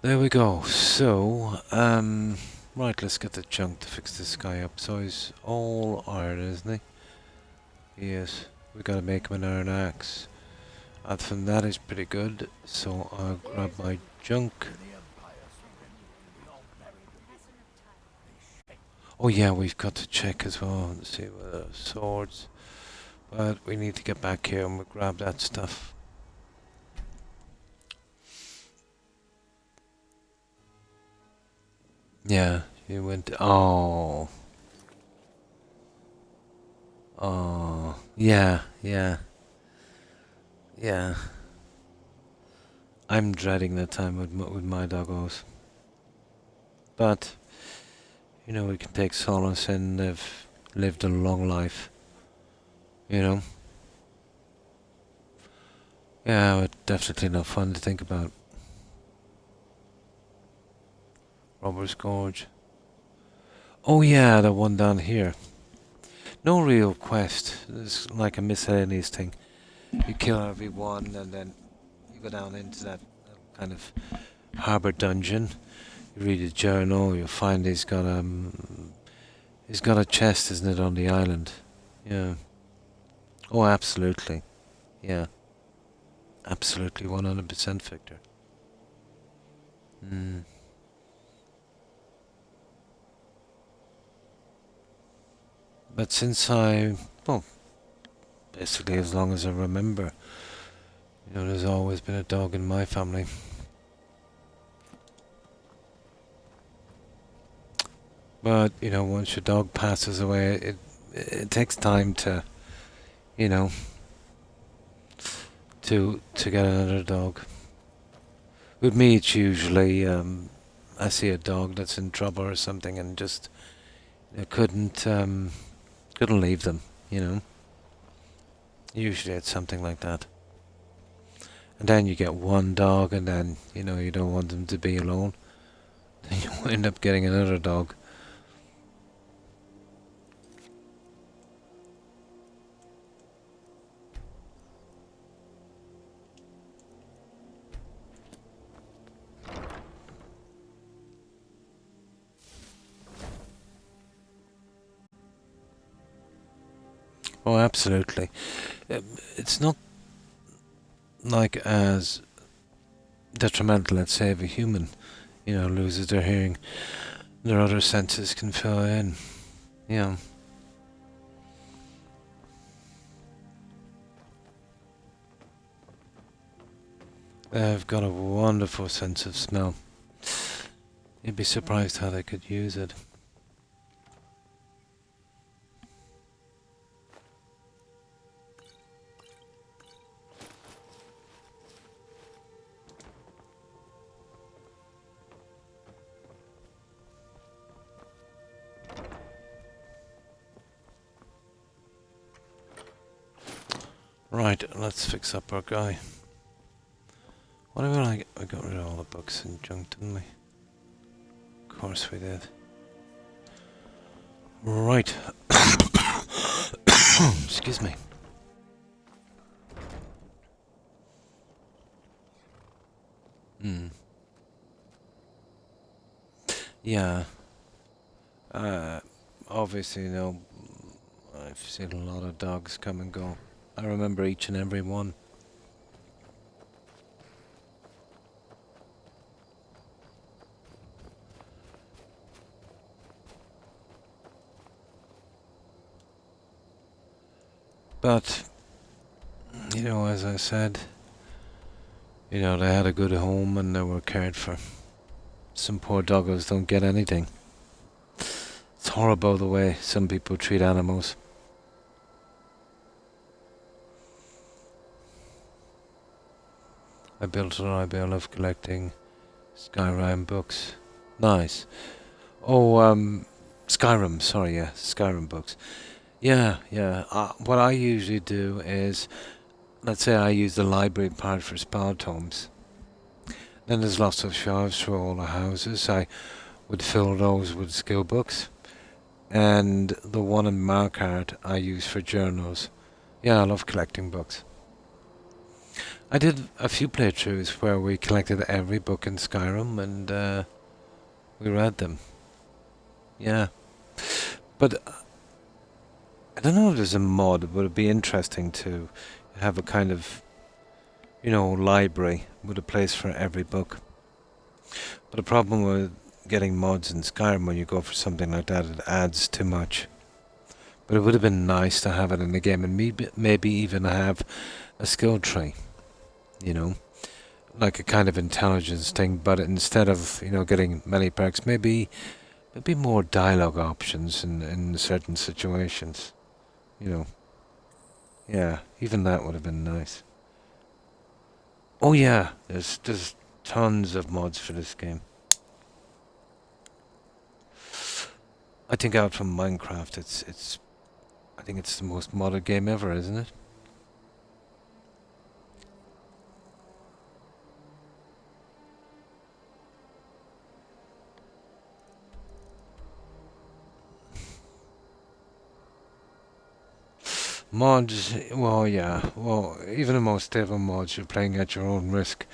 There we go. So, right, let's get the junk to fix this guy up. So he's all iron, isn't he? Yes. We gotta make him an iron axe. And from that is pretty good. So I'll grab my junk. Oh yeah, we've got to check as well and see whether swords. But we need to get back here and we'll grab that stuff. Yeah, you went. Oh. Oh. Yeah, yeah. Yeah. I'm dreading that time with my doggos. But, we can take solace in they've lived a long life. Yeah, but definitely not fun to think about. Robber's Gorge. Oh yeah, the one down here. No real quest. It's like a miscellaneous thing. You kill everyone and then you go down into that kind of harbour dungeon. You read a journal, you find he's got a chest, isn't it, on the island? Yeah. Oh, absolutely. Yeah. Absolutely, 100% Victor. But since basically as long as I remember, there's always been a dog in my family. But, once your dog passes away, it takes time to, to get another dog. With me, it's usually, I see a dog that's in trouble or something and just couldn't leave them, Usually it's something like that. And then you get one dog and then, you don't want them to be alone. Then you end up getting another dog. Oh, absolutely. It's not like as detrimental, let's say, if a human, loses their hearing. Their other senses can fill in, They've got a wonderful sense of smell. You'd be surprised how they could use it. Right, let's fix up our guy. Whatever I got rid of all the books and junk, didn't we? Of course we did. Right. Excuse me. Yeah. Obviously, I've seen a lot of dogs come and go. I remember each and every one. But, as I said, they had a good home and they were cared for. Some poor doggos don't get anything. It's horrible the way some people treat animals. I built an idea of collecting Skyrim books. Nice. Oh, Skyrim, sorry, yeah, Skyrim books. Yeah, yeah. What I usually do is, let's say I use the library part for spell tomes. Then there's lots of shelves for all the houses. I would fill those with skill books. And the one in Markart I use for journals. Yeah, I love collecting books. I did a few playthroughs where we collected every book in Skyrim and we read them. Yeah. But I don't know if there's a mod, but it'd be interesting to have a kind of, library with a place for every book. But the problem with getting mods in Skyrim when you go for something like that, it adds too much. But it would have been nice to have it in the game and maybe even have a skill tree, like a kind of intelligence thing, but instead of, getting many perks, maybe more dialogue options in certain situations, Yeah, even that would have been nice. Oh yeah, there's tons of mods for this game. I think out from Minecraft, I think it's the most modded game ever, isn't it? Mods, well, yeah, even the most stable mods, you're playing at your own risk.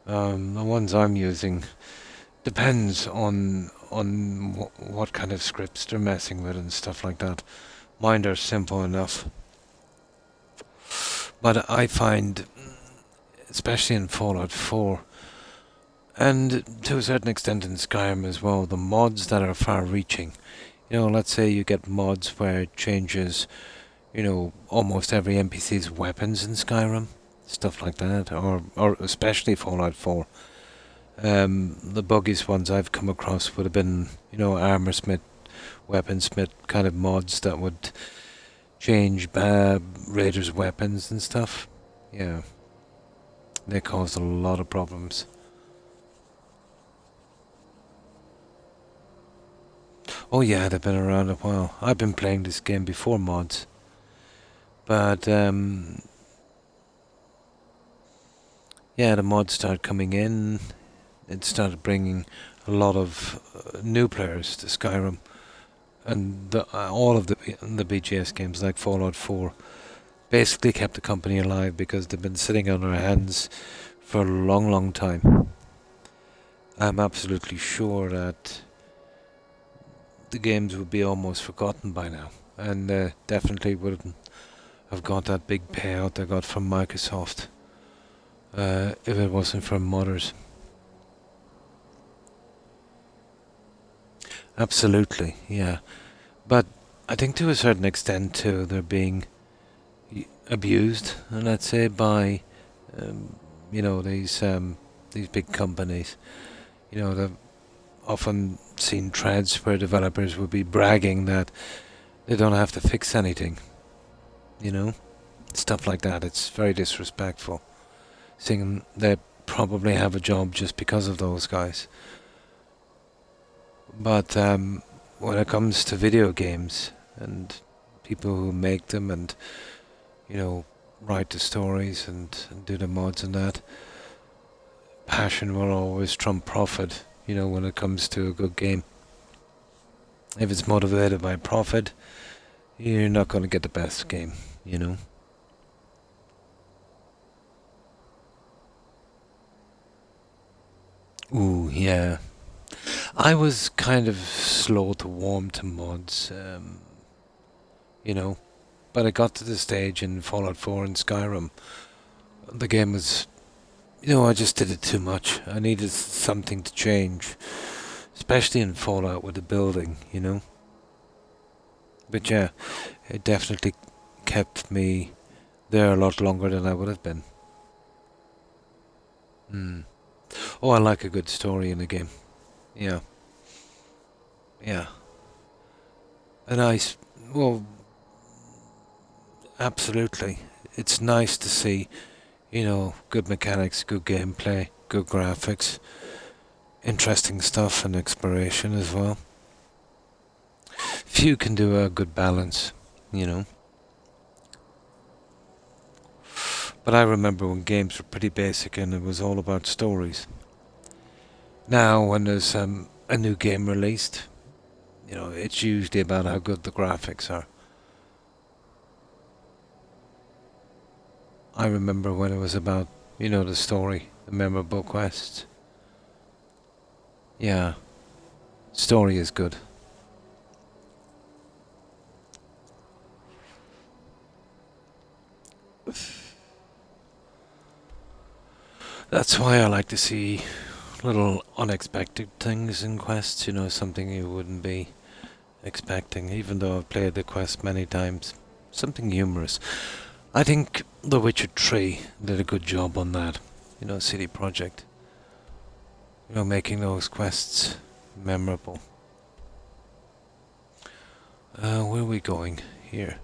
The ones I'm using depends on what kind of scripts they're messing with and stuff like that. Mine are simple enough, but I find, especially in Fallout 4, and to a certain extent in Skyrim as well, the mods that are far-reaching. Let's say you get mods where it changes, almost every NPC's weapons in Skyrim, stuff like that, or especially Fallout 4. The buggiest ones I've come across would have been, armorsmith, weaponsmith kind of mods that would change raiders' weapons and stuff. Yeah, they caused a lot of problems. Oh yeah, they've been around a while. I've been playing this game before mods. But, yeah, the mods started coming in. It started bringing a lot of new players to Skyrim. And all of the BGS games, like Fallout 4, basically kept the company alive because they've been sitting on their hands for a long, long time. I'm absolutely sure that the games would be almost forgotten by now. And definitely wouldn't have got that big payout they got from Microsoft if it wasn't for modders. Absolutely, yeah. But I think to a certain extent too, they're being abused, and let's say by, these big companies. They've often seen threads where developers would be bragging that they don't have to fix anything. Stuff like that. It's very disrespectful. Seeing they probably have a job just because of those guys. But when it comes to video games and people who make them and, write the stories and do the mods and that, passion will always trump profit, when it comes to a good game. If it's motivated by profit, you're not going to get the best game, Ooh, yeah. I was kind of slow to warm to mods, but I got to the stage in Fallout 4 and Skyrim. The game was, I just did it too much. I needed something to change, especially in Fallout with the building, But yeah, it definitely kept me there a lot longer than I would have been. Oh, I like a good story in a game. Yeah. Yeah. Well, absolutely. It's nice to see, You know, good mechanics, good gameplay, good graphics, interesting stuff and exploration as well. Few can do a good balance, you know. But I remember when games were pretty basic and it was all about stories. Now, when there's a new game released, you know, it's usually about how good the graphics are. I remember when it was about, you know, the story, the memorable quests. Yeah, story is good. That's why I like to see little unexpected things in quests, you know, something you wouldn't be expecting, even though I've played the quest many times. Something humorous. I think The Witcher 3 did a good job on that, you know, CD Projekt. You know, making those quests memorable. Where are we going? Here.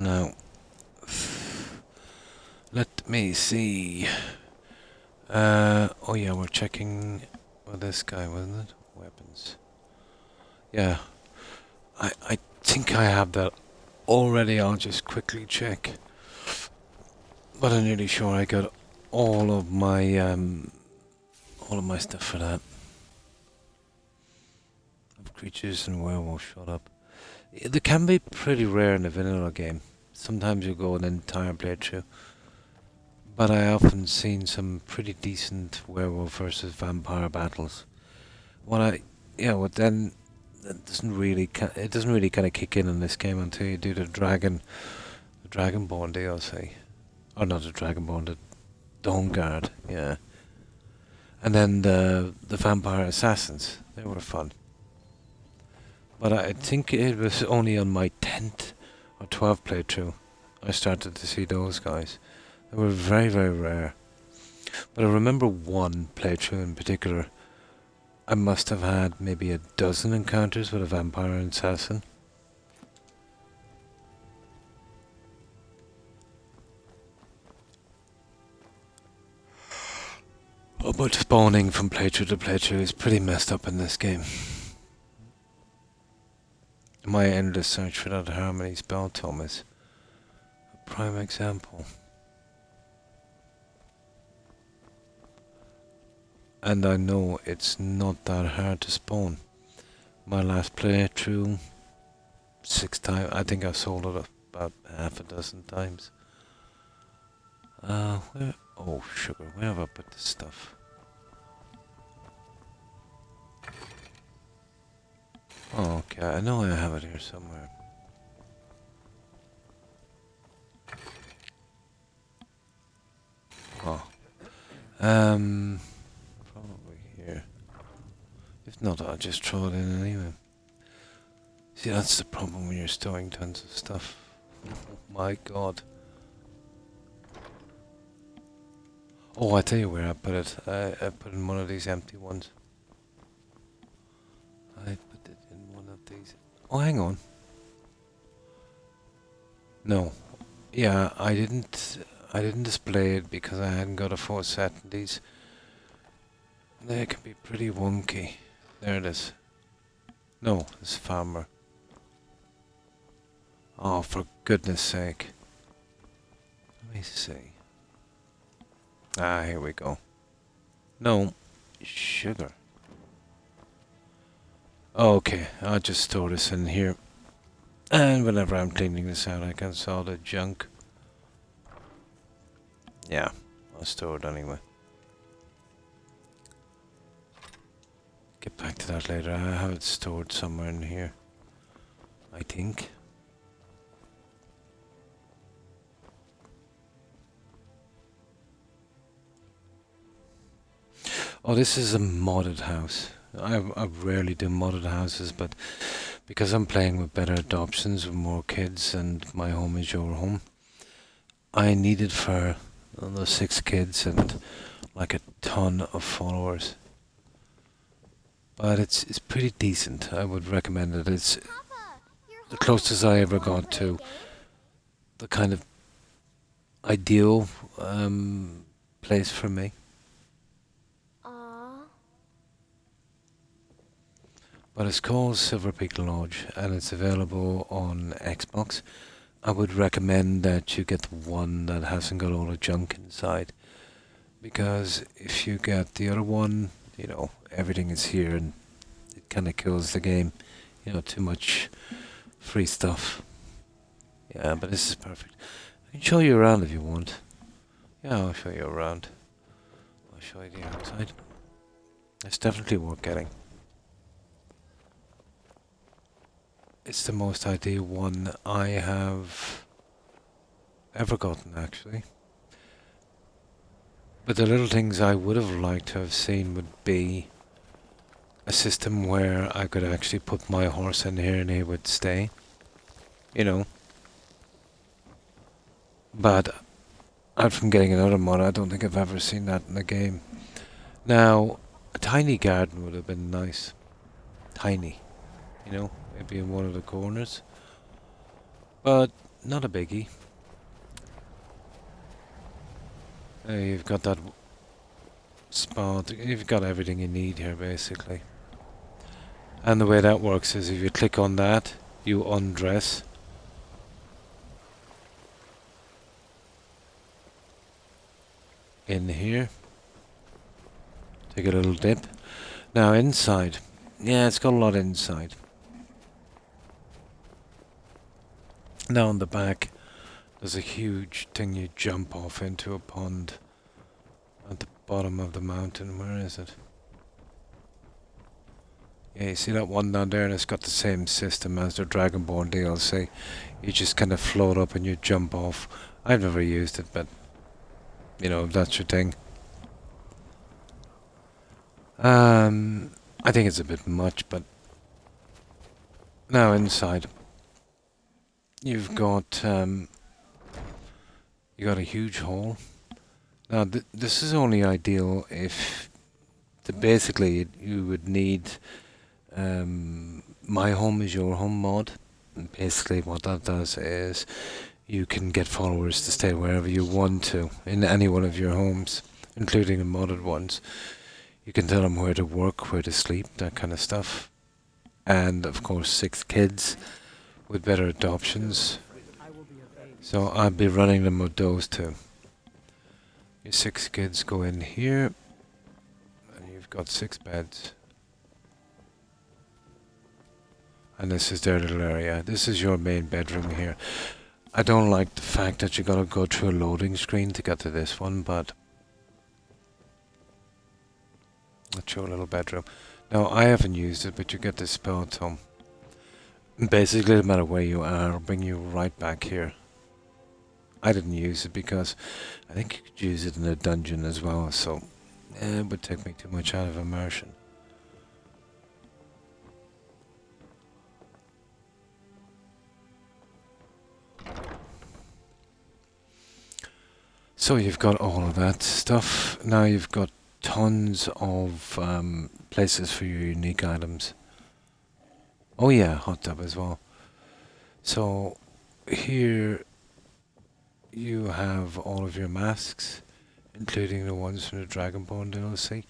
Now, let me see. Oh yeah, we're checking this guy, wasn't it? Weapons. Yeah. I think I have that already. I'll just quickly check. But I'm nearly sure I got all of my stuff for that. Of creatures and werewolves, shut up. They can be pretty rare in a vanilla game. Sometimes you go an entire playthrough. But I often seen some pretty decent werewolf versus vampire battles. What then it doesn't really kind of kick in this game until you do the Dragonborn DLC, or not the Dragonborn, the Dawnguard, yeah. And then the vampire assassins, they were fun. But I think it was only on my 10th or 12th playthrough I started to see those guys. They were very, very rare. But I remember one playthrough in particular. I must have had maybe a dozen encounters with a vampire assassin. Oh, but spawning from playthrough to playthrough is pretty messed up in this game. My endless search for that Harmony spell tome is a prime example. And I know it's not that hard to spawn. My last playthrough, 6 times, I think I sold it about half a dozen times. Where? Oh, sugar, where have I put this stuff? Oh, okay, I know I have it here somewhere. Oh. Probably here. If not, I'll just throw it in anyway. See, that's the problem when you're storing tons of stuff. Oh my god. Oh, I tell you where I put it. I put it in one of these empty ones. I put it in one of these. Oh, hang on. No. Yeah, I didn't display it because I hadn't got a full set. These, they can be pretty wonky. There it is. No, it's farmer. Oh, for goodness sake. Let me see. Ah, here we go. No, sugar. Okay, I'll just store this in here. And whenever I'm cleaning this out, I can sell the junk. Yeah, I'll store it anyway. Get back to that later. I have it stored somewhere in here, I think. Oh, this is a modded house. I rarely do modded houses, but because I'm playing with better adoptions with more kids and my home is your home, I needed for And those 6 kids and like a ton of followers. But it's pretty decent. I would recommend it. It's the closest I ever got to the kind of ideal place for me. But it's called Silver Peak Lodge and it's available on Xbox. I would recommend that you get the one that hasn't got all the junk inside. Because if you get the other one, you know, everything is here and it kind of kills the game. You know, too much free stuff. Yeah, but this is perfect. I can show you around if you want. Yeah, I'll show you around. I'll show you the outside. It's definitely worth getting. It's the most ideal one I have ever gotten, actually. But the little things I would have liked to have seen would be a system where I could actually put my horse in here and he would stay. You know. But out from getting another mod, I don't think I've ever seen that in the game. Now, a tiny garden would have been nice. Tiny. You know, maybe in one of the corners. But not a biggie. You've got that spot. You've got everything you need here, basically. And the way that works is if you click on that, you undress. In here. Take a little dip. Now inside. Yeah, it's got a lot inside. Now on the back, there's a huge thing you jump off into a pond at the bottom of the mountain. Where is it? Yeah, you see that one down there, and it's got the same system as the Dragonborn DLC. You just kind of float up and you jump off. I've never used it, but you know, if that's your thing. I think it's a bit much, but now inside, you've got you got a huge hall. Now this is only ideal if basically you would need My Home is Your Home mod. And basically what that does is you can get followers to stay wherever you want to in any one of your homes, including the modded ones. You can tell them where to work, where to sleep, that kind of stuff. And of course 6 kids with better adoptions. So I'll be running them with those 2. Your 6 kids go in here, and you've got 6 beds. And this is their little area. This is your main bedroom here. I don't like the fact that you gotta go through a loading screen to get to this one, but that's your little bedroom. Now I haven't used it, but you get this spell tome. Basically, no matter where you are, it'll bring you right back here. I didn't use it because I think you could use it in a dungeon as well, so it would take me too much out of immersion. So you've got all of that stuff. Now you've got tons of places for your unique items. Oh yeah, hot tub as well. So here you have all of your masks, including the ones from the Dragonborn DLC,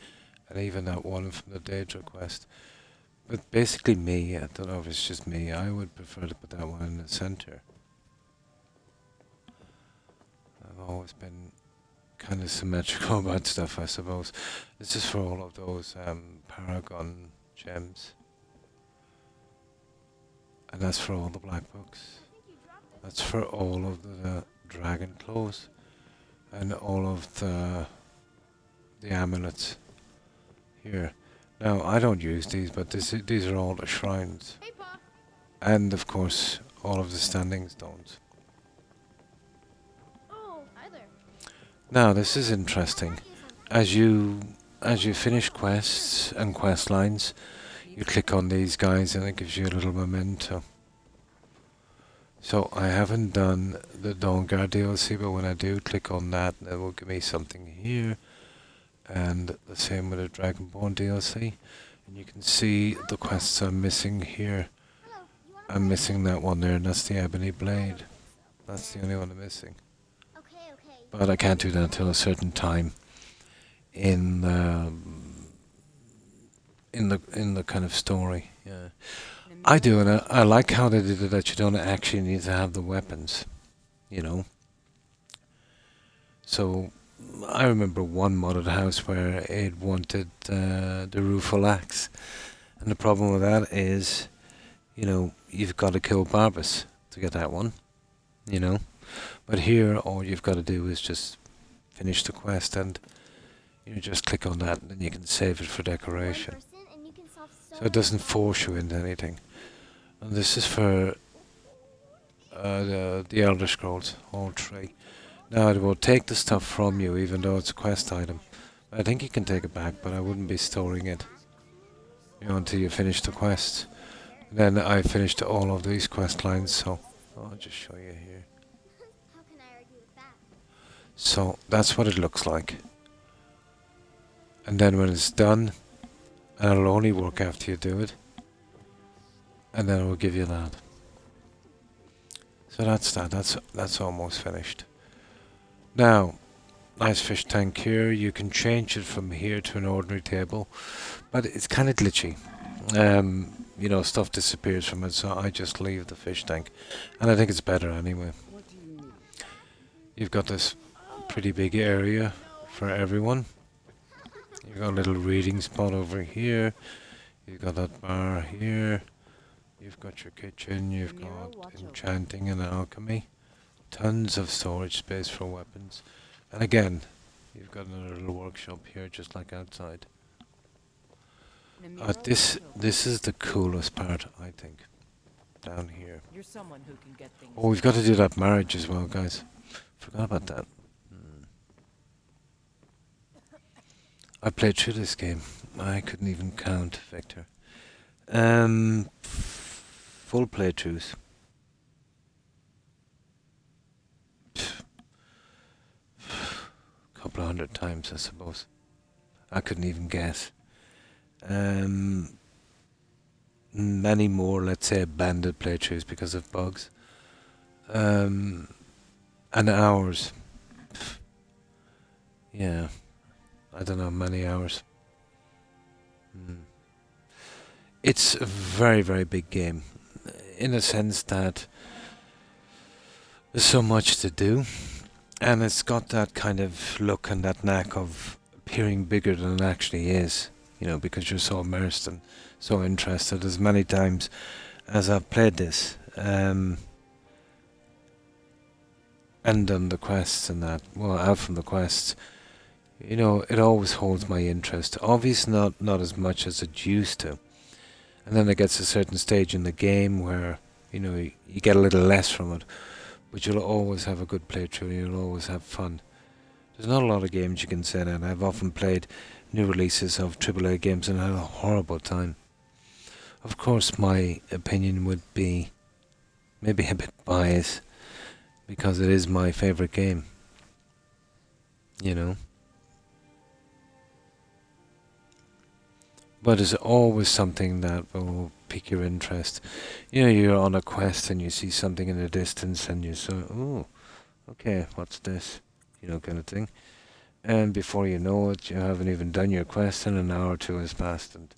and even that one from the Daedra quest. But basically me, I don't know if it's just me, I would prefer to put that one in the center. I've always been kind of symmetrical about stuff, I suppose. This is for all of those Paragon gems. And that's for all the black books. That's for all of the dragon claws. And all of the amulets here. Now, I don't use these, but these are all the shrines. Hey, Pa. And, of course, all of the standing stones. Oh, hi there. Now, this is interesting. As you finish quests and quest lines, you click on these guys and it gives you a little memento. So I haven't done the Dawnguard DLC, but when I do click on that, it will give me something here. And the same with the Dragonborn DLC. And you can see the quests I'm missing here. I'm missing that one there, and that's the Ebony Blade. That's the only one I'm missing. But I can't do that until a certain time in the kind of story. Yeah, I do, and I like how they did it that you don't actually need to have the weapons, you know. So I remember one modded house where it wanted the rueful axe, and the problem with that is, you know, you've got to kill Barbas to get that one, you know. But here, all you've got to do is just finish the quest, and you just click on that, and then you can save it for decoration. So it doesn't force you into anything. And this is for the Elder Scrolls, all three. Now it will take the stuff from you, even though it's a quest item. I think you can take it back, but I wouldn't be storing it, you know, until you finish the quest. Then I finished all of these quest lines, so I'll just show you here. So that's what it looks like. And then when it's done, and it'll only work after you do it, and then it will give you that. So that's that. That's almost finished. Now, nice fish tank here. You can change it from here to an ordinary table, but it's kind of glitchy. You know, stuff disappears from it, so I just leave the fish tank, and I think it's better anyway. You've got this pretty big area for everyone. You've got a little reading spot over here. You've got that bar here. You've got your kitchen. You've got enchanting and alchemy. Tons of storage space for weapons. And again, you've got another little workshop here, just like outside. This is the coolest part, I think. Down here. You're someone who can get things. Oh, we've got to do that marriage as well, guys. Forgot about that. I played through this game. I couldn't even count, Victor. Full playthroughs. Couple of 100 times, I suppose. I couldn't even guess. Many more, let's say, banded playthroughs because of bugs. And hours. Yeah. I don't know, many hours. It's a very, very big game. In a sense that there's so much to do. And it's got that kind of look and that knack of appearing bigger than it actually is. You know, because you're so immersed and so interested. As many times as I've played this. And done the quests and that. Well, out from the quests. You know, it always holds my interest. Obviously not as much as it used to. And then it gets a certain stage in the game where, you know, you get a little less from it. But you'll always have a good playthrough and you'll always have fun. There's not a lot of games you can say that. I've often played new releases of AAA games and had a horrible time. Of course, my opinion would be maybe a bit biased because it is my favourite game. You know? But there's always something that will pique your interest. You know, you're on a quest and you see something in the distance and you say, oh, okay, what's this? You know, kind of thing. And before you know it, you haven't even done your quest and an hour or two has passed. And,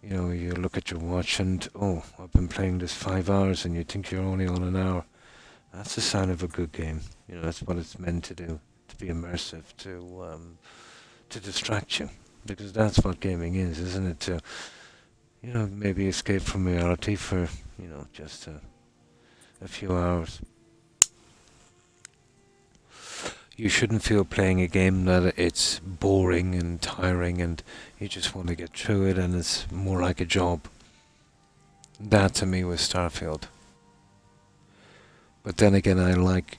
you know, you look at your watch and, oh, I've been playing this 5 hours and you think you're only on an hour. That's the sign of a good game. You know, that's what it's meant to do. To be immersive, to distract you. Because that's what gaming is, isn't it? To, you know, maybe escape from reality for, you know, just a few hours. You shouldn't feel playing a game that it's boring and tiring and you just want to get through it and it's more like a job. That to me was Starfield. But then again, I like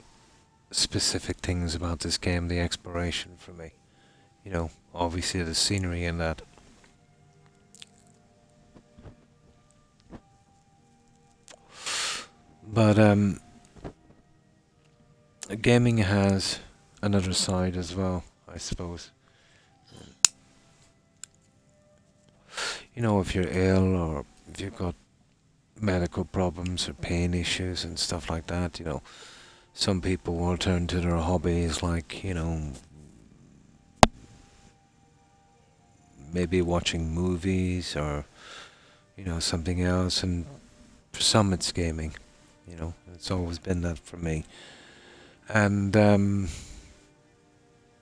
specific things about this game, the exploration for me. You know, obviously the scenery and that. But gaming has another side as well, I suppose. You know, if you're ill or if you've got medical problems or pain issues and stuff like that, you know, some people will turn to their hobbies like, you know, maybe watching movies or, you know, something else. And for some it's gaming, you know, it's always been that for me. And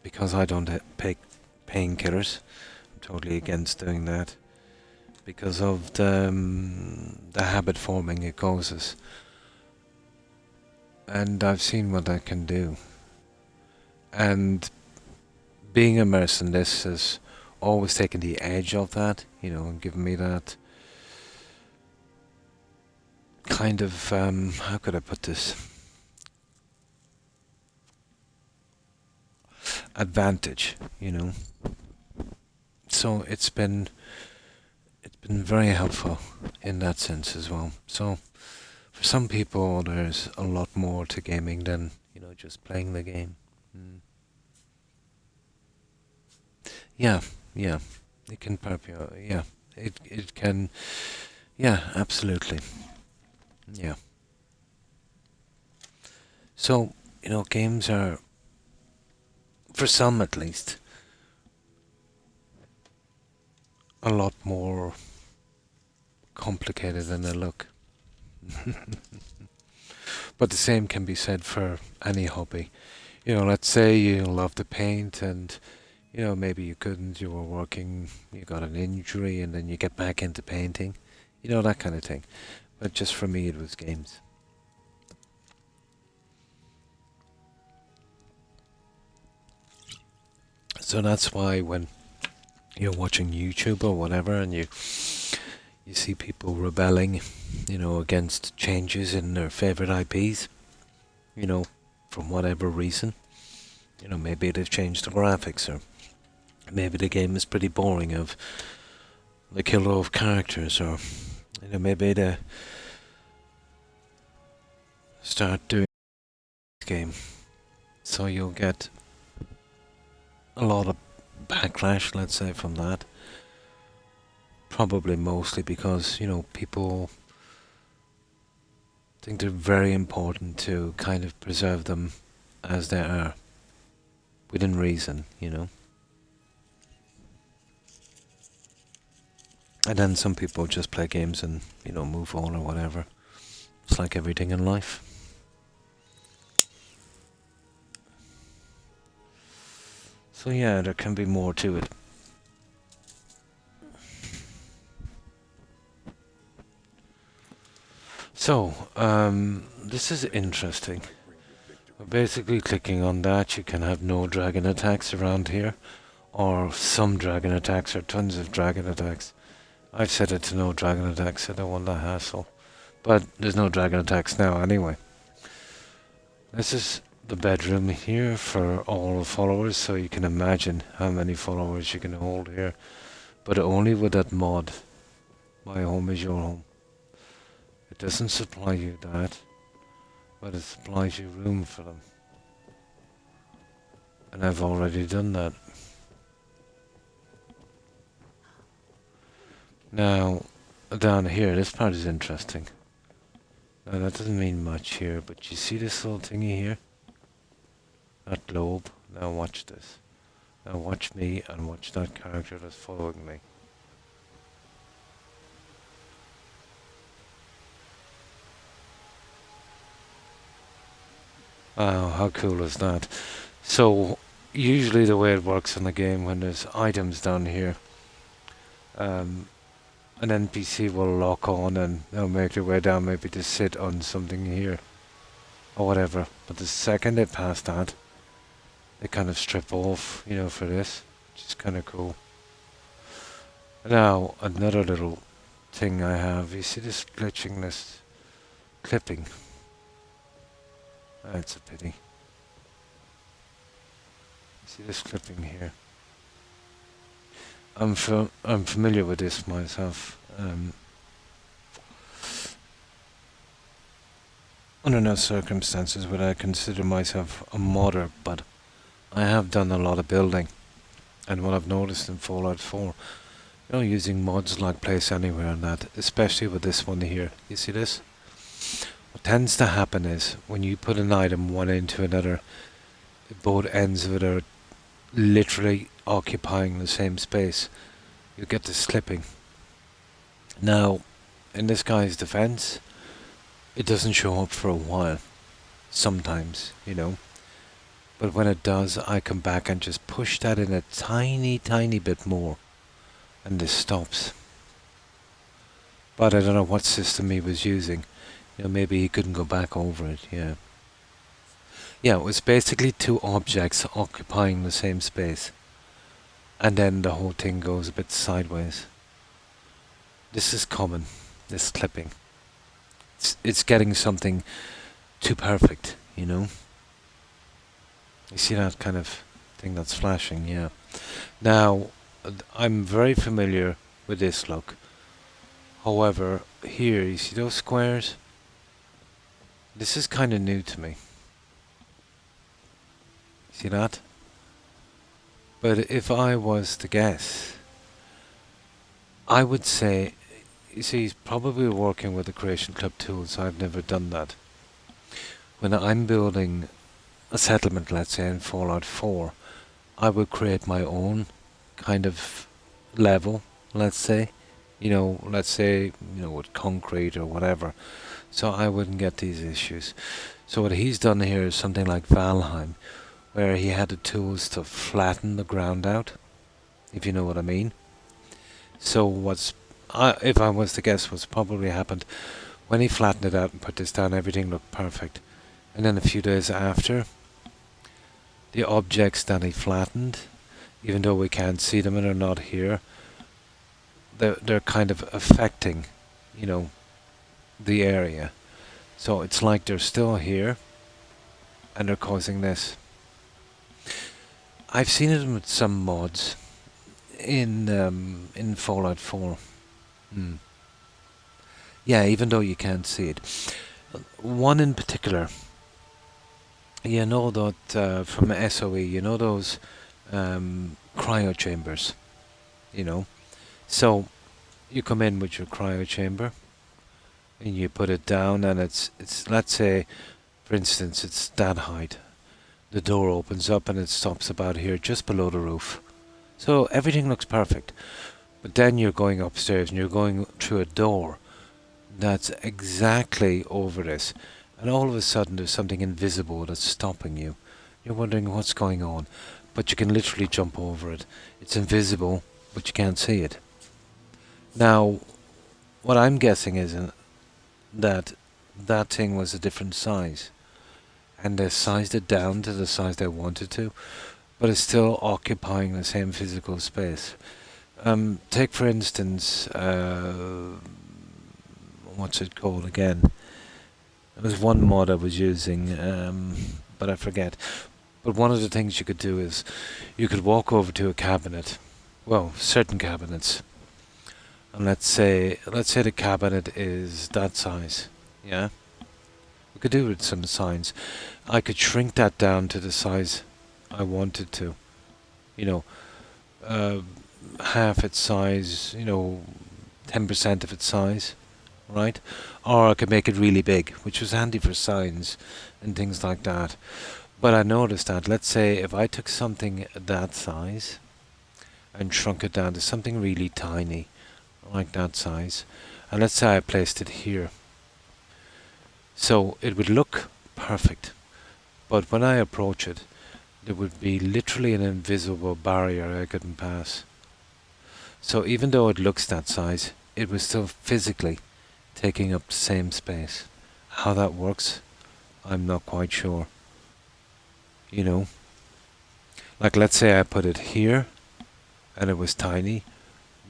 because I don't take painkillers, I'm totally against doing that because of the habit forming it causes. And I've seen what that can do. And being immersed in this has always taken the edge of that, you know, and given me that kind of, how could I put this? Advantage, you know. So it's been very helpful in that sense as well. So for some people there's a lot more to gaming than, you know, just playing the game. Yeah, it can perp you. Yeah, it can. Yeah, absolutely. Yeah. So, you know, games are, for some at least, a lot more complicated than they look. But the same can be said for any hobby. You know, let's say you love to paint and, you know, maybe you couldn't, you were working, you got an injury and then you get back into painting. You know, that kind of thing. But just for me, it was games. So that's why when you're watching YouTube or whatever and you see people rebelling, you know, against changes in their favorite IPs, you know, from whatever reason, you know, maybe they've changed the graphics or maybe the game is pretty boring of the killer of characters, or, you know, maybe they start doing this game. So you'll get a lot of backlash, let's say, from that. Probably mostly because, you know, people think they're very important to kind of preserve them as they are, within reason, you know. And then some people just play games and, you know, move on or whatever. It's like everything in life. So yeah, there can be more to it. So, this is interesting. Basically clicking on that, you can have no dragon attacks around here, or some dragon attacks, or tons of dragon attacks. I've set it to no dragon attacks, I don't want that hassle. But there's no dragon attacks now anyway. This is the bedroom here for all followers, so you can imagine how many followers you can hold here. But only with that mod. My home is your home. It doesn't supply you that, but it supplies you room for them. And I've already done that. Now, down here, this part is interesting. Now, that doesn't mean much here, but you see this little thingy here? That globe? Now watch this. Now watch me and watch that character that's following me. Wow, how cool is that? So, usually the way it works in the game, when there's items down here, an NPC will lock on and they'll make their way down, maybe to sit on something here, or whatever. But the second they pass that, they kind of strip off, you know, for this, which is kind of cool. Now, another little thing I have, you see this glitching, this clipping? That's a pity. See this clipping here? I'm familiar with this myself. under no circumstances would I consider myself a modder, but I have done a lot of building. And what I've noticed in Fallout 4, using mods like Place Anywhere and that, especially with this one here. You see this? What tends to happen is when you put an item one into another, both ends of it are literally occupying the same space. You get this clipping. Now, in this guy's defense, it doesn't show up for a while. Sometimes, But when it does, I come back and just push that in a tiny, tiny bit more. And this stops. But I don't know what system he was using. Maybe he couldn't go back over it, yeah. Yeah, it was basically two objects occupying the same space. And then the whole thing goes a bit sideways. This is common, this clipping. It's getting something too perfect, You see that kind of thing that's flashing, yeah. Now, I'm very familiar with this look. However, here, you see those squares? This is kind of new to me. See that? But if I was to guess, I would say, you see, he's probably working with the Creation Club tools. I've never done that. When I'm building a settlement, let's say, in Fallout 4, I would create my own kind of level, let's say. With concrete or whatever. So I wouldn't get these issues. So what he's done here is something like Valheim, where he had the tools to flatten the ground out, if you know what I mean. So if I was to guess what's probably happened, when he flattened it out and put this down, everything looked perfect. And then a few days after, the objects that he flattened, even though we can't see them and are not here, they're kind of affecting, the area. So it's like they're still here, and they're causing this. I've seen it with some mods in Fallout 4. Yeah, even though you can't see it. One in particular, that from SOE, those cryo chambers, So you come in with your cryo chamber and you put it down, and it's let's say, for instance, it's that height. The door opens up and it stops about here, just below the roof. So everything looks perfect. But then you're going upstairs and you're going through a door that's exactly over this. And all of a sudden there's something invisible that's stopping you. You're wondering what's going on. But you can literally jump over it. It's invisible, but you can't see it. Now, what I'm guessing is that thing was a different size. And they sized it down to the size they wanted to, but it's still occupying the same physical space. Take for instance, what's it called again? There was one mod I was using, but I forget. But one of the things you could do is, you could walk over to a cabinet, well, certain cabinets, and let's say the cabinet is that size, yeah? We could do it with some signs. I could shrink that down to the size I wanted to. Half its size, 10% of its size, right? Or I could make it really big, which was handy for signs and things like that. But I noticed that, let's say, if I took something that size and shrunk it down to something really tiny, like that size, and let's say I placed it here, so it would look perfect, but when I approach it, there would be literally an invisible barrier I couldn't pass. So even though it looks that size, it was still physically taking up the same space. How that works, I'm not quite sure. Like let's say I put it here, and it was tiny,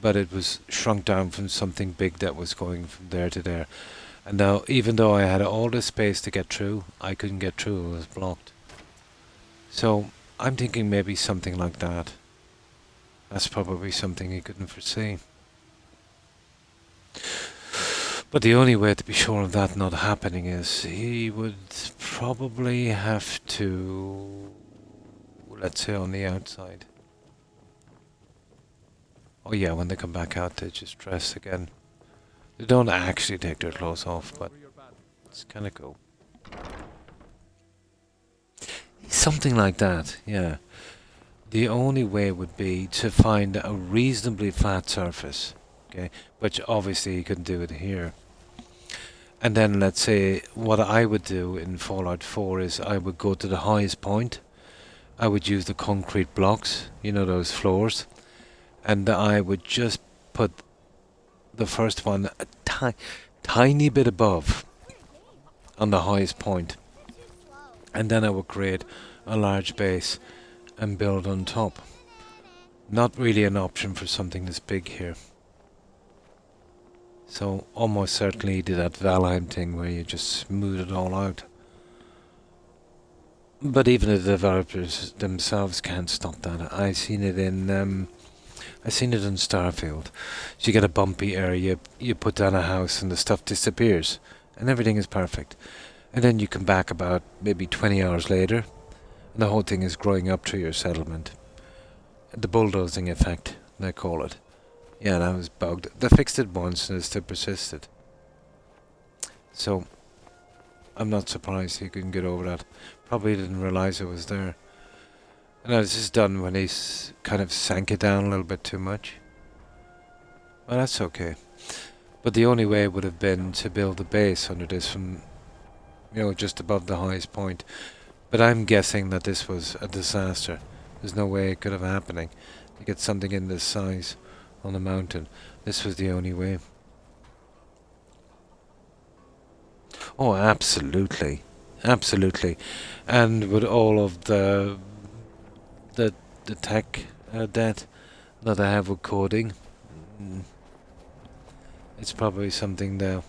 but it was shrunk down from something big that was going from there to there. And now, even though I had all this space to get through, I couldn't get through, it was blocked. So, I'm thinking maybe something like that. That's probably something he couldn't foresee. But the only way to be sure of that not happening is he would probably have to, let's say, on the outside. Oh yeah, when they come back out, they just dress again. They don't actually take their clothes off, but it's kind of cool. Something like that, yeah. The only way would be to find a reasonably flat surface, okay? But obviously you couldn't do it here. And then let's say what I would do in Fallout 4 is I would go to the highest point. I would use the concrete blocks, you know, those floors. And I would just put the first one a tiny bit above on the highest point. And then I would create a large base and build on top. Not really an option for something this big here. So almost certainly do that Valheim thing where you just smooth it all out. But even the developers themselves can't stop that. I seen it in Starfield. So you get a bumpy area, you put down a house and the stuff disappears and everything is perfect. And then you come back about maybe 20 hours later and the whole thing is growing up to your settlement. The bulldozing effect, they call it. Yeah, that was bugged. They fixed it once and it still persisted. So, I'm not surprised he couldn't get over that. Probably didn't realize it was there. And that was just done when he kind of sank it down a little bit too much. Well, that's okay. But the only way would have been to build a base under this from, you know, just above the highest point. But I'm guessing that this was a disaster. There's no way it could have happening to get something in this size on the mountain. This was the only way. Oh, absolutely. Absolutely. And with all of the tech debt that I have with coding, it's probably something there.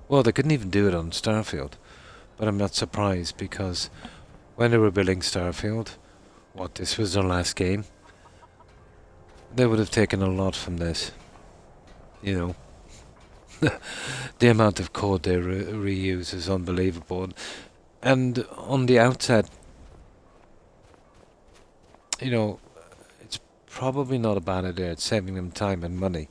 Well, they couldn't even do it on Starfield. But I'm not surprised because when they were building Starfield, this was their last game, they would have taken a lot from this. You know, the amount of code they reuse is unbelievable. And on the outset, you know, it's probably not a bad idea. It's saving them time and money.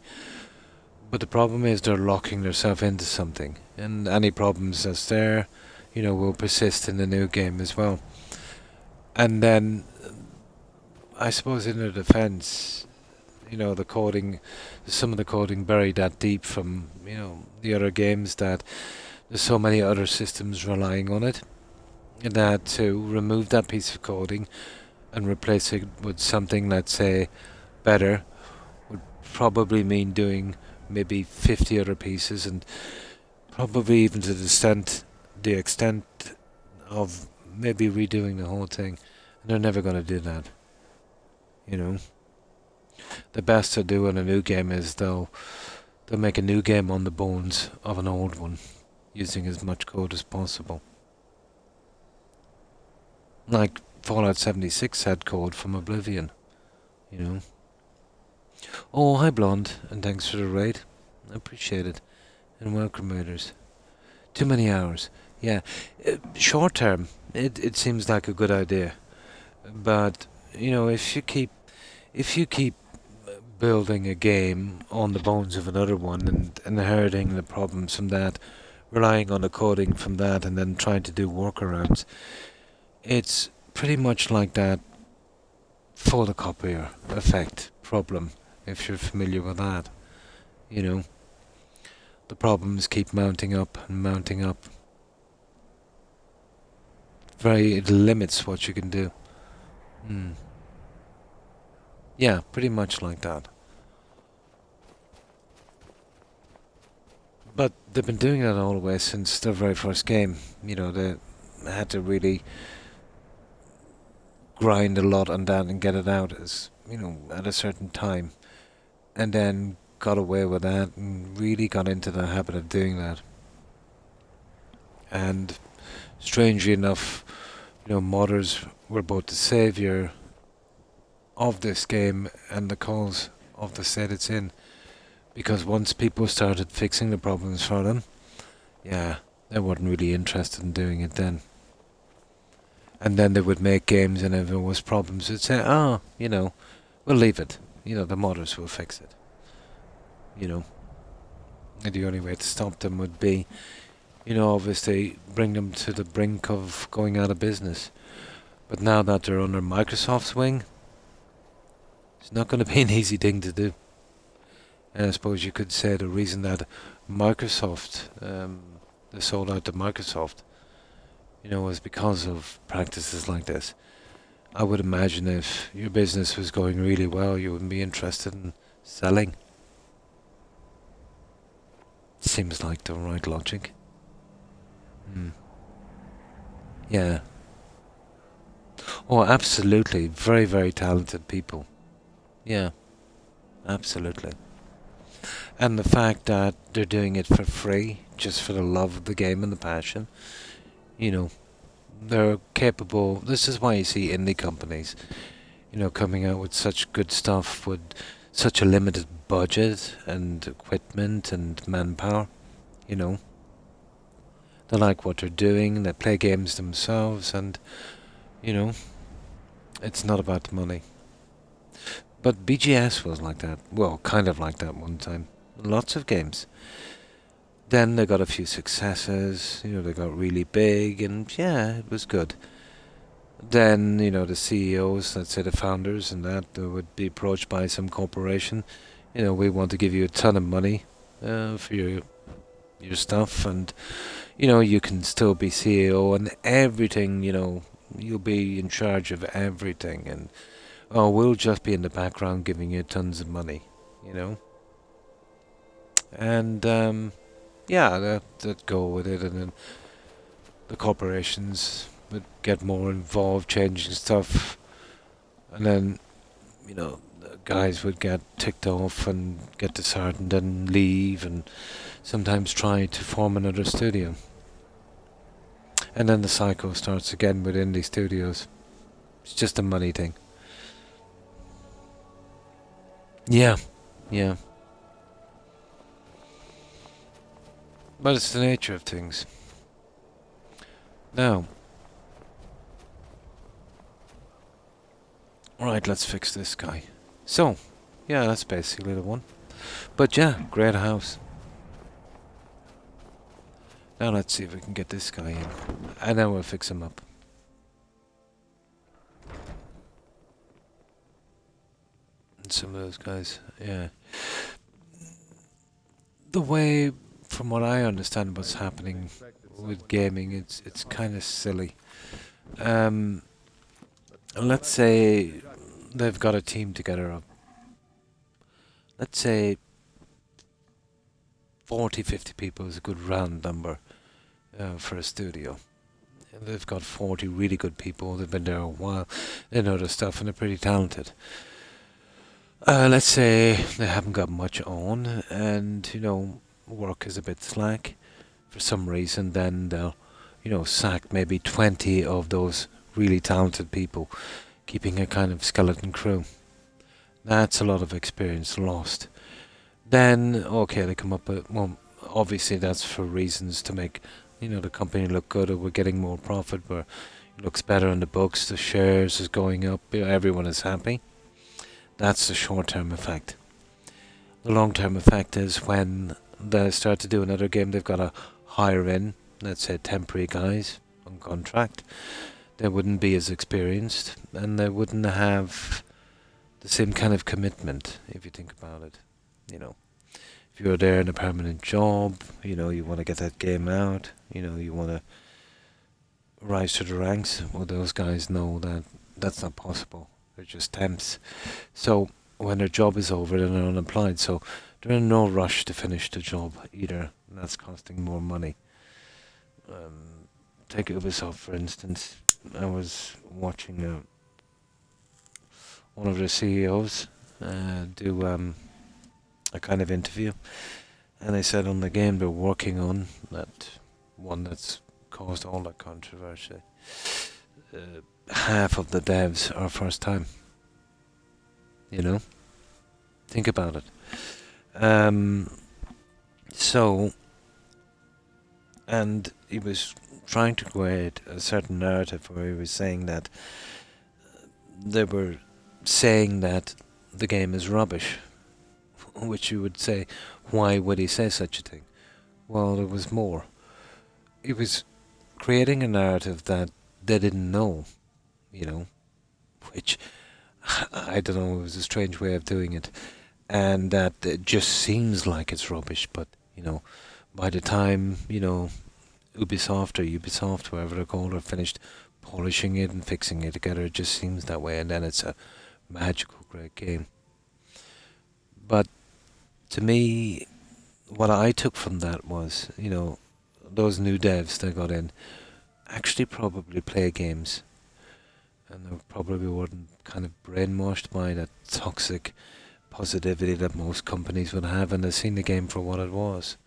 But the problem is they're locking themselves into something. And any problems that's there, you know, will persist in the new game as well. And then, I suppose in their defense, you know, the coding, some of the coding buried that deep from, you know, the other games that there's so many other systems relying on it. And that to remove that piece of coding and replace it with something, let's say, better, would probably mean doing maybe 50 other pieces and probably even to the extent of maybe redoing the whole thing. And they're never going to do that. You know, the best to do in a new game is they'll make a new game on the bones of an old one, using as much code as possible. Like Fallout 76 had code from Oblivion, you know. Oh, hi Blonde, and thanks for the raid. I appreciate it. And welcome, raiders. Too many hours. Yeah, short term, it seems like a good idea. But, you know, if you keep building a game on the bones of another one and inheriting the problems from that, relying on the coding from that and then trying to do workarounds, it's pretty much like that photocopier effect problem, if you're familiar with that. You know, the problems keep mounting up and mounting up. It limits what you can do. Yeah, pretty much like that. But they've been doing that all the way since their very first game. You know, they had to really grind a lot on that and get it out as, you know, at a certain time. And then got away with that and really got into the habit of doing that. And strangely enough, you know, modders were both the savior of this game and the cause of the state it's in. Because once people started fixing the problems for them, yeah, they weren't really interested in doing it then. And then they would make games, and if there was problems, they'd say, "Oh, we'll leave it. The modders will fix it." And the only way to stop them would be, obviously bring them to the brink of going out of business. But now that they're under Microsoft's wing, it's not going to be an easy thing to do. And I suppose you could say the reason that Microsoft, they sold out to Microsoft, was because of practices like this. I would imagine if your business was going really well, you wouldn't be interested in selling. Seems like the right logic. Yeah. Oh, absolutely. Very, very talented people. Yeah. Absolutely. And the fact that they're doing it for free, just for the love of the game and the passion, they're capable. This is why you see indie companies, coming out with such good stuff with such a limited budget and equipment and manpower. They like what they're doing, they play games themselves, and, it's not about the money. But BGS was like that. Well, kind of like that one time. Lots of games. Then they got a few successes, they got really big, and yeah, it was good. Then, the CEOs, let's say the founders and that, they would be approached by some corporation. We want to give you a ton of money for your stuff, and, you can still be CEO and everything, you'll be in charge of everything, and, oh, we'll just be in the background giving you tons of money, And, yeah, they'd go with it, and then the corporations would get more involved, changing stuff, and then, the guys would get ticked off and get disheartened and leave, and sometimes try to form another studio. And then the cycle starts again with indie studios. It's just a money thing. Yeah. But it's the nature of things. Now, right, let's fix this guy. So, yeah, that's basically the one. But yeah, great house. Now let's see if we can get this guy in. And then we'll fix him up. And some of those guys, yeah. The way, from what I understand what's happening with gaming, it's kind of silly. Let's say they've got a team together of, let's say 40, 50 people is a good round number for a studio. And they've got 40 really good people, they've been there a while, they know their stuff, and they're pretty talented. Let's say they haven't got much on, and, work is a bit slack for some reason, then they'll, sack maybe 20 of those really talented people, keeping a kind of skeleton crew. That's a lot of experience lost. Then, okay, they come up with, well, obviously that's for reasons to make, the company look good, or we're getting more profit, where it looks better in the books, the shares is going up, everyone is happy. That's the short-term effect. The long-term effect is when they start to do another game, they've got to hire in, let's say, temporary guys on contract. They wouldn't be as experienced, and they wouldn't have the same kind of commitment, if you think about it. If you're there in a permanent job, you want to get that game out, you want to rise to the ranks. Well, those guys know that that's not possible. They're just temps. So when their job is over, then they're unemployed. So they're in no rush to finish the job either. And that's costing more money. Take Ubisoft, for instance. I was watching one of the CEOs do a kind of interview. And they said on the game they're working on, that one that's caused all that controversy, half of the devs are first time. Think about it. Um, so, and he was trying to create a certain narrative where he was saying that they were saying that the game is rubbish, which you would say, why would he say such a thing? Well, there was more. He was creating a narrative that they didn't know, you know, which, I don't know, it was a strange way of doing it. And that it just seems like it's rubbish, but, you know, by the time, you know, Ubisoft, whoever they're called, are finished polishing it and fixing it together, it just seems that way, and then it's a magical, great game. But to me, what I took from that was, you know, those new devs that got in actually probably play games, and they probably weren't kind of brainwashed by that toxic positivity that most companies would have, and they've seen the game for what it was.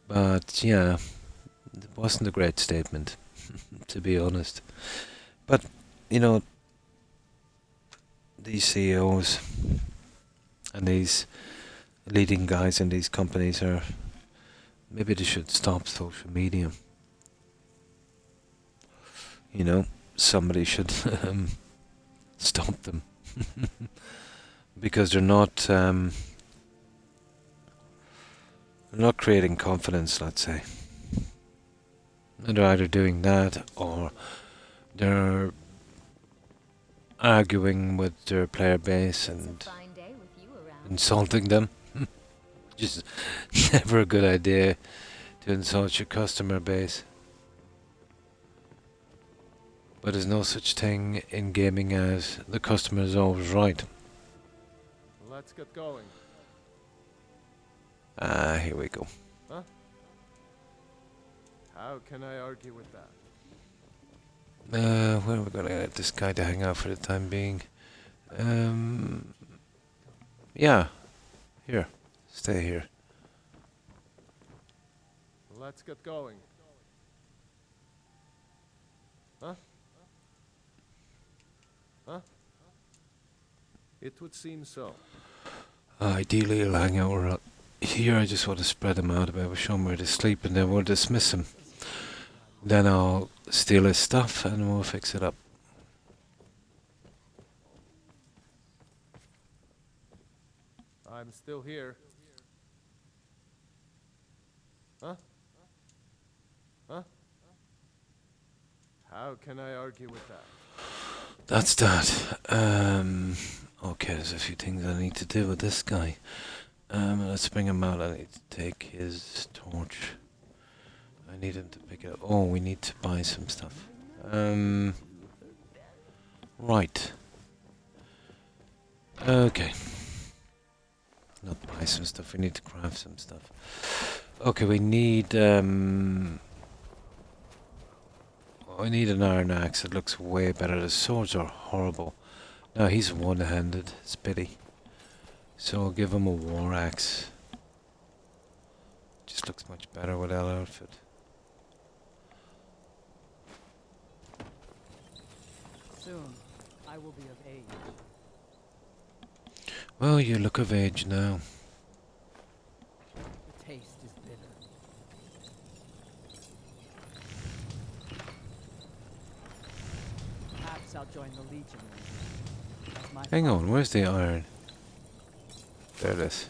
But yeah, it wasn't a great statement, to be honest. But, you know, these CEOs and these leading guys in these companies are, maybe they should stop social media. You know, somebody should stop them. Because they're not creating confidence, let's say. And they're either doing that or they're arguing with their player base and insulting them. Just never a good idea to insult your customer base. But there's no such thing in gaming as the customer is always right. Let's get going. Here we go. Huh? How can I argue with that? Where are we gonna get this guy to hang out for the time being? Yeah. Here. Stay here. Let's get going. Huh? Huh? It would seem so. Ideally, he'll hang out around here. I just want to spread him out a bit, show him where to sleep, and then we'll dismiss him. Then I'll steal his stuff and we'll fix it up. I'm still here. Huh? Huh? How can I argue with that? That's that. Okay, there's a few things I need to do with this guy. Let's bring him out. I need to take his torch. I need him to pick it up. Oh, we need to buy some stuff. Right. Okay. Not buy some stuff, we need to craft some stuff. Okay, we need an iron axe. It looks way better. The swords are horrible. No, he's one-handed. It's pity. So I'll give him a war axe. Just looks much better with that outfit. Soon, I will be of age. Well, you look of age now. The taste is bitter. Perhaps I'll join the Legion. Hang on, where's the iron? There it is.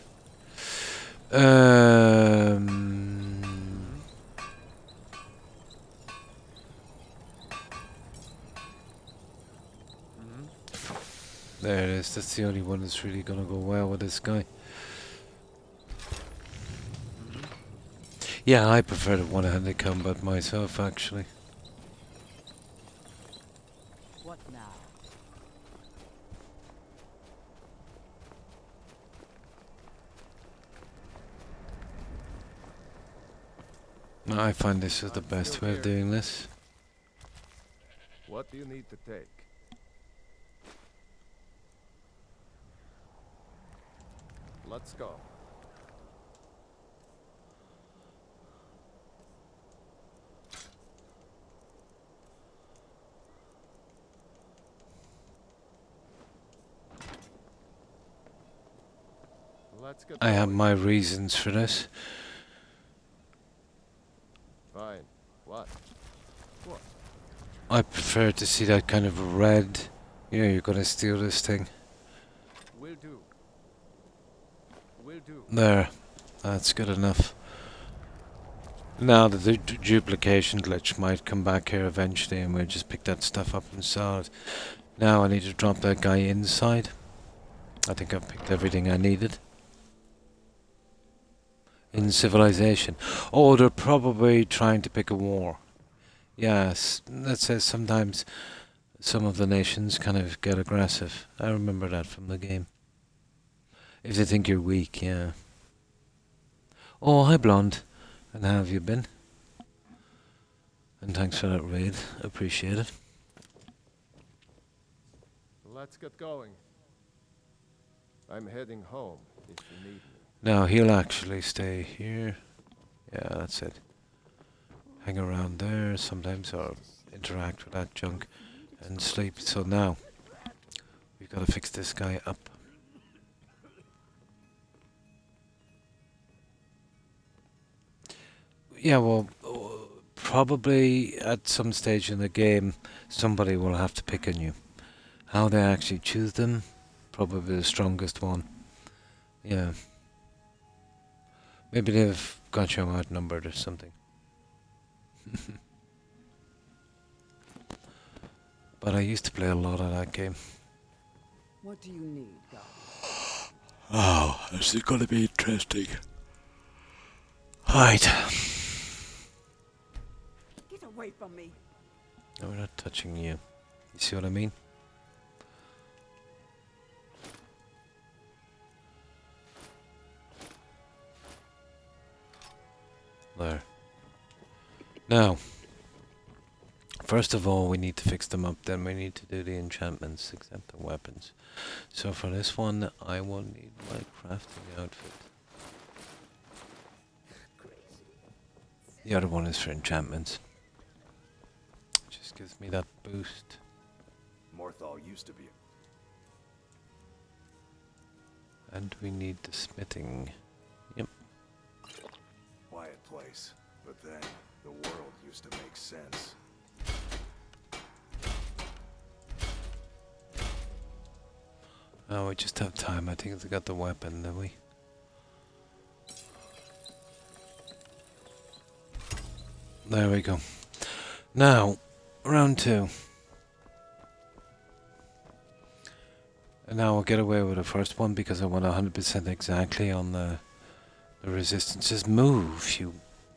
There it is. That's the only one that's really gonna go well with this guy. Yeah, I prefer the one-handed combat myself, actually. What now? I find this is the best way of doing this. What do you need to take? Let's go. I have my reasons for this. Fine. What? What? I prefer to see that kind of red. You know, you're gonna steal this thing. Will do. Will do. There. That's good enough. Now the duplication glitch might come back here eventually and we'll just pick that stuff up and sell it. Now I need to drop that guy inside. I think I've picked everything I needed. In civilization. Oh, they're probably trying to pick a war. Yes, that says sometimes some of the nations kind of get aggressive. I remember that from the game. If they think you're weak, yeah. Oh, hi Blonde. And how have you been? And thanks for that raid. Appreciate it. Let's get going. I'm heading home if you need me. Now he'll actually stay here. Yeah, that's it. Hang around there sometimes or interact with that junk and sleep. So now we've got to fix this guy up. Yeah, well, probably at some stage in the game somebody will have to pick on you. How they actually choose them, probably the strongest one. Yeah. Maybe they've got you outnumbered or something. But I used to play a lot of that game. What do you need, God? Oh, this is going to be interesting. Right. Get away from me. No, we're not touching you. You see what I mean? There. Now, first of all, we need to fix them up. Then we need to do the enchantments, except the weapons. So for this one, I will need my crafting outfit. The other one is for enchantments. Just gives me that boost. Morthal used to be. And we need the smithing. Yep. Quiet place. But then, the world used to make sense. Oh, we just have time. I think we got the weapon, don't we? There we go. Now, round 2. And now I'll get away with the first one because I want 100% exactly on the resistances. Move, you...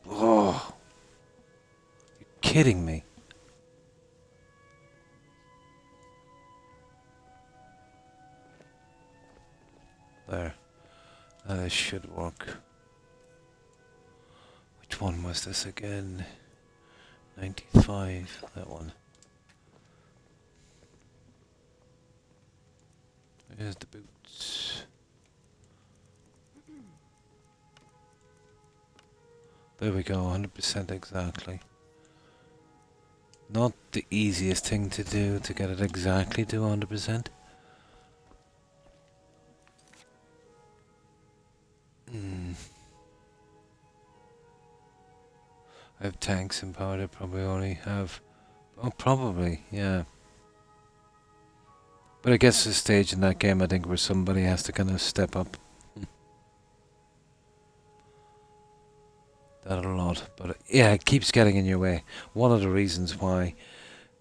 Oh! You're kidding me. There. This should work. Which one was this again? 95, that one. There's the boots. There we go, 100% exactly. Not the easiest thing to do to get it exactly to 100%. I have tanks and powder, probably only have... Oh, probably, yeah. But I guess the stage in that game, I think, where somebody has to kind of step up. That a lot. But yeah, it keeps getting in your way. One of the reasons why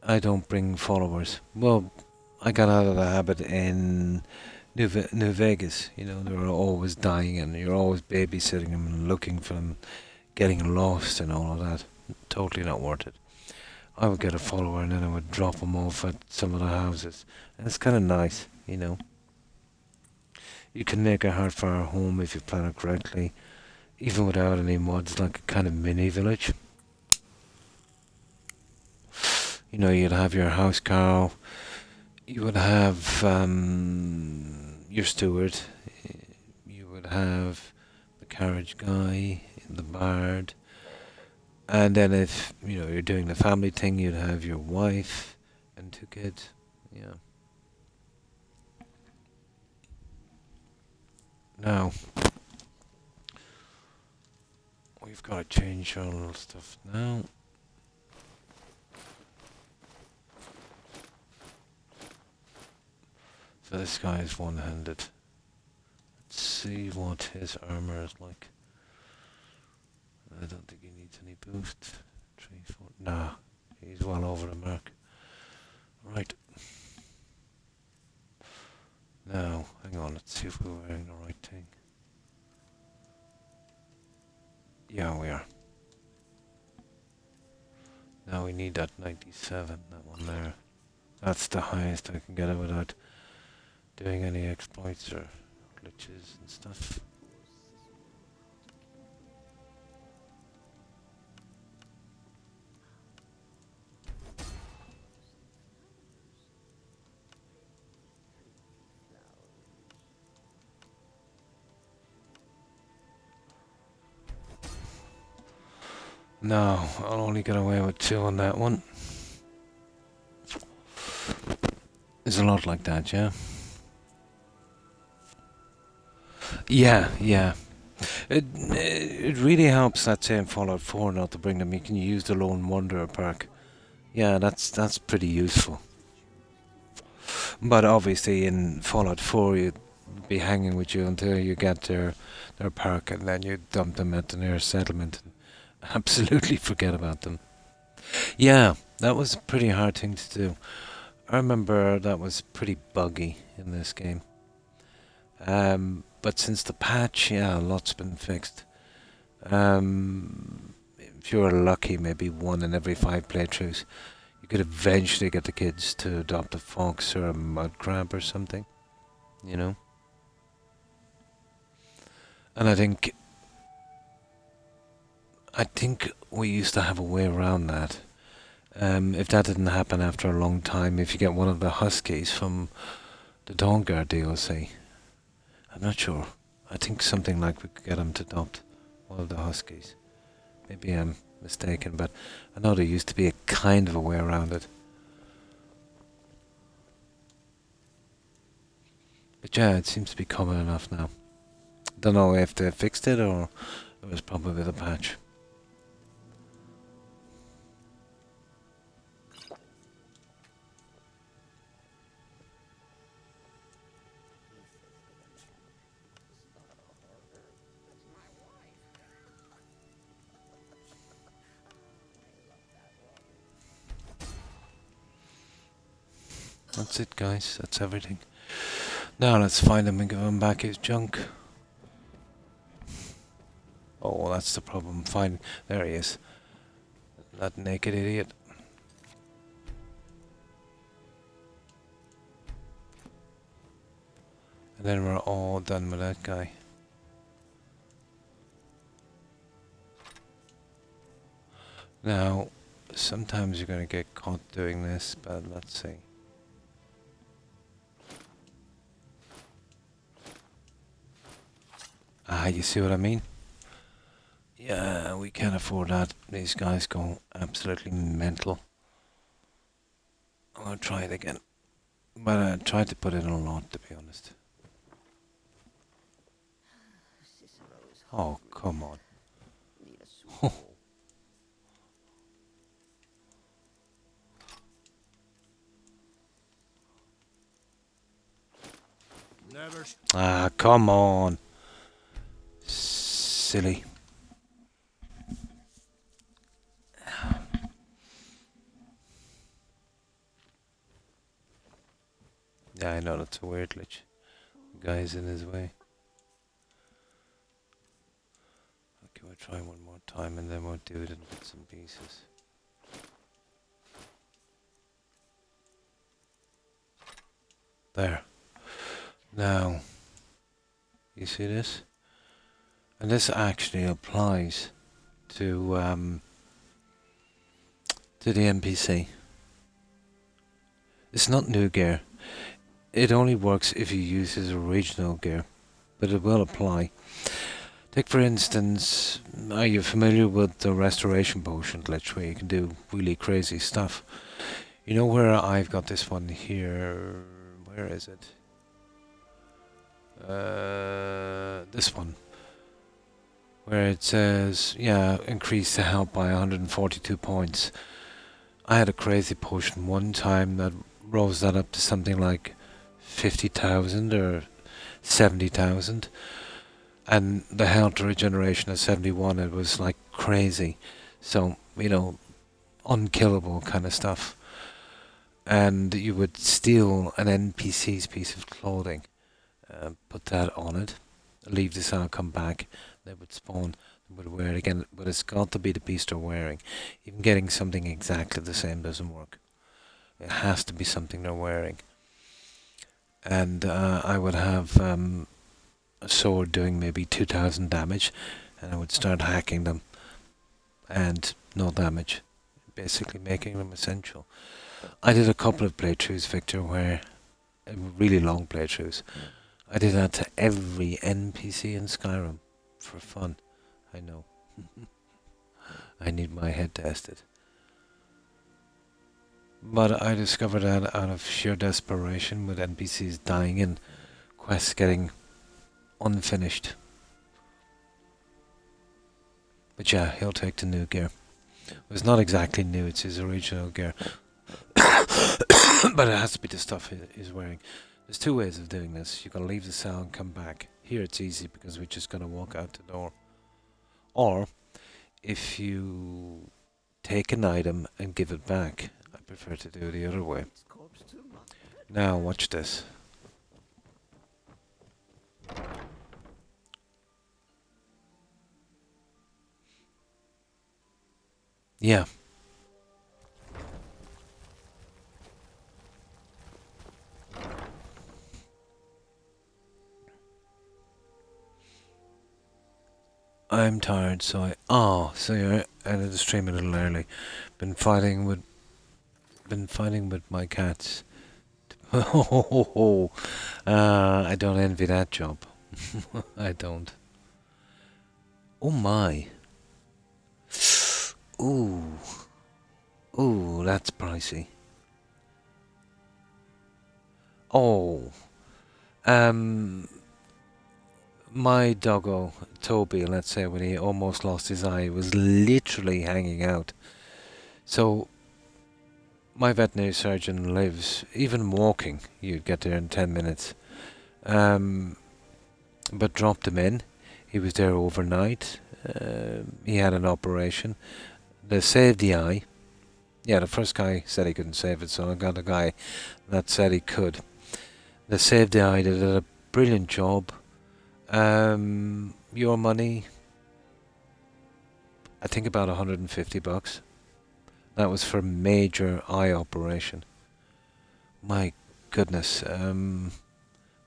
I don't bring followers. Well, I got out of the habit in New Vegas. You know, they were always dying and you're always babysitting them and looking for them, getting lost and all of that. Totally not worth it. I would get a follower and then I would drop them off at some of the houses. And it's kind of nice, you know. You can make a Heartfire home if you plan it correctly. Even without any mods, like a kind of mini village. You know, you'd have your house cow. You would have your steward. You would have the carriage guy, the bard. And then if, you know, you're doing the family thing, you'd have your wife and 2 kids. Yeah. Now, gotta change all the stuff now. So this guy is one-handed. Let's see what his armor is like. I don't think he needs any boost. 3, 4. Nah, he's well over the mark. Right. Now, hang on, let's see if we're wearing the right thing. Yeah, we are. Now we need that 97, that one there. That's the highest I can get it without doing any exploits or glitches and stuff. No, I'll only get away with 2 on that one. There's a lot like that, yeah? Yeah. It really helps that say in Fallout 4 not to bring them. You can use the Lone Wanderer perk. Yeah, that's pretty useful. But obviously in Fallout 4 you'd be hanging with you until you get their perk, and then you dump them at the nearest settlement and absolutely forget about them. Yeah, that was a pretty hard thing to do. I remember that was pretty buggy in this game. But since the patch, yeah, a lot's been fixed. If you were lucky, maybe 1 in every 5 playthroughs, you could eventually get the kids to adopt a fox or a mud crab or something, you know? And I think we used to have a way around that. If that didn't happen after a long time, if you get one of the huskies from the Dawnguard DLC, I'm not sure. I think something like we could get them to adopt one of the huskies. Maybe I'm mistaken, but I know there used to be a kind of a way around it. But yeah, it seems to be common enough now. Don't know if they fixed it or it was probably the patch. That's it, guys. That's everything. Now let's find him and give him back his junk. Oh, that's the problem. Fine. There he is. That naked idiot. And then we're all done with that guy. Now, sometimes you're going to get caught doing this, but let's see. Ah, you see what I mean? Yeah, we can't afford that. These guys go absolutely mental. I'm gonna try it again. But I tried to put in a lot, to be honest. Oh, come on. Ah, come on. Silly. Yeah, I know that's a weird glitch. The guy's in his way. Okay, we'll try one more time and then we'll do it in bits and pieces. There. Now, you see this? And this actually applies to the NPC. It's not new gear. It only works if you use his original gear, but it will apply. Take for instance, are you familiar with the restoration potion glitch where you can do really crazy stuff? You know where I've got this one here? Where is it? This one. where it says, yeah, increase the health by 142 points. I had a crazy potion one time that rose that up to something like 50,000 or 70,000. And the health regeneration of 71, it was like crazy. So, you know, unkillable kind of stuff. And you would steal an NPC's piece of clothing, put that on it, leave the cell, come back, they would spawn, they would wear it again, but it's got to be the beast they're wearing. Even getting something exactly the same doesn't work. It has to be something they're wearing. And I would have a sword doing maybe 2,000 damage, and I would start hacking them, and no damage, basically making them essential. I did a couple of playthroughs, Victor, where really long playthroughs. I did that to every NPC in Skyrim for fun. I know. I need my head tested. But I discovered that out of sheer desperation, with NPCs dying and quests getting unfinished. But yeah, he'll take the new gear. It's not exactly new, it's his original gear. But it has to be the stuff he's wearing. There's two ways of doing this. You can leave the cell and come back. Here it's easy because we're just going to walk out the door. Or, if you take an item and give it back, I prefer to do it the other way. Now, watch this. Yeah. I'm tired, so so you're ended the stream a little early. Been fighting with my cats. I don't envy that job. I don't. Oh my. Ooh, that's pricey. Oh, my doggo, Toby, let's say, when he almost lost his eye, was literally hanging out. So, my veterinary surgeon lives, even walking, you'd get there in 10 minutes. But dropped him in. He was there overnight. He had an operation. They saved the eye. Yeah, the first guy said he couldn't save it, so I got a guy that said he could. They saved the eye. They did a brilliant job. Your money, I think about $150. That was for a major eye operation. My goodness,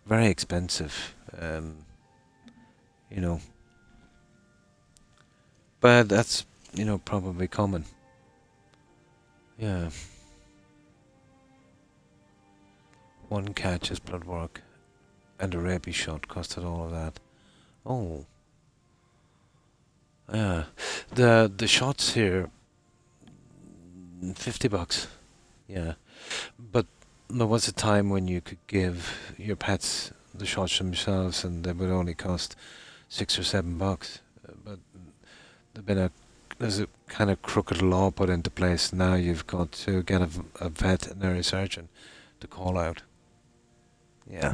very expensive, you know. But that's, you know, probably common. Yeah. One catch is blood work, and a rabies shot costed all of that. Oh. Yeah. The shots here, $50. Yeah. But there was a time when you could give your pets the shots themselves, and they would only cost $6 or $7. But there's a kind of crooked law put into place now. You've got to get a veterinary surgeon to call out. Yeah.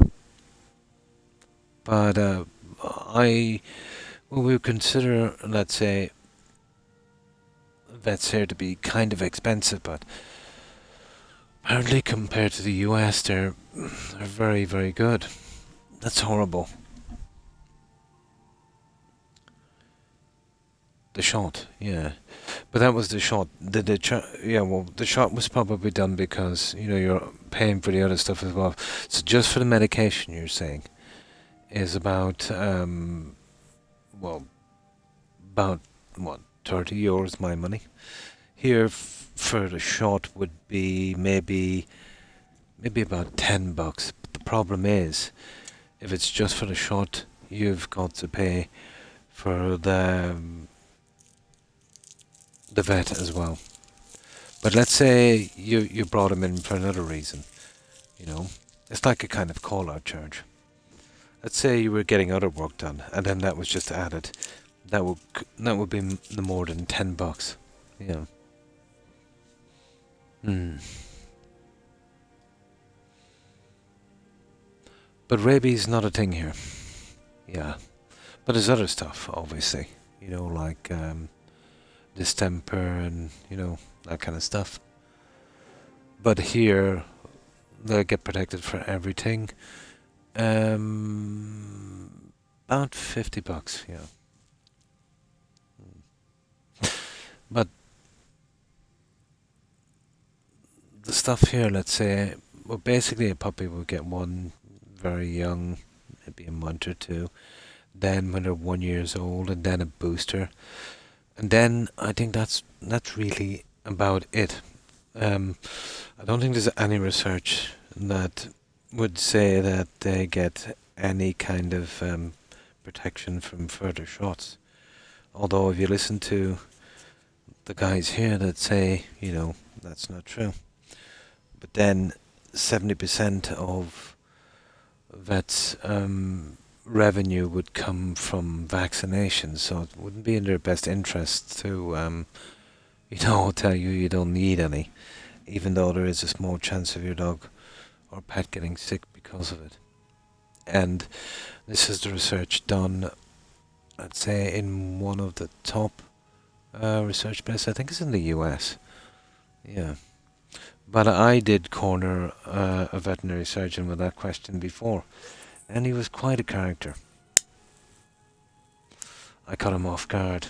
But we would consider, let's say, vets here to be kind of expensive, but apparently compared to the US, they're very, very good. That's horrible. The shot, yeah, but that was the shot. The shot was probably done because, you know, you're paying for the other stuff as well. So just for the medication, you're saying, is about about what, €30 my money. Here for the shot would be maybe about $10. But the problem is, if it's just for the shot, you've got to pay for the vet as well. But let's say you brought him in for another reason, you know, it's like a kind of call-out charge. Let's say you were getting other work done, and then that was just added. that would be the more than $10. Yeah. Hmm. But rabies is not a thing here. Yeah. But there's other stuff, obviously. You know, like distemper and, you know, that kind of stuff. But here, they get protected for everything. About $50, yeah. But the stuff here, let's say, well, basically a puppy will get one very young, maybe a month or two. Then when they're 1 year old, and then a booster, and then I think that's really about it. I don't think there's any research that would say that they get any kind of protection from further shots. Although if you listen to the guys here that say, you know, that's not true. But then 70% of vets' revenue would come from vaccinations, so it wouldn't be in their best interest to, you know, tell you don't need any, even though there is a small chance of your dog or pet getting sick because of it. And this is the research done, I'd say, in one of the top research places. I think it's in the US. Yeah. But I did corner a veterinary surgeon with that question before, and he was quite a character. I caught him off guard.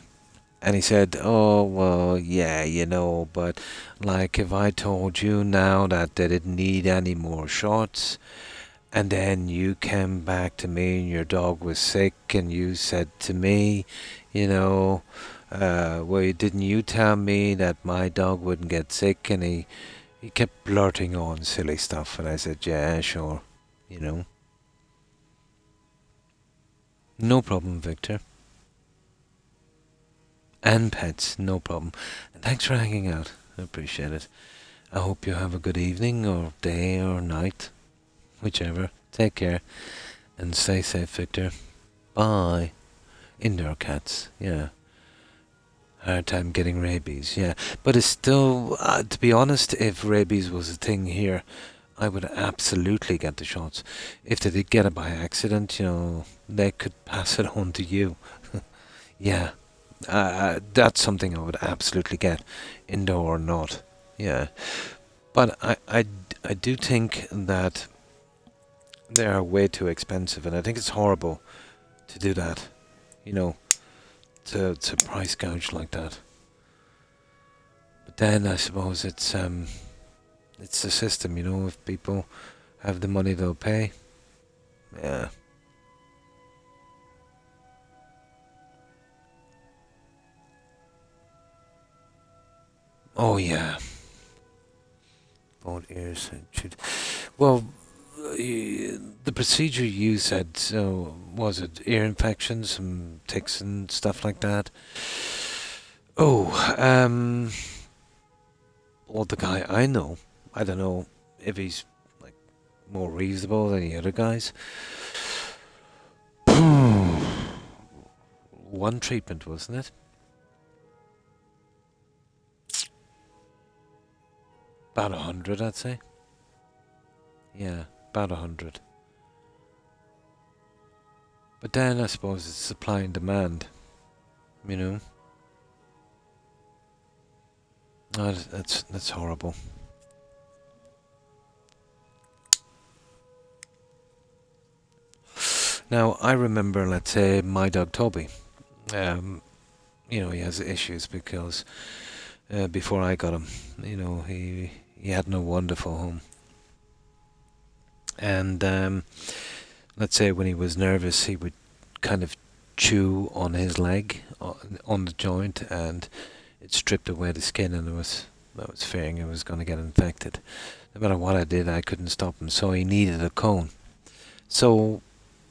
And he said, oh, well, yeah, you know, but like if I told you now that they didn't need any more shots, and then you came back to me and your dog was sick, and you said to me, you know, well, didn't you tell me that my dog wouldn't get sick? And he kept blurting on silly stuff, and I said, yeah, sure, you know. No problem, Victor. And pets, no problem. And thanks for hanging out. I appreciate it. I hope you have a good evening or day or night, whichever. Take care and stay safe, Victor. Bye. Indoor cats, yeah. Hard time getting rabies, yeah. But it's still, to be honest, if rabies was a thing here, I would absolutely get the shots. If they did get it by accident, you know, they could pass it on to you. Yeah. That's something I would absolutely get, indoor or not. Yeah, but I do think that they are way too expensive, and I think it's horrible to do that. You know, to price gouge like that. But then I suppose it's the system. You know, if people have the money, they'll pay. Yeah. Oh yeah. Both ears should. Well, the procedure you said, so was it ear infections, some ticks and stuff like that? Oh, well, the guy I know, I don't know if he's like more reasonable than the other guys. One treatment, wasn't it? About 100, I'd say. Yeah, about 100. But then I suppose it's supply and demand, you know. Oh, that's horrible. Now I remember, let's say, my dog Toby. You know, he has issues because before I got him, you know, he had no wonderful home. And let's say when he was nervous, he would kind of chew on his leg, on the joint, and it stripped away the skin, and I was fearing it was going to get infected. No matter what I did, I couldn't stop him, so he needed a cone. So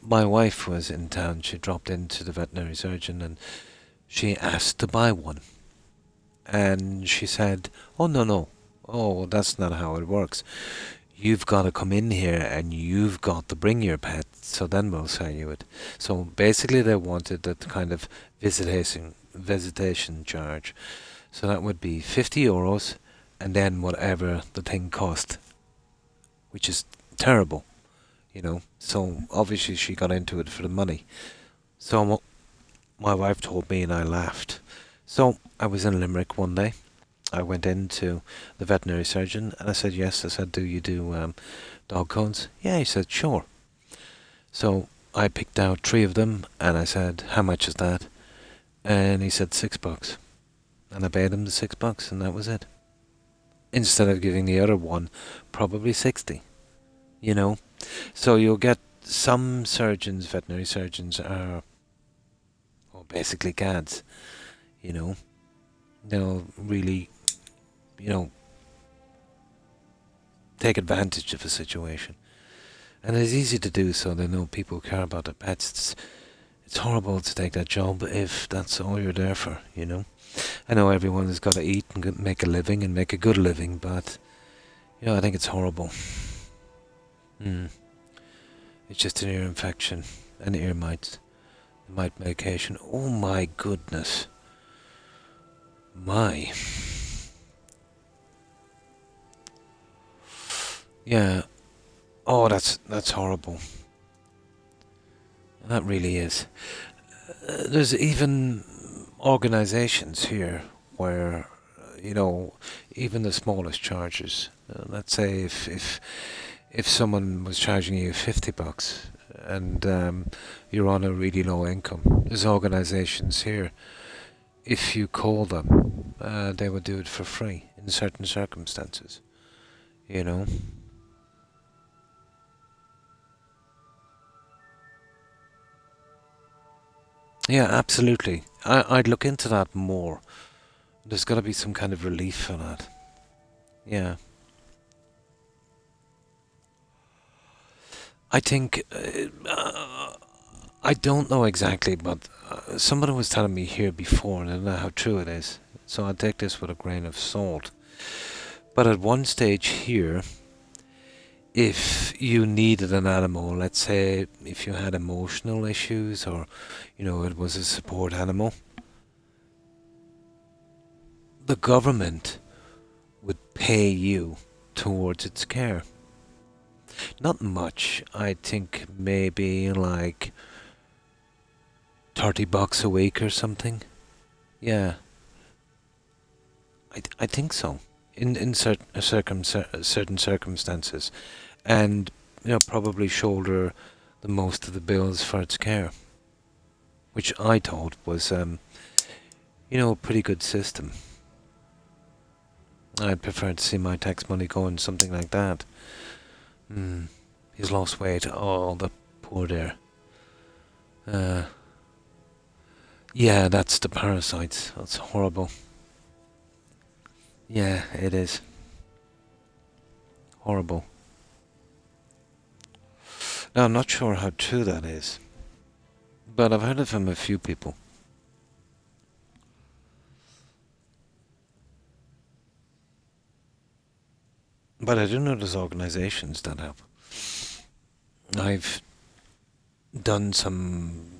my wife was in town. She dropped into the veterinary surgeon, and she asked to buy one. And she said, oh, no, that's not how it works. you've got to come in here and you've got to bring your pet, so then we'll sell you it. So basically they wanted that kind of visitation charge. So that would be €50 and then whatever the thing cost, which is terrible, you know. So obviously she got into it for the money. So my wife told me and I laughed. So I was in Limerick one day. I went into the veterinary surgeon and I said, yes. I said, do you do dog cones? Yeah, he said, sure. So I picked out 3 of them and I said, how much is that? And he said $6. And I paid him the $6 and that was it. Instead of giving the other one probably 60, you know. So you'll get some surgeons, veterinary surgeons are basically gads, you know. They'll really, you know, take advantage of a situation. And it's easy to do so. They know people care about their pets. It's horrible to take that job if that's all you're there for, you know. I know everyone has got to eat and make a living and make a good living, but, you know, I think it's horrible. It's just an ear infection, an ear mite medication. Oh my goodness. My. Yeah. Oh, that's horrible. That really is. There's even organizations here where, you know, even the smallest charges. Let's say if someone was charging you $50 and you're on a really low income, there's organizations here. If you call them, they would do it for free in certain circumstances. You know. Yeah, absolutely. I'd look into that more. There's got to be some kind of relief for that. Yeah. I think, I don't know exactly, but somebody was telling me here before, and I don't know how true it is. So I'll take this with a grain of salt. But at one stage here, if you needed an animal, let's say if you had emotional issues or, you know, it was a support animal, the government would pay you towards its care. Not much. I think maybe like $30 a week or something. Yeah. I think so. In certain circumstances, and you know, probably shoulder the most of the bills for its care, which I thought was you know, a pretty good system. I'd prefer to see my tax money go in something like that. He's lost weight. Oh, the poor dear. Yeah, that's the parasites. That's horrible. Yeah, it is. Horrible. Now, I'm not sure how true that is, but I've heard it from a few people. But I do know there's organizations that help. I've done some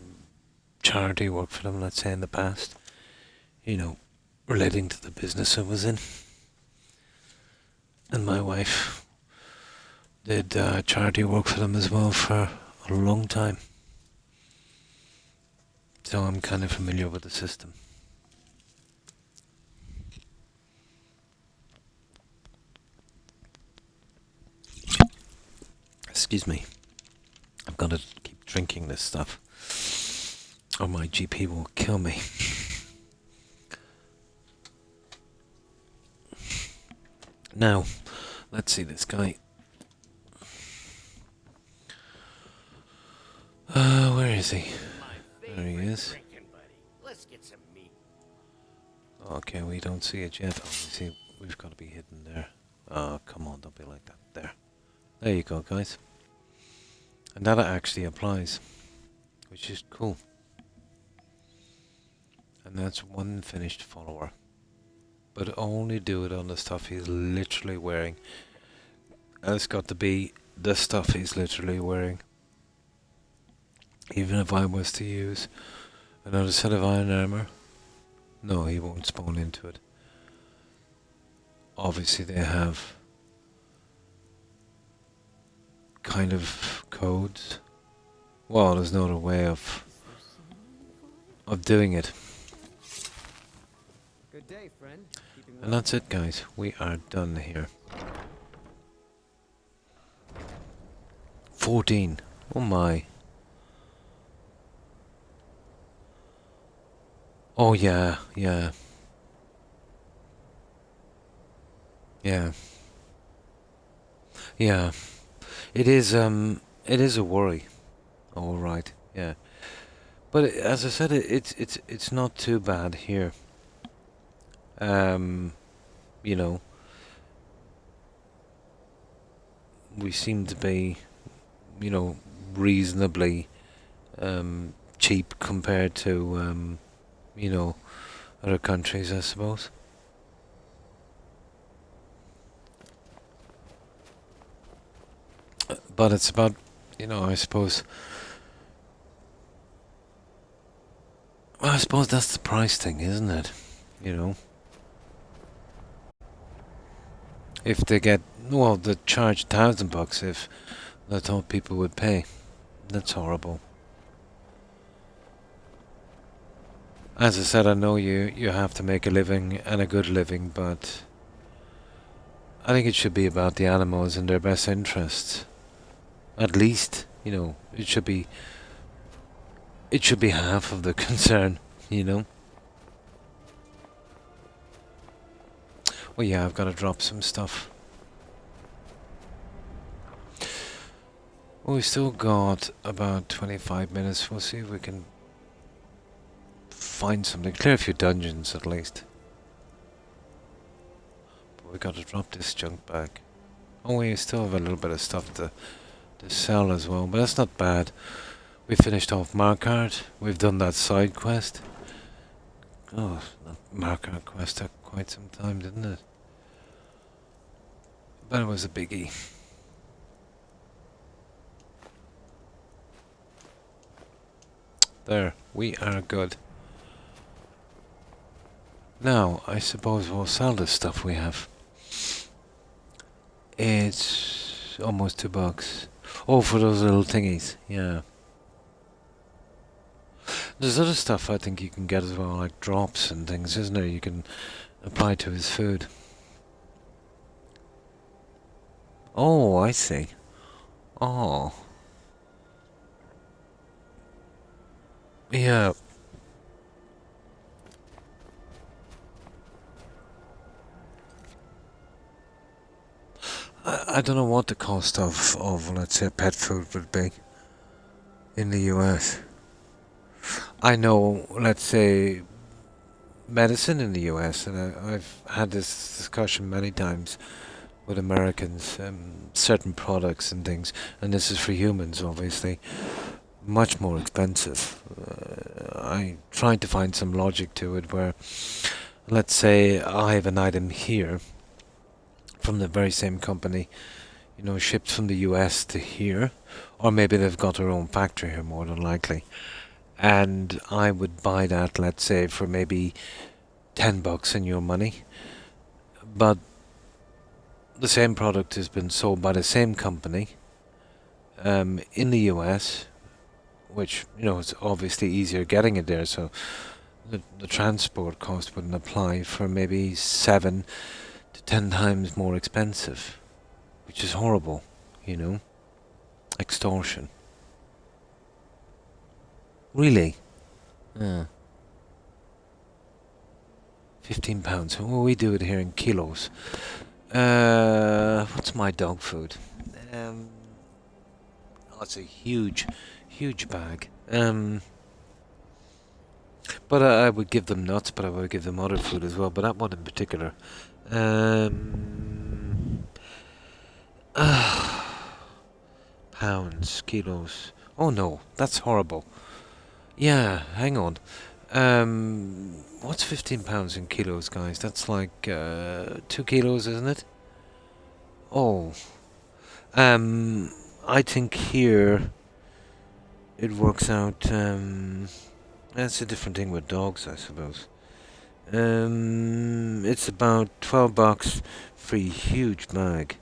charity work for them, let's say, in the past. You know, relating to the business I was in. And my wife did charity work for them as well for a long time. So I'm kind of familiar with the system. Excuse me. I've got to keep drinking this stuff, or my GP will kill me. Now, let's see this guy. Where is he? There he is. Let's get some meat. Okay, we don't see it yet. Obviously, we've got to be hidden there. Oh, come on, don't be like that. There you go, guys. And that actually applies, which is cool. And that's one finished follower. But only do it on the stuff he's literally wearing. has got to be the stuff he's literally wearing. Even if I was to use another set of iron armor, no, he won't spawn into it. Obviously they have kind of codes. Well, there's no other way of doing it. Good day, friend. Keeping well? And that's it, guys. We are done here. 14. Oh my. Oh yeah, yeah. Yeah. Yeah. It is a worry. All right. Yeah. But as I said, it's not too bad here. You know, we seem to be, you know, reasonably cheap compared to you know, other countries, I suppose. But it's about, you know, I suppose. Well, I suppose that's the price thing, isn't it? You know. If they get, well, they charge $1,000 if they thought people would pay. That's horrible. As I said, I know you have to make a living and a good living, but I think it should be about the animals and their best interests. At least, you know, it should be half of the concern, you know. Well, yeah, I've got to drop some stuff. Well, we've still got about 25 minutes. We'll see if we can find something. Clear a few dungeons, at least. But we got to drop this junk back. Oh, we still have a little bit of stuff to sell as well, but that's not bad. We finished off Markart. We've done that side quest. Oh, that Markart quest took quite some time, didn't it? But it was a biggie. There, we are good. Now, I suppose we'll sell the stuff we have. It's almost $2. Oh, for those little thingies, yeah. There's other stuff I think you can get as well, like drops and things, isn't there? You can apply to his food. Oh, I see. Oh. Yeah. I don't know what the cost of let's say pet food would be in the US. I know, let's say, medicine in the US, and I've had this discussion many times with Americans, certain products and things, and this is for humans, obviously, much more expensive. I tried to find some logic to it where, let's say, I have an item here from the very same company, you know, shipped from the US to here, or maybe they've got their own factory here, more than likely. And I would buy that, let's say, for maybe $10 in your money. But the same product has been sold by the same company in the US, which, you know, it's obviously easier getting it there, so the transport cost wouldn't apply, for maybe 7 to 10 times more expensive, which is horrible, you know. Extortion. Really? Yeah. £15. Well, we do it here in kilos. What's my dog food? Oh, it's a huge bag. But I would give them nuts, but I would give them other food as well. But that one in particular. Pounds, kilos. Oh no, that's horrible. Yeah, hang on. What's £15 in kilos, guys? That's like 2 kilos, isn't it? Oh, I think here it works out. That's a different thing with dogs, I suppose. It's about $12 for a huge bag.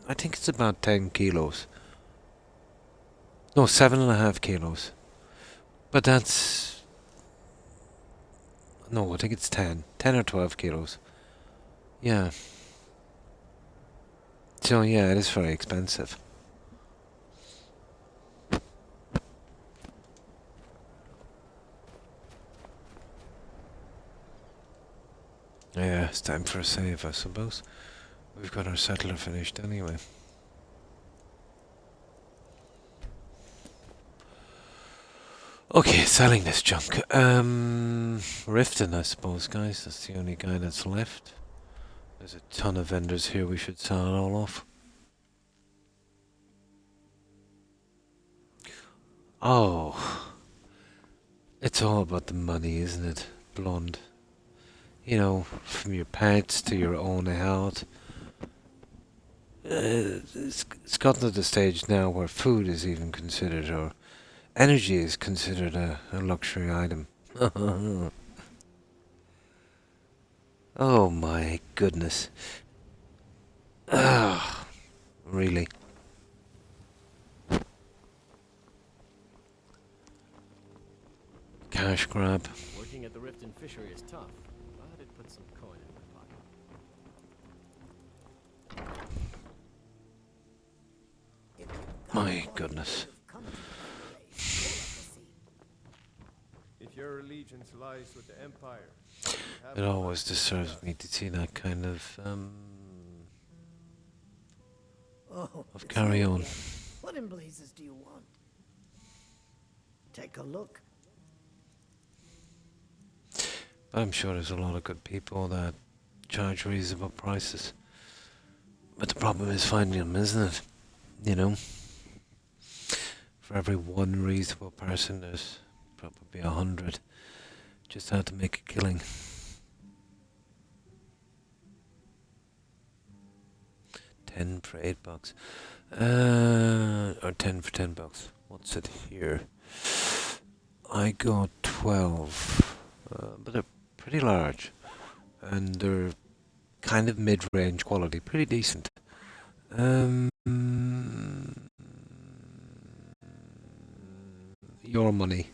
I think it's about 10 kilos. No, 7.5 kilos. But that's... No, I think it's 10. 10 or 12 kilos. Yeah. So yeah, it is very expensive. Yeah, it's time for a save, I suppose. We've got our settler finished anyway. Okay, selling this junk. Riften, I suppose, guys. That's the only guy that's left. There's a ton of vendors here. We should sell it all off. Oh. It's all about the money, isn't it? Blonde. You know, from your pets to your own health. It's gotten to the stage now where food is even considered, or energy is considered a luxury item. Oh my goodness. Ah, really? Cash grab. Working at the Riften fishery is tough, but it puts some coin in my pocket. My goodness. If your allegiance lies with the Empire, It always disturbs me to see that kind of carry on. What in blazes do you want? Take a look. I'm sure there's a lot of good people that charge reasonable prices. But the problem is finding them, isn't it? You know? For every one reasonable person, there's probably 100 just how to make a killing. $10 for $8. Or 10 for $10. What's it here? I got 12. But they're pretty large. And they're kind of mid-range quality. Pretty decent. Your money.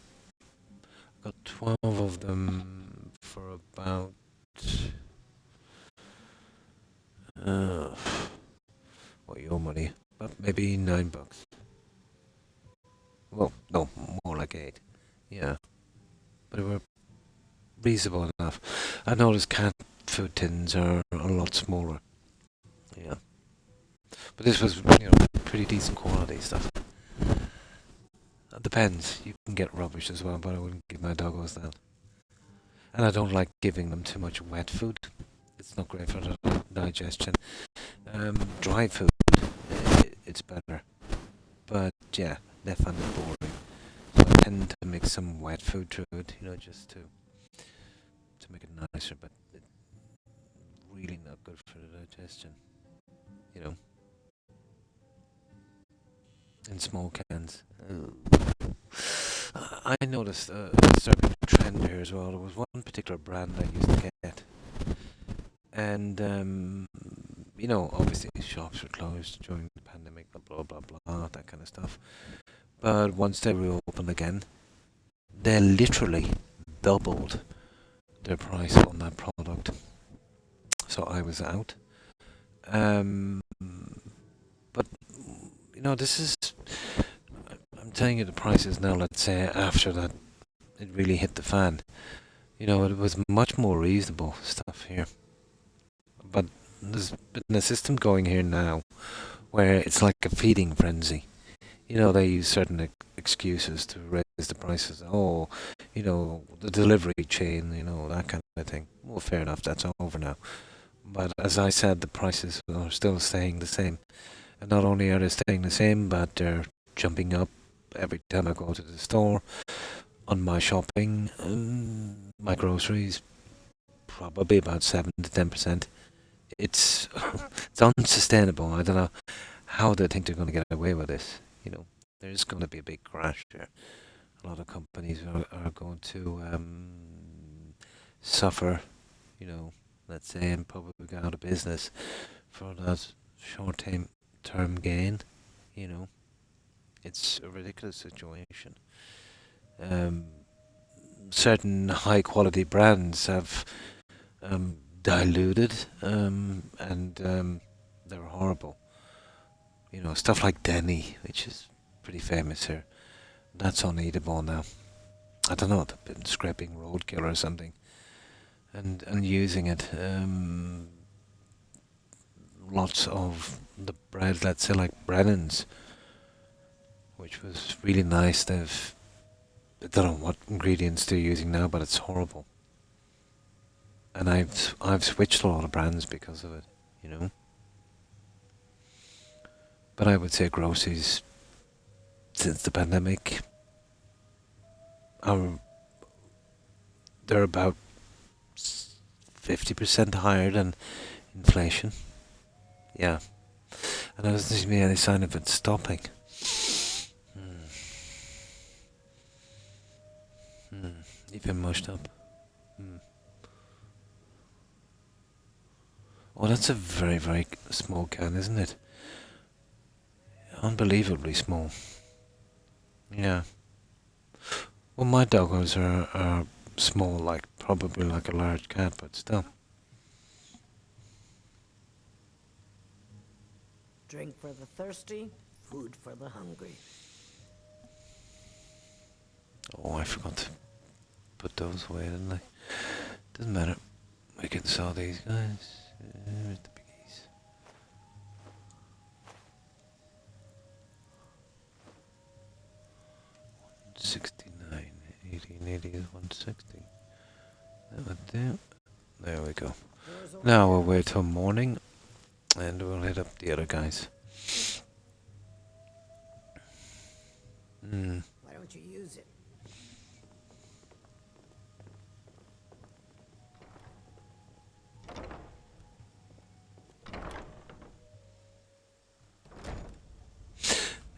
Got 12 of them for about... what, your money? About maybe $9. Well, no, more like 8. Yeah. But they were reasonable enough. I noticed cat food tins are a lot smaller. Yeah. But this was, you know, pretty decent quality stuff. It depends. You can get rubbish as well, but I wouldn't give my doggos that. And I don't like giving them too much wet food. It's not great for the digestion. Dry food, it's better. But yeah, they're fun and boring. So I tend to mix some wet food through it, you know, just to make it nicer, but it's really not good for the digestion. You know. In small cans. I noticed a certain trend here as well. There was one particular brand I used to get. And, you know, obviously shops were closed during the pandemic, blah, blah, blah, that kind of stuff. But once they reopened again, they literally doubled their price on that product. So I was out. But, you know, this is... I'm telling you the prices now, let's say, after that it really hit the fan. You know, it was much more reasonable stuff here. But there's been a system going here now where it's like a feeding frenzy. You know, they use certain excuses to raise the prices. Oh, you know, the delivery chain, you know, that kind of thing. Well, fair enough, that's over now. But as I said, the prices are still staying the same. And not only are they staying the same, but they're jumping up every time I go to the store, on my shopping, my groceries, probably about 7 to 10%. It's it's unsustainable. I don't know how they think they're going to get away with this. You know, there's going to be a big crash here. A lot of companies are going to suffer. You know, let's say, and probably go out of business for that short-term gain. You know, it's a ridiculous situation. Certain high-quality brands have diluted, and they're horrible. You know, stuff like Denny, which is pretty famous here, that's uneatable now. I don't know, they've been scraping roadkill or something, and using it. Lots of the bread, let's say like Brennan's, which was really nice. I don't know what ingredients they're using now, but it's horrible. And I've switched a lot of brands because of it, you know. But I would say groceries since the pandemic they're about 50% higher than inflation. Yeah. And there doesn't seem to be any sign of it stopping. You've been mushed up. Oh, that's a very, very small can, isn't it? Unbelievably small. Yeah. Well, my doggos are small, like probably like a large cat, but still. Drink for the thirsty, food for the hungry. Oh, I forgot to put those away, didn't I? Doesn't matter. We can sell these guys. Where's the biggies? $169, 1880 is 160. That would do. There we go. Now we'll wait till morning, and we'll hit up the other guys. Why don't you use it?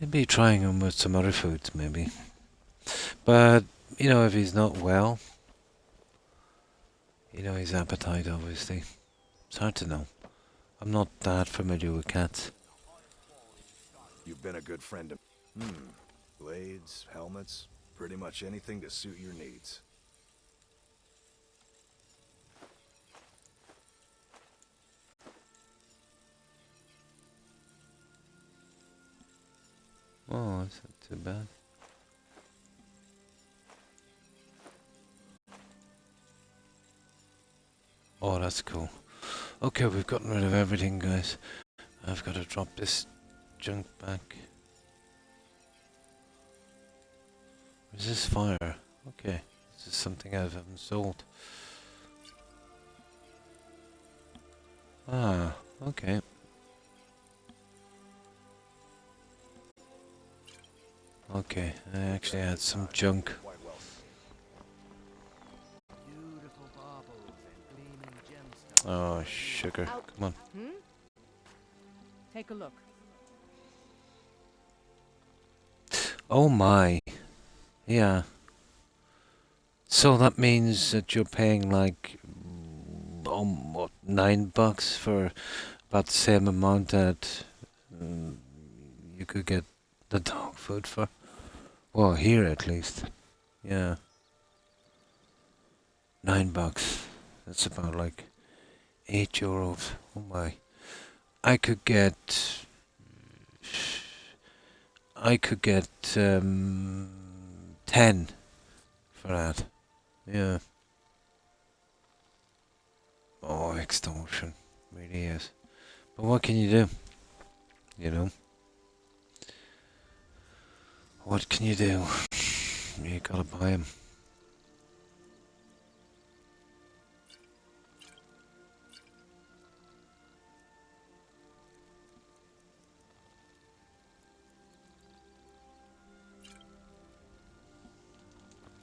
Maybe trying him with some other foods, maybe. But, you know, if he's not well, you know, his appetite, obviously. It's hard to know. I'm not that familiar with cats. You've been a good friend to me. Blades, helmets, pretty much anything to suit your needs. Oh, that's not too bad. Oh, that's cool. Okay, we've gotten rid of everything, guys. I've got to drop this junk back. Resist fire. Okay, this is something I haven't sold. Ah, okay. Okay, I actually had some junk. Oh, sugar. Come on. Take a look. Oh my. Yeah. So that means that you're paying like what, $9 for about the same amount that you could get the dog food for. Well, here at least. Yeah. $9. That's about like €8. Oh my. I could get 10 for that. Yeah. Oh, extortion. Really is. But what can you do? You know? What can you do? You gotta buy him.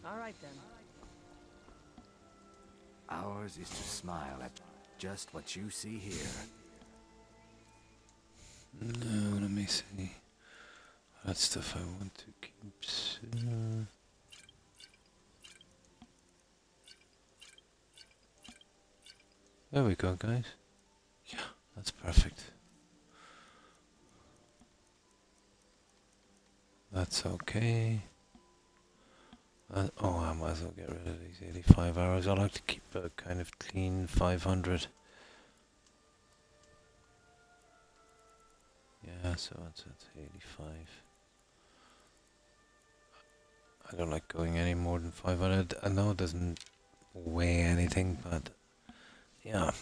All right then. Ours is to smile at just what you see here. No, let me see. That stuff I want to keep. There we go, guys. Yeah, that's perfect. That's okay. Oh, I might as well get rid of these 85 hours. I like to keep a kind of clean 500. Yeah, so that's 85. I don't like going any more than 500. I know it doesn't weigh anything, but yeah,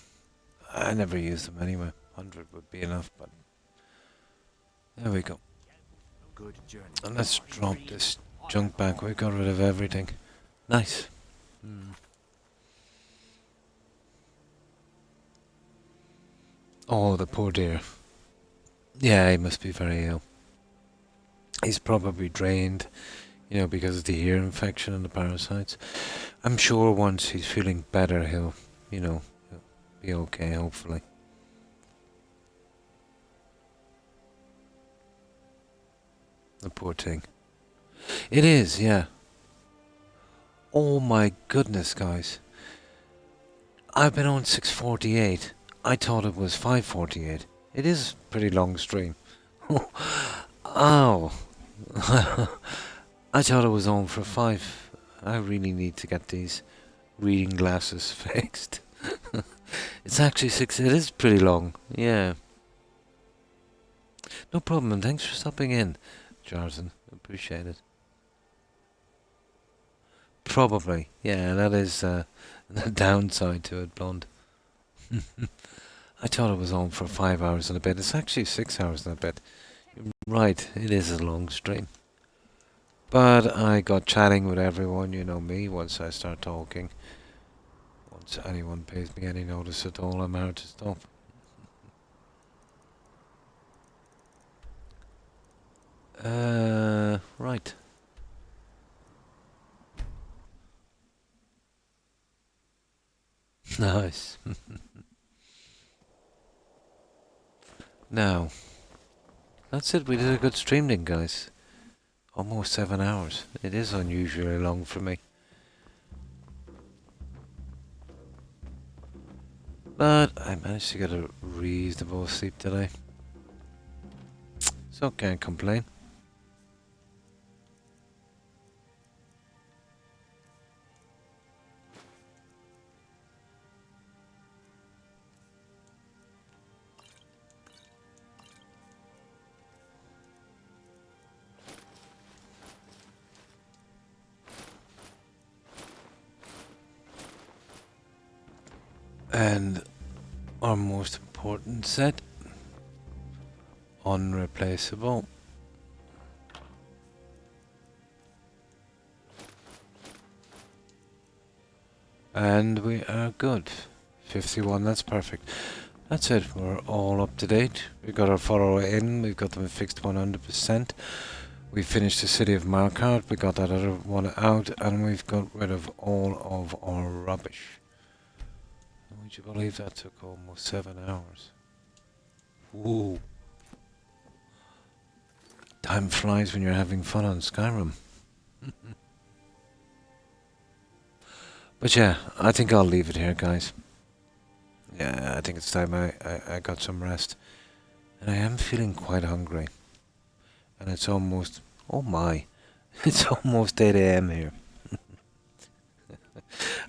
I never use them anyway. 100 would be enough, but there we go. Good journey. And let's drop this junk back. We got rid of everything. Nice. Oh, the poor dear. Yeah, he must be very ill. He's probably drained, you know, because of the ear infection and the parasites. I'm sure once he's feeling better, he'll be okay, hopefully. The poor thing. It is, yeah. Oh my goodness, guys. I've been on 648. I thought it was 548. It is a pretty long stream. Oh. I thought it was on for 5. I really need to get these reading glasses fixed. It's actually 6. It is pretty long. Yeah. No problem, and thanks for stopping in, Jonathan. Appreciate it. Probably. Yeah, that is the downside to it, Blonde. I thought it was on for 5 hours and a bit. It's actually 6 hours and a bit. Right, it is a long stream. But I got chatting with everyone, you know me, once I start talking. Once anyone pays me any notice at all, I'm hard to stop. Right. Nice. Now, that's it. We did a good stream then, guys. Almost 7 hours. It is unusually long for me. But I managed to get a reasonable sleep today. So can't complain. And our most important set, unreplaceable. And we are good. 51, that's perfect. That's it, we're all up to date. We've got our follower in, we've got them fixed 100%. We finished the city of Markarth, we got that other one out, and we've got rid of all of our rubbish. Would you believe that took almost 7 hours? Whoa. Time flies when you're having fun on Skyrim. But yeah, I think I'll leave it here, guys. Yeah, I think it's time I got some rest. And I am feeling quite hungry. And it's almost, oh my, it's almost 8 AM here.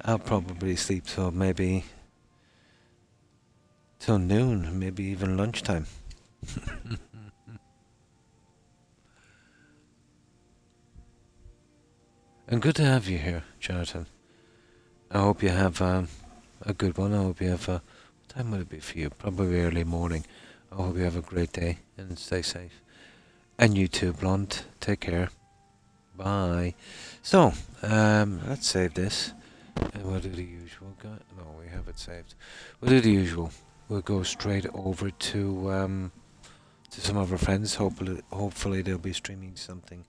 I'll probably sleep till maybe till noon, maybe even lunchtime. And good to have you here, Jonathan. I hope you have a good one. I hope you have what time would it be for you? Probably early morning. I hope you have a great day and stay safe. And you too, Blonde. Take care. Bye. So, let's save this. And we'll do the usual. No, we have it saved. We'll do the usual. We'll go straight over to some of our friends. Hopefully they'll be streaming something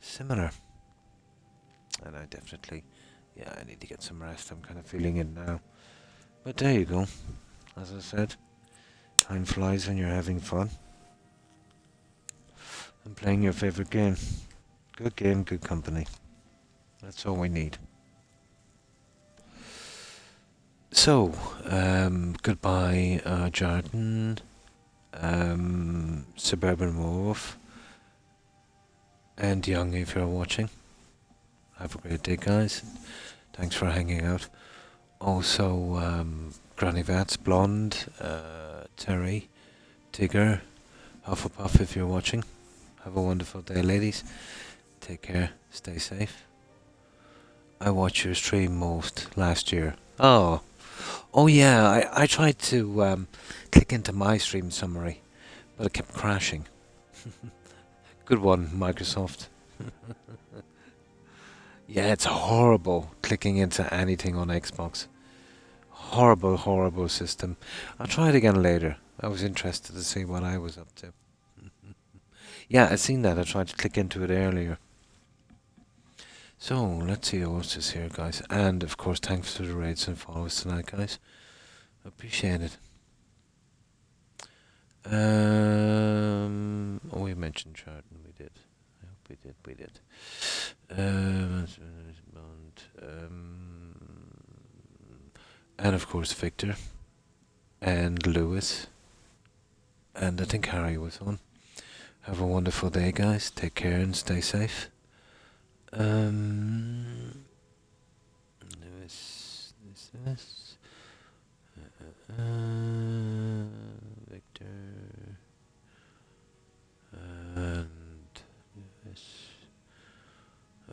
similar. And I definitely Yeah, I need to get some rest. I'm kind of feeling it now. But there you go. As I said, time flies when you're having fun. And playing your favorite game. Good game, good company. That's all we need. So, goodbye, Jordan, Suburban Wolf, and Young if you're watching. Have a great day, guys. Thanks for hanging out. Also, Granny Vats, Blonde, Terry, Tigger, Hufflepuff if you're watching. Have a wonderful day, ladies. Take care. Stay safe. I watched your stream most last year. Oh yeah, I tried to click into my stream summary, but it kept crashing. Good one, Microsoft. Yeah, it's horrible clicking into anything on Xbox. Horrible, horrible system. I'll try it again later. I was interested to see what I was up to. Yeah, I seen that. I tried to click into it earlier. So, let's see who else is here, guys. And, of course, thanks for the raids and follows tonight, guys. Appreciate it. Oh, we mentioned Chardon. We did. I hope we did. And, of course, Victor. And Lewis. And I think Harry was on. Have a wonderful day, guys. Take care and stay safe. Lewis, Victor, and Lewis.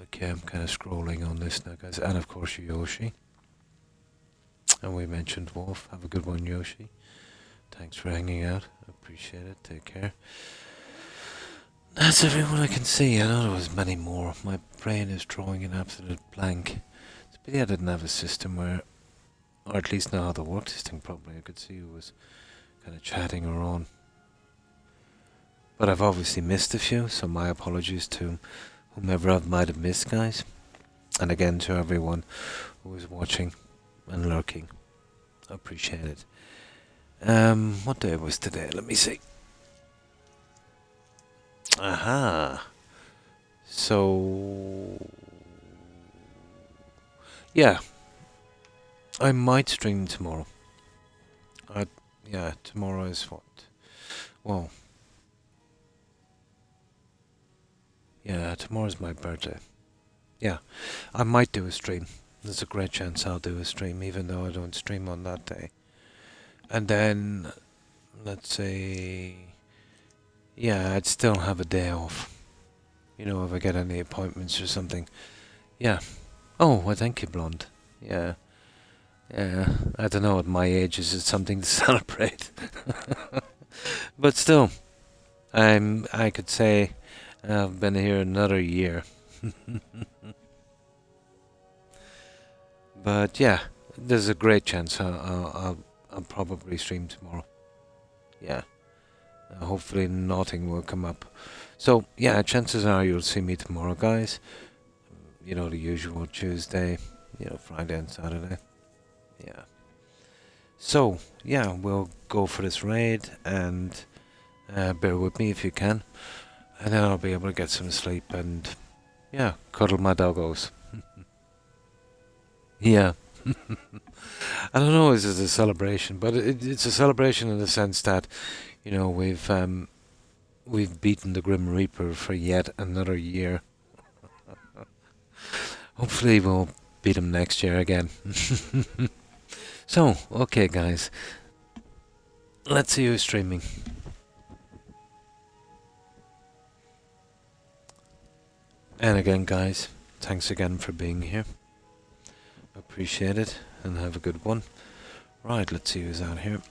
Okay, I'm kind of scrolling on this now, guys. And of course, Yoshi. And we mentioned Wolf. Have a good one, Yoshi. Thanks for hanging out. Appreciate it. Take care. That's everyone I can see. I know there was many more. My brain is drawing an absolute blank. It's a pity I didn't have a system where, or at least know how to work this thing properly. I could see who was kind of chatting or on. But I've obviously missed a few, so my apologies to whomever I might have missed, guys. And again to everyone who was watching and lurking. I appreciate it. What day was today? Let me see. Aha. So, yeah, I might stream tomorrow. Yeah, tomorrow is what? Well, yeah, tomorrow's my birthday. Yeah, I might do a stream. There's a great chance I'll do a stream, even though I don't stream on that day. And then, let's say, yeah, I'd still have a day off. You know, if I get any appointments or something. Yeah. Oh, well, thank you, Blonde. Yeah. Yeah. I don't know, at my age, is it something to celebrate? But still, I could say I've been here another year. But yeah, there's a great chance I'll probably stream tomorrow. Yeah. Hopefully nothing will come up. So, yeah, chances are you'll see me tomorrow, guys. You know, the usual Tuesday, you know, Friday and Saturday. Yeah. So, yeah, we'll go for this raid, and bear with me if you can. And then I'll be able to get some sleep and, yeah, cuddle my doggos. Yeah. I don't know if it's a celebration, but it's a celebration in the sense that, you know, we've beaten the Grim Reaper for yet another year. Hopefully we'll beat him next year again. So, okay guys. Let's see who's streaming. And again guys, thanks again for being here. Appreciate it, and have a good one. Right, let's see who's out here.